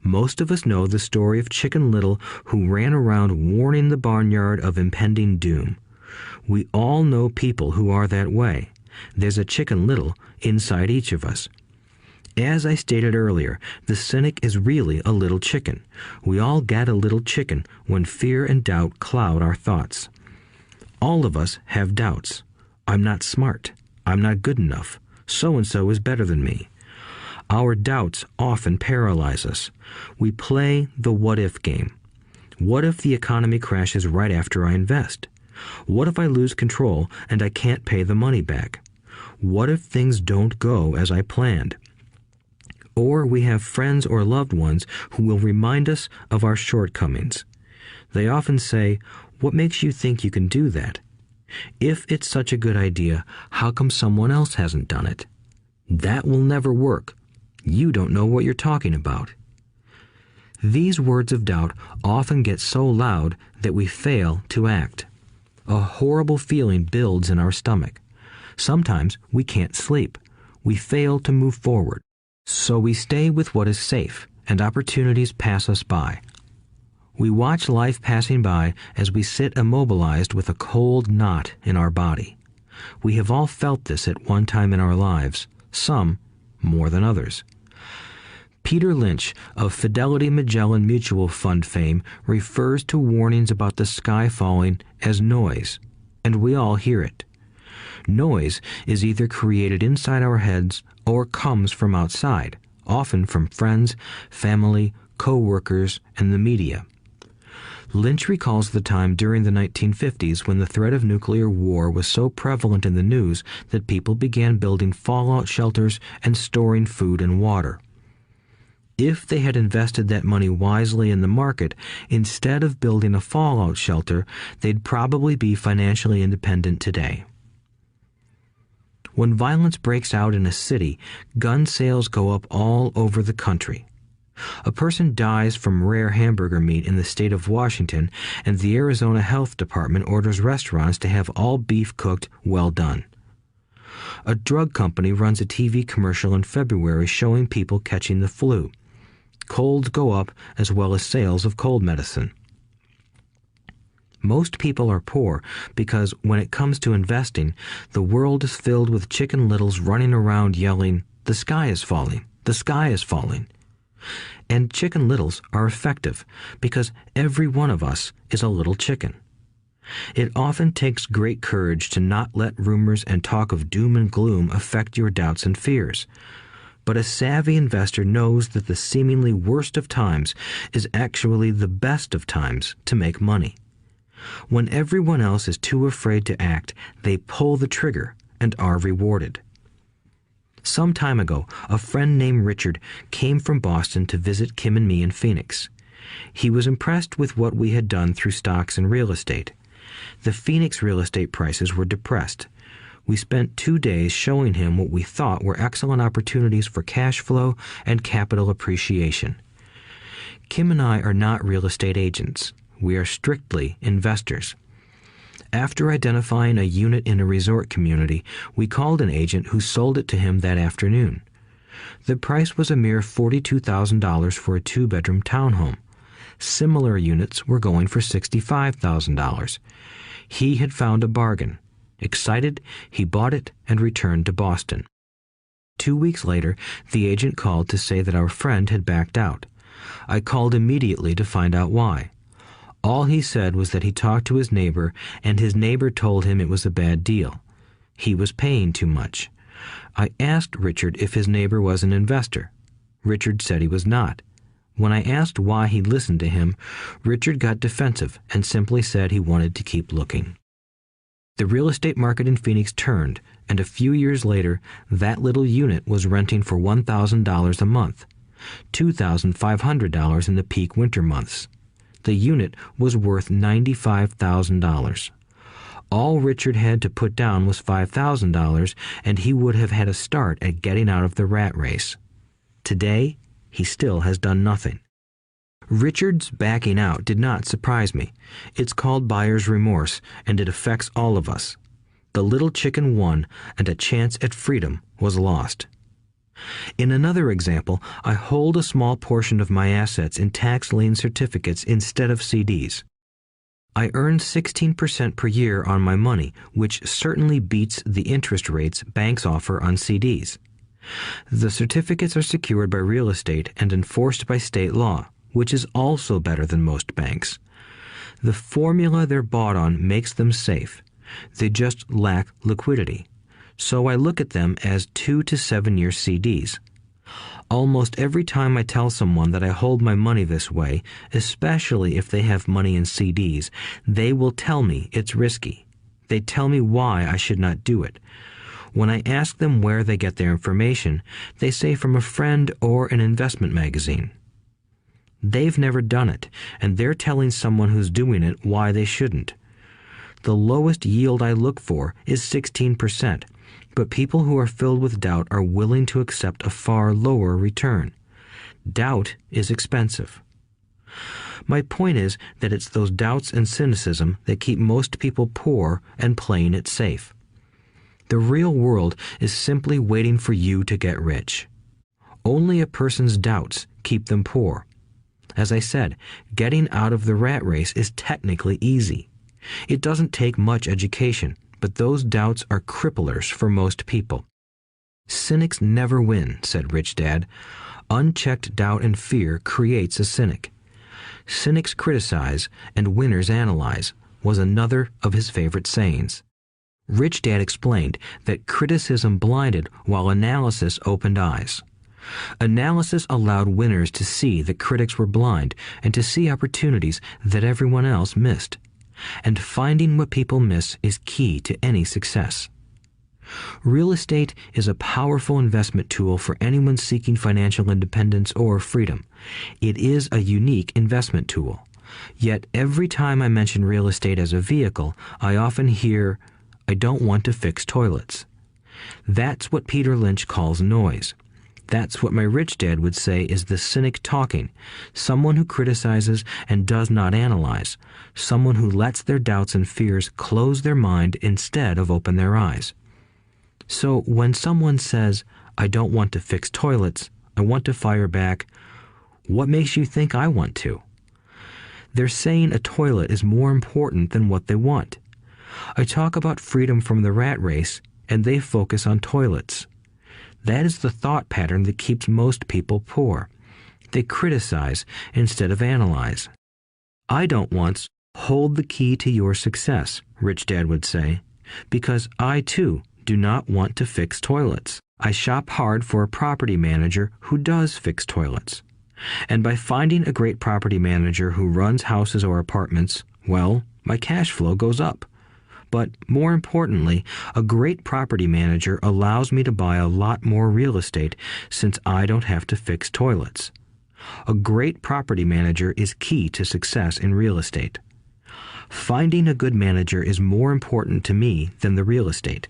Most of us know the story of Chicken Little, who ran around warning the barnyard of impending doom. We all know people who are that way. There's a Chicken Little inside each of us. As I stated earlier, the cynic is really a little chicken. We all get a little chicken when fear and doubt cloud our thoughts. All of us have doubts. I'm not smart. I'm not good enough. So-and-so is better than me. Our doubts often paralyze us. We play the what-if game. What if the economy crashes right after I invest? What if I lose control and I can't pay the money back? What if things don't go as I planned? Or we have friends or loved ones who will remind us of our shortcomings. They often say, "What makes you think you can do that? If it's such a good idea, how come someone else hasn't done it? That will never work. You don't know what you're talking about." These words of doubt often get so loud that we fail to act. A horrible feeling builds in our stomach. Sometimes we can't sleep. We fail to move forward. So we stay with what is safe, and opportunities pass us by. We watch life passing by as we sit immobilized with a cold knot in our body. We have all felt this at one time in our lives, some more than others. Peter Lynch of Fidelity Magellan Mutual Fund fame refers to warnings about the sky falling as noise, and we all hear it. Noise is either created inside our heads or comes from outside, often from friends, family, co-workers, and the media. Lynch recalls the time during the 1950s when the threat of nuclear war was so prevalent in the news that people began building fallout shelters and storing food and water. If they had invested that money wisely in the market, instead of building a fallout shelter, they'd probably be financially independent today. When violence breaks out in a city, gun sales go up all over the country. A person dies from rare hamburger meat in the state of Washington, and the Arizona Health Department orders restaurants to have all beef cooked well done. A drug company runs a TV commercial in February showing people catching the flu. Colds go up as well as sales of cold medicine. Most people are poor because when it comes to investing, the world is filled with Chicken Littles running around yelling, "The sky is falling, the sky is falling." And Chicken Littles are effective because every one of us is a little chicken. It often takes great courage to not let rumors and talk of doom and gloom affect your doubts and fears. But a savvy investor knows that the seemingly worst of times is actually the best of times to make money. When everyone else is too afraid to act, they pull the trigger and are rewarded. Some time ago, a friend named Richard came from Boston to visit Kim and me in Phoenix. He was impressed with what we had done through stocks and real estate. The Phoenix real estate prices were depressed. We spent 2 days showing him what we thought were excellent opportunities for cash flow and capital appreciation. Kim and I are not real estate agents. We are strictly investors. After identifying a unit in a resort community, we called an agent who sold it to him that afternoon. The price was a mere $42,000 for a 2-bedroom townhome. Similar units were going for $65,000. He had found a bargain. Excited, he bought it and returned to Boston. 2 weeks later, the agent called to say that our friend had backed out. I called immediately to find out why. All he said was that he talked to his neighbor, and his neighbor told him it was a bad deal. He was paying too much. I asked Richard if his neighbor was an investor. Richard said he was not. When I asked why he listened to him, Richard got defensive and simply said he wanted to keep looking. The real estate market in Phoenix turned, and a few years later, that little unit was renting for $1,000 a month, $2,500 in the peak winter months. The unit was worth $95,000. All Richard had to put down was $5,000, and he would have had a start at getting out of the rat race. Today, he still has done nothing. Richard's backing out did not surprise me. It's called buyer's remorse, and it affects all of us. The little chicken won, and a chance at freedom was lost. In another example, I hold a small portion of my assets in tax lien certificates instead of CDs. I earn 16% per year on my money, which certainly beats the interest rates banks offer on CDs. The certificates are secured by real estate and enforced by state law, which is also better than most banks. The formula they're bought on makes them safe. They just lack liquidity. So I look at them as 2 to 7 year CDs. Almost every time I tell someone that I hold my money this way, especially if they have money in CDs, they will tell me it's risky. They tell me why I should not do it. When I ask them where they get their information, they say from a friend or an investment magazine. They've never done it, and they're telling someone who's doing it why they shouldn't. The lowest yield I look for is 16%, but people who are filled with doubt are willing to accept a far lower return. Doubt is expensive. My point is that it's those doubts and cynicism that keep most people poor and playing it safe. The real world is simply waiting for you to get rich. Only a person's doubts keep them poor. As I said, getting out of the rat race is technically easy. It doesn't take much education, but those doubts are cripplers for most people. Cynics never win, said Rich Dad. Unchecked doubt and fear creates a cynic. Cynics criticize and winners analyze was another of his favorite sayings. Rich Dad explained that criticism blinded while analysis opened eyes. Analysis allowed winners to see that critics were blind and to see opportunities that everyone else missed. And finding what people miss is key to any success. Real estate is a powerful investment tool for anyone seeking financial independence or freedom. It is a unique investment tool. Yet every time I mention real estate as a vehicle, I often hear, "I don't want to fix toilets." That's what Peter Lynch calls noise. That's what my rich dad would say is the cynic talking, someone who criticizes and does not analyze, someone who lets their doubts and fears close their mind instead of open their eyes. So when someone says, "I don't want to fix toilets, I want to fire back," what makes you think I want to? They're saying a toilet is more important than what they want. I talk about freedom from the rat race, and they focus on toilets. That is the thought pattern that keeps most people poor. They criticize instead of analyze. I don't once hold the key to your success, Rich Dad would say, because I too do not want to fix toilets. I shop hard for a property manager who does fix toilets. And by finding a great property manager who runs houses or apartments, well, my cash flow goes up. But more importantly, a great property manager allows me to buy a lot more real estate since I don't have to fix toilets. A great property manager is key to success in real estate. Finding a good manager is more important to me than the real estate.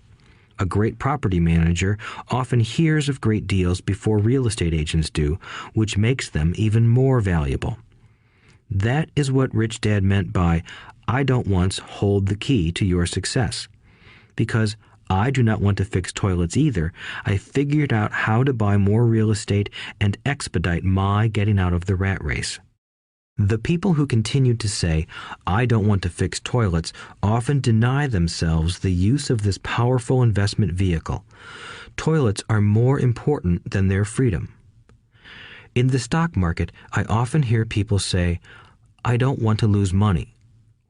A great property manager often hears of great deals before real estate agents do, which makes them even more valuable. That is what Rich Dad meant by, I don't once hold the key to your success. Because I do not want to fix toilets either, I figured out how to buy more real estate and expedite my getting out of the rat race. The people who continue to say, I don't want to fix toilets, often deny themselves the use of this powerful investment vehicle. Toilets are more important than their freedom. In the stock market, I often hear people say, I don't want to lose money.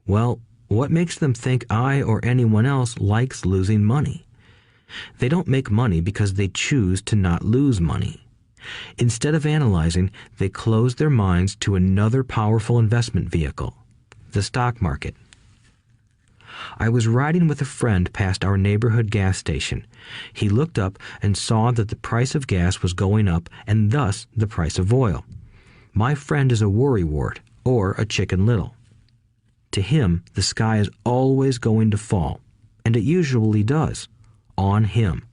Well, what makes them think I or anyone else likes losing money? They don't make money because they choose to not lose money. Instead of analyzing, they close their minds to another powerful investment vehicle, the stock market. I was riding with a friend past our neighborhood gas station. He looked up and saw that the price of gas was going up and thus the price of oil. My friend is a worrywart, or a Chicken Little. To him, the sky is always going to fall, and it usually does, on him.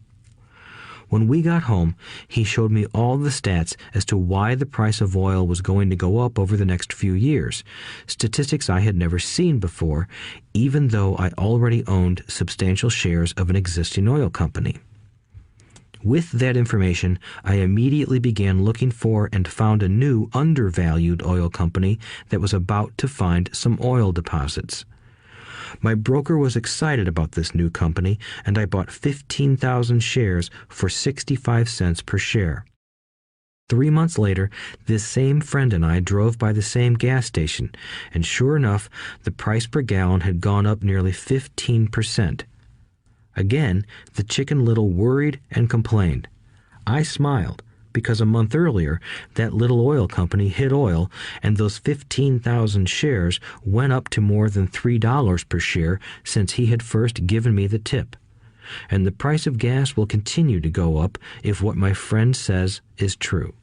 When we got home, he showed me all the stats as to why the price of oil was going to go up over the next few years, statistics I had never seen before, even though I already owned substantial shares of an existing oil company. With that information, I immediately began looking for and found a new undervalued oil company that was about to find some oil deposits. My broker was excited about this new company, and I bought 15,000 shares for 65 cents per share. 3 months later, this same friend and I drove by the same gas station, and sure enough, the price per gallon had gone up nearly 15%. Again, the Chicken Little worried and complained. I smiled, because a month earlier, that little oil company hit oil, and those 15,000 shares went up to more than $3 per share since he had first given me the tip. And the price of gas will continue to go up if what my friend says is true.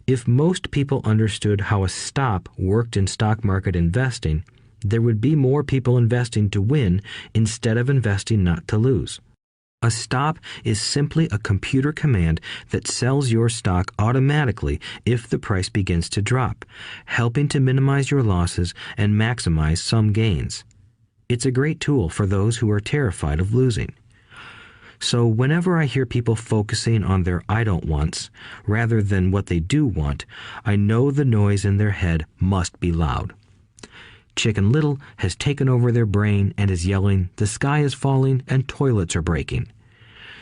If most people understood how a stop worked in stock market investing, there would be more people investing to win instead of investing not to lose. A stop is simply a computer command that sells your stock automatically if the price begins to drop, helping to minimize your losses and maximize some gains. It's a great tool for those who are terrified of losing. So whenever I hear people focusing on their I don't wants rather than what they do want, I know the noise in their head must be loud. Chicken Little has taken over their brain and is yelling, the sky is falling and toilets are breaking.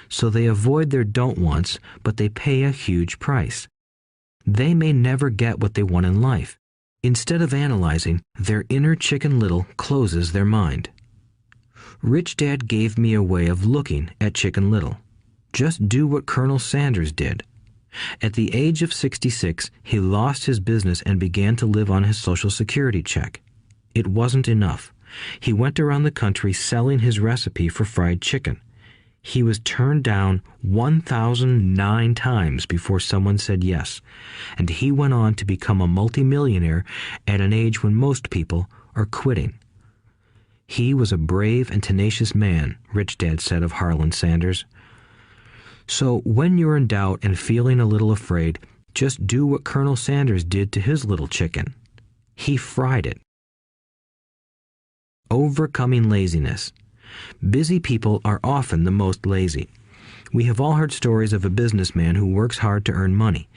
So they avoid their don't wants, but they pay a huge price. They may never get what they want in life. Instead of analyzing, their inner Chicken Little closes their mind. Rich Dad gave me a way of looking at Chicken Little. Just do what Colonel Sanders did. At the age of 66, he lost his business and began to live on his Social Security check. It wasn't enough. He went around the country selling his recipe for fried chicken. He was turned down 1,009 times before someone said yes, and he went on to become a multimillionaire at an age when most people are quitting. He was a brave and tenacious man, Rich Dad said of Harlan Sanders. So when you're in doubt and feeling a little afraid, just do what Colonel Sanders did to his little chicken. He fried it. Overcoming laziness. Busy people are often the most lazy. We have all heard stories of a businessman who works hard to earn money.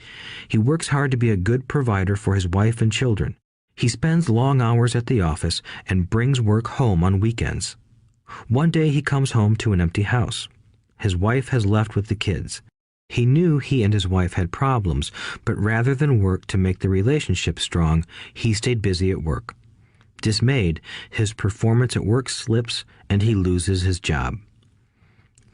He works hard to be a good provider for his wife and children. He spends long hours at the office and brings work home on weekends. One day he comes home to an empty house. His wife has left with the kids. He knew he and his wife had problems, but rather than work to make the relationship strong, he stayed busy at work. Dismayed, his performance at work slips and he loses his job.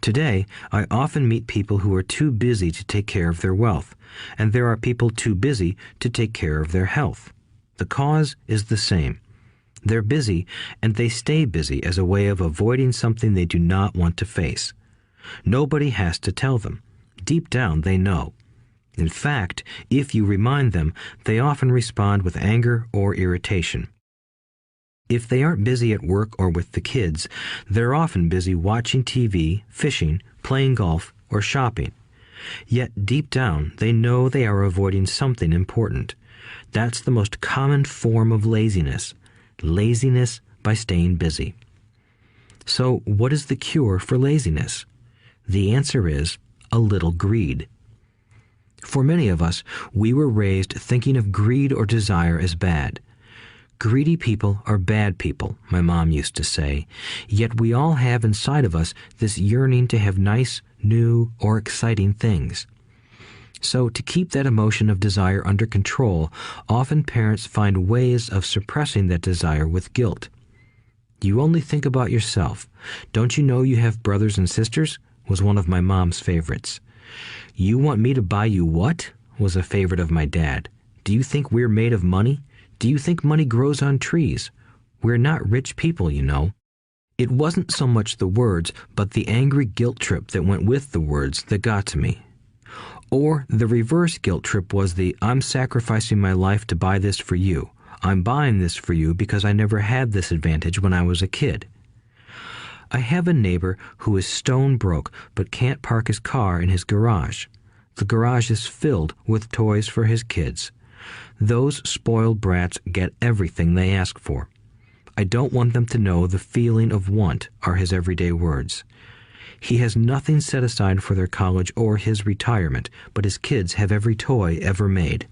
Today, I often meet people who are too busy to take care of their wealth, and there are people too busy to take care of their health. The cause is the same. They're busy, and they stay busy as a way of avoiding something they do not want to face. Nobody has to tell them. Deep down, they know. In fact, if you remind them, they often respond with anger or irritation. If they aren't busy at work or with the kids, they're often busy watching TV, fishing, playing golf, or shopping. Yet deep down, they know they are avoiding something important. That's the most common form of laziness. Laziness by staying busy. So, what is the cure for laziness? The answer is a little greed. For many of us, we were raised thinking of greed or desire as bad. Greedy people are bad people, my mom used to say, yet we all have inside of us this yearning to have nice, new, or exciting things. So to keep that emotion of desire under control, often parents find ways of suppressing that desire with guilt. You only think about yourself. Don't you know you have brothers and sisters? Was one of my mom's favorites. You want me to buy you what? Was a favorite of my dad. Do you think we're made of money? Do you think money grows on trees? We're not rich people, you know. It wasn't so much the words, but the angry guilt trip that went with the words that got to me. Or the reverse guilt trip was the, I'm sacrificing my life to buy this for you. I'm buying this for you because I never had this advantage when I was a kid. I have a neighbor who is stone broke but can't park his car in his garage. The garage is filled with toys for his kids. Those spoiled brats get everything they ask for. I don't want them to know the feeling of want, are his everyday words. He has nothing set aside for their college or his retirement, but his kids have every toy ever made.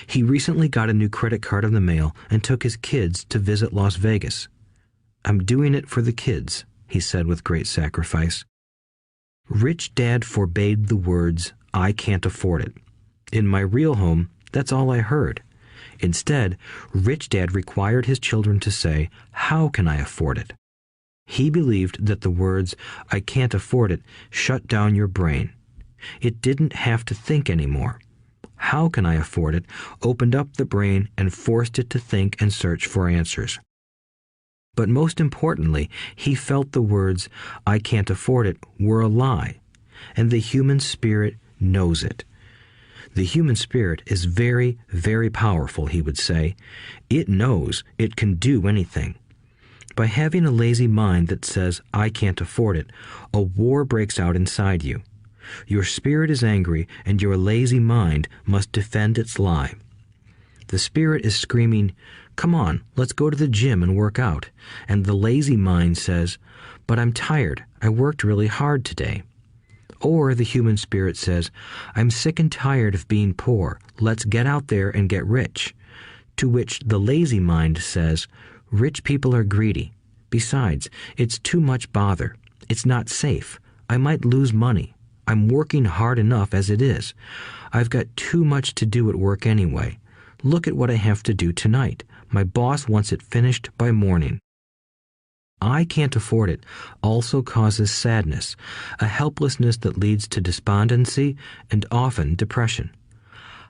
He recently got a new credit card in the mail and took his kids to visit Las Vegas. I'm doing it for the kids, he said with great sacrifice. Rich Dad forbade the words, I can't afford it. In my real home, that's all I heard. Instead, Rich Dad required his children to say, how can I afford it? He believed that the words, I can't afford it, shut down your brain. It didn't have to think anymore. How can I afford it opened up the brain and forced it to think and search for answers. But most importantly, he felt the words, I can't afford it, were a lie, and the human spirit knows it. The human spirit is very, very powerful, he would say. It knows it can do anything. By having a lazy mind that says, I can't afford it, a war breaks out inside you. Your spirit is angry, and your lazy mind must defend its lie. The spirit is screaming, come on, let's go to the gym and work out. And the lazy mind says, but I'm tired. I worked really hard today. Or the human spirit says, I'm sick and tired of being poor. Let's get out there and get rich. To which the lazy mind says, rich people are greedy. Besides, it's too much bother. It's not safe. I might lose money. I'm working hard enough as it is. I've got too much to do at work anyway. Look at what I have to do tonight. My boss wants it finished by morning. I can't afford it also causes sadness, a helplessness that leads to despondency and often depression.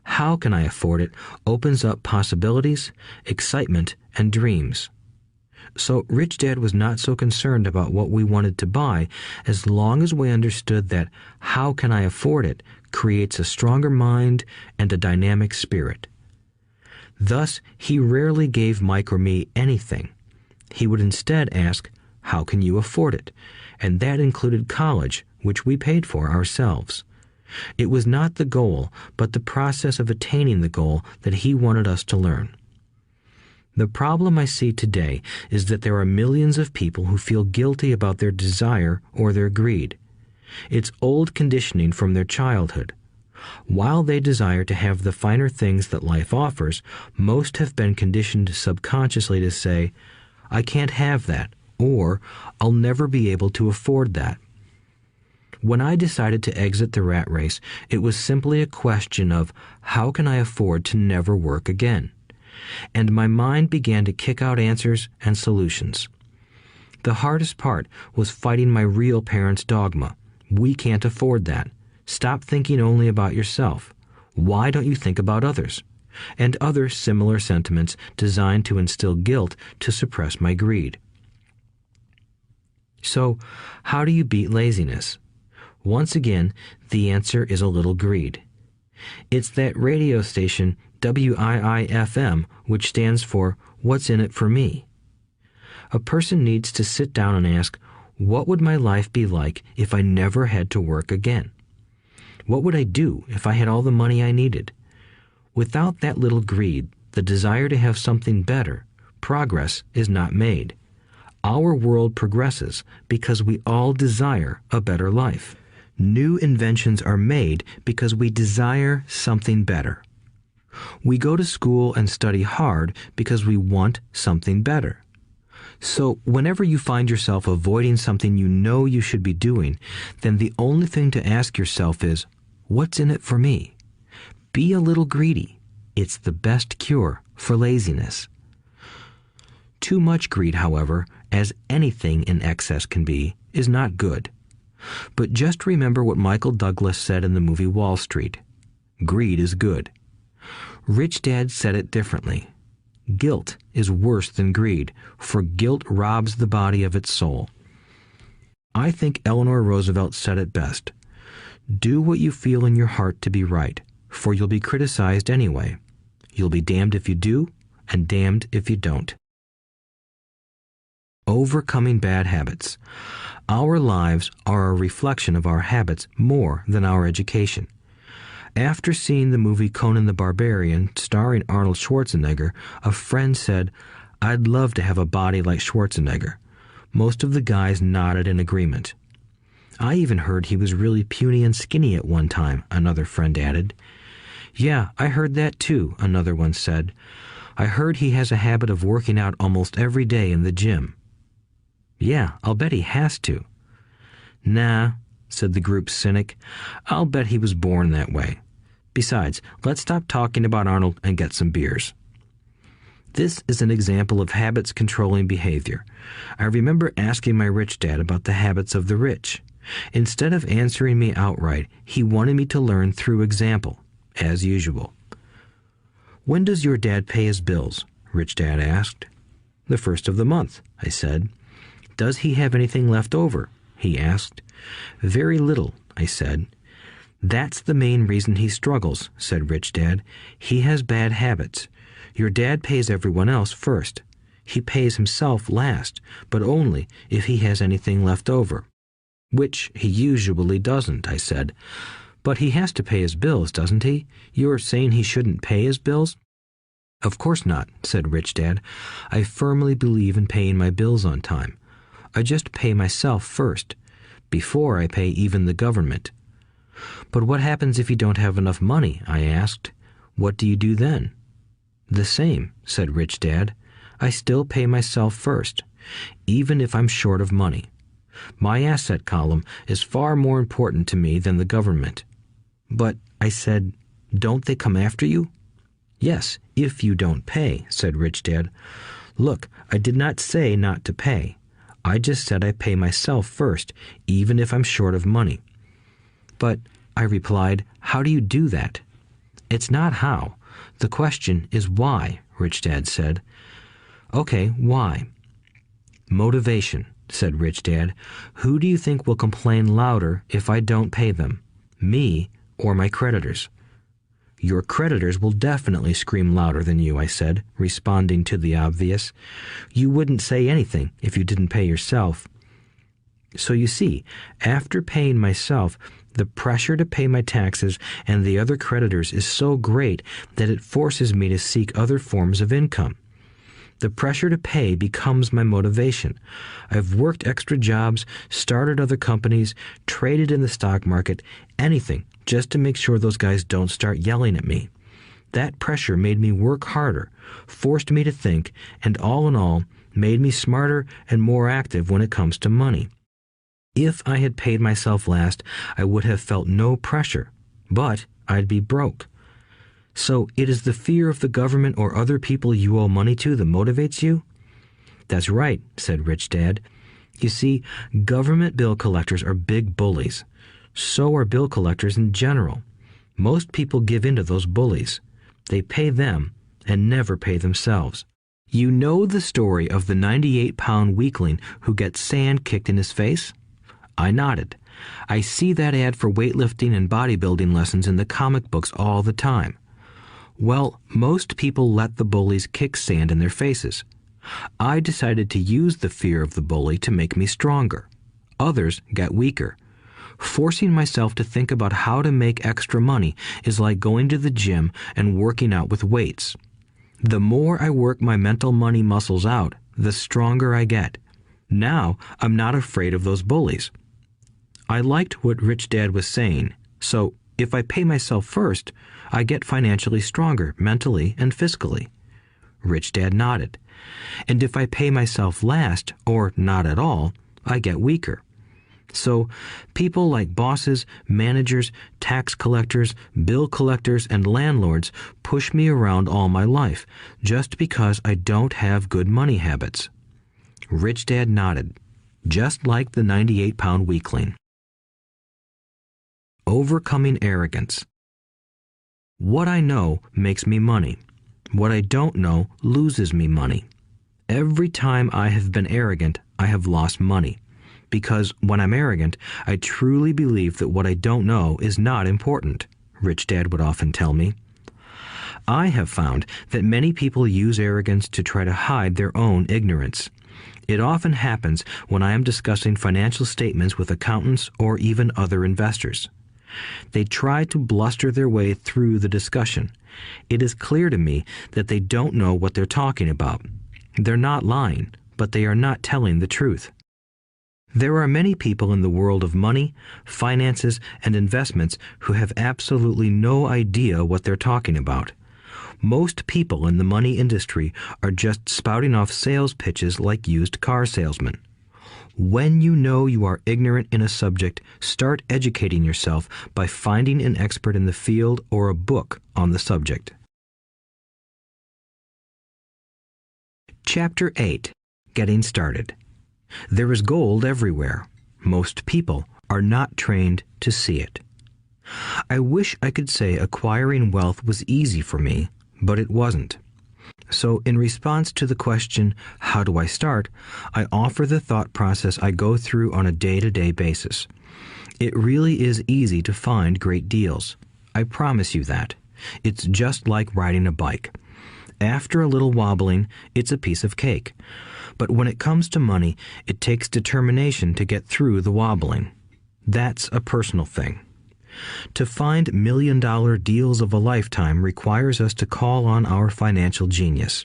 How can I afford it opens up possibilities, excitement, and dreams. So Rich Dad was not so concerned about what we wanted to buy as long as we understood that how can I afford it creates a stronger mind and a dynamic spirit. Thus, he rarely gave Mike or me anything. He would instead ask, how can you afford it? And that included college, which we paid for ourselves. It was not the goal, but the process of attaining the goal that he wanted us to learn. The problem I see today is that there are millions of people who feel guilty about their desire or their greed. It's old conditioning from their childhood. While they desire to have the finer things that life offers, most have been conditioned subconsciously to say, I can't have that, or I'll never be able to afford that. When I decided to exit the rat race, it was simply a question of how can I afford to never work again? And my mind began to kick out answers and solutions. The hardest part was fighting my real parents' dogma. We can't afford that. Stop thinking only about yourself. Why don't you think about others? And other similar sentiments designed to instill guilt to suppress my greed. So, how do you beat laziness? Once again, the answer is a little greed. It's that radio station WIIFM, which stands for What's in it for me? A person needs to sit down and ask, what would my life be like if I never had to work again? What would I do if I had all the money I needed? Without that little greed, the desire to have something better, progress is not made. Our world progresses because we all desire a better life. New inventions are made because we desire something better. We go to school and study hard because we want something better. So whenever you find yourself avoiding something you know you should be doing, then the only thing to ask yourself is, what's in it for me? Be a little greedy. It's the best cure for laziness. Too much greed, however, as anything in excess can be, is not good. But just remember what Michael Douglas said in the movie Wall Street. Greed is good. Rich Dad said it differently. Guilt is worse than greed, for guilt robs the body of its soul. I think Eleanor Roosevelt said it best. Do what you feel in your heart to be right, for you'll be criticized anyway. You'll be damned if you do, and damned if you don't. Overcoming bad habits. Our lives are a reflection of our habits more than our education. After seeing the movie Conan the Barbarian, starring Arnold Schwarzenegger, a friend said, "I'd love to have a body like Schwarzenegger." Most of the guys nodded in agreement. "I even heard he was really puny and skinny at one time," another friend added. "Yeah, I heard that too," another one said. "I heard he has a habit of working out almost every day in the gym." "Yeah, I'll bet he has to." "Nah," said the group's cynic. "I'll bet he was born that way. Besides, let's stop talking about Arnold and get some beers." This is an example of habits controlling behavior. I remember asking my rich dad about the habits of the rich. Instead of answering me outright, he wanted me to learn through example, as usual. "When does your dad pay his bills?" Rich Dad asked. "The first of the month," I said. "Does he have anything left over?" he asked. "Very little," I said. "That's the main reason he struggles," said Rich Dad. "He has bad habits. Your dad pays everyone else first. He pays himself last, but only if he has anything left over." "Which he usually doesn't," I said. "But he has to pay his bills, doesn't he? You're saying he shouldn't pay his bills?" "Of course not," said Rich Dad. "I firmly believe in paying my bills on time. I just pay myself first, before I pay even the government." "But what happens if you don't have enough money?" I asked. "What do you do then?" "The same," said Rich Dad. "I still pay myself first, even if I'm short of money. My asset column is far more important to me than the government." "But," I said, "don't they come after you?" "Yes, if you don't pay," said Rich Dad. "Look, I did not say not to pay. I just said I pay myself first, even if I'm short of money." "But," I replied, "how do you do that?" "It's not how. The question is why," Rich Dad said. "Okay, why?" "Motivation," said Rich Dad. "Who do you think will complain louder if I don't pay them? Me or my creditors?" "Your creditors will definitely scream louder than you," I said, responding to the obvious. "You wouldn't say anything if you didn't pay yourself." So you see, after paying myself, the pressure to pay my taxes and the other creditors is so great that it forces me to seek other forms of income. The pressure to pay becomes my motivation. I've worked extra jobs, started other companies, traded in the stock market, anything just to make sure those guys don't start yelling at me. That pressure made me work harder, forced me to think, and all in all, made me smarter and more active when it comes to money. If I had paid myself last, I would have felt no pressure, but I'd be broke. So it is the fear of the government or other people you owe money to that motivates you? "That's right," said Rich Dad. You see, government bill collectors are big bullies. So are bill collectors in general. Most people give in to those bullies. They pay them and never pay themselves. You know the story of the 98-pound weakling who gets sand kicked in his face? I nodded. I see that ad for weightlifting and bodybuilding lessons in the comic books all the time. Well, most people let the bullies kick sand in their faces. I decided to use the fear of the bully to make me stronger. Others got weaker. Forcing myself to think about how to make extra money is like going to the gym and working out with weights. The more I work my mental money muscles out, the stronger I get. Now I'm not afraid of those bullies. I liked what Rich Dad was saying, so if I pay myself first, I get financially stronger mentally and fiscally. Rich Dad nodded. And if I pay myself last, or not at all, I get weaker. So people like bosses, managers, tax collectors, bill collectors, and landlords push me around all my life just because I don't have good money habits. Rich Dad nodded, just like the 98-pound weakling. Overcoming arrogance. What I know makes me money. What I don't know loses me money. Every time I have been arrogant, I have lost money. Because when I'm arrogant, I truly believe that what I don't know is not important, Rich Dad would often tell me. I have found that many people use arrogance to try to hide their own ignorance. It often happens when I am discussing financial statements with accountants or even other investors. They try to bluster their way through the discussion. It is clear to me that they don't know what they're talking about. They're not lying, but they are not telling the truth. There are many people in the world of money, finances, and investments who have absolutely no idea what they're talking about. Most people in the money industry are just spouting off sales pitches like used car salesmen. When you know you are ignorant in a subject, start educating yourself by finding an expert in the field or a book on the subject. Chapter 8. Getting Started. There is gold everywhere. Most people are not trained to see it. I wish I could say acquiring wealth was easy for me, but it wasn't. So in response to the question, how do I start, I offer the thought process I go through on a day-to-day basis. It really is easy to find great deals. I promise you that. It's just like riding a bike. After a little wobbling, it's a piece of cake. But when it comes to money, it takes determination to get through the wobbling. That's a personal thing. To find million-dollar deals of a lifetime requires us to call on our financial genius.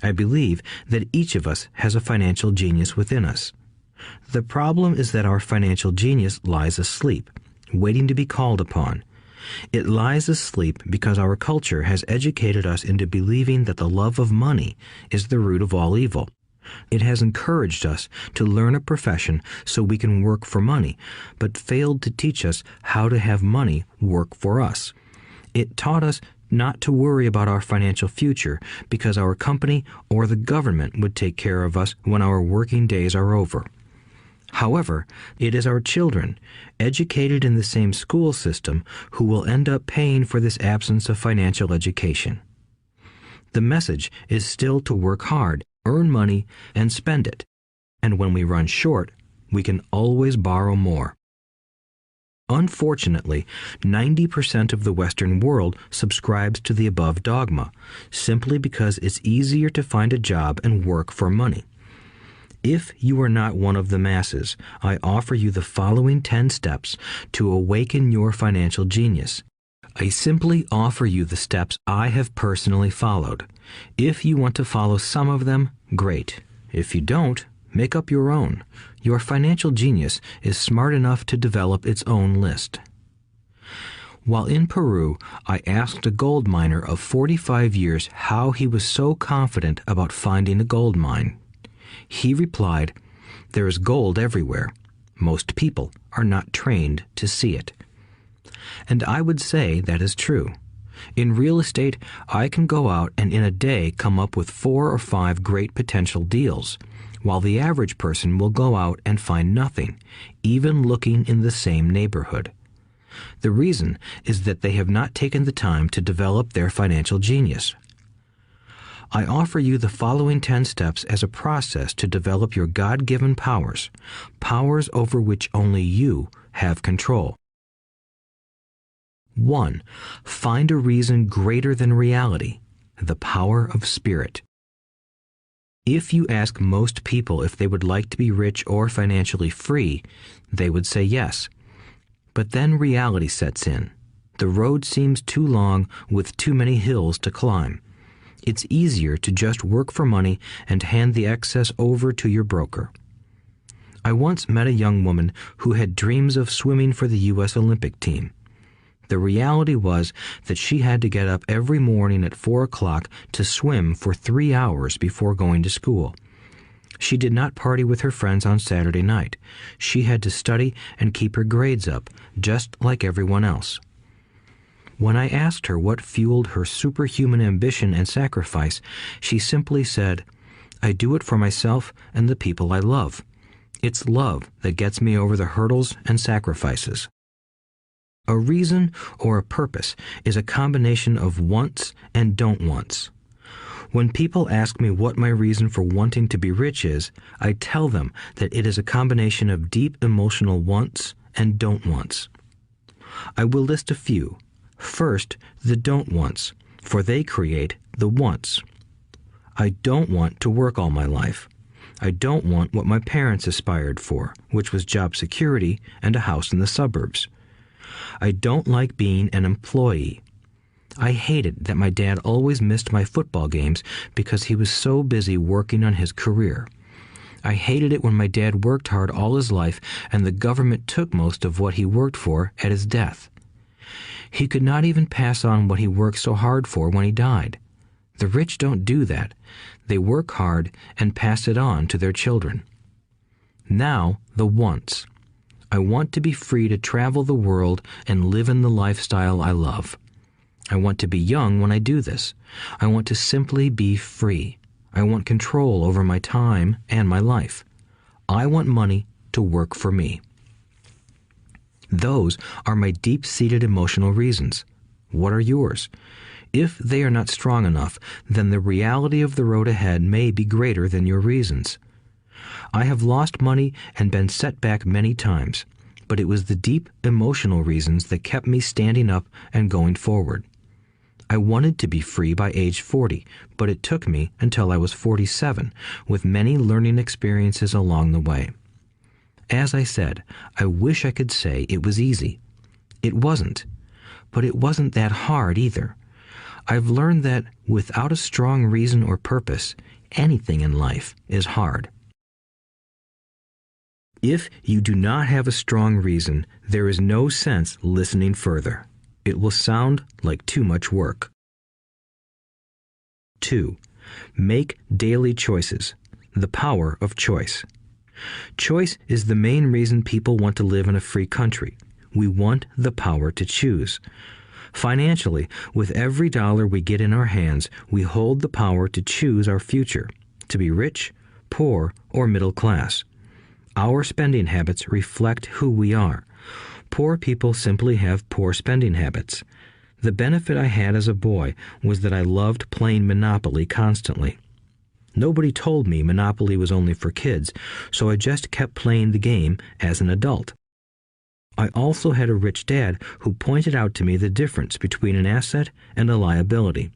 I believe that each of us has a financial genius within us. The problem is that our financial genius lies asleep, waiting to be called upon. It lies asleep because our culture has educated us into believing that the love of money is the root of all evil. It has encouraged us to learn a profession so we can work for money, but failed to teach us how to have money work for us. It taught us not to worry about our financial future because our company or the government would take care of us when our working days are over. However, it is our children, educated in the same school system, who will end up paying for this absence of financial education. The message is still to work hard, earn money, and spend it. And when we run short, we can always borrow more. Unfortunately, 90% of the Western world subscribes to the above dogma, simply because it's easier to find a job and work for money. If you are not one of the masses, I offer you the following 10 steps to awaken your financial genius. I simply offer you the steps I have personally followed. If you want to follow some of them, great. If you don't, make up your own. Your financial genius is smart enough to develop its own list. While in Peru, I asked a gold miner of 45 years how he was so confident about finding a gold mine. He replied, "There is gold everywhere. Most people are not trained to see it." And I would say that is true. In real estate, I can go out and in a day come up with 4 or 5 great potential deals. while the average person will go out and find nothing, even looking in the same neighborhood. The reason is that they have not taken the time to develop their financial genius. I offer you the following 10 steps as a process to develop your God-given powers, powers over which only you have control. 1. Find a reason greater than reality, the power of spirit. If you ask most people if they would like to be rich or financially free, they would say yes. But then reality sets in. The road seems too long with too many hills to climb. It's easier to just work for money and hand the excess over to your broker. I once met a young woman who had dreams of swimming for the U.S. Olympic team. The reality was that she had to get up every morning at 4 o'clock to swim for 3 hours before going to school. She did not party with her friends on Saturday night. She had to study and keep her grades up, just like everyone else. When I asked her what fueled her superhuman ambition and sacrifice, she simply said, "I do it for myself and the people I love. It's love that gets me over the hurdles and sacrifices." A reason or a purpose is a combination of wants and don't wants. When people ask me what my reason for wanting to be rich is, I tell them that it is a combination of deep emotional wants and don't wants. I will list a few. First, the don't wants, for they create the wants. I don't want to work all my life. I don't want what my parents aspired for, which was job security and a house in the suburbs. I don't like being an employee. I hated that my dad always missed my football games because he was so busy working on his career. I hated it when my dad worked hard all his life and the government took most of what he worked for at his death. He could not even pass on what he worked so hard for when he died. The rich don't do that. They work hard and pass it on to their children. Now, the wants. I want to be free to travel the world and live in the lifestyle I love. I want to be young when I do this. I want to simply be free. I want control over my time and my life. I want money to work for me. Those are my deep-seated emotional reasons. What are yours? If they are not strong enough, then the reality of the road ahead may be greater than your reasons. I have lost money and been set back many times, but it was the deep emotional reasons that kept me standing up and going forward. I wanted to be free by age 40, but it took me until I was 47, with many learning experiences along the way. As I said, I wish I could say it was easy. It wasn't, but it wasn't that hard either. I've learned that without a strong reason or purpose, anything in life is hard. If you do not have a strong reason, there is no sense listening further. It will sound like too much work. 2. Make daily choices. The power of choice. Choice is the main reason people want to live in a free country. We want the power to choose. Financially, with every dollar we get in our hands, we hold the power to choose our future, to be rich, poor, or middle class. Our spending habits reflect who we are. Poor people simply have poor spending habits. The benefit I had as a boy was that I loved playing Monopoly constantly. Nobody told me Monopoly was only for kids, so I just kept playing the game as an adult. I also had a rich dad who pointed out to me the difference between an asset and a liability.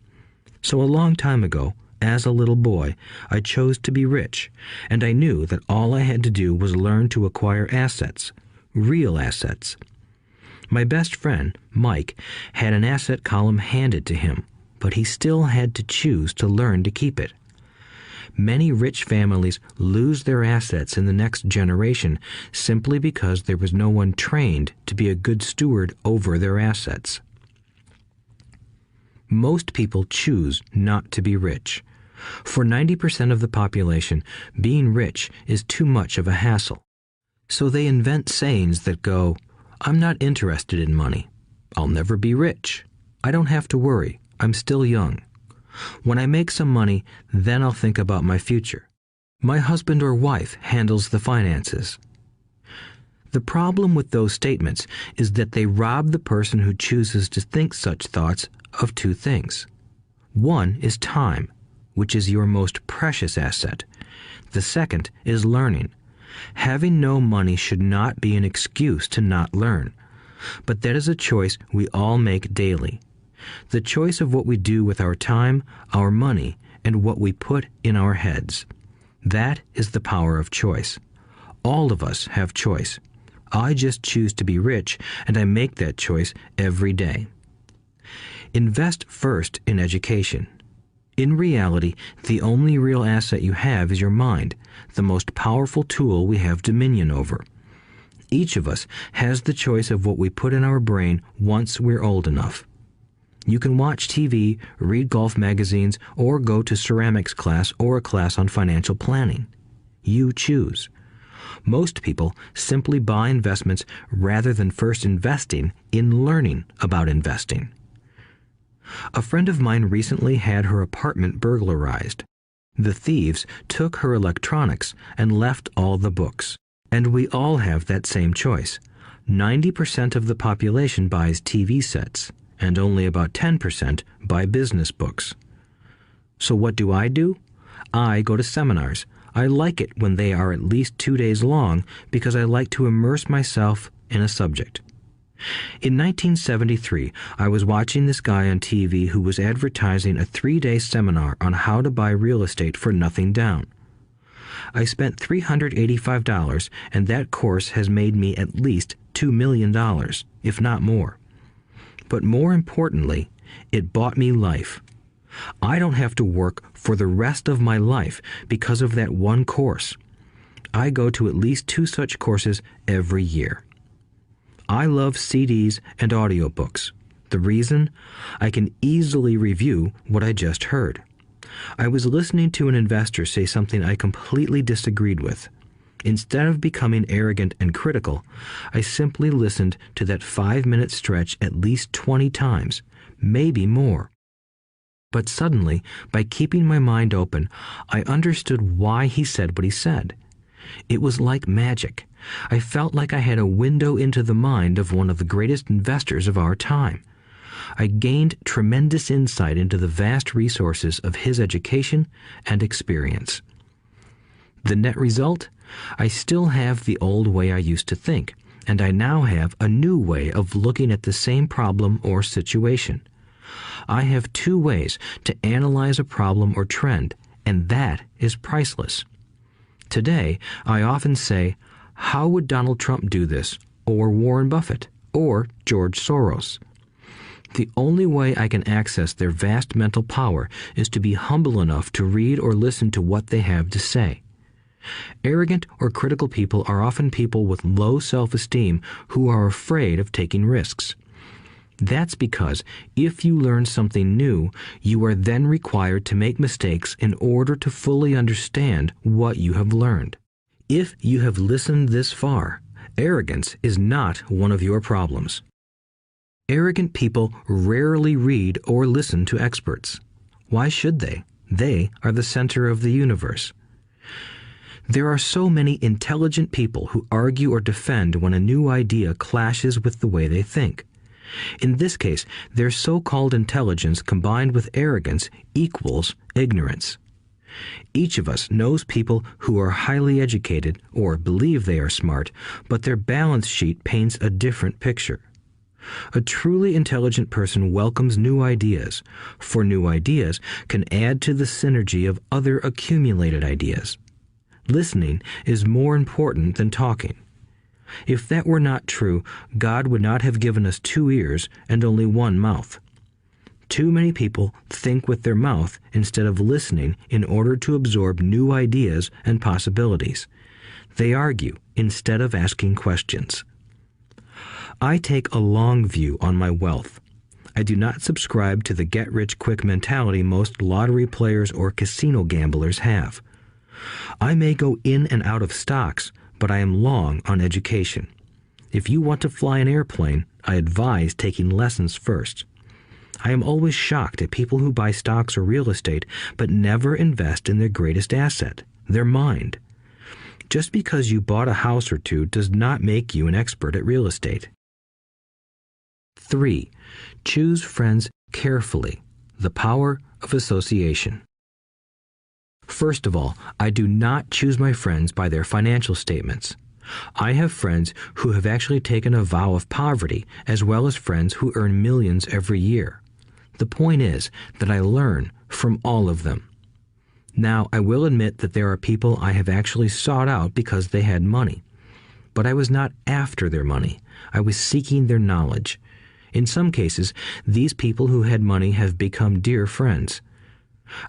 So a long time ago, as a little boy, I chose to be rich, and I knew that all I had to do was learn to acquire assets, real assets. My best friend, Mike, had an asset column handed to him, but he still had to choose to learn to keep it. Many rich families lose their assets in the next generation simply because there was no one trained to be a good steward over their assets. Most people choose not to be rich. For 90% of the population, being rich is too much of a hassle. So they invent sayings that go, "I'm not interested in money. I'll never be rich. I don't have to worry. I'm still young. When I make some money, then I'll think about my future." My husband or wife handles the finances. The problem with those statements is that they rob the person who chooses to think such thoughts of two things. One is time, which is your most precious asset. The second is learning. Having no money should not be an excuse to not learn, but that is a choice we all make daily. The choice of what we do with our time, our money, and what we put in our heads. That is the power of choice. All of us have choice. I just choose to be rich, and I make that choice every day. Invest first in education. In reality, the only real asset you have is your mind, the most powerful tool we have dominion over. Each of us has the choice of what we put in our brain once we're old enough. You can watch TV, read golf magazines, or go to ceramics class or a class on financial planning. You choose. Most people simply buy investments rather than first investing in learning about investing. A friend of mine recently had her apartment burglarized. The thieves took her electronics and left all the books. And we all have that same choice. 90% of the population buys TV sets, and only about 10% buy business books. So what do? I go to seminars. I like it when they are at least 2 days long because I like to immerse myself in a subject. In 1973, I was watching this guy on TV who was advertising a 3-day seminar on how to buy real estate for nothing down. I spent $385, and that course has made me at least $2 million, if not more. But more importantly, it bought me life. I don't have to work for the rest of my life because of that one course. I go to at least 2 such courses every year. I love CDs and audiobooks. The reason? I can easily review what I just heard. I was listening to an investor say something I completely disagreed with. Instead of becoming arrogant and critical, I simply listened to that 5-minute stretch at least 20 times, maybe more. But suddenly, by keeping my mind open, I understood why he said what he said. It was like magic. I felt like I had a window into the mind of one of the greatest investors of our time. I gained tremendous insight into the vast resources of his education and experience. The net result? I still have the old way I used to think, and I now have a new way of looking at the same problem or situation. I have 2 ways to analyze a problem or trend, and that is priceless. Today, I often say, how would Donald Trump do this, or Warren Buffett, or George Soros? The only way I can access their vast mental power is to be humble enough to read or listen to what they have to say. Arrogant or critical people are often people with low self-esteem who are afraid of taking risks. That's because if you learn something new, you are then required to make mistakes in order to fully understand what you have learned. If you have listened this far, arrogance is not one of your problems. Arrogant people rarely read or listen to experts. Why should they? They are the center of the universe. There are so many intelligent people who argue or defend when a new idea clashes with the way they think. In this case, their so-called intelligence combined with arrogance equals ignorance. Each of us knows people who are highly educated or believe they are smart, but their balance sheet paints a different picture. A truly intelligent person welcomes new ideas, for new ideas can add to the synergy of other accumulated ideas. Listening is more important than talking. If that were not true, God would not have given us 2 ears and only 1 mouth. Too many people think with their mouth instead of listening in order to absorb new ideas and possibilities. They argue instead of asking questions. I take a long view on my wealth. I do not subscribe to the get-rich-quick mentality most lottery players or casino gamblers have. I may go in and out of stocks, but I am long on education. If you want to fly an airplane, I advise taking lessons first. I am always shocked at people who buy stocks or real estate but never invest in their greatest asset, their mind. Just because you bought a house or two does not make you an expert at real estate. 3. Choose friends carefully. The power of association. First of all, I do not choose my friends by their financial statements. I have friends who have actually taken a vow of poverty, as well as friends who earn millions every year. The point is that I learn from all of them. Now, I will admit that there are people I have actually sought out because they had money. But I was not after their money. I was seeking their knowledge. In some cases, these people who had money have become dear friends.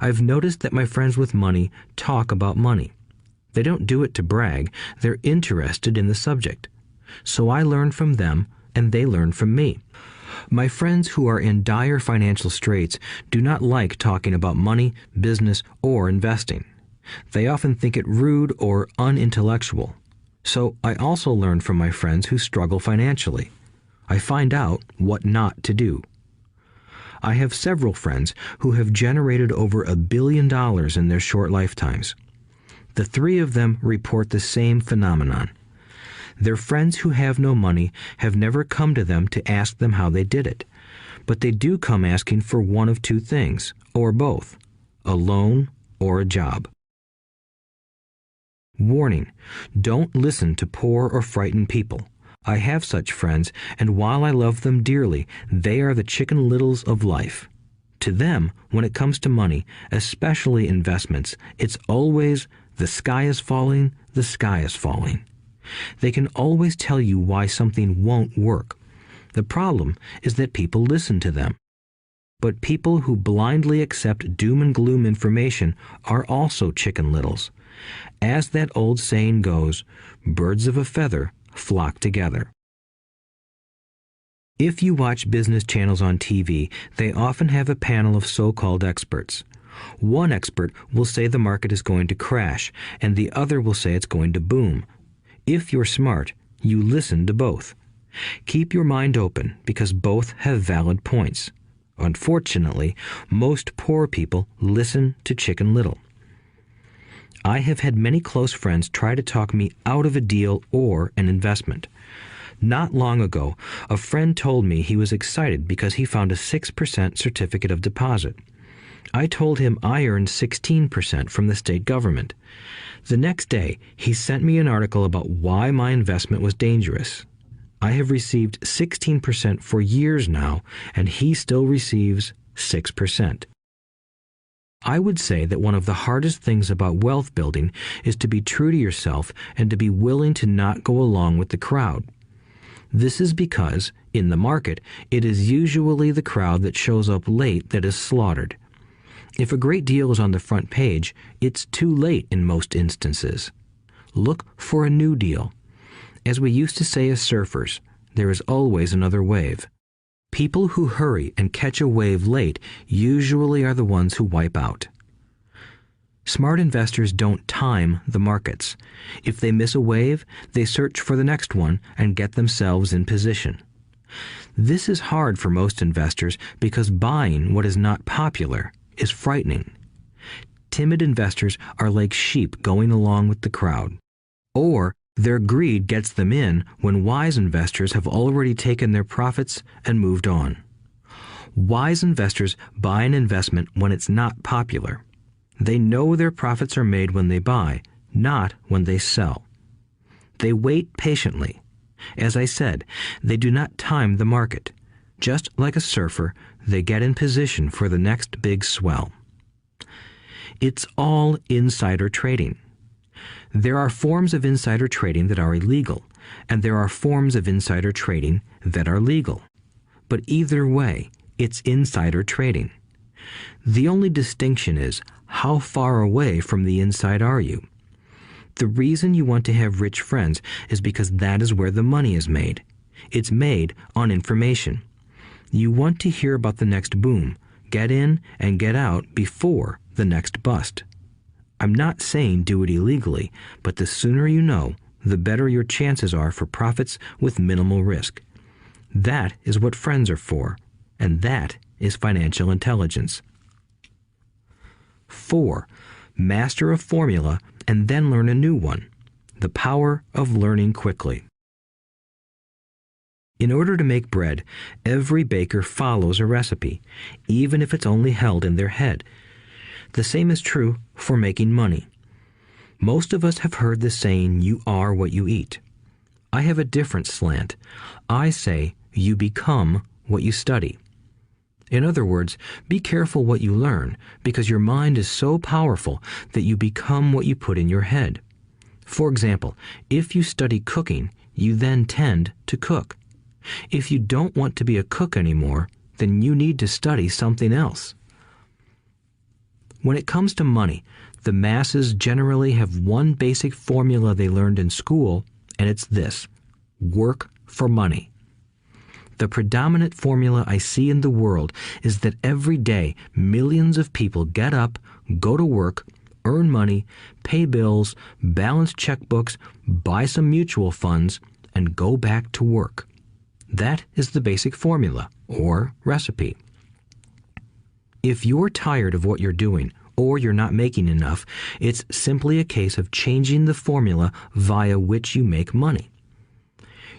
I've noticed that my friends with money talk about money. They don't do it to brag. They're interested in the subject. So I learn from them, and they learn from me. My friends who are in dire financial straits do not like talking about money, business, or investing. They often think it rude or unintellectual. So I also learn from my friends who struggle financially. I find out what not to do. I have several friends who have generated over $1 billion in their short lifetimes. The 3 of them report the same phenomenon. Their friends who have no money have never come to them to ask them how they did it, but they do come asking for one of 2 things, or both, a loan or a job. Warning: don't listen to poor or frightened people. I have such friends, and while I love them dearly, they are the Chicken Littles of life. To them, when it comes to money, especially investments, it's always the sky is falling, the sky is falling. They can always tell you why something won't work. The problem is that people listen to them. But people who blindly accept doom and gloom information are also Chicken Littles. As that old saying goes, birds of a feather flock together. If you watch business channels on TV, they often have a panel of so-called experts. One expert will say the market is going to crash, and the other will say it's going to boom. If you're smart, you listen to both. Keep your mind open, because both have valid points. Unfortunately, most poor people listen to Chicken Little. I have had many close friends try to talk me out of a deal or an investment. Not long ago, a friend told me he was excited because he found a 6% certificate of deposit. I told him I earned 16% from the state government. The next day, he sent me an article about why my investment was dangerous. I have received 16% for years now, and he still receives 6%. I would say that one of the hardest things about wealth building is to be true to yourself and to be willing to not go along with the crowd. This is because, in the market, it is usually the crowd that shows up late that is slaughtered. If a great deal is on the front page, it's too late in most instances. Look for a new deal. As we used to say as surfers, there is always another wave. People who hurry and catch a wave late usually are the ones who wipe out. Smart investors don't time the markets. If they miss a wave, they search for the next one and get themselves in position. This is hard for most investors because buying what is not popular is frightening. Timid investors are like sheep going along with the crowd. Or their greed gets them in when wise investors have already taken their profits and moved on. Wise investors buy an investment when it's not popular. They know their profits are made when they buy, not when they sell. They wait patiently. As I said, they do not time the market. Just like a surfer, they get in position for the next big swell. It's all insider trading. There are forms of insider trading that are illegal, and there are forms of insider trading that are legal. But either way, it's insider trading. The only distinction is, how far away from the inside are you? The reason you want to have rich friends is because that is where the money is made. It's made on information. You want to hear about the next boom, get in and get out before the next bust. I'm not saying do it illegally, but the sooner you know, the better your chances are for profits with minimal risk. That is what friends are for, and that is financial intelligence. 4. Master a formula and then learn a new one. The power of learning quickly. In order to make bread, every baker follows a recipe, even if it's only held in their head. The same is true for making money. Most of us have heard the saying, "You are what you eat." I have a different slant. I say, "You become what you study." In other words, be careful what you learn, because your mind is so powerful that you become what you put in your head. For example, if you study cooking, you then tend to cook. If you don't want to be a cook anymore, then you need to study something else. When it comes to money, the masses generally have one basic formula they learned in school, and it's this: work for money. The predominant formula I see in the world is that every day millions of people get up, go to work, earn money, pay bills, balance checkbooks, buy some mutual funds, and go back to work. That is the basic formula, or recipe. If you're tired of what you're doing, or you're not making enough, it's simply a case of changing the formula via which you make money.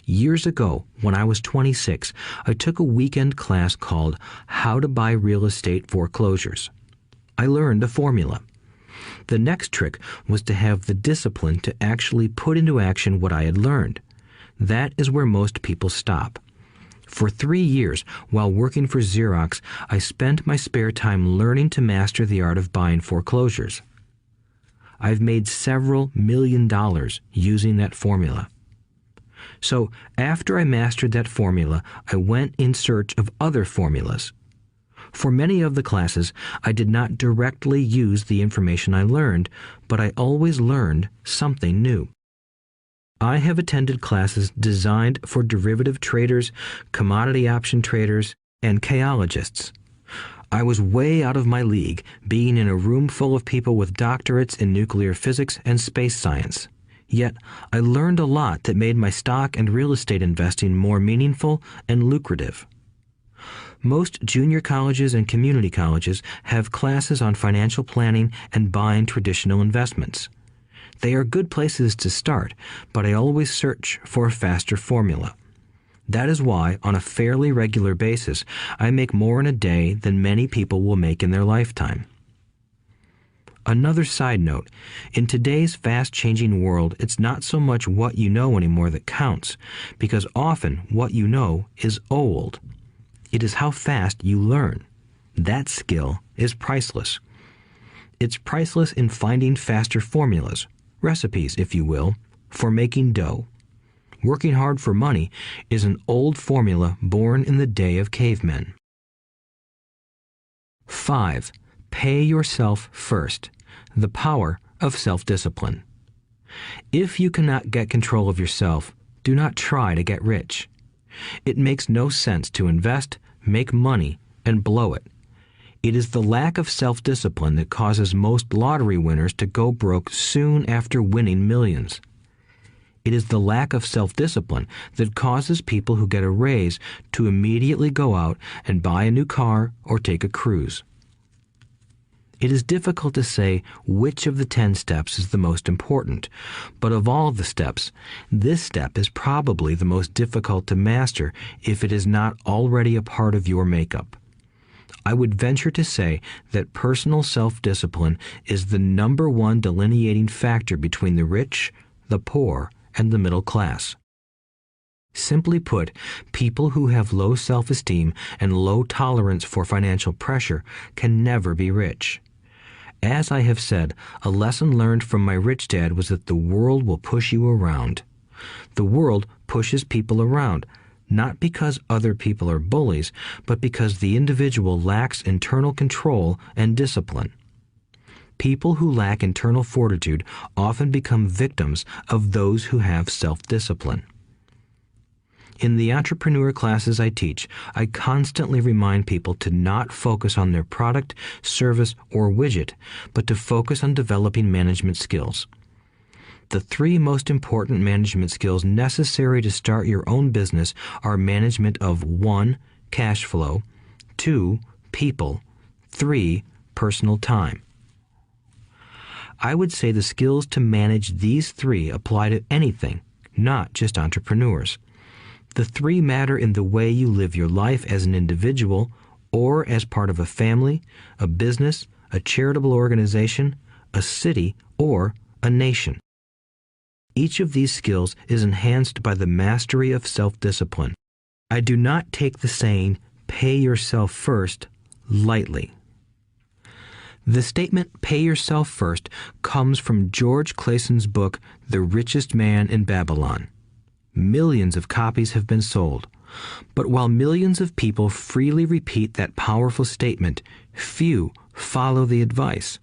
Years ago, when I was 26, I took a weekend class called How to Buy Real Estate Foreclosures. I learned a formula. The next trick was to have the discipline to actually put into action what I had learned. That is where most people stop. For 3 years, while working for Xerox, I spent my spare time learning to master the art of buying foreclosures. I've made several $million using that formula. So, after I mastered that formula, I went in search of other formulas. For many of the classes, I did not directly use the information I learned, but I always learned something new. I have attended classes designed for derivative traders, commodity option traders, and chaologists. I was way out of my league, being in a room full of people with doctorates in nuclear physics and space science. Yet, I learned a lot that made my stock and real estate investing more meaningful and lucrative. Most junior colleges and community colleges have classes on financial planning and buying traditional investments. They are good places to start, but I always search for a faster formula. That is why, on a fairly regular basis, I make more in a day than many people will make in their lifetime. Another side note, in today's fast-changing world, it's not so much what you know anymore that counts, because often what you know is old. It is how fast you learn. That skill is priceless. It's priceless in finding faster formulas, recipes, if you will, for making dough. Working hard for money is an old formula born in the day of cavemen. 5. Pay yourself first. The power of self-discipline. If you cannot get control of yourself, do not try to get rich. It makes no sense to invest, make money, and blow it. It is the lack of self-discipline that causes most lottery winners to go broke soon after winning millions. It is the lack of self-discipline that causes people who get a raise to immediately go out and buy a new car or take a cruise. It is difficult to say which of the 10 steps is the most important, but of all the steps, this step is probably the most difficult to master if it is not already a part of your makeup. I would venture to say that personal self-discipline is the number one delineating factor between the rich, the poor, and the middle class. Simply put, people who have low self-esteem and low tolerance for financial pressure can never be rich. As I have said, a lesson learned from my rich dad was that the world will push you around. The world pushes people around, not because other people are bullies, but because the individual lacks internal control and discipline. People who lack internal fortitude often become victims of those who have self-discipline. In the entrepreneur classes I teach, I constantly remind people to not focus on their product, service, or widget, but to focus on developing management skills. The 3 most important management skills necessary to start your own business are management of 1. Cash flow, 2. People, 3. Personal time. I would say the skills to manage these three apply to anything, not just entrepreneurs. The three matter in the way you live your life as an individual or as part of a family, a business, a charitable organization, a city, or a nation. Each of these skills is enhanced by the mastery of self-discipline. I do not take the saying, "pay yourself first," lightly. The statement, "pay yourself first," comes from George Clason's book, The Richest Man in Babylon. Millions of copies have been sold. But while millions of people freely repeat that powerful statement, few follow the advice.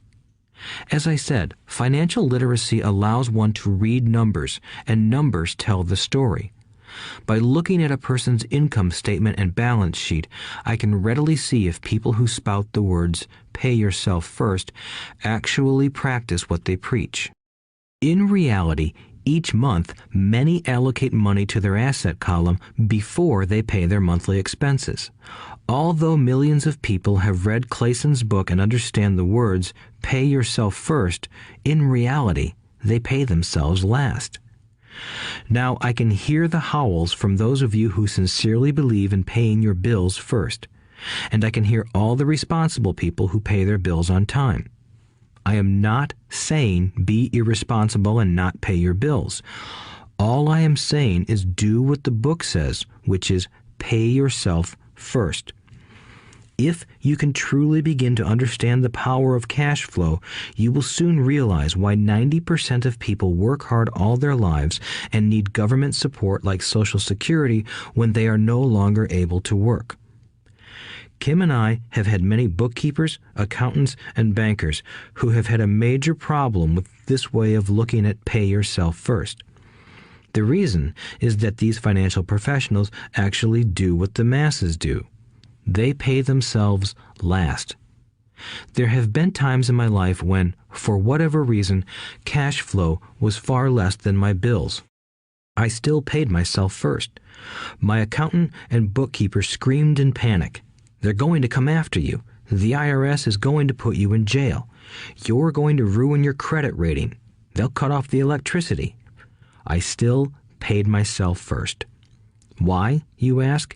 As I said, financial literacy allows one to read numbers, and numbers tell the story. By looking at a person's income statement and balance sheet, I can readily see if people who spout the words, "pay yourself first," actually practice what they preach. In reality, each month, many allocate money to their asset column before they pay their monthly expenses. Although millions of people have read Clason's book and understand the words, "pay yourself first," in reality, they pay themselves last. Now, I can hear the howls from those of you who sincerely believe in paying your bills first, and I can hear all the responsible people who pay their bills on time. I am not saying be irresponsible and not pay your bills. All I am saying is do what the book says, which is pay yourself first. If you can truly begin to understand the power of cash flow, you will soon realize why 90% of people work hard all their lives and need government support like Social Security when they are no longer able to work. Kim and I have had many bookkeepers, accountants, and bankers who have had a major problem with this way of looking at pay yourself first. The reason is that these financial professionals actually do what the masses do. They pay themselves last. There have been times in my life when, for whatever reason, cash flow was far less than my bills. I still paid myself first. My accountant and bookkeeper screamed in panic. "They're going to come after you. The IRS is going to put you in jail. You're going to ruin your credit rating. They'll cut off the electricity." I still paid myself first. Why, you ask?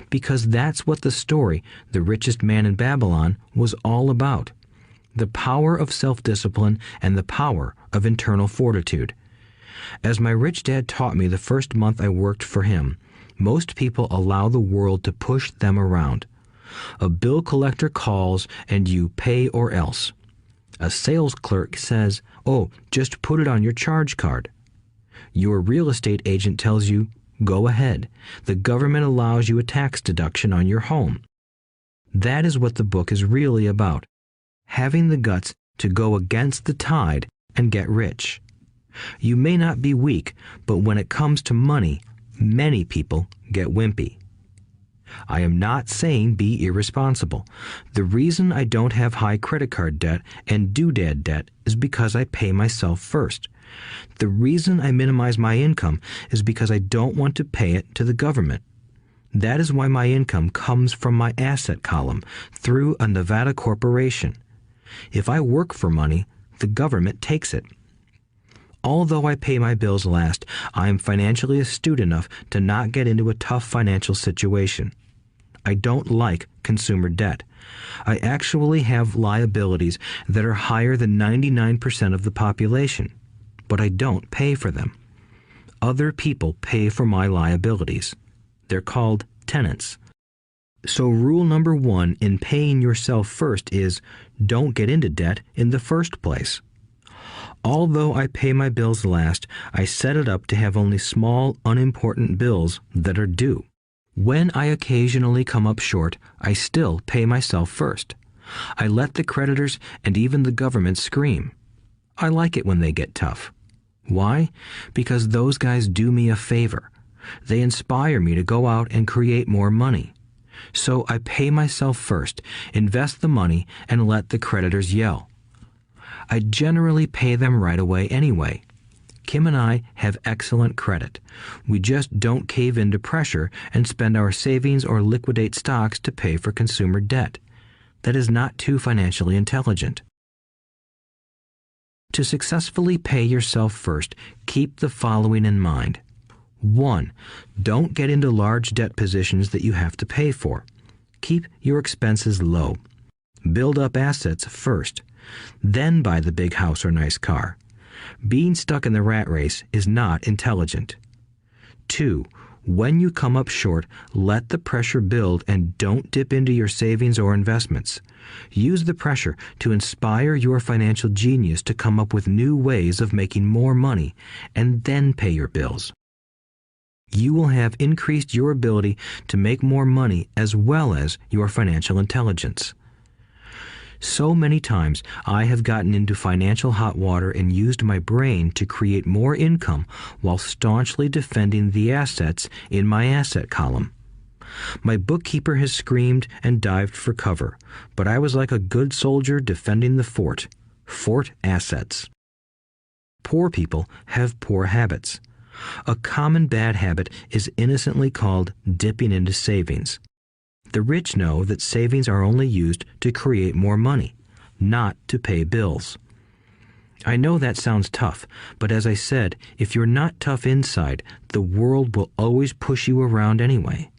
Because that's what the story, The Richest Man in Babylon, was all about. The power of self-discipline and the power of internal fortitude. As my rich dad taught me the first month I worked for him, most people allow the world to push them around. A bill collector calls and you pay or else. A sales clerk says, "Oh, just put it on your charge card." Your real estate agent tells you, "Go ahead. The government allows you a tax deduction on your home." That is what the book is really about. Having the guts to go against the tide and get rich. You may not be weak, but when it comes to money, many people get wimpy. I am not saying be irresponsible. The reason I don't have high credit card debt and doodad debt is because I pay myself first. The reason I minimize my income is because I don't want to pay it to the government. That is why my income comes from my asset column through a Nevada corporation. If I work for money, the government takes it. Although I pay my bills last, I am financially astute enough to not get into a tough financial situation. I don't like consumer debt. I actually have liabilities that are higher than 99% of the population, but I don't pay for them. Other people pay for my liabilities. They're called tenants. So rule number 1 in paying yourself first is don't get into debt in the first place. Although I pay my bills last, I set it up to have only small, unimportant bills that are due. When I occasionally come up short, I still pay myself first. I let the creditors and even the government scream. I like it when they get tough. Why? Because those guys do me a favor. They inspire me to go out and create more money. So I pay myself first, invest the money, and let the creditors yell. I generally pay them right away anyway. Kim and I have excellent credit. We just don't cave into pressure and spend our savings or liquidate stocks to pay for consumer debt. That is not too financially intelligent. To successfully pay yourself first, keep the following in mind. 1. Don't get into large debt positions that you have to pay for. Keep your expenses low. Build up assets first. Then buy the big house or nice car. Being stuck in the rat race is not intelligent. 2. When you come up short, let the pressure build and don't dip into your savings or investments. Use the pressure to inspire your financial genius to come up with new ways of making more money and then pay your bills. You will have increased your ability to make more money as well as your financial intelligence. So many times I have gotten into financial hot water and used my brain to create more income while staunchly defending the assets in my asset column. My bookkeeper has screamed and dived for cover, but I was like a good soldier defending the fort. Fort assets. Poor people have poor habits. A common bad habit is innocently called dipping into savings. The rich know that savings are only used to create more money, not to pay bills. I know that sounds tough, but as I said, if you're not tough inside, the world will always push you around anyway.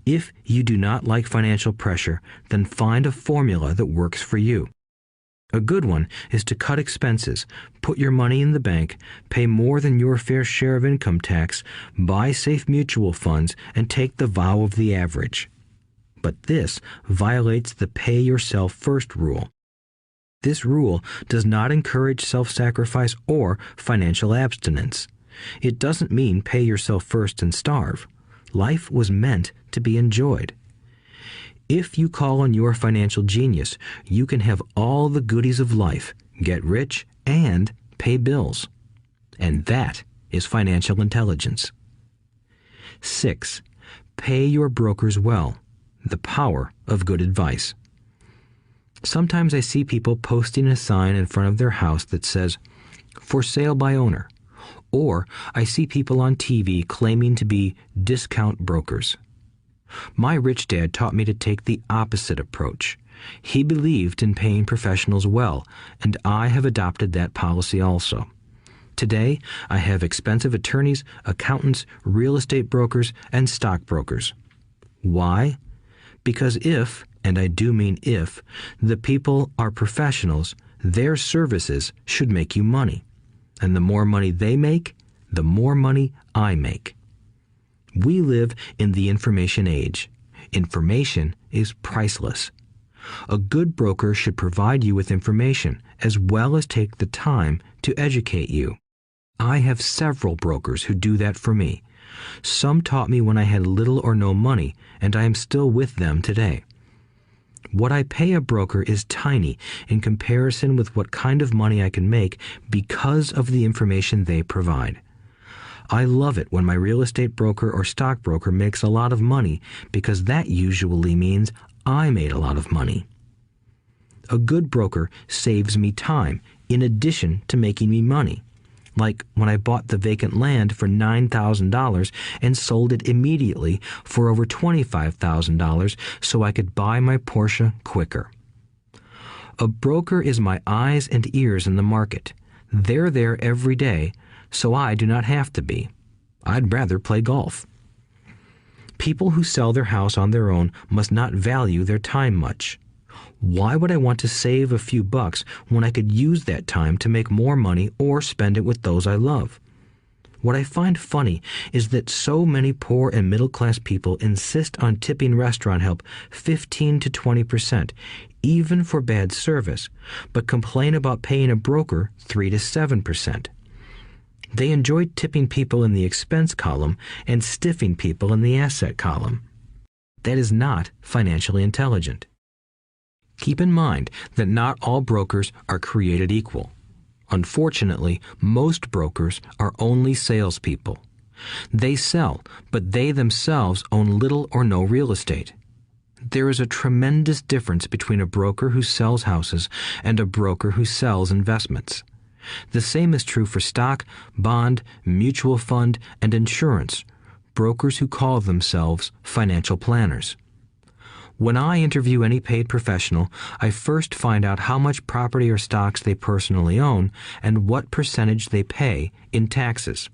If you do not like financial pressure, then find a formula that works for you. A good one is to cut expenses, put your money in the bank, pay more than your fair share of income tax, buy safe mutual funds, and take the vow of the average. But this violates the pay yourself first rule. This rule does not encourage self-sacrifice or financial abstinence. It doesn't mean pay yourself first and starve. Life was meant to be enjoyed. If you call on your financial genius, you can have all the goodies of life, get rich, and pay bills. And that is financial intelligence. 6. Pay your brokers well. The power of good advice. Sometimes I see people posting a sign in front of their house that says, "For sale by owner." Or I see people on TV claiming to be discount brokers. My rich dad taught me to take the opposite approach. He believed in paying professionals well, and I have adopted that policy also. Today, I have expensive attorneys, accountants, real estate brokers, and stockbrokers. Why? Because if, and I do mean if, the people are professionals, their services should make you money. And the more money they make, the more money I make. We live in the information age. Information is priceless. A good broker should provide you with information as well as take the time to educate you. I have several brokers who do that for me. Some taught me when I had little or no money, and I am still with them today. What I pay a broker is tiny in comparison with what kind of money I can make because of the information they provide. I love it when my real estate broker or stockbroker makes a lot of money because that usually means I made a lot of money. A good broker saves me time in addition to making me money. Like when I bought the vacant land for $9,000 and sold it immediately for over $25,000 so I could buy my Porsche quicker. A broker is my eyes and ears in the market. They're there every day, so I do not have to be. I'd rather play golf. People who sell their house on their own must not value their time much. Why would I want to save a few bucks when I could use that time to make more money or spend it with those I love? What I find funny is that so many poor and middle-class people insist on tipping restaurant help 15 to 20%, even for bad service, but complain about paying a broker 3 to 7%. They enjoy tipping people in the expense column and stiffing people in the asset column. That is not financially intelligent. Keep in mind that not all brokers are created equal. Unfortunately, most brokers are only salespeople. They sell, but they themselves own little or no real estate. There is a tremendous difference between a broker who sells houses and a broker who sells investments. The same is true for stock, bond, mutual fund, and insurance, brokers who call themselves financial planners. When I interview any paid professional, I first find out how much property or stocks they personally own and what percentage they pay in taxes.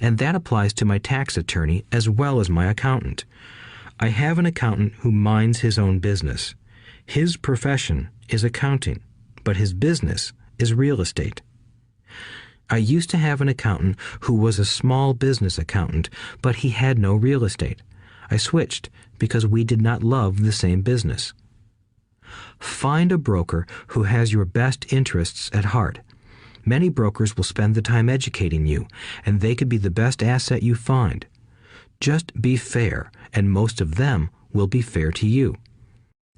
And that applies to my tax attorney as well as my accountant. I have an accountant who minds his own business. His profession is accounting, but his business is real estate. I used to have an accountant who was a small business accountant, but he had no real estate. I switched because we did not love the same business. Find a broker who has your best interests at heart. Many brokers will spend the time educating you, and they could be the best asset you find. Just be fair, and most of them will be fair to you.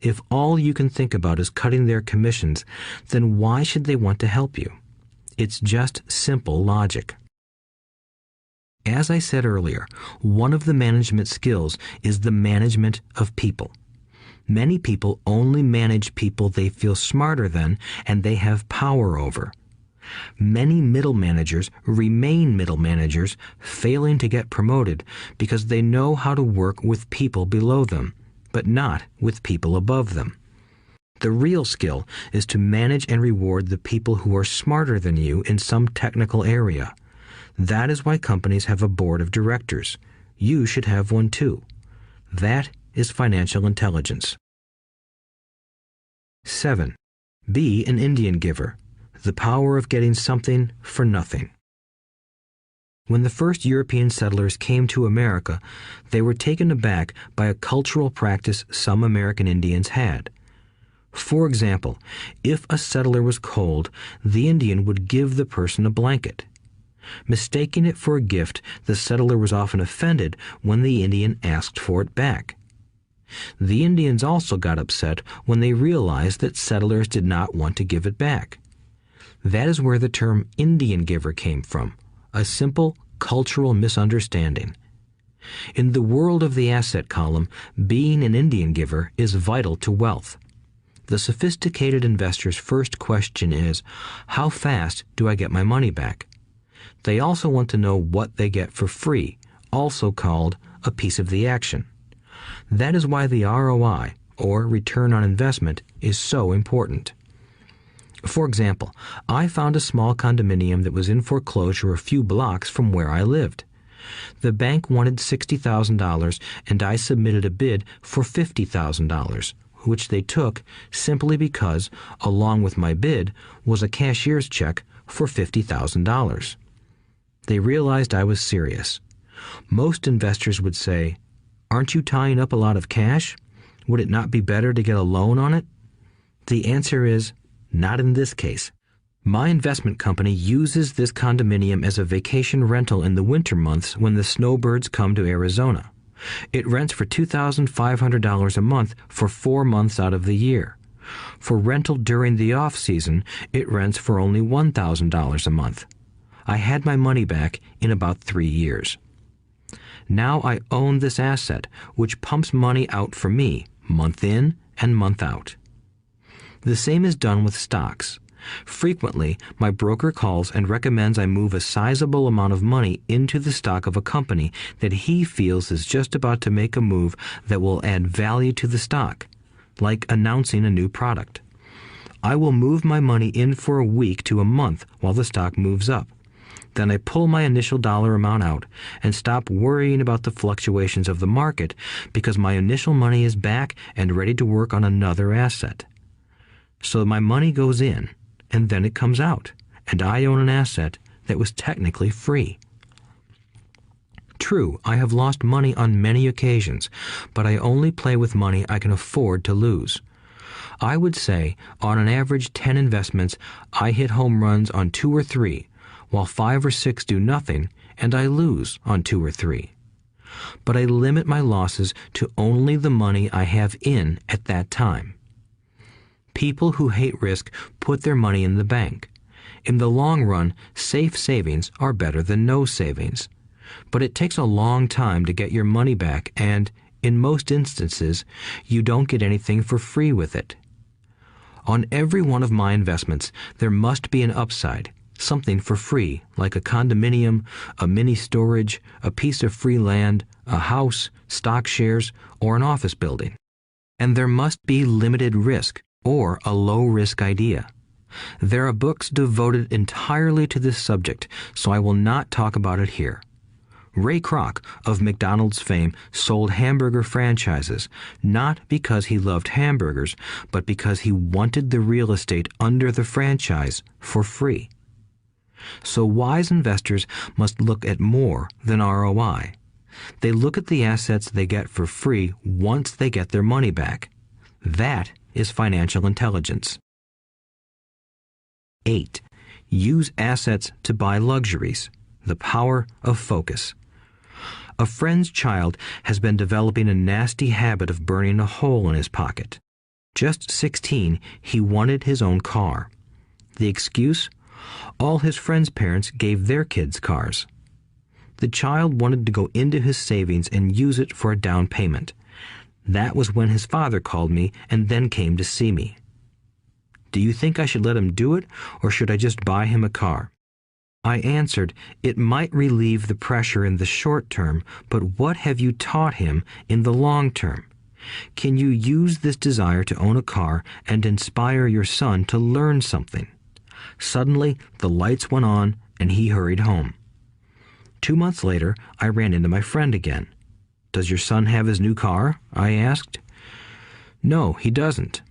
If all you can think about is cutting their commissions, then why should they want to help you? It's just simple logic. As I said earlier, one of the management skills is the management of people. Many people only manage people they feel smarter than and they have power over. Many middle managers remain middle managers, failing to get promoted because they know how to work with people below them, but not with people above them. The real skill is to manage and reward the people who are smarter than you in some technical area. That is why companies have a board of directors. You should have one too. That is financial intelligence. 7. Be an Indian giver. The power of getting something for nothing. When the first European settlers came to America, they were taken aback by a cultural practice some American Indians had. For example, if a settler was cold, the Indian would give the person a blanket. Mistaking it for a gift, the settler was often offended when the Indian asked for it back. The Indians also got upset when they realized that settlers did not want to give it back. That is where the term Indian giver came from, a simple cultural misunderstanding. In the world of the asset column, being an Indian giver is vital to wealth. The sophisticated investor's first question is, how fast do I get my money back? They also want to know what they get for free, also called a piece of the action. That is why the ROI, or return on investment, is so important. For example, I found a small condominium that was in foreclosure a few blocks from where I lived. The bank wanted $60,000 and I submitted a bid for $50,000, which they took simply because, along with my bid, was a cashier's check for $50,000. They realized I was serious. Most investors would say, "Aren't you tying up a lot of cash? Would it not be better to get a loan on it?" The answer is, not in this case. My investment company uses this condominium as a vacation rental in the winter months when the snowbirds come to Arizona. It rents for $2,500 a month for 4 months out of the year. For rental during the off-season, it rents for only $1,000 a month. I had my money back in about 3 years. Now I own this asset, which pumps money out for me, month in and month out. The same is done with stocks. Frequently, my broker calls and recommends I move a sizable amount of money into the stock of a company that he feels is just about to make a move that will add value to the stock, like announcing a new product. I will move my money in for a week to a month while the stock moves up. Then I pull my initial dollar amount out and stop worrying about the fluctuations of the market because my initial money is back and ready to work on another asset. So my money goes in, and then it comes out, and I own an asset that was technically free. True, I have lost money on many occasions, but I only play with money I can afford to lose. I would say, on an average 10 investments, I hit home runs on 2 or 3, while 5 or 6 do nothing, and I lose on 2 or 3. But I limit my losses to only the money I have in at that time. People who hate risk put their money in the bank. In the long run, safe savings are better than no savings. But it takes a long time to get your money back, and, in most instances, you don't get anything for free with it. On every one of my investments, there must be an upside, something for free, like a condominium, a mini storage, a piece of free land, a house, stock shares, or an office building. and there must be limited risk or a low-risk idea. There are books devoted entirely to this subject, so I will not talk about it here. Ray Kroc of McDonald's fame sold hamburger franchises, not because he loved hamburgers, but because he wanted the real estate under the franchise for free. So wise investors must look at more than ROI. They look at the assets they get for free once they get their money back. That is financial intelligence. 8. Use assets to buy luxuries. The power of focus. A friend's child has been developing a nasty habit of burning a hole in his pocket. Just 16, he wanted his own car. The excuse? All his friends' parents gave their kids cars. The child wanted to go into his savings and use it for a down payment. That was when his father called me and then came to see me. Do you think I should let him do it, or should I just buy him a car? I answered, it might relieve the pressure in the short term, but what have you taught him in the long term? Can you use this desire to own a car and inspire your son to learn something? Suddenly, the lights went on and he hurried home. 2 months later, I ran into my friend again. Does your son have his new car? I asked. No, he doesn't,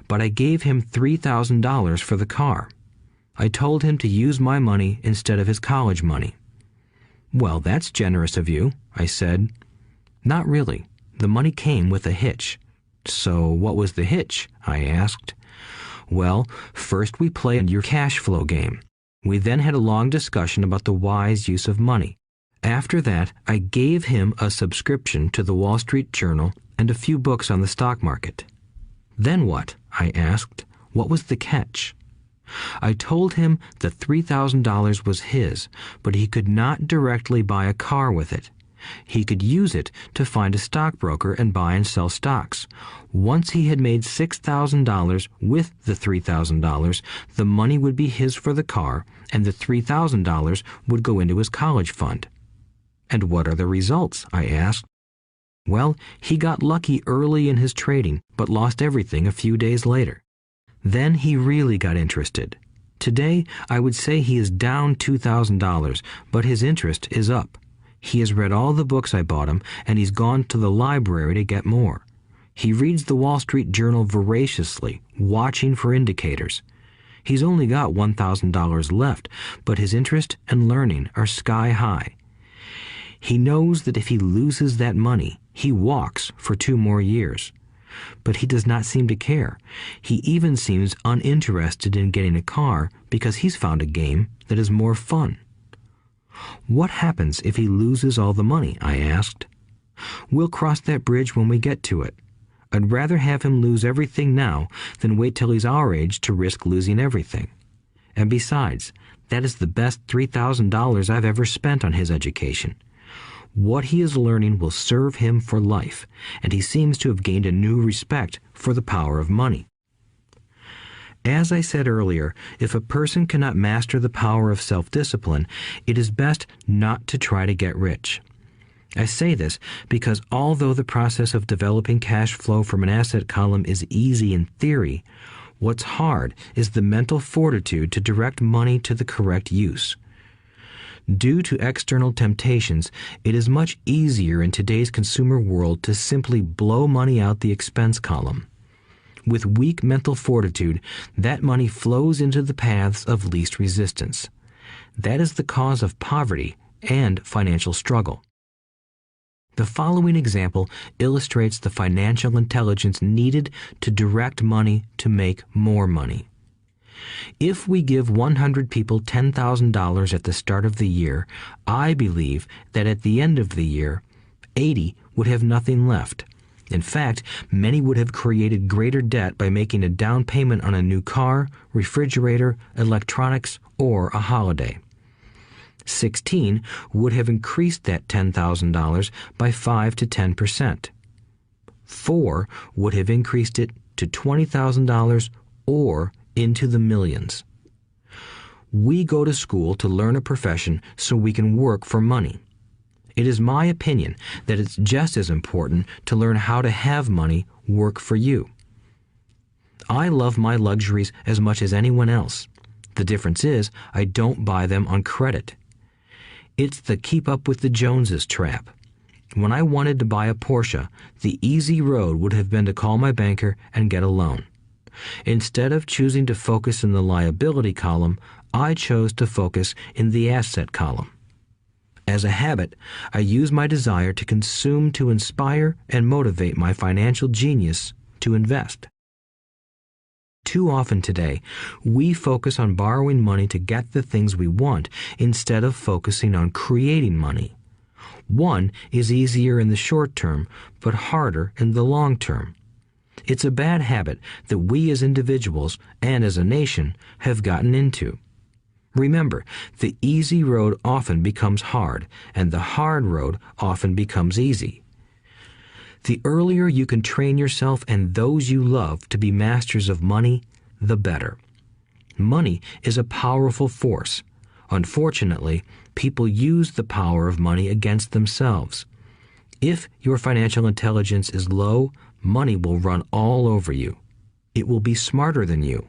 but I gave him $3,000 for the car. I told him to use my money instead of his college money. Well, that's generous of you, I said. Not really. The money came with a hitch. So what was the hitch? I asked. Well, first we played your cash flow game. We then had a long discussion about the wise use of money. After that, I gave him a subscription to the Wall Street Journal and a few books on the stock market. Then what? I asked. What was the catch? I told him that $3,000 was his, but he could not directly buy a car with it. He could use it to find a stockbroker and buy and sell stocks. Once he had made $6,000 with the $3,000, the money would be his for the car, and the $3,000 would go into his college fund. And what are the results? I asked. Well, he got lucky early in his trading, but lost everything a few days later. Then he really got interested. Today, I would say he is down $2,000, but his interest is up. He has read all the books I bought him, and he's gone to the library to get more. He reads the Wall Street Journal voraciously, watching for indicators. He's only got $1,000 left, but his interest and learning are sky high. He knows that if he loses that money, he walks for 2 more years. But he does not seem to care. He even seems uninterested in getting a car because he's found a game that is more fun. What happens if he loses all the money? I asked. We'll cross that bridge when we get to it. I'd rather have him lose everything now than wait till he's our age to risk losing everything. And besides, that is the best $3,000 I've ever spent on his education. What he is learning will serve him for life, and he seems to have gained a new respect for the power of money. As I said earlier, if a person cannot master the power of self-discipline, it is best not to try to get rich. I say this because although the process of developing cash flow from an asset column is easy in theory, what's hard is the mental fortitude to direct money to the correct use. Due to external temptations, it is much easier in today's consumer world to simply blow money out the expense column. With weak mental fortitude, that money flows into the paths of least resistance. That is the cause of poverty and financial struggle. The following example illustrates the financial intelligence needed to direct money to make more money. If we give 100 people $10,000 at the start of the year, I believe that at the end of the year, 80 would have nothing left. In fact, many would have created greater debt by making a down payment on a new car, refrigerator, electronics, or a holiday. 16 would have increased that $10,000 by 5 to 10%. 4 would have increased it to $20,000 or into the millions. We go to school to learn a profession so we can work for money. It is my opinion that it's just as important to learn how to have money work for you. I love my luxuries as much as anyone else. The difference is I don't buy them on credit. It's the keep up with the Joneses trap. When I wanted to buy a Porsche, the easy road would have been to call my banker and get a loan. Instead of choosing to focus in the liability column, I chose to focus in the asset column. As a habit, I use my desire to consume to inspire and motivate my financial genius to invest. Too often today, we focus on borrowing money to get the things we want instead of focusing on creating money. One is easier in the short term, but harder in the long term. It's a bad habit that we as individuals and as a nation have gotten into. Remember, the easy road often becomes hard, and the hard road often becomes easy. The earlier you can train yourself and those you love to be masters of money, the better. Money is a powerful force. Unfortunately, people use the power of money against themselves. If your financial intelligence is low, money will run all over you. It will be smarter than you.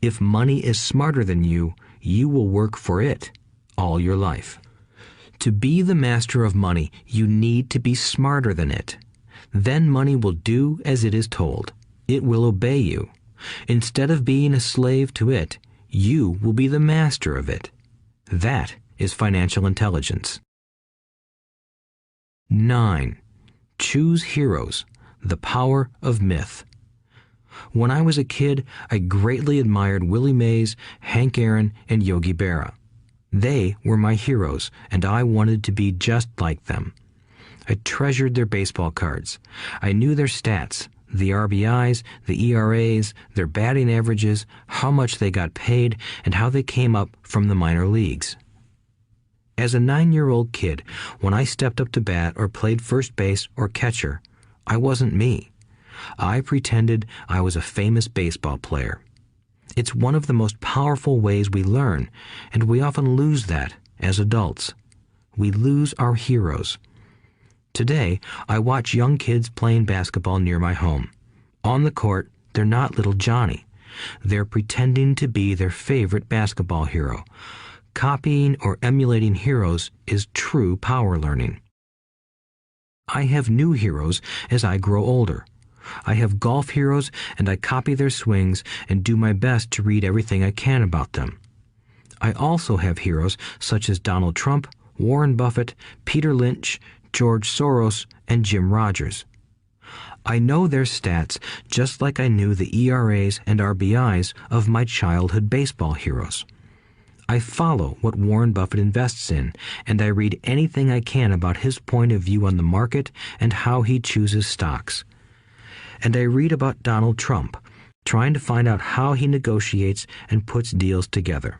If money is smarter than you, you will work for it all your life. To be the master of money, you need to be smarter than it. Then money will do as it is told. It will obey you. Instead of being a slave to it, you will be the master of it. That is financial intelligence. 9. Choose heroes. The power of myth. When I was a kid, I greatly admired Willie Mays, Hank Aaron, and Yogi Berra. They were my heroes, and I wanted to be just like them. I treasured their baseball cards. I knew their stats, the RBIs, the ERAs, their batting averages, how much they got paid, and how they came up from the minor leagues. As a 9-year-old kid, when I stepped up to bat or played first base or catcher, I wasn't me. I pretended I was a famous baseball player. It's one of the most powerful ways we learn, and we often lose that as adults. We lose our heroes. Today, I watch young kids playing basketball near my home. On the court, they're not little Johnny. They're pretending to be their favorite basketball hero. Copying or emulating heroes is true power learning. I have new heroes as I grow older. I have golf heroes, and I copy their swings and do my best to read everything I can about them. I also have heroes such as Donald Trump, Warren Buffett, Peter Lynch, George Soros, and Jim Rogers. I know their stats just like I knew the ERAs and RBIs of my childhood baseball heroes. I follow what Warren Buffett invests in, and I read anything I can about his point of view on the market and how he chooses stocks. And I read about Donald Trump, trying to find out how he negotiates and puts deals together.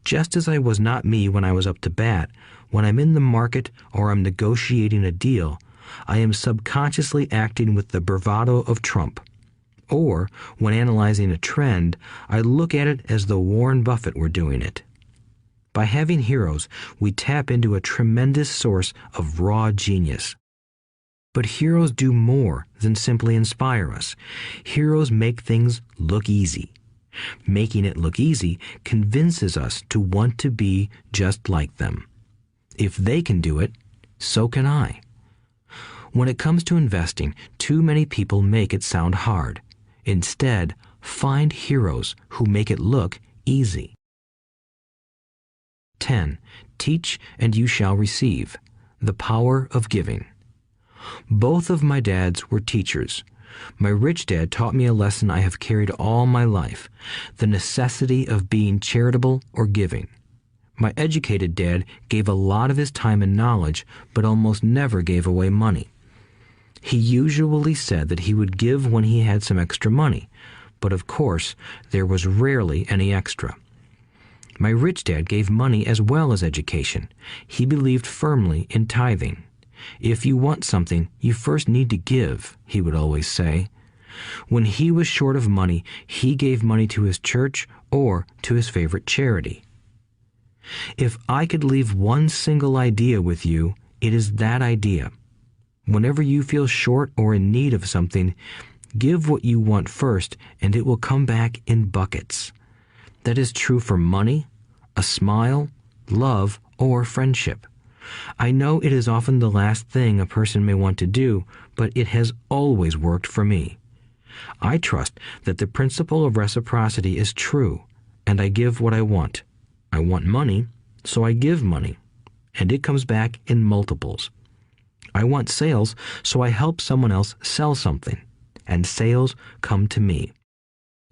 Just as I was not me when I was up to bat, when I'm in the market or I'm negotiating a deal, I am subconsciously acting with the bravado of Trump. Or, when analyzing a trend, I look at it as though Warren Buffett were doing it. By having heroes, we tap into a tremendous source of raw genius. But heroes do more than simply inspire us. Heroes make things look easy. Making it look easy convinces us to want to be just like them. If they can do it, so can I. When it comes to investing, too many people make it sound hard. Instead, find heroes who make it look easy. 10. Teach and you shall receive. The power of giving. Both of my dads were teachers. My rich dad taught me a lesson I have carried all my life, the necessity of being charitable or giving. My educated dad gave a lot of his time and knowledge, but almost never gave away money. He usually said that he would give when he had some extra money, but of course, there was rarely any extra. My rich dad gave money as well as education. He believed firmly in tithing. If you want something, you first need to give, he would always say. When he was short of money, he gave money to his church or to his favorite charity. If I could leave one single idea with you, it is that idea. Whenever you feel short or in need of something, give what you want first, and it will come back in buckets. That is true for money, a smile, love, or friendship. I know it is often the last thing a person may want to do, but it has always worked for me. I trust that the principle of reciprocity is true, and I give what I want. I want money, so I give money, and it comes back in multiples. I want sales, so I help someone else sell something, and sales come to me.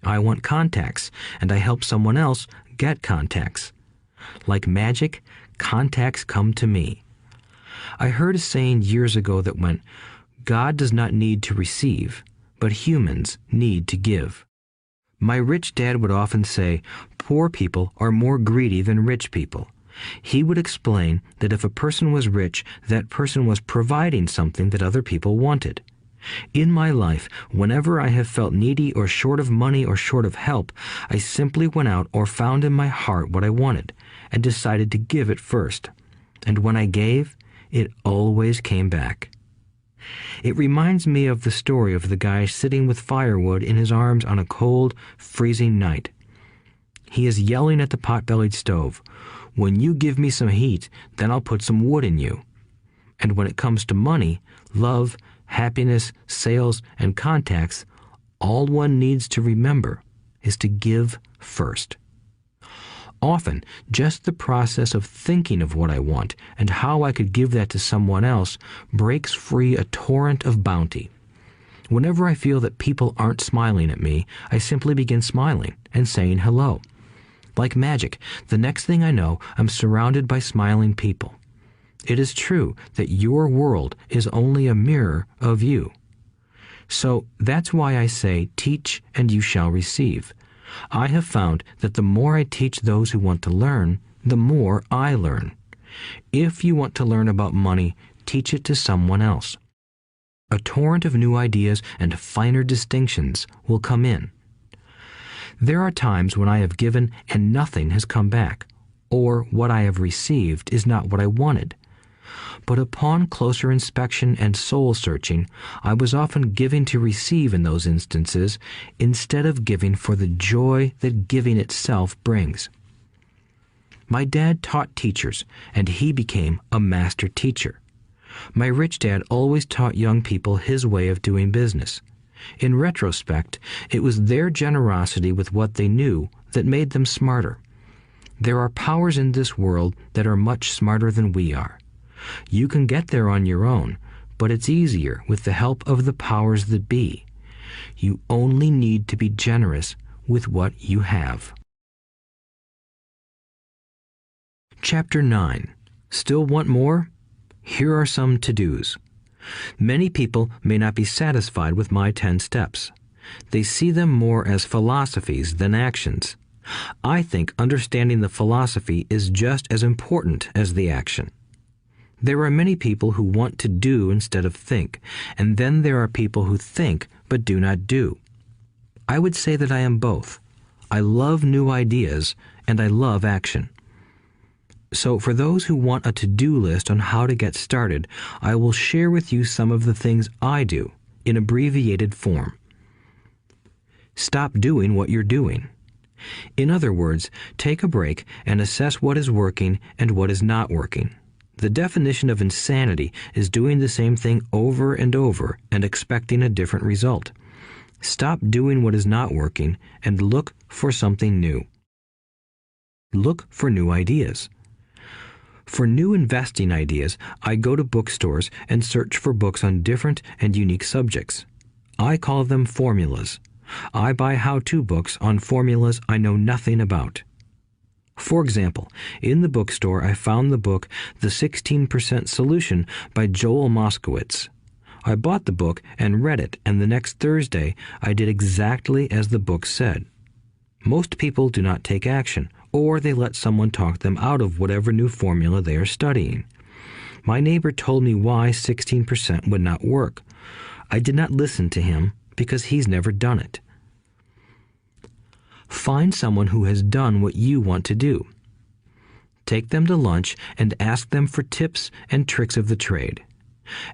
I want contacts, and I help someone else get contacts. Like magic, contacts come to me. I heard a saying years ago that went, "God does not need to receive, but humans need to give." My rich dad would often say, poor people are more greedy than rich people. He would explain that if a person was rich, that person was providing something that other people wanted. In my life, whenever I have felt needy or short of money or short of help, I simply went out or found in my heart what I wanted and decided to give it first. And when I gave, it always came back. It reminds me of the story of the guy sitting with firewood in his arms on a cold, freezing night. He is yelling at the pot-bellied stove, "When you give me some heat, then I'll put some wood in you." And when it comes to money, love, happiness, sales, and contacts, all one needs to remember is to give first. Often, just the process of thinking of what I want and how I could give that to someone else breaks free a torrent of bounty. Whenever I feel that people aren't smiling at me, I simply begin smiling and saying hello. Like magic, the next thing I know, I'm surrounded by smiling people. It is true that your world is only a mirror of you. So that's why I say, teach and you shall receive. I have found that the more I teach those who want to learn, the more I learn. If you want to learn about money, teach it to someone else. A torrent of new ideas and finer distinctions will come in. There are times when I have given and nothing has come back, or what I have received is not what I wanted. But upon closer inspection and soul-searching, I was often giving to receive in those instances, instead of giving for the joy that giving itself brings. My dad taught teachers, and he became a master teacher. My rich dad always taught young people his way of doing business. In retrospect, it was their generosity with what they knew that made them smarter. There are powers in this world that are much smarter than we are. You can get there on your own, but it's easier with the help of the powers that be. You only need to be generous with what you have. Chapter 9. Still want more? Here are some to-dos. Many people may not be satisfied with my 10 steps. They see them more as philosophies than actions. I think understanding the philosophy is just as important as the action. There are many people who want to do instead of think, and then there are people who think but do not do. I would say that I am both. I love new ideas, and I love action. So for those who want a to-do list on how to get started, I will share with you some of the things I do in abbreviated form. Stop doing what you're doing. In other words, take a break and assess what is working and what is not working. The definition of insanity is doing the same thing over and over and expecting a different result. Stop doing what is not working and look for something new. Look for new ideas. For new investing ideas, I go to bookstores and search for books on different and unique subjects. I call them formulas. I buy how-to books on formulas I know nothing about. For example, in the bookstore I found the book The 16% Solution by Joel Moskowitz. I bought the book and read it, and the next Thursday I did exactly as the book said. Most people do not take action, or they let someone talk them out of whatever new formula they are studying. My neighbor told me why 16% would not work. I did not listen to him because he's never done it. Find someone who has done what you want to do. Take them to lunch and ask them for tips and tricks of the trade.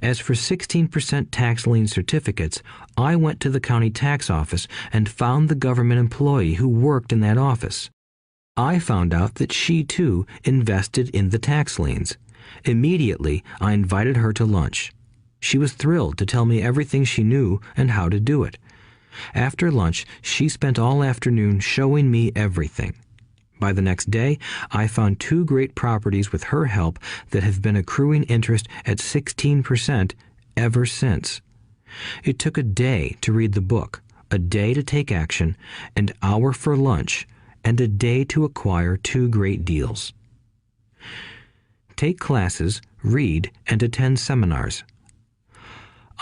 As for 16% tax lien certificates, I went to the county tax office and found the government employee who worked in that office. I found out that she, too, invested in the tax liens. Immediately, I invited her to lunch. She was thrilled to tell me everything she knew and how to do it. After lunch, she spent all afternoon showing me everything. By the next day, I found 2 great properties with her help that have been accruing interest at 16% ever since. It took a day to read the book, a day to take action, an hour for lunch, and a day to acquire 2 great deals. Take classes, read, and attend seminars.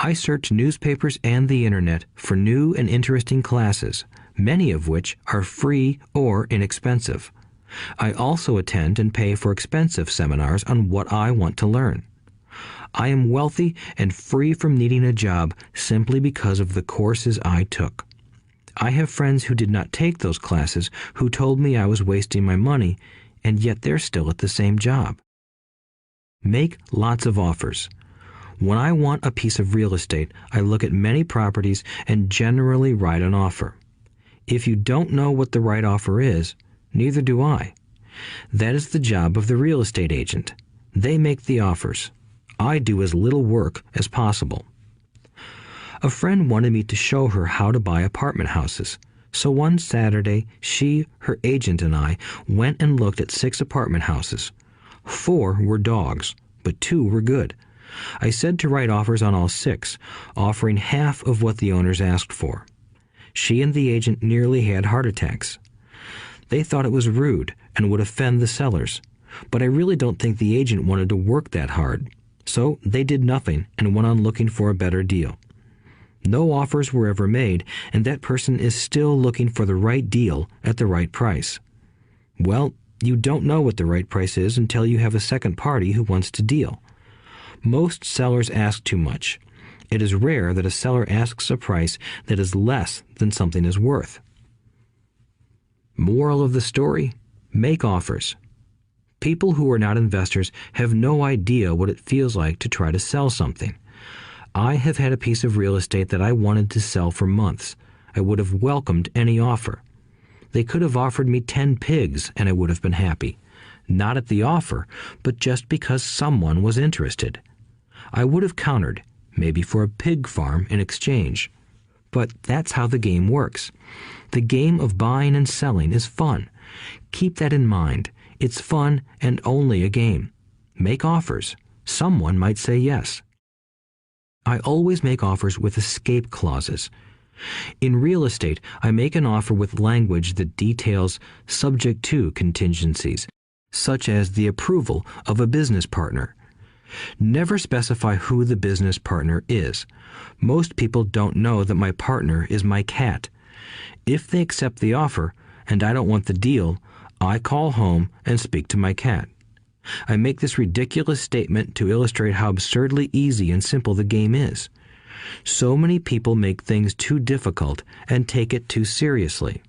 I search newspapers and the internet for new and interesting classes, many of which are free or inexpensive. I also attend and pay for expensive seminars on what I want to learn. I am wealthy and free from needing a job simply because of the courses I took. I have friends who did not take those classes who told me I was wasting my money, and yet they're still at the same job. Make lots of offers. When I want a piece of real estate, I look at many properties and generally write an offer. If you don't know what the right offer is, neither do I. That is the job of the real estate agent. They make the offers. I do as little work as possible. A friend wanted me to show her how to buy apartment houses. So one Saturday, she, her agent, and I went and looked at 6 apartment houses. 4 were dogs, but 2 were good. I said to write offers on all 6, offering half of what the owners asked for. She and the agent nearly had heart attacks. They thought it was rude and would offend the sellers, but I really don't think the agent wanted to work that hard. So they did nothing and went on looking for a better deal. No offers were ever made, and that person is still looking for the right deal at the right price. Well, you don't know what the right price is until you have a second party who wants to deal. Most sellers ask too much. It is rare that a seller asks a price that is less than something is worth. Moral of the story: make offers. People who are not investors have no idea what it feels like to try to sell something. I have had a piece of real estate that I wanted to sell for months. I would have welcomed any offer. They could have offered me 10 pigs and I would have been happy. Not at the offer, but just because someone was interested. I would have countered, maybe for a pig farm in exchange. But that's how the game works. The game of buying and selling is fun. Keep that in mind. It's fun and only a game. Make offers. Someone might say yes. I always make offers with escape clauses. In real estate, I make an offer with language that details subject to contingencies, such as the approval of a business partner. Never specify who the business partner is. Most people don't know that my partner is my cat. If they accept the offer and I don't want the deal, I call home and speak to my cat. I make this ridiculous statement to illustrate how absurdly easy and simple the game is. So many people make things too difficult and take it too seriously.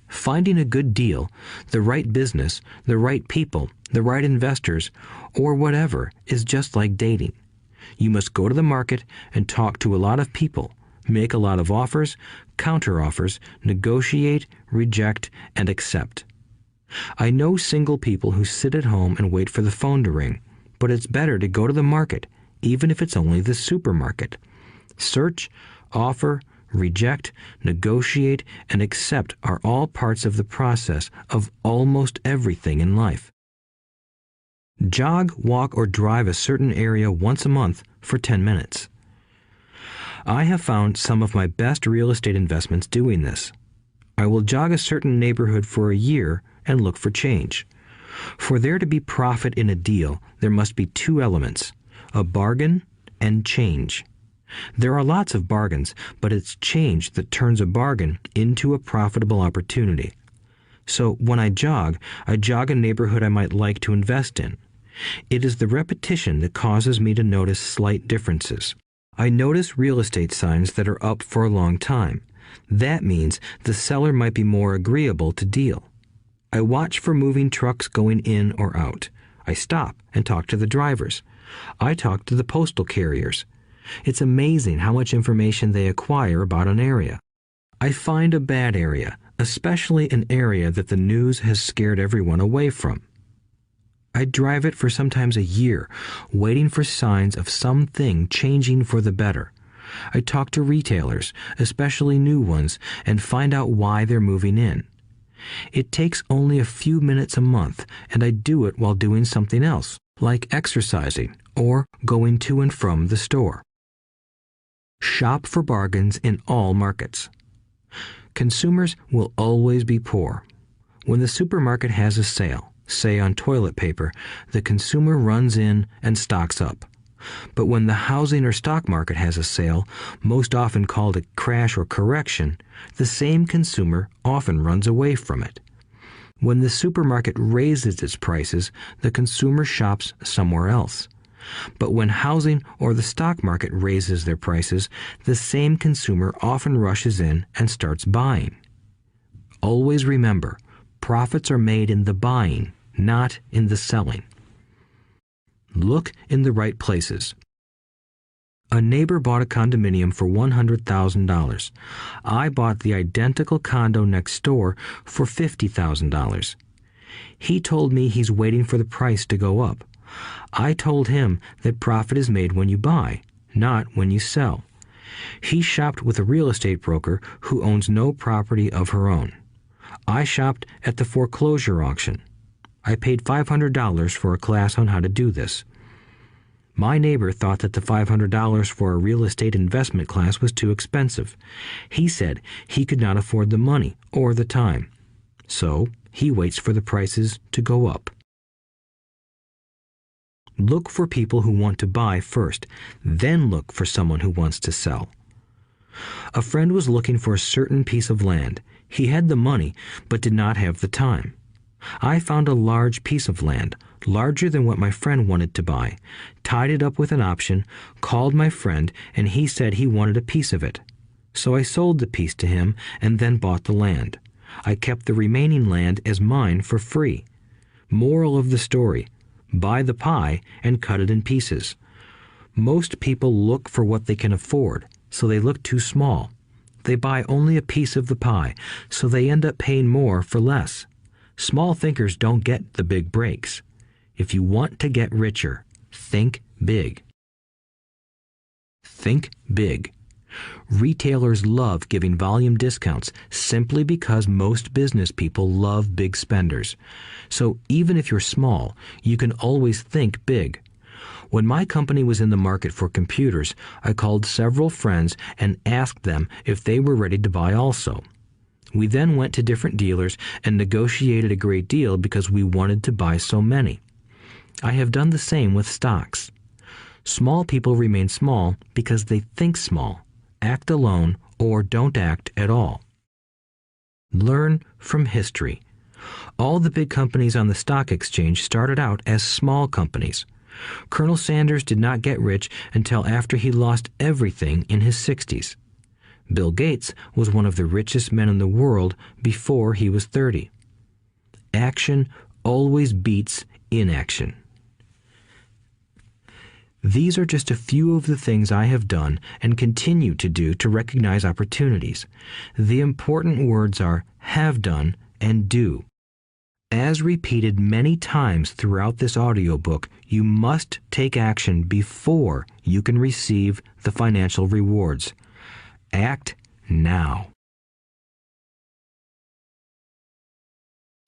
Finding a good deal, the right business, the right people, the right investors, or whatever is just like dating. You must go to the market and talk to a lot of people, make a lot of offers, counter-offers, negotiate, reject, and accept. I know single people who sit at home and wait for the phone to ring, but it's better to go to the market, even if it's only the supermarket. Search, offer, reject, negotiate, and accept are all parts of the process of almost everything in life. Jog, walk, or drive a certain area once a month for 10 minutes. I have found some of my best real estate investments doing this. I will jog a certain neighborhood for a year and look for change. For there to be profit in a deal, there must be 2 elements, a bargain and change. There are lots of bargains, but it's change that turns a bargain into a profitable opportunity. So when I jog a neighborhood I might like to invest in. It is the repetition that causes me to notice slight differences. I notice real estate signs that are up for a long time. That means the seller might be more agreeable to deal. I watch for moving trucks going in or out. I stop and talk to the drivers. I talk to the postal carriers. It's amazing how much information they acquire about an area. I find a bad area, especially an area that the news has scared everyone away from. I drive it for sometimes a year, waiting for signs of something changing for the better. I talk to retailers, especially new ones, and find out why they're moving in. It takes only a few minutes a month, and I do it while doing something else, like exercising or going to and from the store. Shop for bargains in all markets. Consumers will always be poor. When the supermarket has a sale, say on toilet paper, the consumer runs in and stocks up. But when the housing or stock market has a sale, most often called a crash or correction, the same consumer often runs away from it. When the supermarket raises its prices, the consumer shops somewhere else. But when housing or the stock market raises their prices, the same consumer often rushes in and starts buying. Always remember, profits are made in the buying, not in the selling. Look in the right places. A neighbor bought a condominium for $100,000. I bought the identical condo next door for $50,000. He told me he's waiting for the price to go up. I told him that profit is made when you buy, not when you sell. He shopped with a real estate broker who owns no property of her own. I shopped at the foreclosure auction. I paid $500 for a class on how to do this. My neighbor thought that the $500 for a real estate investment class was too expensive. He said he could not afford the money or the time. So he waits for the prices to go up. Look for people who want to buy first, then look for someone who wants to sell. A friend was looking for a certain piece of land. He had the money, but did not have the time. I found a large piece of land, larger than what my friend wanted to buy, tied it up with an option, called my friend, and he said he wanted a piece of it. So I sold the piece to him and then bought the land. I kept the remaining land as mine for free. Moral of the story: buy the pie and cut it in pieces. Most people look for what they can afford, so they look too small. They buy only a piece of the pie, so they end up paying more for less. Small thinkers don't get the big breaks. If you want to get richer, think big. Think big. Retailers love giving volume discounts simply because most business people love big spenders. So even if you're small, you can always think big. When my company was in the market for computers, I called several friends and asked them if they were ready to buy also. We then went to different dealers and negotiated a great deal because we wanted to buy so many. I have done the same with stocks. Small people remain small because they think small, act alone, or don't act at all. Learn from history. All the big companies on the stock exchange started out as small companies. Colonel Sanders did not get rich until after he lost everything in his 60s. Bill Gates was one of the richest men in the world before he was 30. Action always beats inaction. These are just a few of the things I have done and continue to do to recognize opportunities. The important words are have done and do. As repeated many times throughout this audiobook, you must take action before you can receive the financial rewards. Act now.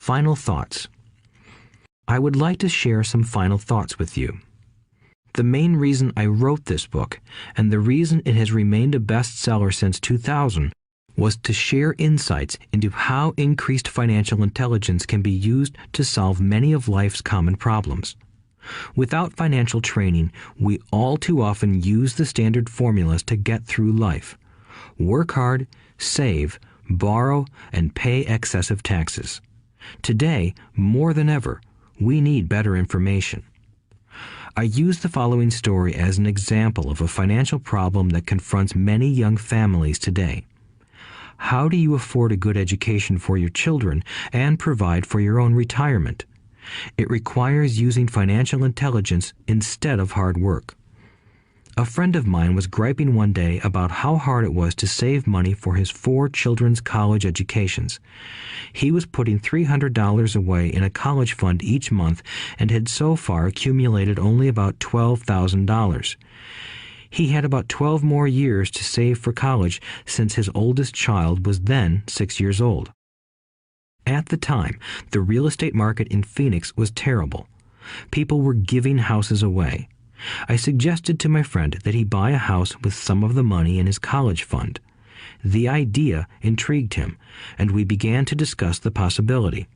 Final thoughts. I would like to share some final thoughts with you. The main reason I wrote this book, and the reason it has remained a bestseller since 2000, was to share insights into how increased financial intelligence can be used to solve many of life's common problems. Without financial training, we all too often use the standard formulas to get through life. Work hard, save, borrow, and pay excessive taxes. Today, more than ever, we need better information. I use the following story as an example of a financial problem that confronts many young families today. How do you afford a good education for your children and provide for your own retirement? It requires using financial intelligence instead of hard work. A friend of mine was griping one day about how hard it was to save money for his 4 children's college educations. He was putting $300 away in a college fund each month and had so far accumulated only about $12,000. He had about 12 more years to save for college since his oldest child was then 6 years old. At the time, the real estate market in Phoenix was terrible. People were giving houses away. I suggested to my friend that he buy a house with some of the money in his college fund. The idea intrigued him, and we began to discuss the possibility.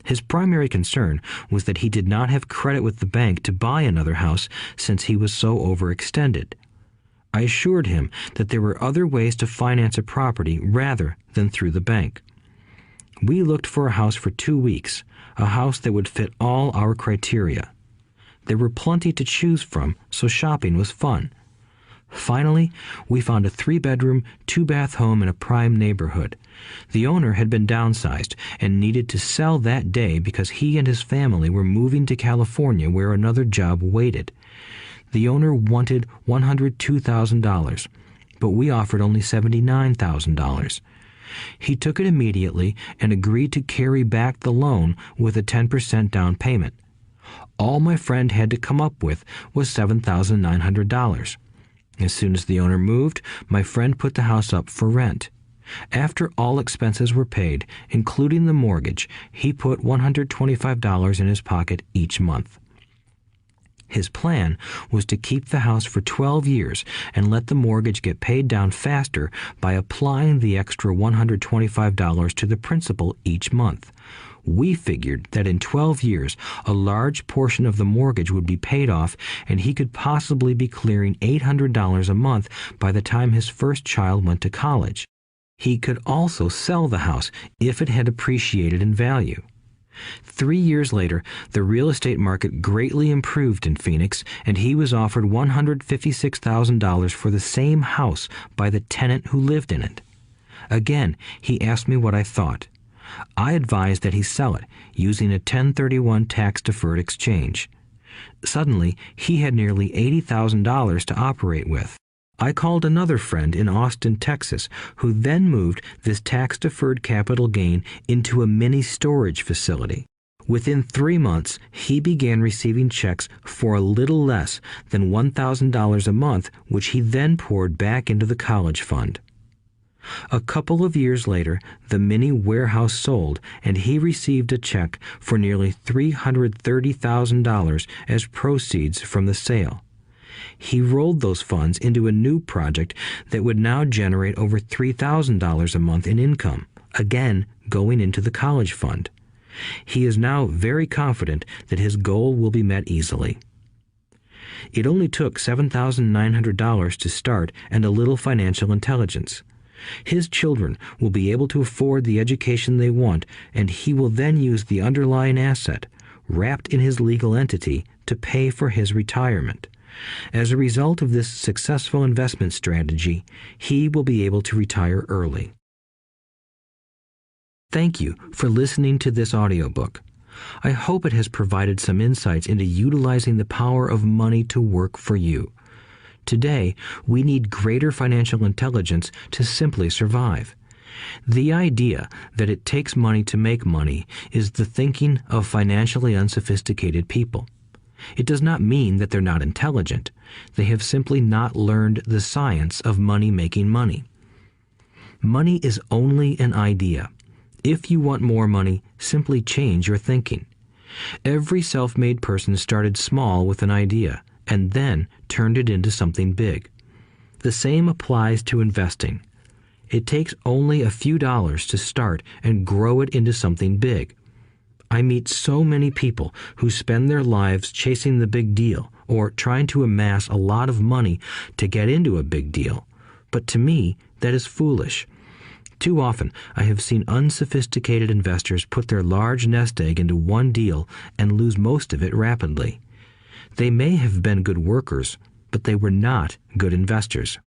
His primary concern was that he did not have credit with the bank to buy another house since he was so overextended. I assured him that there were other ways to finance a property rather than through the bank. We looked for a house for 2 weeks, a house that would fit all our criteria. There were plenty to choose from, so shopping was fun. Finally, we found a 3-bedroom, 2-bath home in a prime neighborhood. The owner had been downsized and needed to sell that day because he and his family were moving to California where another job waited. The owner wanted $102,000, but we offered only $79,000. He took it immediately and agreed to carry back the loan with a 10% down payment. All my friend had to come up with was $7,900. As soon as the owner moved, my friend put the house up for rent. After all expenses were paid, including the mortgage, he put $125 in his pocket each month. His plan was to keep the house for 12 years and let the mortgage get paid down faster by applying the extra $125 to the principal each month. We figured that in 12 years, a large portion of the mortgage would be paid off and he could possibly be clearing $800 a month by the time his first child went to college. He could also sell the house if it had appreciated in value. 3 years later, the real estate market greatly improved in Phoenix, and he was offered $156,000 for the same house by the tenant who lived in it. Again, he asked me what I thought. I advised that he sell it, using a 1031 tax-deferred exchange. Suddenly, he had nearly $80,000 to operate with. I called another friend in Austin, Texas, who then moved this tax-deferred capital gain into a mini storage facility. Within 3 months, he began receiving checks for a little less than $1,000 a month, which he then poured back into the college fund. A couple of years later, the mini warehouse sold, and he received a check for nearly $330,000 as proceeds from the sale. He rolled those funds into a new project that would now generate over $3,000 a month in income, again going into the college fund. He is now very confident that his goal will be met easily. It only took $7,900 to start and a little financial intelligence. His children will be able to afford the education they want, and he will then use the underlying asset, wrapped in his legal entity, to pay for his retirement. As a result of this successful investment strategy, he will be able to retire early. Thank you for listening to this audiobook. I hope it has provided some insights into utilizing the power of money to work for you. Today, we need greater financial intelligence to simply survive. The idea that it takes money to make money is the thinking of financially unsophisticated people. It does not mean that they're not intelligent. They have simply not learned the science of making money. Money is only an idea. If you want more money, simply change your thinking. Every self-made person started small with an idea and then turned it into something big. The same applies to investing. It takes only a few dollars to start and grow it into something big. I meet so many people who spend their lives chasing the big deal or trying to amass a lot of money to get into a big deal. But to me, that is foolish. Too often, I have seen unsophisticated investors put their large nest egg into one deal and lose most of it rapidly. They may have been good workers, but they were not good investors.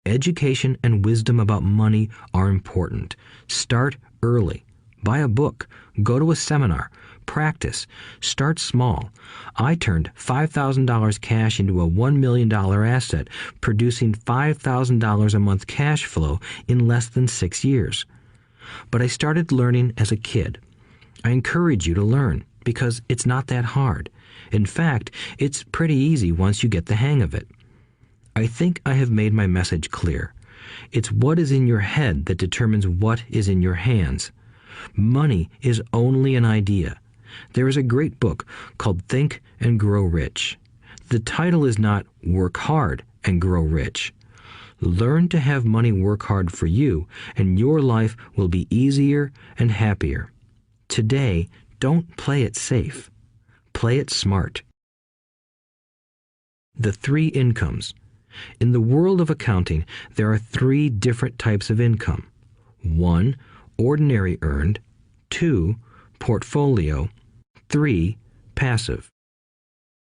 Education and wisdom about money are important. Start early. Buy a book, go to a seminar, practice. Start small. I turned $5,000 cash into a $1 million asset, producing $5,000 a month cash flow in less than 6 years. But I started learning as a kid. I encourage you to learn because it's not that hard. In fact, it's pretty easy once you get the hang of it. I think I have made my message clear. It's what is in your head that determines what is in your hands. Money is only an idea. There is a great book called Think and Grow Rich. The title is not Work Hard and Grow Rich. Learn to have money work hard for you, and your life will be easier and happier. Today, don't play it safe. Play it smart. The 3 incomes. In the world of accounting, there are 3 different types of income. 1, ordinary earned. 2, portfolio. 3, passive.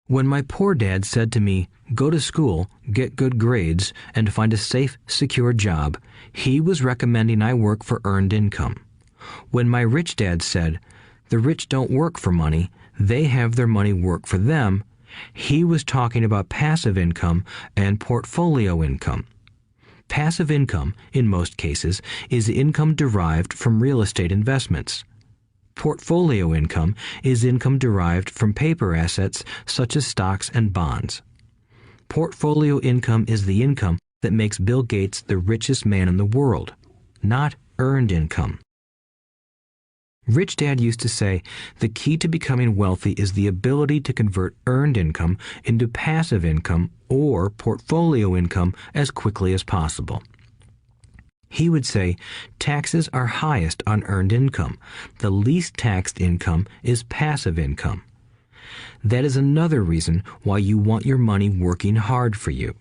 When my poor dad said to me, "Go to school, get good grades, and find a safe, secure job," he was recommending I work for earned income. When my rich dad said, "The rich don't work for money, they have their money work for them," he was talking about passive income and portfolio income. Passive income, in most cases, is income derived from real estate investments. Portfolio income is income derived from paper assets such as stocks and bonds. Portfolio income is the income that makes Bill Gates the richest man in the world, not earned income. Rich Dad used to say, the key to becoming wealthy is the ability to convert earned income into passive income or portfolio income as quickly as possible. He would say, taxes are highest on earned income. The least taxed income is passive income. That is another reason why you want your money working hard for you.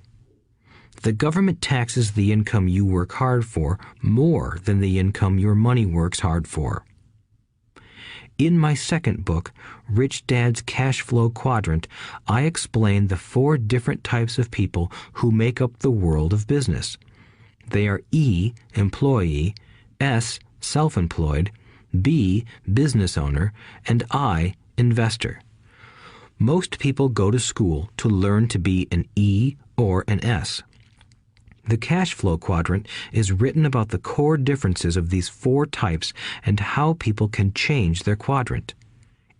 The government taxes the income you work hard for more than the income your money works hard for. In my second book, Rich Dad's Cash Flow Quadrant, I explain the 4 different types of people who make up the world of business. They are E, employee, S, self-employed, B, business owner, and I, investor. Most people go to school to learn to be an E or an S. The cash flow quadrant is written about the core differences of these 4 types and how people can change their quadrant.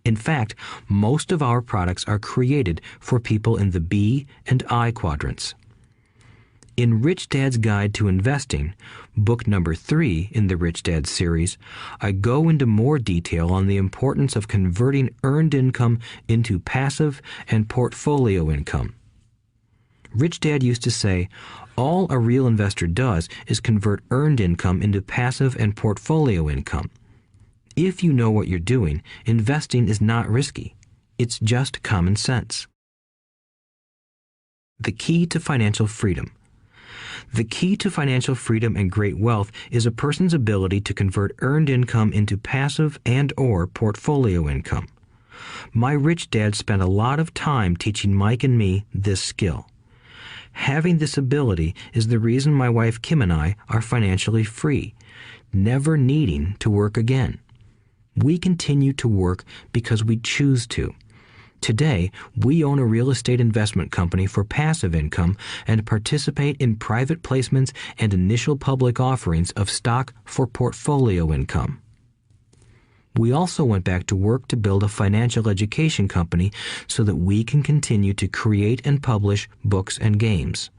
In fact, most of our products are created for people in the B and I quadrants. In Rich Dad's Guide to Investing, book number 3 in the Rich Dad series, I go into more detail on the importance of converting earned income into passive and portfolio income. Rich Dad used to say, all a real investor does is convert earned income into passive and portfolio income. If you know what you're doing, investing is not risky. It's just common sense. The key to financial freedom. The key to financial freedom and great wealth is a person's ability to convert earned income into passive and/or portfolio income. My rich dad spent a lot of time teaching Mike and me this skill. Having this ability is the reason my wife Kim and I are financially free, never needing to work again. We continue to work because we choose to. Today, we own a real estate investment company for passive income and participate in private placements and initial public offerings of stock for portfolio income. We also went back to work to build a financial education company so that we can continue to create and publish books and games.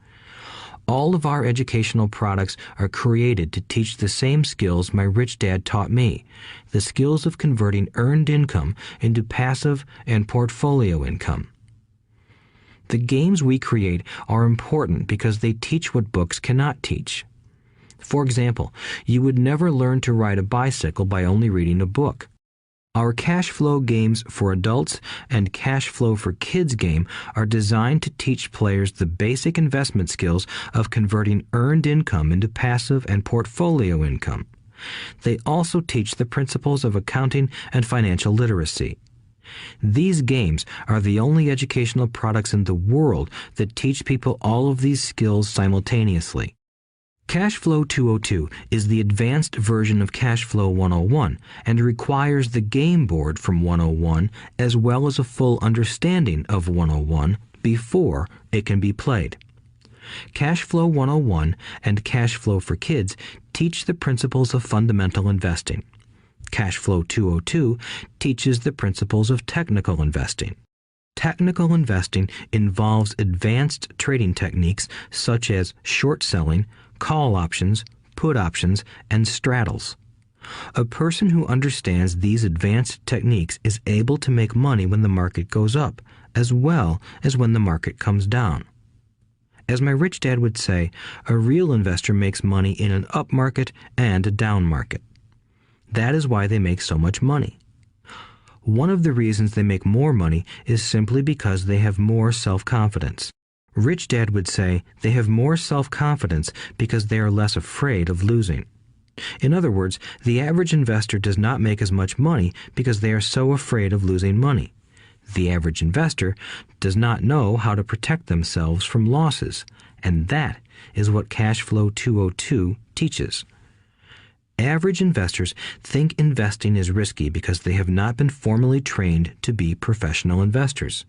All of our educational products are created to teach the same skills my rich dad taught me, the skills of converting earned income into passive and portfolio income. The games we create are important because they teach what books cannot teach. For example, you would never learn to ride a bicycle by only reading a book. Our cash flow games for adults and cash flow for kids game are designed to teach players the basic investment skills of converting earned income into passive and portfolio income. They also teach the principles of accounting and financial literacy. These games are the only educational products in the world that teach people all of these skills simultaneously. Cash Flow 202 is the advanced version of Cash Flow 101 and requires the game board from 101 as well as a full understanding of 101 before it can be played. Cash Flow 101 and Cash Flow for Kids teach the principles of fundamental investing. Cash Flow 202 teaches the principles of technical investing. Technical investing involves advanced trading techniques such as short selling, call options, put options, and straddles. A person who understands these advanced techniques is able to make money when the market goes up, as well as when the market comes down. As my rich dad would say, a real investor makes money in an up market and a down market. That is why they make so much money. One of the reasons they make more money is simply because they have more self-confidence. Rich Dad would say they have more self-confidence because they are less afraid of losing. In other words, the average investor does not make as much money because they are so afraid of losing money. The average investor does not know how to protect themselves from losses, and that is what Cash Flow 202 teaches. Average investors think investing is risky because they have not been formally trained to be professional investors.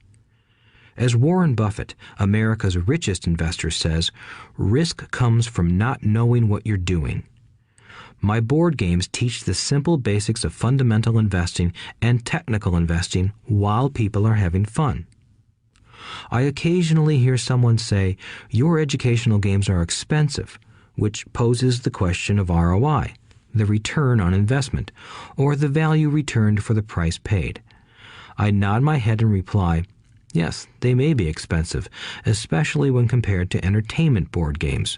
As Warren Buffett, America's richest investor, says, risk comes from not knowing what you're doing. My board games teach the simple basics of fundamental investing and technical investing while people are having fun. I occasionally hear someone say, your educational games are expensive, which poses the question of ROI, the return on investment, or the value returned for the price paid. I nod my head and reply, yes, they may be expensive, especially when compared to entertainment board games.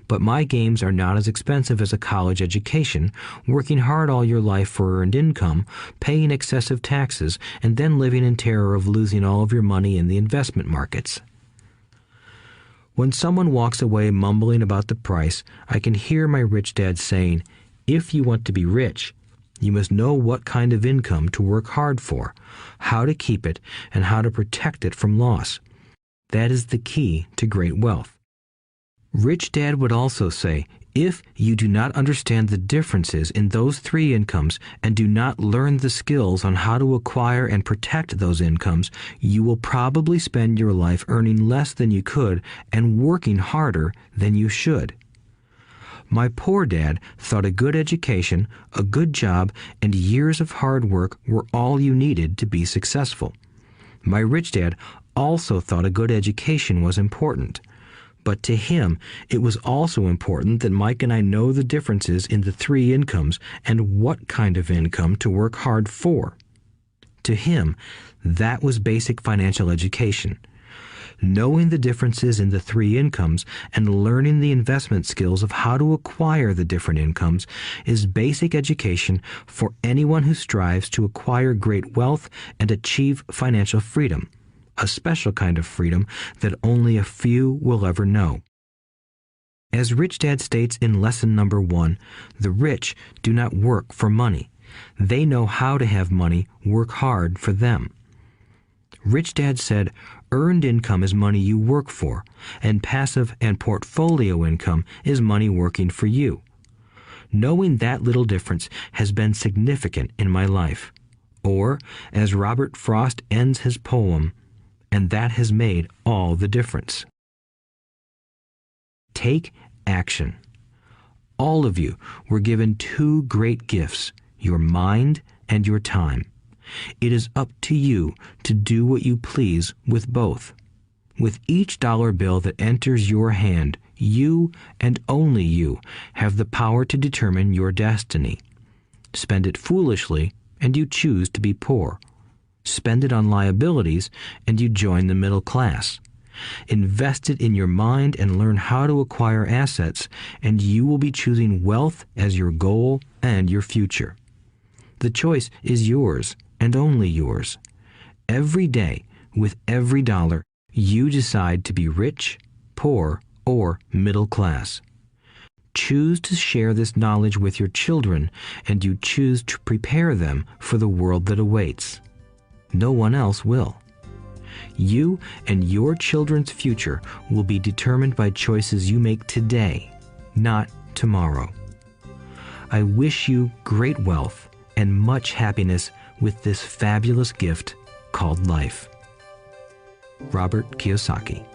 But my games are not as expensive as a college education, working hard all your life for earned income, paying excessive taxes, and then living in terror of losing all of your money in the investment markets. When someone walks away mumbling about the price, I can hear my rich dad saying, if you want to be rich, you must know what kind of income to work hard for, how to keep it, and how to protect it from loss. That is the key to great wealth. Rich Dad would also say, if you do not understand the differences in those three incomes and do not learn the skills on how to acquire and protect those incomes, you will probably spend your life earning less than you could and working harder than you should. My poor dad thought a good education, a good job, and years of hard work were all you needed to be successful. My rich dad also thought a good education was important. But to him, it was also important that Mike and I know the differences in the three incomes and what kind of income to work hard for. To him, that was basic financial education. Knowing the differences in the three incomes and learning the investment skills of how to acquire the different incomes is basic education for anyone who strives to acquire great wealth and achieve financial freedom, a special kind of freedom that only a few will ever know. As Rich Dad states in lesson number 1, the rich do not work for money. They know how to have money work hard for them. Rich Dad said, earned income is money you work for, and passive and portfolio income is money working for you. Knowing that little difference has been significant in my life. Or, as Robert Frost ends his poem, and that has made all the difference. Take action. All of you were given two great gifts, your mind and your time. It is up to you to do what you please with both. With each dollar bill that enters your hand, you and only you have the power to determine your destiny. Spend it foolishly, and you choose to be poor. Spend it on liabilities, and you join the middle class. Invest it in your mind and learn how to acquire assets, and you will be choosing wealth as your goal and your future. The choice is yours, and only yours. Every day, with every dollar, you decide to be rich, poor, or middle class. Choose to share this knowledge with your children, and you choose to prepare them for the world that awaits. No one else will. You and your children's future will be determined by choices you make today, not tomorrow. I wish you great wealth and much happiness with this fabulous gift called life. Robert Kiyosaki.